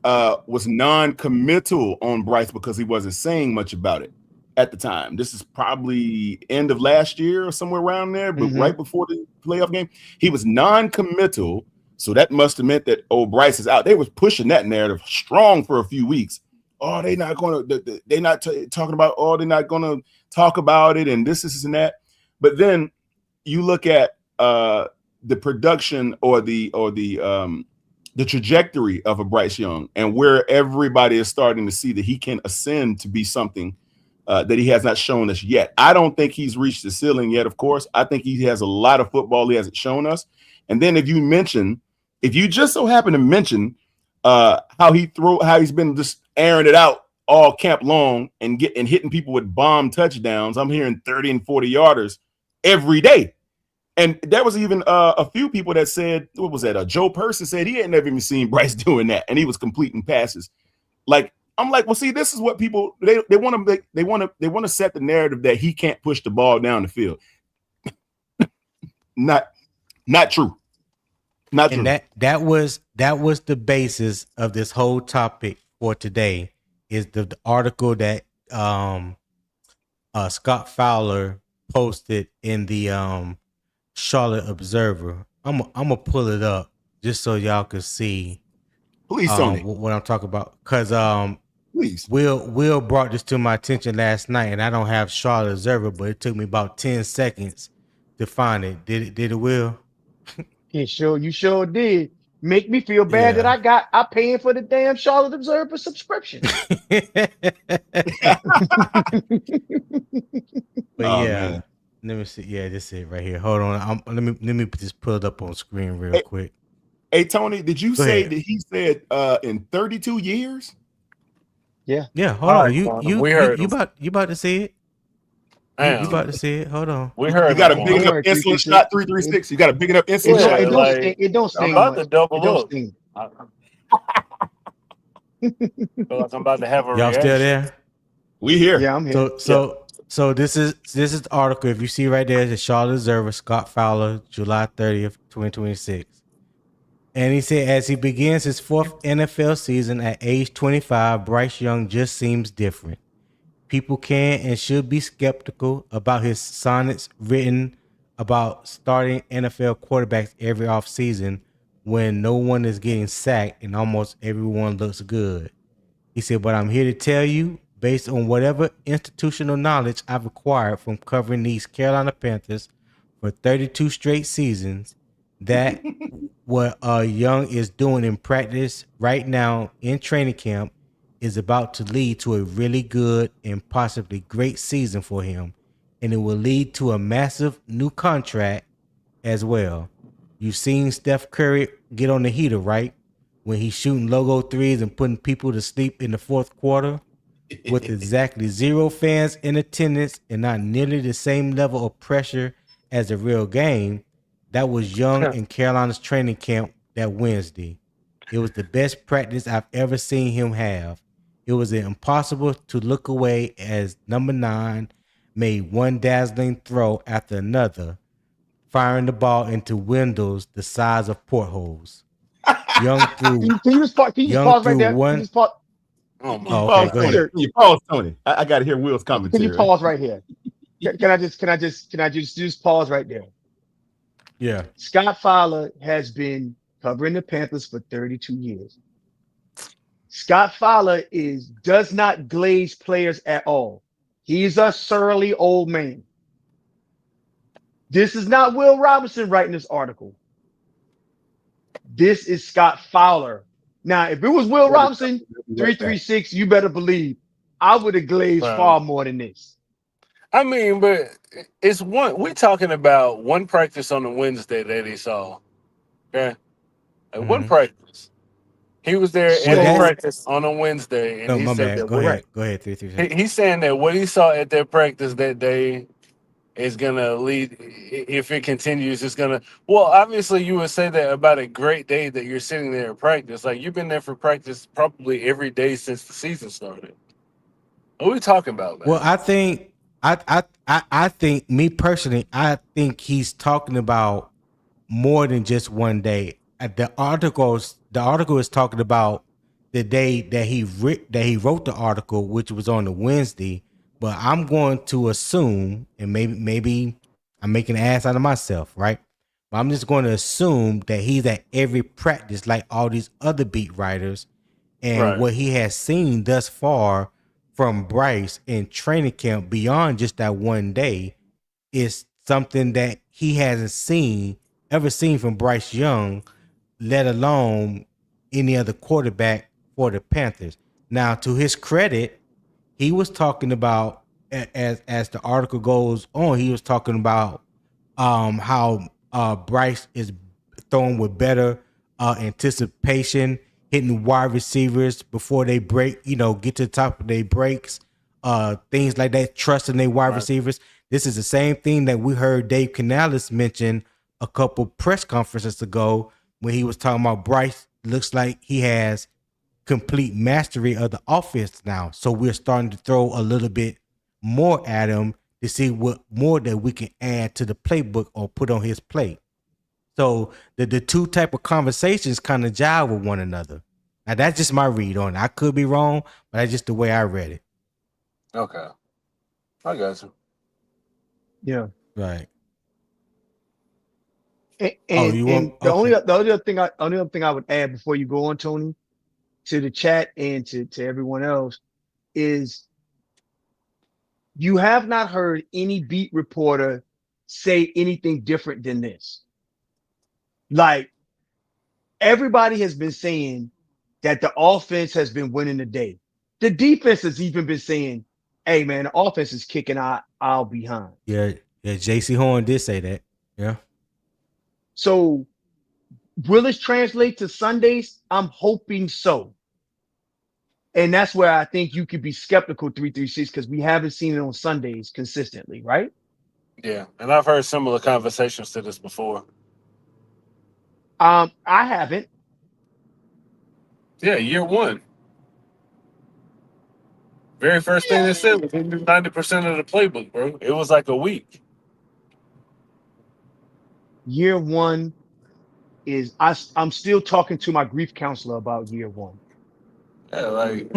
was non-committal on Bryce because he wasn't saying much about it at the time. This is probably end of last year or somewhere around there, but right before the playoff game, he was non-committal. So that must have meant that Bryce is out. They was pushing that narrative strong for a few weeks. Oh, they're not going to. They're not talking about. Oh, they're not going to talk about it, and this and that. But then you look at the production or the trajectory of a Bryce Young, and where everybody is starting to see that he can ascend to be something that he has not shown us yet. I don't think he's reached the ceiling yet. Of course, I think he has a lot of football he hasn't shown us. And then if you just so happen to mention how he's been just airing it out all camp long and hitting people with bomb touchdowns. I'm hearing 30 and 40 yarders every day. And there was even a few people that said, what was that? Joe Person said he had never even seen Bryce doing that, and he was completing passes. Like, I'm like, well, see, this is what people they want to set the narrative that he can't push the ball down the field. Not true. Not true. And that was the basis of this whole topic for today. Is the article that Scott Fowler posted in the Charlotte Observer. I'm gonna pull it up just so y'all can see. Please, Tony, what I'm talking about. Because please, Will brought this to my attention last night, and I don't have Charlotte Observer, but it took me about 10 seconds to find it. Did it, Will? Yeah, sure, you sure did. Make me feel bad that I paying for the damn Charlotte Observer subscription. But man. Let me see. Yeah, this is it right here. Hold on. Let me just pull it up on screen real quick. Hey, Tony, did you say that he said in 32 years? Yeah. Yeah. Hold on. You about to see it? You about to see it? Hold on. We heard. You got a big enough insulin shot 336. You got a big enough insulin shot. It don't sting. I'm about to double up. Sting. I'm about to have a Y'all reaction. still there? We here. Yeah, I'm here. So this is the article. If you see right there, it's the Charlotte Observer, Scott Fowler, July 30th, 2026. And he said, as he begins his fourth NFL season at age 25, Bryce Young just seems different. People can and should be skeptical about his sonnets written about starting NFL quarterbacks every offseason when no one is getting sacked and almost everyone looks good. He said, but I'm here to tell you, based on whatever institutional knowledge I've acquired from covering these Carolina Panthers for 32 straight seasons, that what Young is doing in practice right now in training camp is about to lead to a really good and possibly great season for him. And it will lead to a massive new contract as well. You've seen Steph Curry get on the heater, right? When he's shooting logo threes and putting people to sleep in the fourth quarter with exactly 0 fans in attendance and not nearly the same level of pressure as a real game. That was Young in Carolina's training camp that Wednesday. It was the best practice I've ever seen him have. It was impossible to look away as number 9 made one dazzling throw after another, firing the ball into windows the size of portholes. Young threw. Can you just pause right there? Oh Can you my Oh, okay, pause, go god. Tony? ahead. Sir, Can you pause, Tony? I got to hear Will's can you commentary. pause right here? Can I just pause right there? Yeah. Scott Fowler has been covering the Panthers for 32 years. Scott Fowler does not glaze players at all. He's a surly old man. This is not Will Robinson writing this article. This is Scott Fowler. Now, if it was Will Robinson, Right back. 336, you better believe I would have glazed Bro. far more than this. I mean, but it's one. We're talking about one practice on the Wednesday that he saw. Okay, like one Hmm. practice. He was there Well, at a that's So, practice on a Wednesday, and no, he my said bad. that Go what ahead. right. Go ahead. 336. he's saying that what he saw at their practice that day is gonna lead. If it continues, it's gonna. Well, obviously, you would say that about a great day that you're sitting there at practice. Like you've been there for practice probably every day since the season started. What are we talking about, Well, man? I think I think me personally, I think he's talking about more than just one day. The article is talking about the day that he wrote the article, which was on the Wednesday. But I'm going to assume, and maybe I'm making an ass out of myself, right? But I'm just going to assume that he's at every practice, like all these other beat writers, and Right. what he has seen thus far from Bryce in training camp beyond just that one day is something that he hasn't ever seen from Bryce Young, let alone any other quarterback for the Panthers. Now, to his credit, he was talking about as the article goes on, he was talking about how Bryce is throwing with better anticipation, hitting wide receivers before they break, get to the top of their breaks, things like that, trusting their wide Right. receivers. This is the same thing that we heard Dave Canales mention a couple press conferences ago when he was talking about Bryce looks like he has complete mastery of the offense now. So we're starting to throw a little bit more at him to see what more that we can add to the playbook or put on his plate. So the two type of conversations kind of jive with one another. Now that's just my read on it. I could be wrong, but that's just the way I read it. Okay. I got you. Yeah. Right. And Oh, and, you and want the only okay. the only other thing I would add before you go on, Tony, to the chat and to everyone else is you have not heard any beat reporter say anything different than this. Like everybody has been saying that the offense has been winning the day. The defense has even been saying, "Hey man, the offense is kicking our behind." Yeah, yeah. JC Horn did say that. Yeah. So will it translate to Sundays? I'm hoping so. And that's where I think you could be skeptical 336 because we haven't seen it on Sundays consistently, right? Yeah, and I've heard similar conversations to this before. I haven't, Yeah, year one. Very first thing they said was we knew 90% of the playbook, bro. It was like a week. year one I'm still talking to my grief counselor about year one. Yeah, like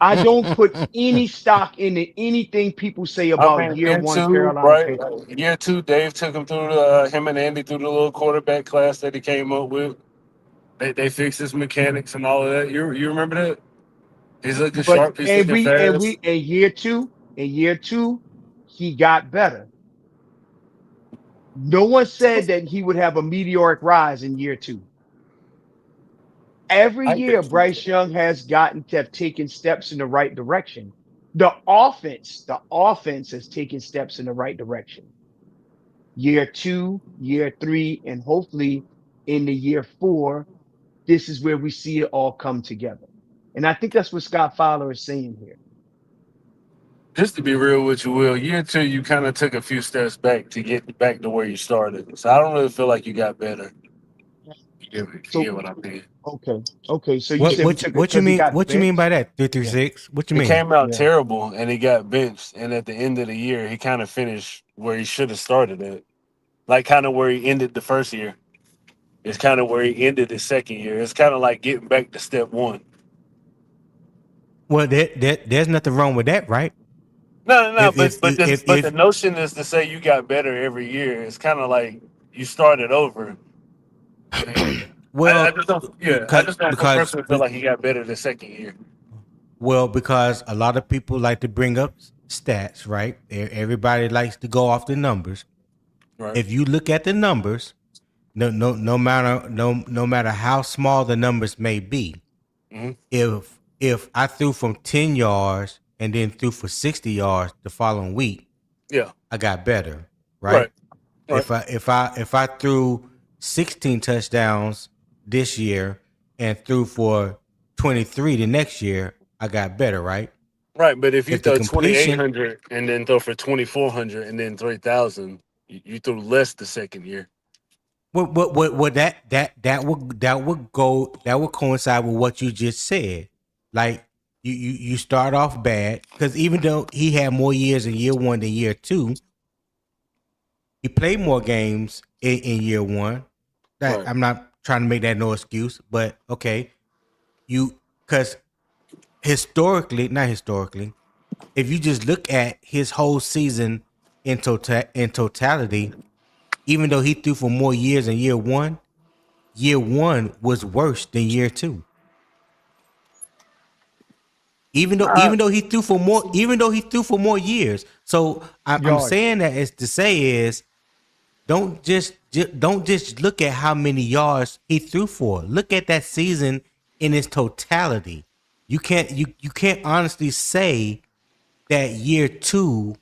I don't put any stock into anything people say I about mean, year year one two, Carolina right? Panthers. Year two, Dave took him through him and Andy through the little quarterback class that he came up with. They fixed his mechanics and all of that. You remember that? He's looking But sharp. He's looking fast. in year two, he got better. No one said that he would have a meteoric rise in year two. Every I year, get Bryce you. Young has have taken steps in the right direction. The offense has taken steps in the right direction. Year two, year three, and hopefully in the year four, this is where we see it all come together. And I think that's what Scott Fowler is saying here. Just to be real with you, Will, year two, you kind of took a few steps back to get back to where you started. So I don't really feel like you got better. You get So what I mean? okay. So you what said we what you, took it what you because he mean? got What you mean by benched. that? Three three Yeah, six. What you He mean? came out yeah. terrible and he got benched. And at the end of the year, he kind of finished where he should have started at. Like kind of where he ended the first year. It's kind of where he ended his second year. It's kind of like getting back to step one. Well, there's nothing wrong with that, right? No. If But if but if but the if notion is to say you got better every year. It's kind of like you started over. I well, just don't. Yeah, I because just don't because personally feel like he got better the second year. well, because a lot of people like to bring up stats, right? Everybody likes to go off the numbers. Right. If you look at the numbers, no matter how small the numbers may be, Hmm. if I threw from 10 yards and then threw for 60 yards the following week, Yeah. I got better, right? Right. Right. If I threw 16 touchdowns this year and threw for 23 the next year, I got better, right? Right. But if you If the throw twenty eight completion, hundred and then throw for 2,400 and then 3,000, you threw less the second year. what that would coincide with what you just said. Like you start off bad because even though he had more years in year one than year two, he played more games in year one. That Right. I'm not trying to make that no excuse, but okay, you because not historically, if you just look at his whole season in totality, even though he threw for more years in year one was worse than year two. Uh, Even though he threw for more years. So I'm Yards. saying that is to say is don't just look at how many yards he threw for. Look at that season in its totality. You can't honestly say that year two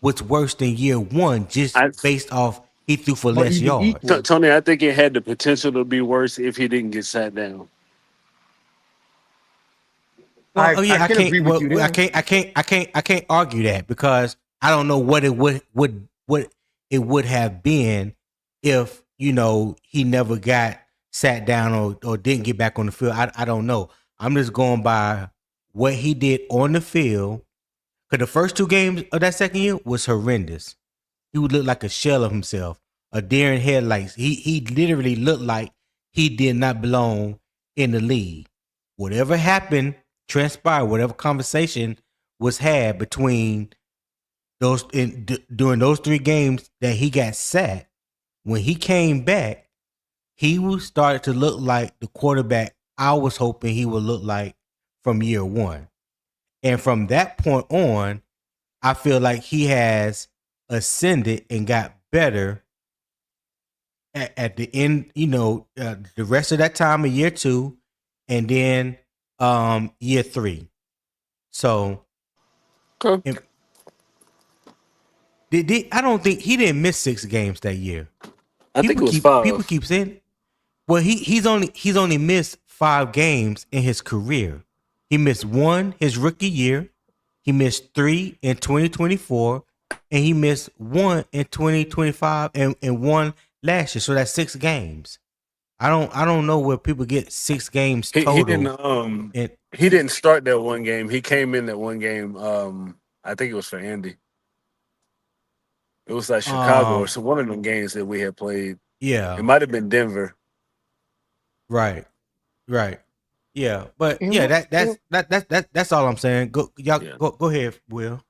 was worse than year one just I, based off he threw for Or less even yards. equal. Tony, I think it had the potential to be worse if he didn't get sat down. Well, oh I yeah, I can can't. agree with Well, you I there. can't. I can't. I can't. I can't argue that because I don't know what it would have been if he never got sat down or didn't get back on the field. I don't know. I'm just going by what he did on the field. Because the first two games of that second year was horrendous. He would look like a shell of himself, a deer in headlights. He literally looked like he did not belong in the league. Whatever happened, transpired. Whatever conversation was had between during those three games that he got sat. When he came back, he was started to look like the quarterback I was hoping he would look like from year one. And from that point on, I feel like he has ascended and got better at the end, the rest of that time of year two, and then year three. So Okay. and I don't think he didn't miss 6 games that year. I think People it was keep people 5. keep saying, well, he's only missed 5 games in his career. He missed one his rookie year. He missed 3 in 2024, and he missed 1 in 2025, and one last year. So that's 6 games. I don't know where people get 6 games He didn't total. And he didn't start that one game. He came in that one game. I think it was for Andy. It was like Chicago or um, some one of them games that we had played. It yeah, might have been Denver. right, right, yeah, but And yeah, what, that's all I'm saying. Go, y'all, Yeah. go ahead, Will.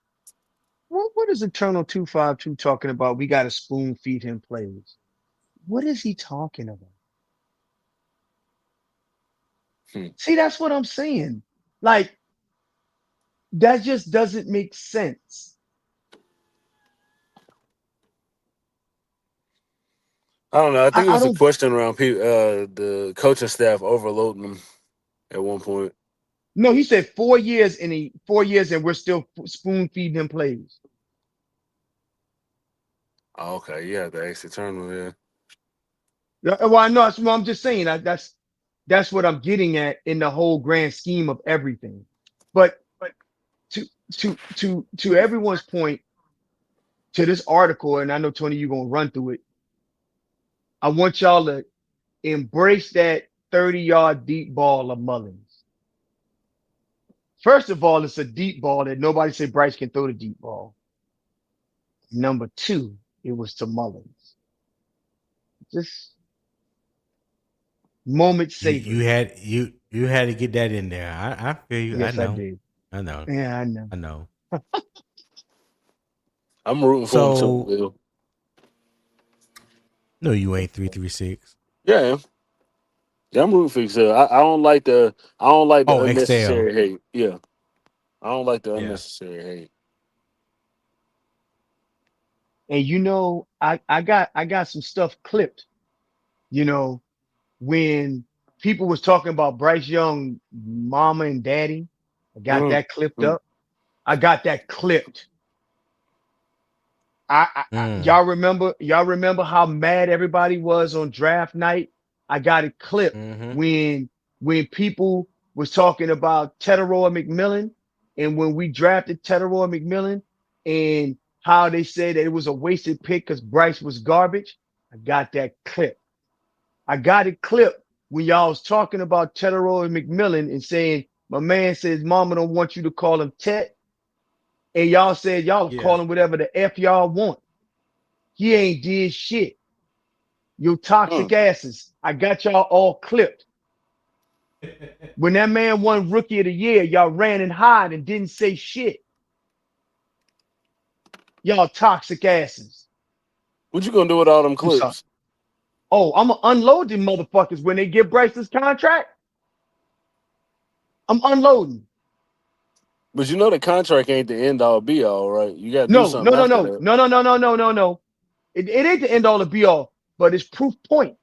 what is Eternal 252 talking about? We got to spoon feed him plays. What is he talking about? Hmm. See, that's what I'm saying. Like, that just doesn't make sense. I don't know. I think it I was a don't question around the coaching staff overloading them at one point. know. He said 4 years and 4 years and we're still spoon feeding him plays. Oh, okay, yeah, the Ace Eternal, yeah. Yeah, well, I know. I'm just saying that's what I'm getting at in the whole grand scheme of everything. But to to everyone's point to this article, and I know Tony, you're gonna run through it. I want y'all to embrace that 30-yard deep ball of Mullins. First of all, it's a deep ball that nobody said Bryce can throw the deep ball. Number two, it was to Mullins. Just moment You savory. had to get that in there. I feel you. I Yes, I know. did. I know. Yeah, I know. I know. I'm rooting for him too, So Will. no, you ain't 336. Yeah, I am. Yeah, I'm rooting for Excel. I don't like the Oh, XL. unnecessary hate. Yeah, I don't like the Yeah. unnecessary hate. And I got some stuff clipped, you know, when people was talking about Bryce Young mama and daddy. I got that clipped Mm-hmm. up. I got that clipped. Mm. Y'all remember how mad everybody was on draft night? I got it clipped Mm-hmm. when people was talking about Teteroy McMillan, and when we drafted Teteroy McMillan, and how they said that it was a wasted pick because Bryce was garbage. I got that clip. I got it clipped when y'all was talking about Teteroy McMillan and saying my man says mama don't want you to call him Tet, and y'all said y'all Yeah. call him whatever the f y'all want. He ain't did shit. You toxic asses. I got y'all all clipped. When that man won rookie of the year, y'all ran and hid and didn't say shit. Y'all toxic asses. What you gonna do with all them I'm sorry. clips? Oh, I'm gonna unload them motherfuckers when they give Bryce this contract. I'm unloading. But you know the contract ain't the end all be all, right? You got to do No, no, something no, after no, that. no, no, no, no, no, no, no. It ain't the end all to be all, but it's proof point.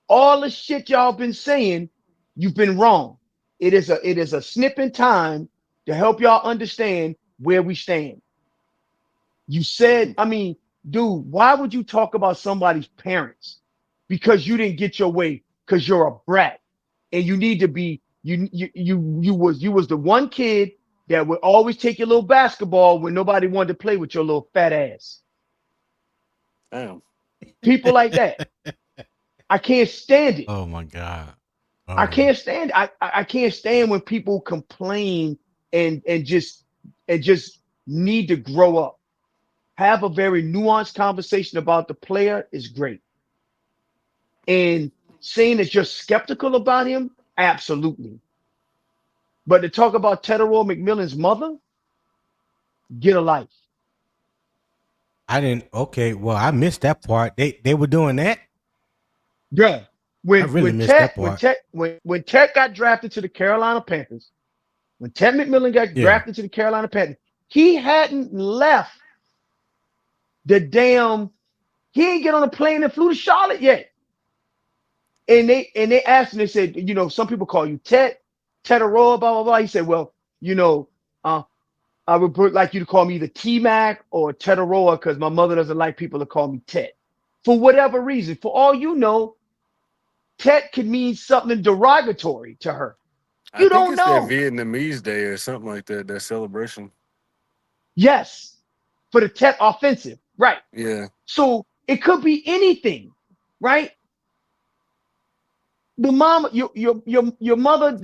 All the shit y'all been saying, you've been wrong. It is a snip in time to help y'all understand where we stand. You said, I mean, dude, why would you talk about somebody's parents? Because you didn't get your way, because you're a brat. And you need to be, you was the one kid that would always take your little basketball when nobody wanted to play with your little fat ass. Damn. People like that. I can't stand it. Oh my God. I Oh. can't stand I can't stand when people complain and just need to grow up. Have a very nuanced conversation about the player is great. And saying that you're skeptical about him, absolutely. But to talk about Teteroy McMillan's mother, get a life. I didn't. Okay. Well, I missed that part. They were doing that. Bruh, I when really when missed Ted that when part. Ted when Ted got drafted to the Carolina Panthers, when Ted McMillan got Yeah. drafted to the Carolina Panthers, he hadn't left the damn. He ain't get on a plane and flew to Charlotte yet. And they asked him, they said, some people call you Teteroy, blah blah blah. He said, well, you know, uh, I would like you to call me either T Mac or Teteroy because my mother doesn't like people to call me Tet. For whatever reason, for all you know, Tet could mean something derogatory to her. I You think don't it's their know. Vietnamese day or something like that. That celebration. Yes, for the Tet offensive, right? Yeah. So it could be anything, right? The mom, your mother,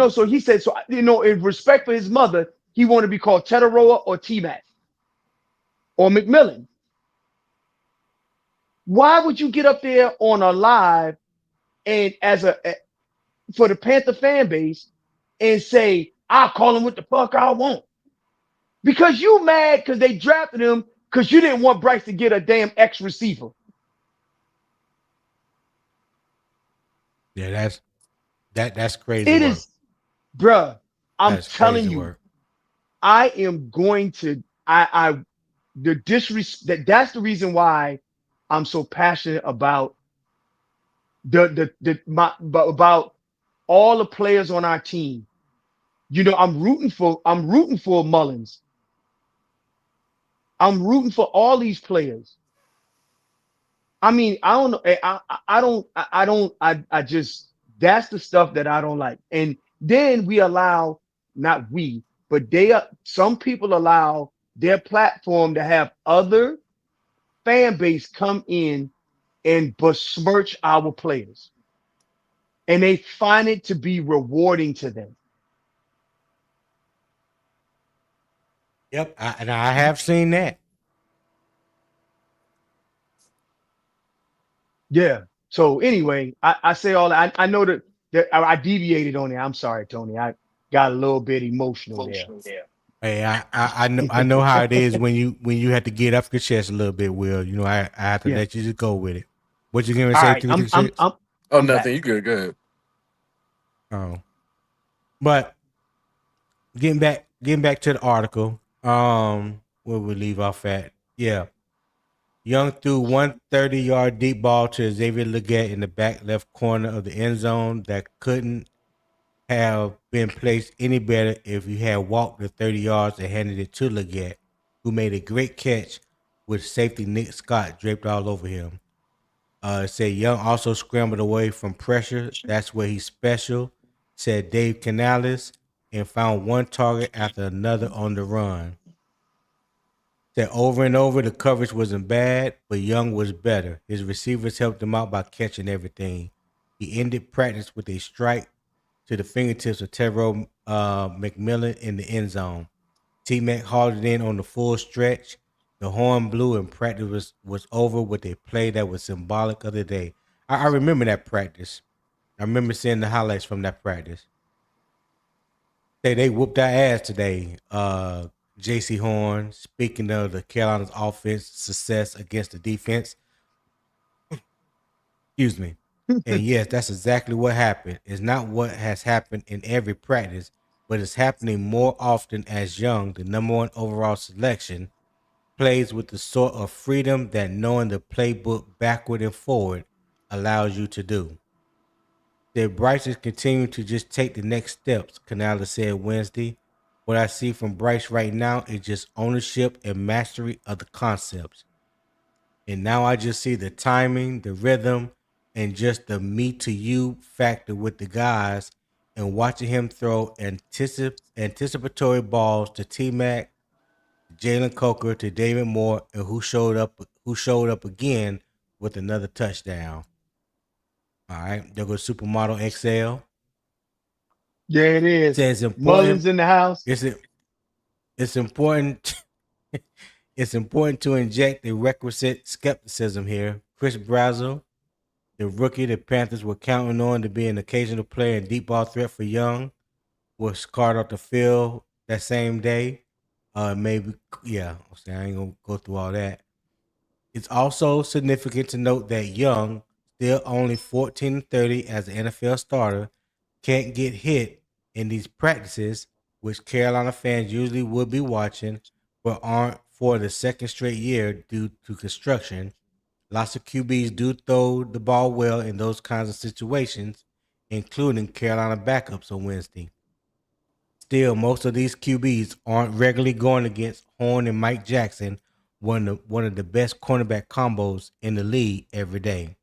So he said, so in respect for his mother, he wanted to be called Teteroa or T Mac or McMillan. Why would you get up there on a live and for the Panther fan base and say, I'll call him what the fuck I want? Because you mad because they drafted him because you didn't want Bryce to get a damn X receiver. Yeah. That's crazy It work. is, bruh. I'm That's telling crazy you, work. I am going to, the disrespect. That's the reason why I'm so passionate about about all the players on our team. I'm rooting for Mullins. I'm rooting for all these players. I mean, I don't know. I just, that's the stuff that I don't like. And then we allow, not we, but some people allow their platform to have other fan base come in and besmirch our players. And they find it to be rewarding to them. Yep. And I have seen that. Yeah. So anyway, I say all that. I know that I deviated on it. I'm sorry, Tony. got a little bit emotional there. Hey, I know how it is when you have to get off your chest a little bit, Will. You know, I have to Yeah. let you just go with it. What you gonna All say, right. 336? Oh, I'm back. nothing. You good? Good. Oh. But getting back to the article, where we leave off at. Yeah. Young threw 130-yard deep ball to Xavier Legette in the back left corner of the end zone that couldn't have been placed any better if he had walked the 30 yards and handed it to Legette, who made a great catch with safety Nick Scott draped all over him. Said Young also scrambled away from pressure. That's where he's special, said Dave Canales, and found one target after another on the run. Said over and over the coverage wasn't bad, but Young was better. His receivers helped him out by catching everything. He ended practice with a strike to the fingertips of Terrell McMillan in the end zone. T-Mac hauled it in on the full stretch. The horn blew and practice was over with a play that was symbolic of the day. I remember that practice. I remember seeing the highlights from that practice. They whooped our ass today. J.C. Horn, speaking of the Carolina's offense success against the defense. Excuse me. And yes, that's exactly what happened. It's not what has happened in every practice, but it's happening more often as Young, the number one overall selection, plays with the sort of freedom that knowing the playbook backward and forward allows you to do. That Bryce is continuing to just take the next steps, Canales said Wednesday. What I see from Bryce right now is just ownership and mastery of the concepts. And now I just see the timing, the rhythm, and just the me to you factor with the guys and watching him throw anticipatory balls to T Mac, Jalen Coker, to David Moore, and who showed up again with another touchdown. All right, there goes Supermodel XL. There it is. Says important. Mullins in the house. It's it's important. It's important to inject the requisite skepticism here. Chris Brazel, the rookie the Panthers were counting on to be an occasional player and deep ball threat for Young, was carted off the field that same day. Maybe, yeah, I ain't gonna go through all that. It's also significant to note that Young, still only 14-30 as an NFL starter, can't get hit in these practices, which Carolina fans usually would be watching, but aren't for the second straight year due to construction. Lots of QBs do throw the ball well in those kinds of situations, including Carolina backups on Wednesday. Still, most of these QBs aren't regularly going against Horn and Mike Jackson, one of the best cornerback combos in the league every day.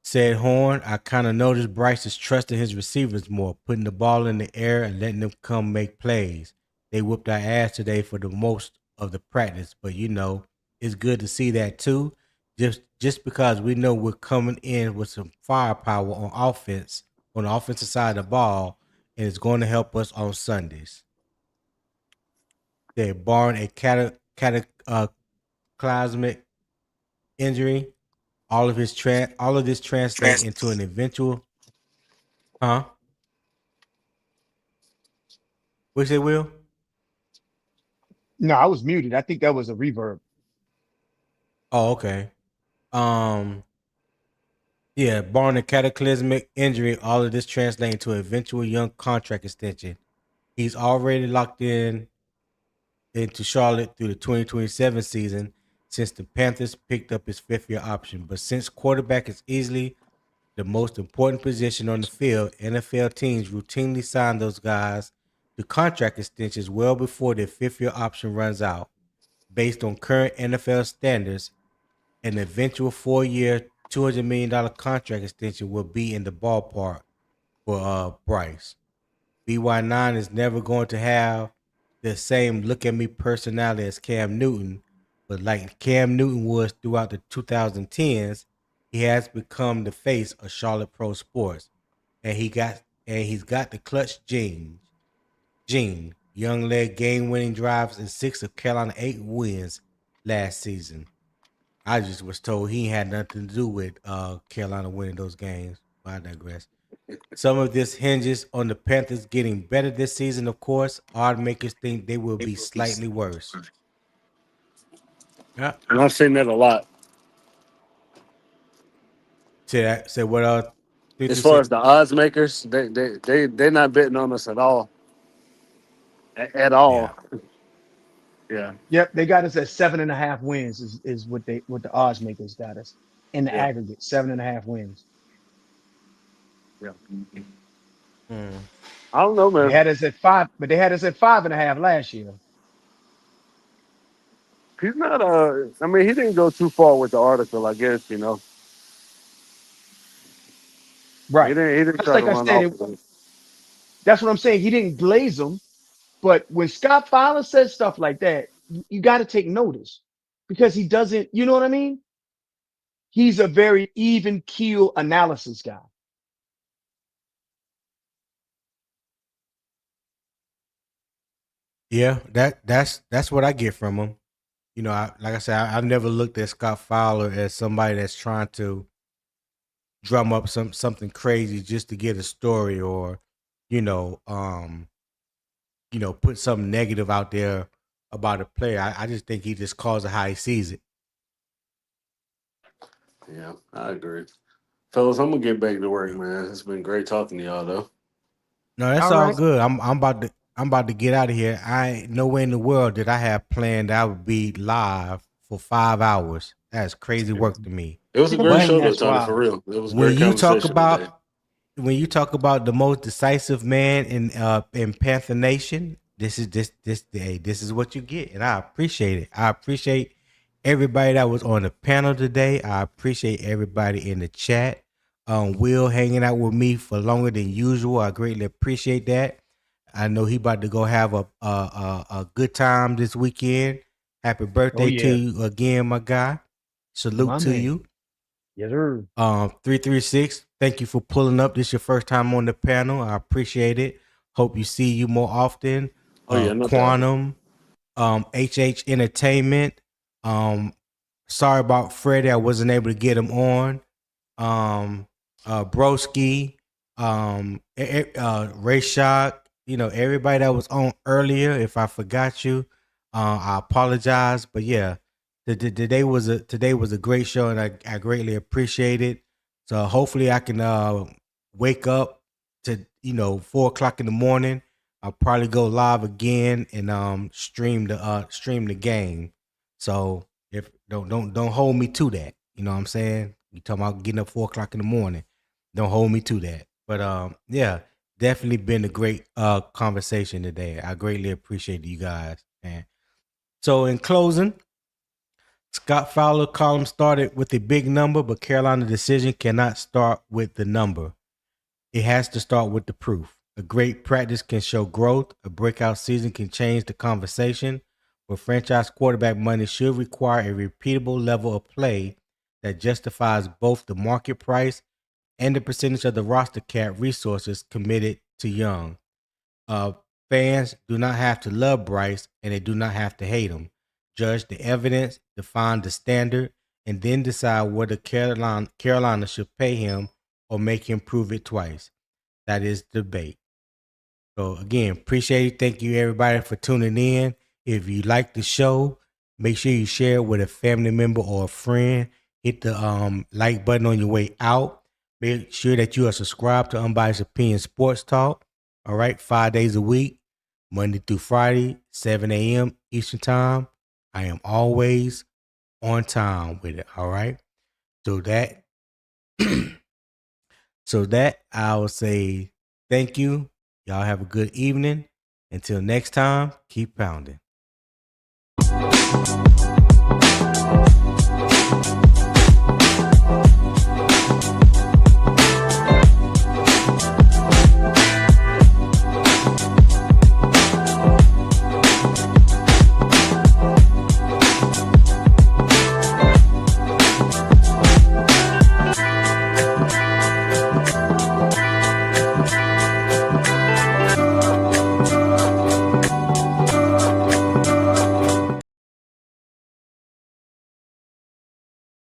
Said Horn, I kind of noticed Bryce is trusting his receivers more, putting the ball in the air and letting them come make plays. They whooped our ass today for the most of the practice, but it's good to see that too. Just because we know we're coming in with some firepower on the offensive side of the ball, and it's going to help us on Sundays. They're barring a cataclysmic injury. All of this translate into an eventual, huh? What you say, Will? No, I was muted. I think that was a reverb. Oh, okay. Um, yeah, barring a cataclysmic injury, all of this translating to an eventual Young contract extension. He's already locked into Charlotte through the 2027 season since the Panthers picked up his fifth-year option. But since quarterback is easily the most important position on the field, NFL teams routinely sign those guys to contract extensions well before their fifth-year option runs out. Based on current NFL standards, an eventual 4-year, $200 million contract extension will be in the ballpark for Bryce. BY9 is never going to have the same look at me personality as Cam Newton, but like Cam Newton was throughout the 2010s, he has become the face of Charlotte Pro Sports, and he's got the clutch gene. Young led game-winning drives in 6 of Carolina 8 wins last season. I just was told he had nothing to do with Carolina winning those games. But I digress. Some of this hinges on the Panthers getting better this season, of course. Odd makers think they will be slightly worse. Yeah. And I've seen that a lot. Say what As far as the odds makers, they're not betting on us at all. At Yeah. all. Yeah. Yep, they got us at 7.5 wins is what the odds makers got us in the Yeah. aggregate, 7.5 wins. Yeah. Mm. I don't know, They man. had us at 5, but they had us at 5.5 last year. He's not I mean, he didn't go too far with the article, I guess, you know. He Right. didn't Just try to like I run said, off with it. that's what I'm saying. He didn't glaze them, but when Scott Fowler says stuff like that, you got to take notice because he doesn't, you know what I mean? He's a very even keel analysis guy. Yeah, that's what I get from him. You know, like I said, I've never looked at Scott Fowler as somebody that's trying to drum up something crazy just to get a story or, you know, put something negative out there about a player. I just think he just calls it how he sees it. Yeah, I agree. Fellas, I'm gonna get back to work, man. It's been great talking to y'all though. No, that's All all right. good. I'm about to get out of here. I ain't nowhere in the world did I have planned I would be live for 5 hours. That's crazy work to me. It was a great But show though, That's Tony, for wild. real. It was a when great you talk conversation today. about when you talk about the most decisive man in Panther Nation, this is what you get, and I appreciate it. I appreciate everybody that was on the panel today. I appreciate everybody in the chat. Will hanging out with me for longer than usual. I greatly appreciate that. I know he about to go have a good time this weekend. Happy Oh birthday to yeah, you again, my guy. Salute my to man. you. Yes, sir. 336. Thank you for pulling up. This is your first time on the panel. I appreciate it. Hope you see you more often. Oh yeah, no doubt. Quantum, HH Entertainment. Sorry about Freddie. I wasn't able to get him on. Broski, Ray Shock, everybody that was on earlier. If I forgot you, I apologize. But yeah, today was a great show, and I greatly appreciate it. So hopefully I can wake up to 4 o'clock in the morning. I'll probably go live again and stream the game. So if don't hold me to that. You know what I'm saying? You talking about getting up 4 o'clock in the morning. Don't hold me to that. But yeah, definitely been a great conversation today. I greatly appreciate you guys, man. So in closing, Scott Fowler column started with a big number, but Carolina decision cannot start with the number. It has to start with the proof. A great practice can show growth. A breakout season can change the conversation. But franchise quarterback money should require a repeatable level of play that justifies both the market price and the percentage of the roster cap resources committed to Young. Fans do not have to love Bryce, and they do not have to hate him. Judge the evidence, define the standard, and then decide whether Carolina should pay him or make him prove it twice. That is debate. So again, appreciate it. Thank you everybody for tuning in. If you like the show, make sure you share it with a family member or a friend. Hit the like button on your way out. Make sure that you are subscribed to Unbiased Opinion Sports Talk. All right, 5 days a week, Monday through Friday, 7 a.m. Eastern Time. I am always on time with it. All right. So that I will say thank you. Y'all have a good evening. Until next time, keep pounding.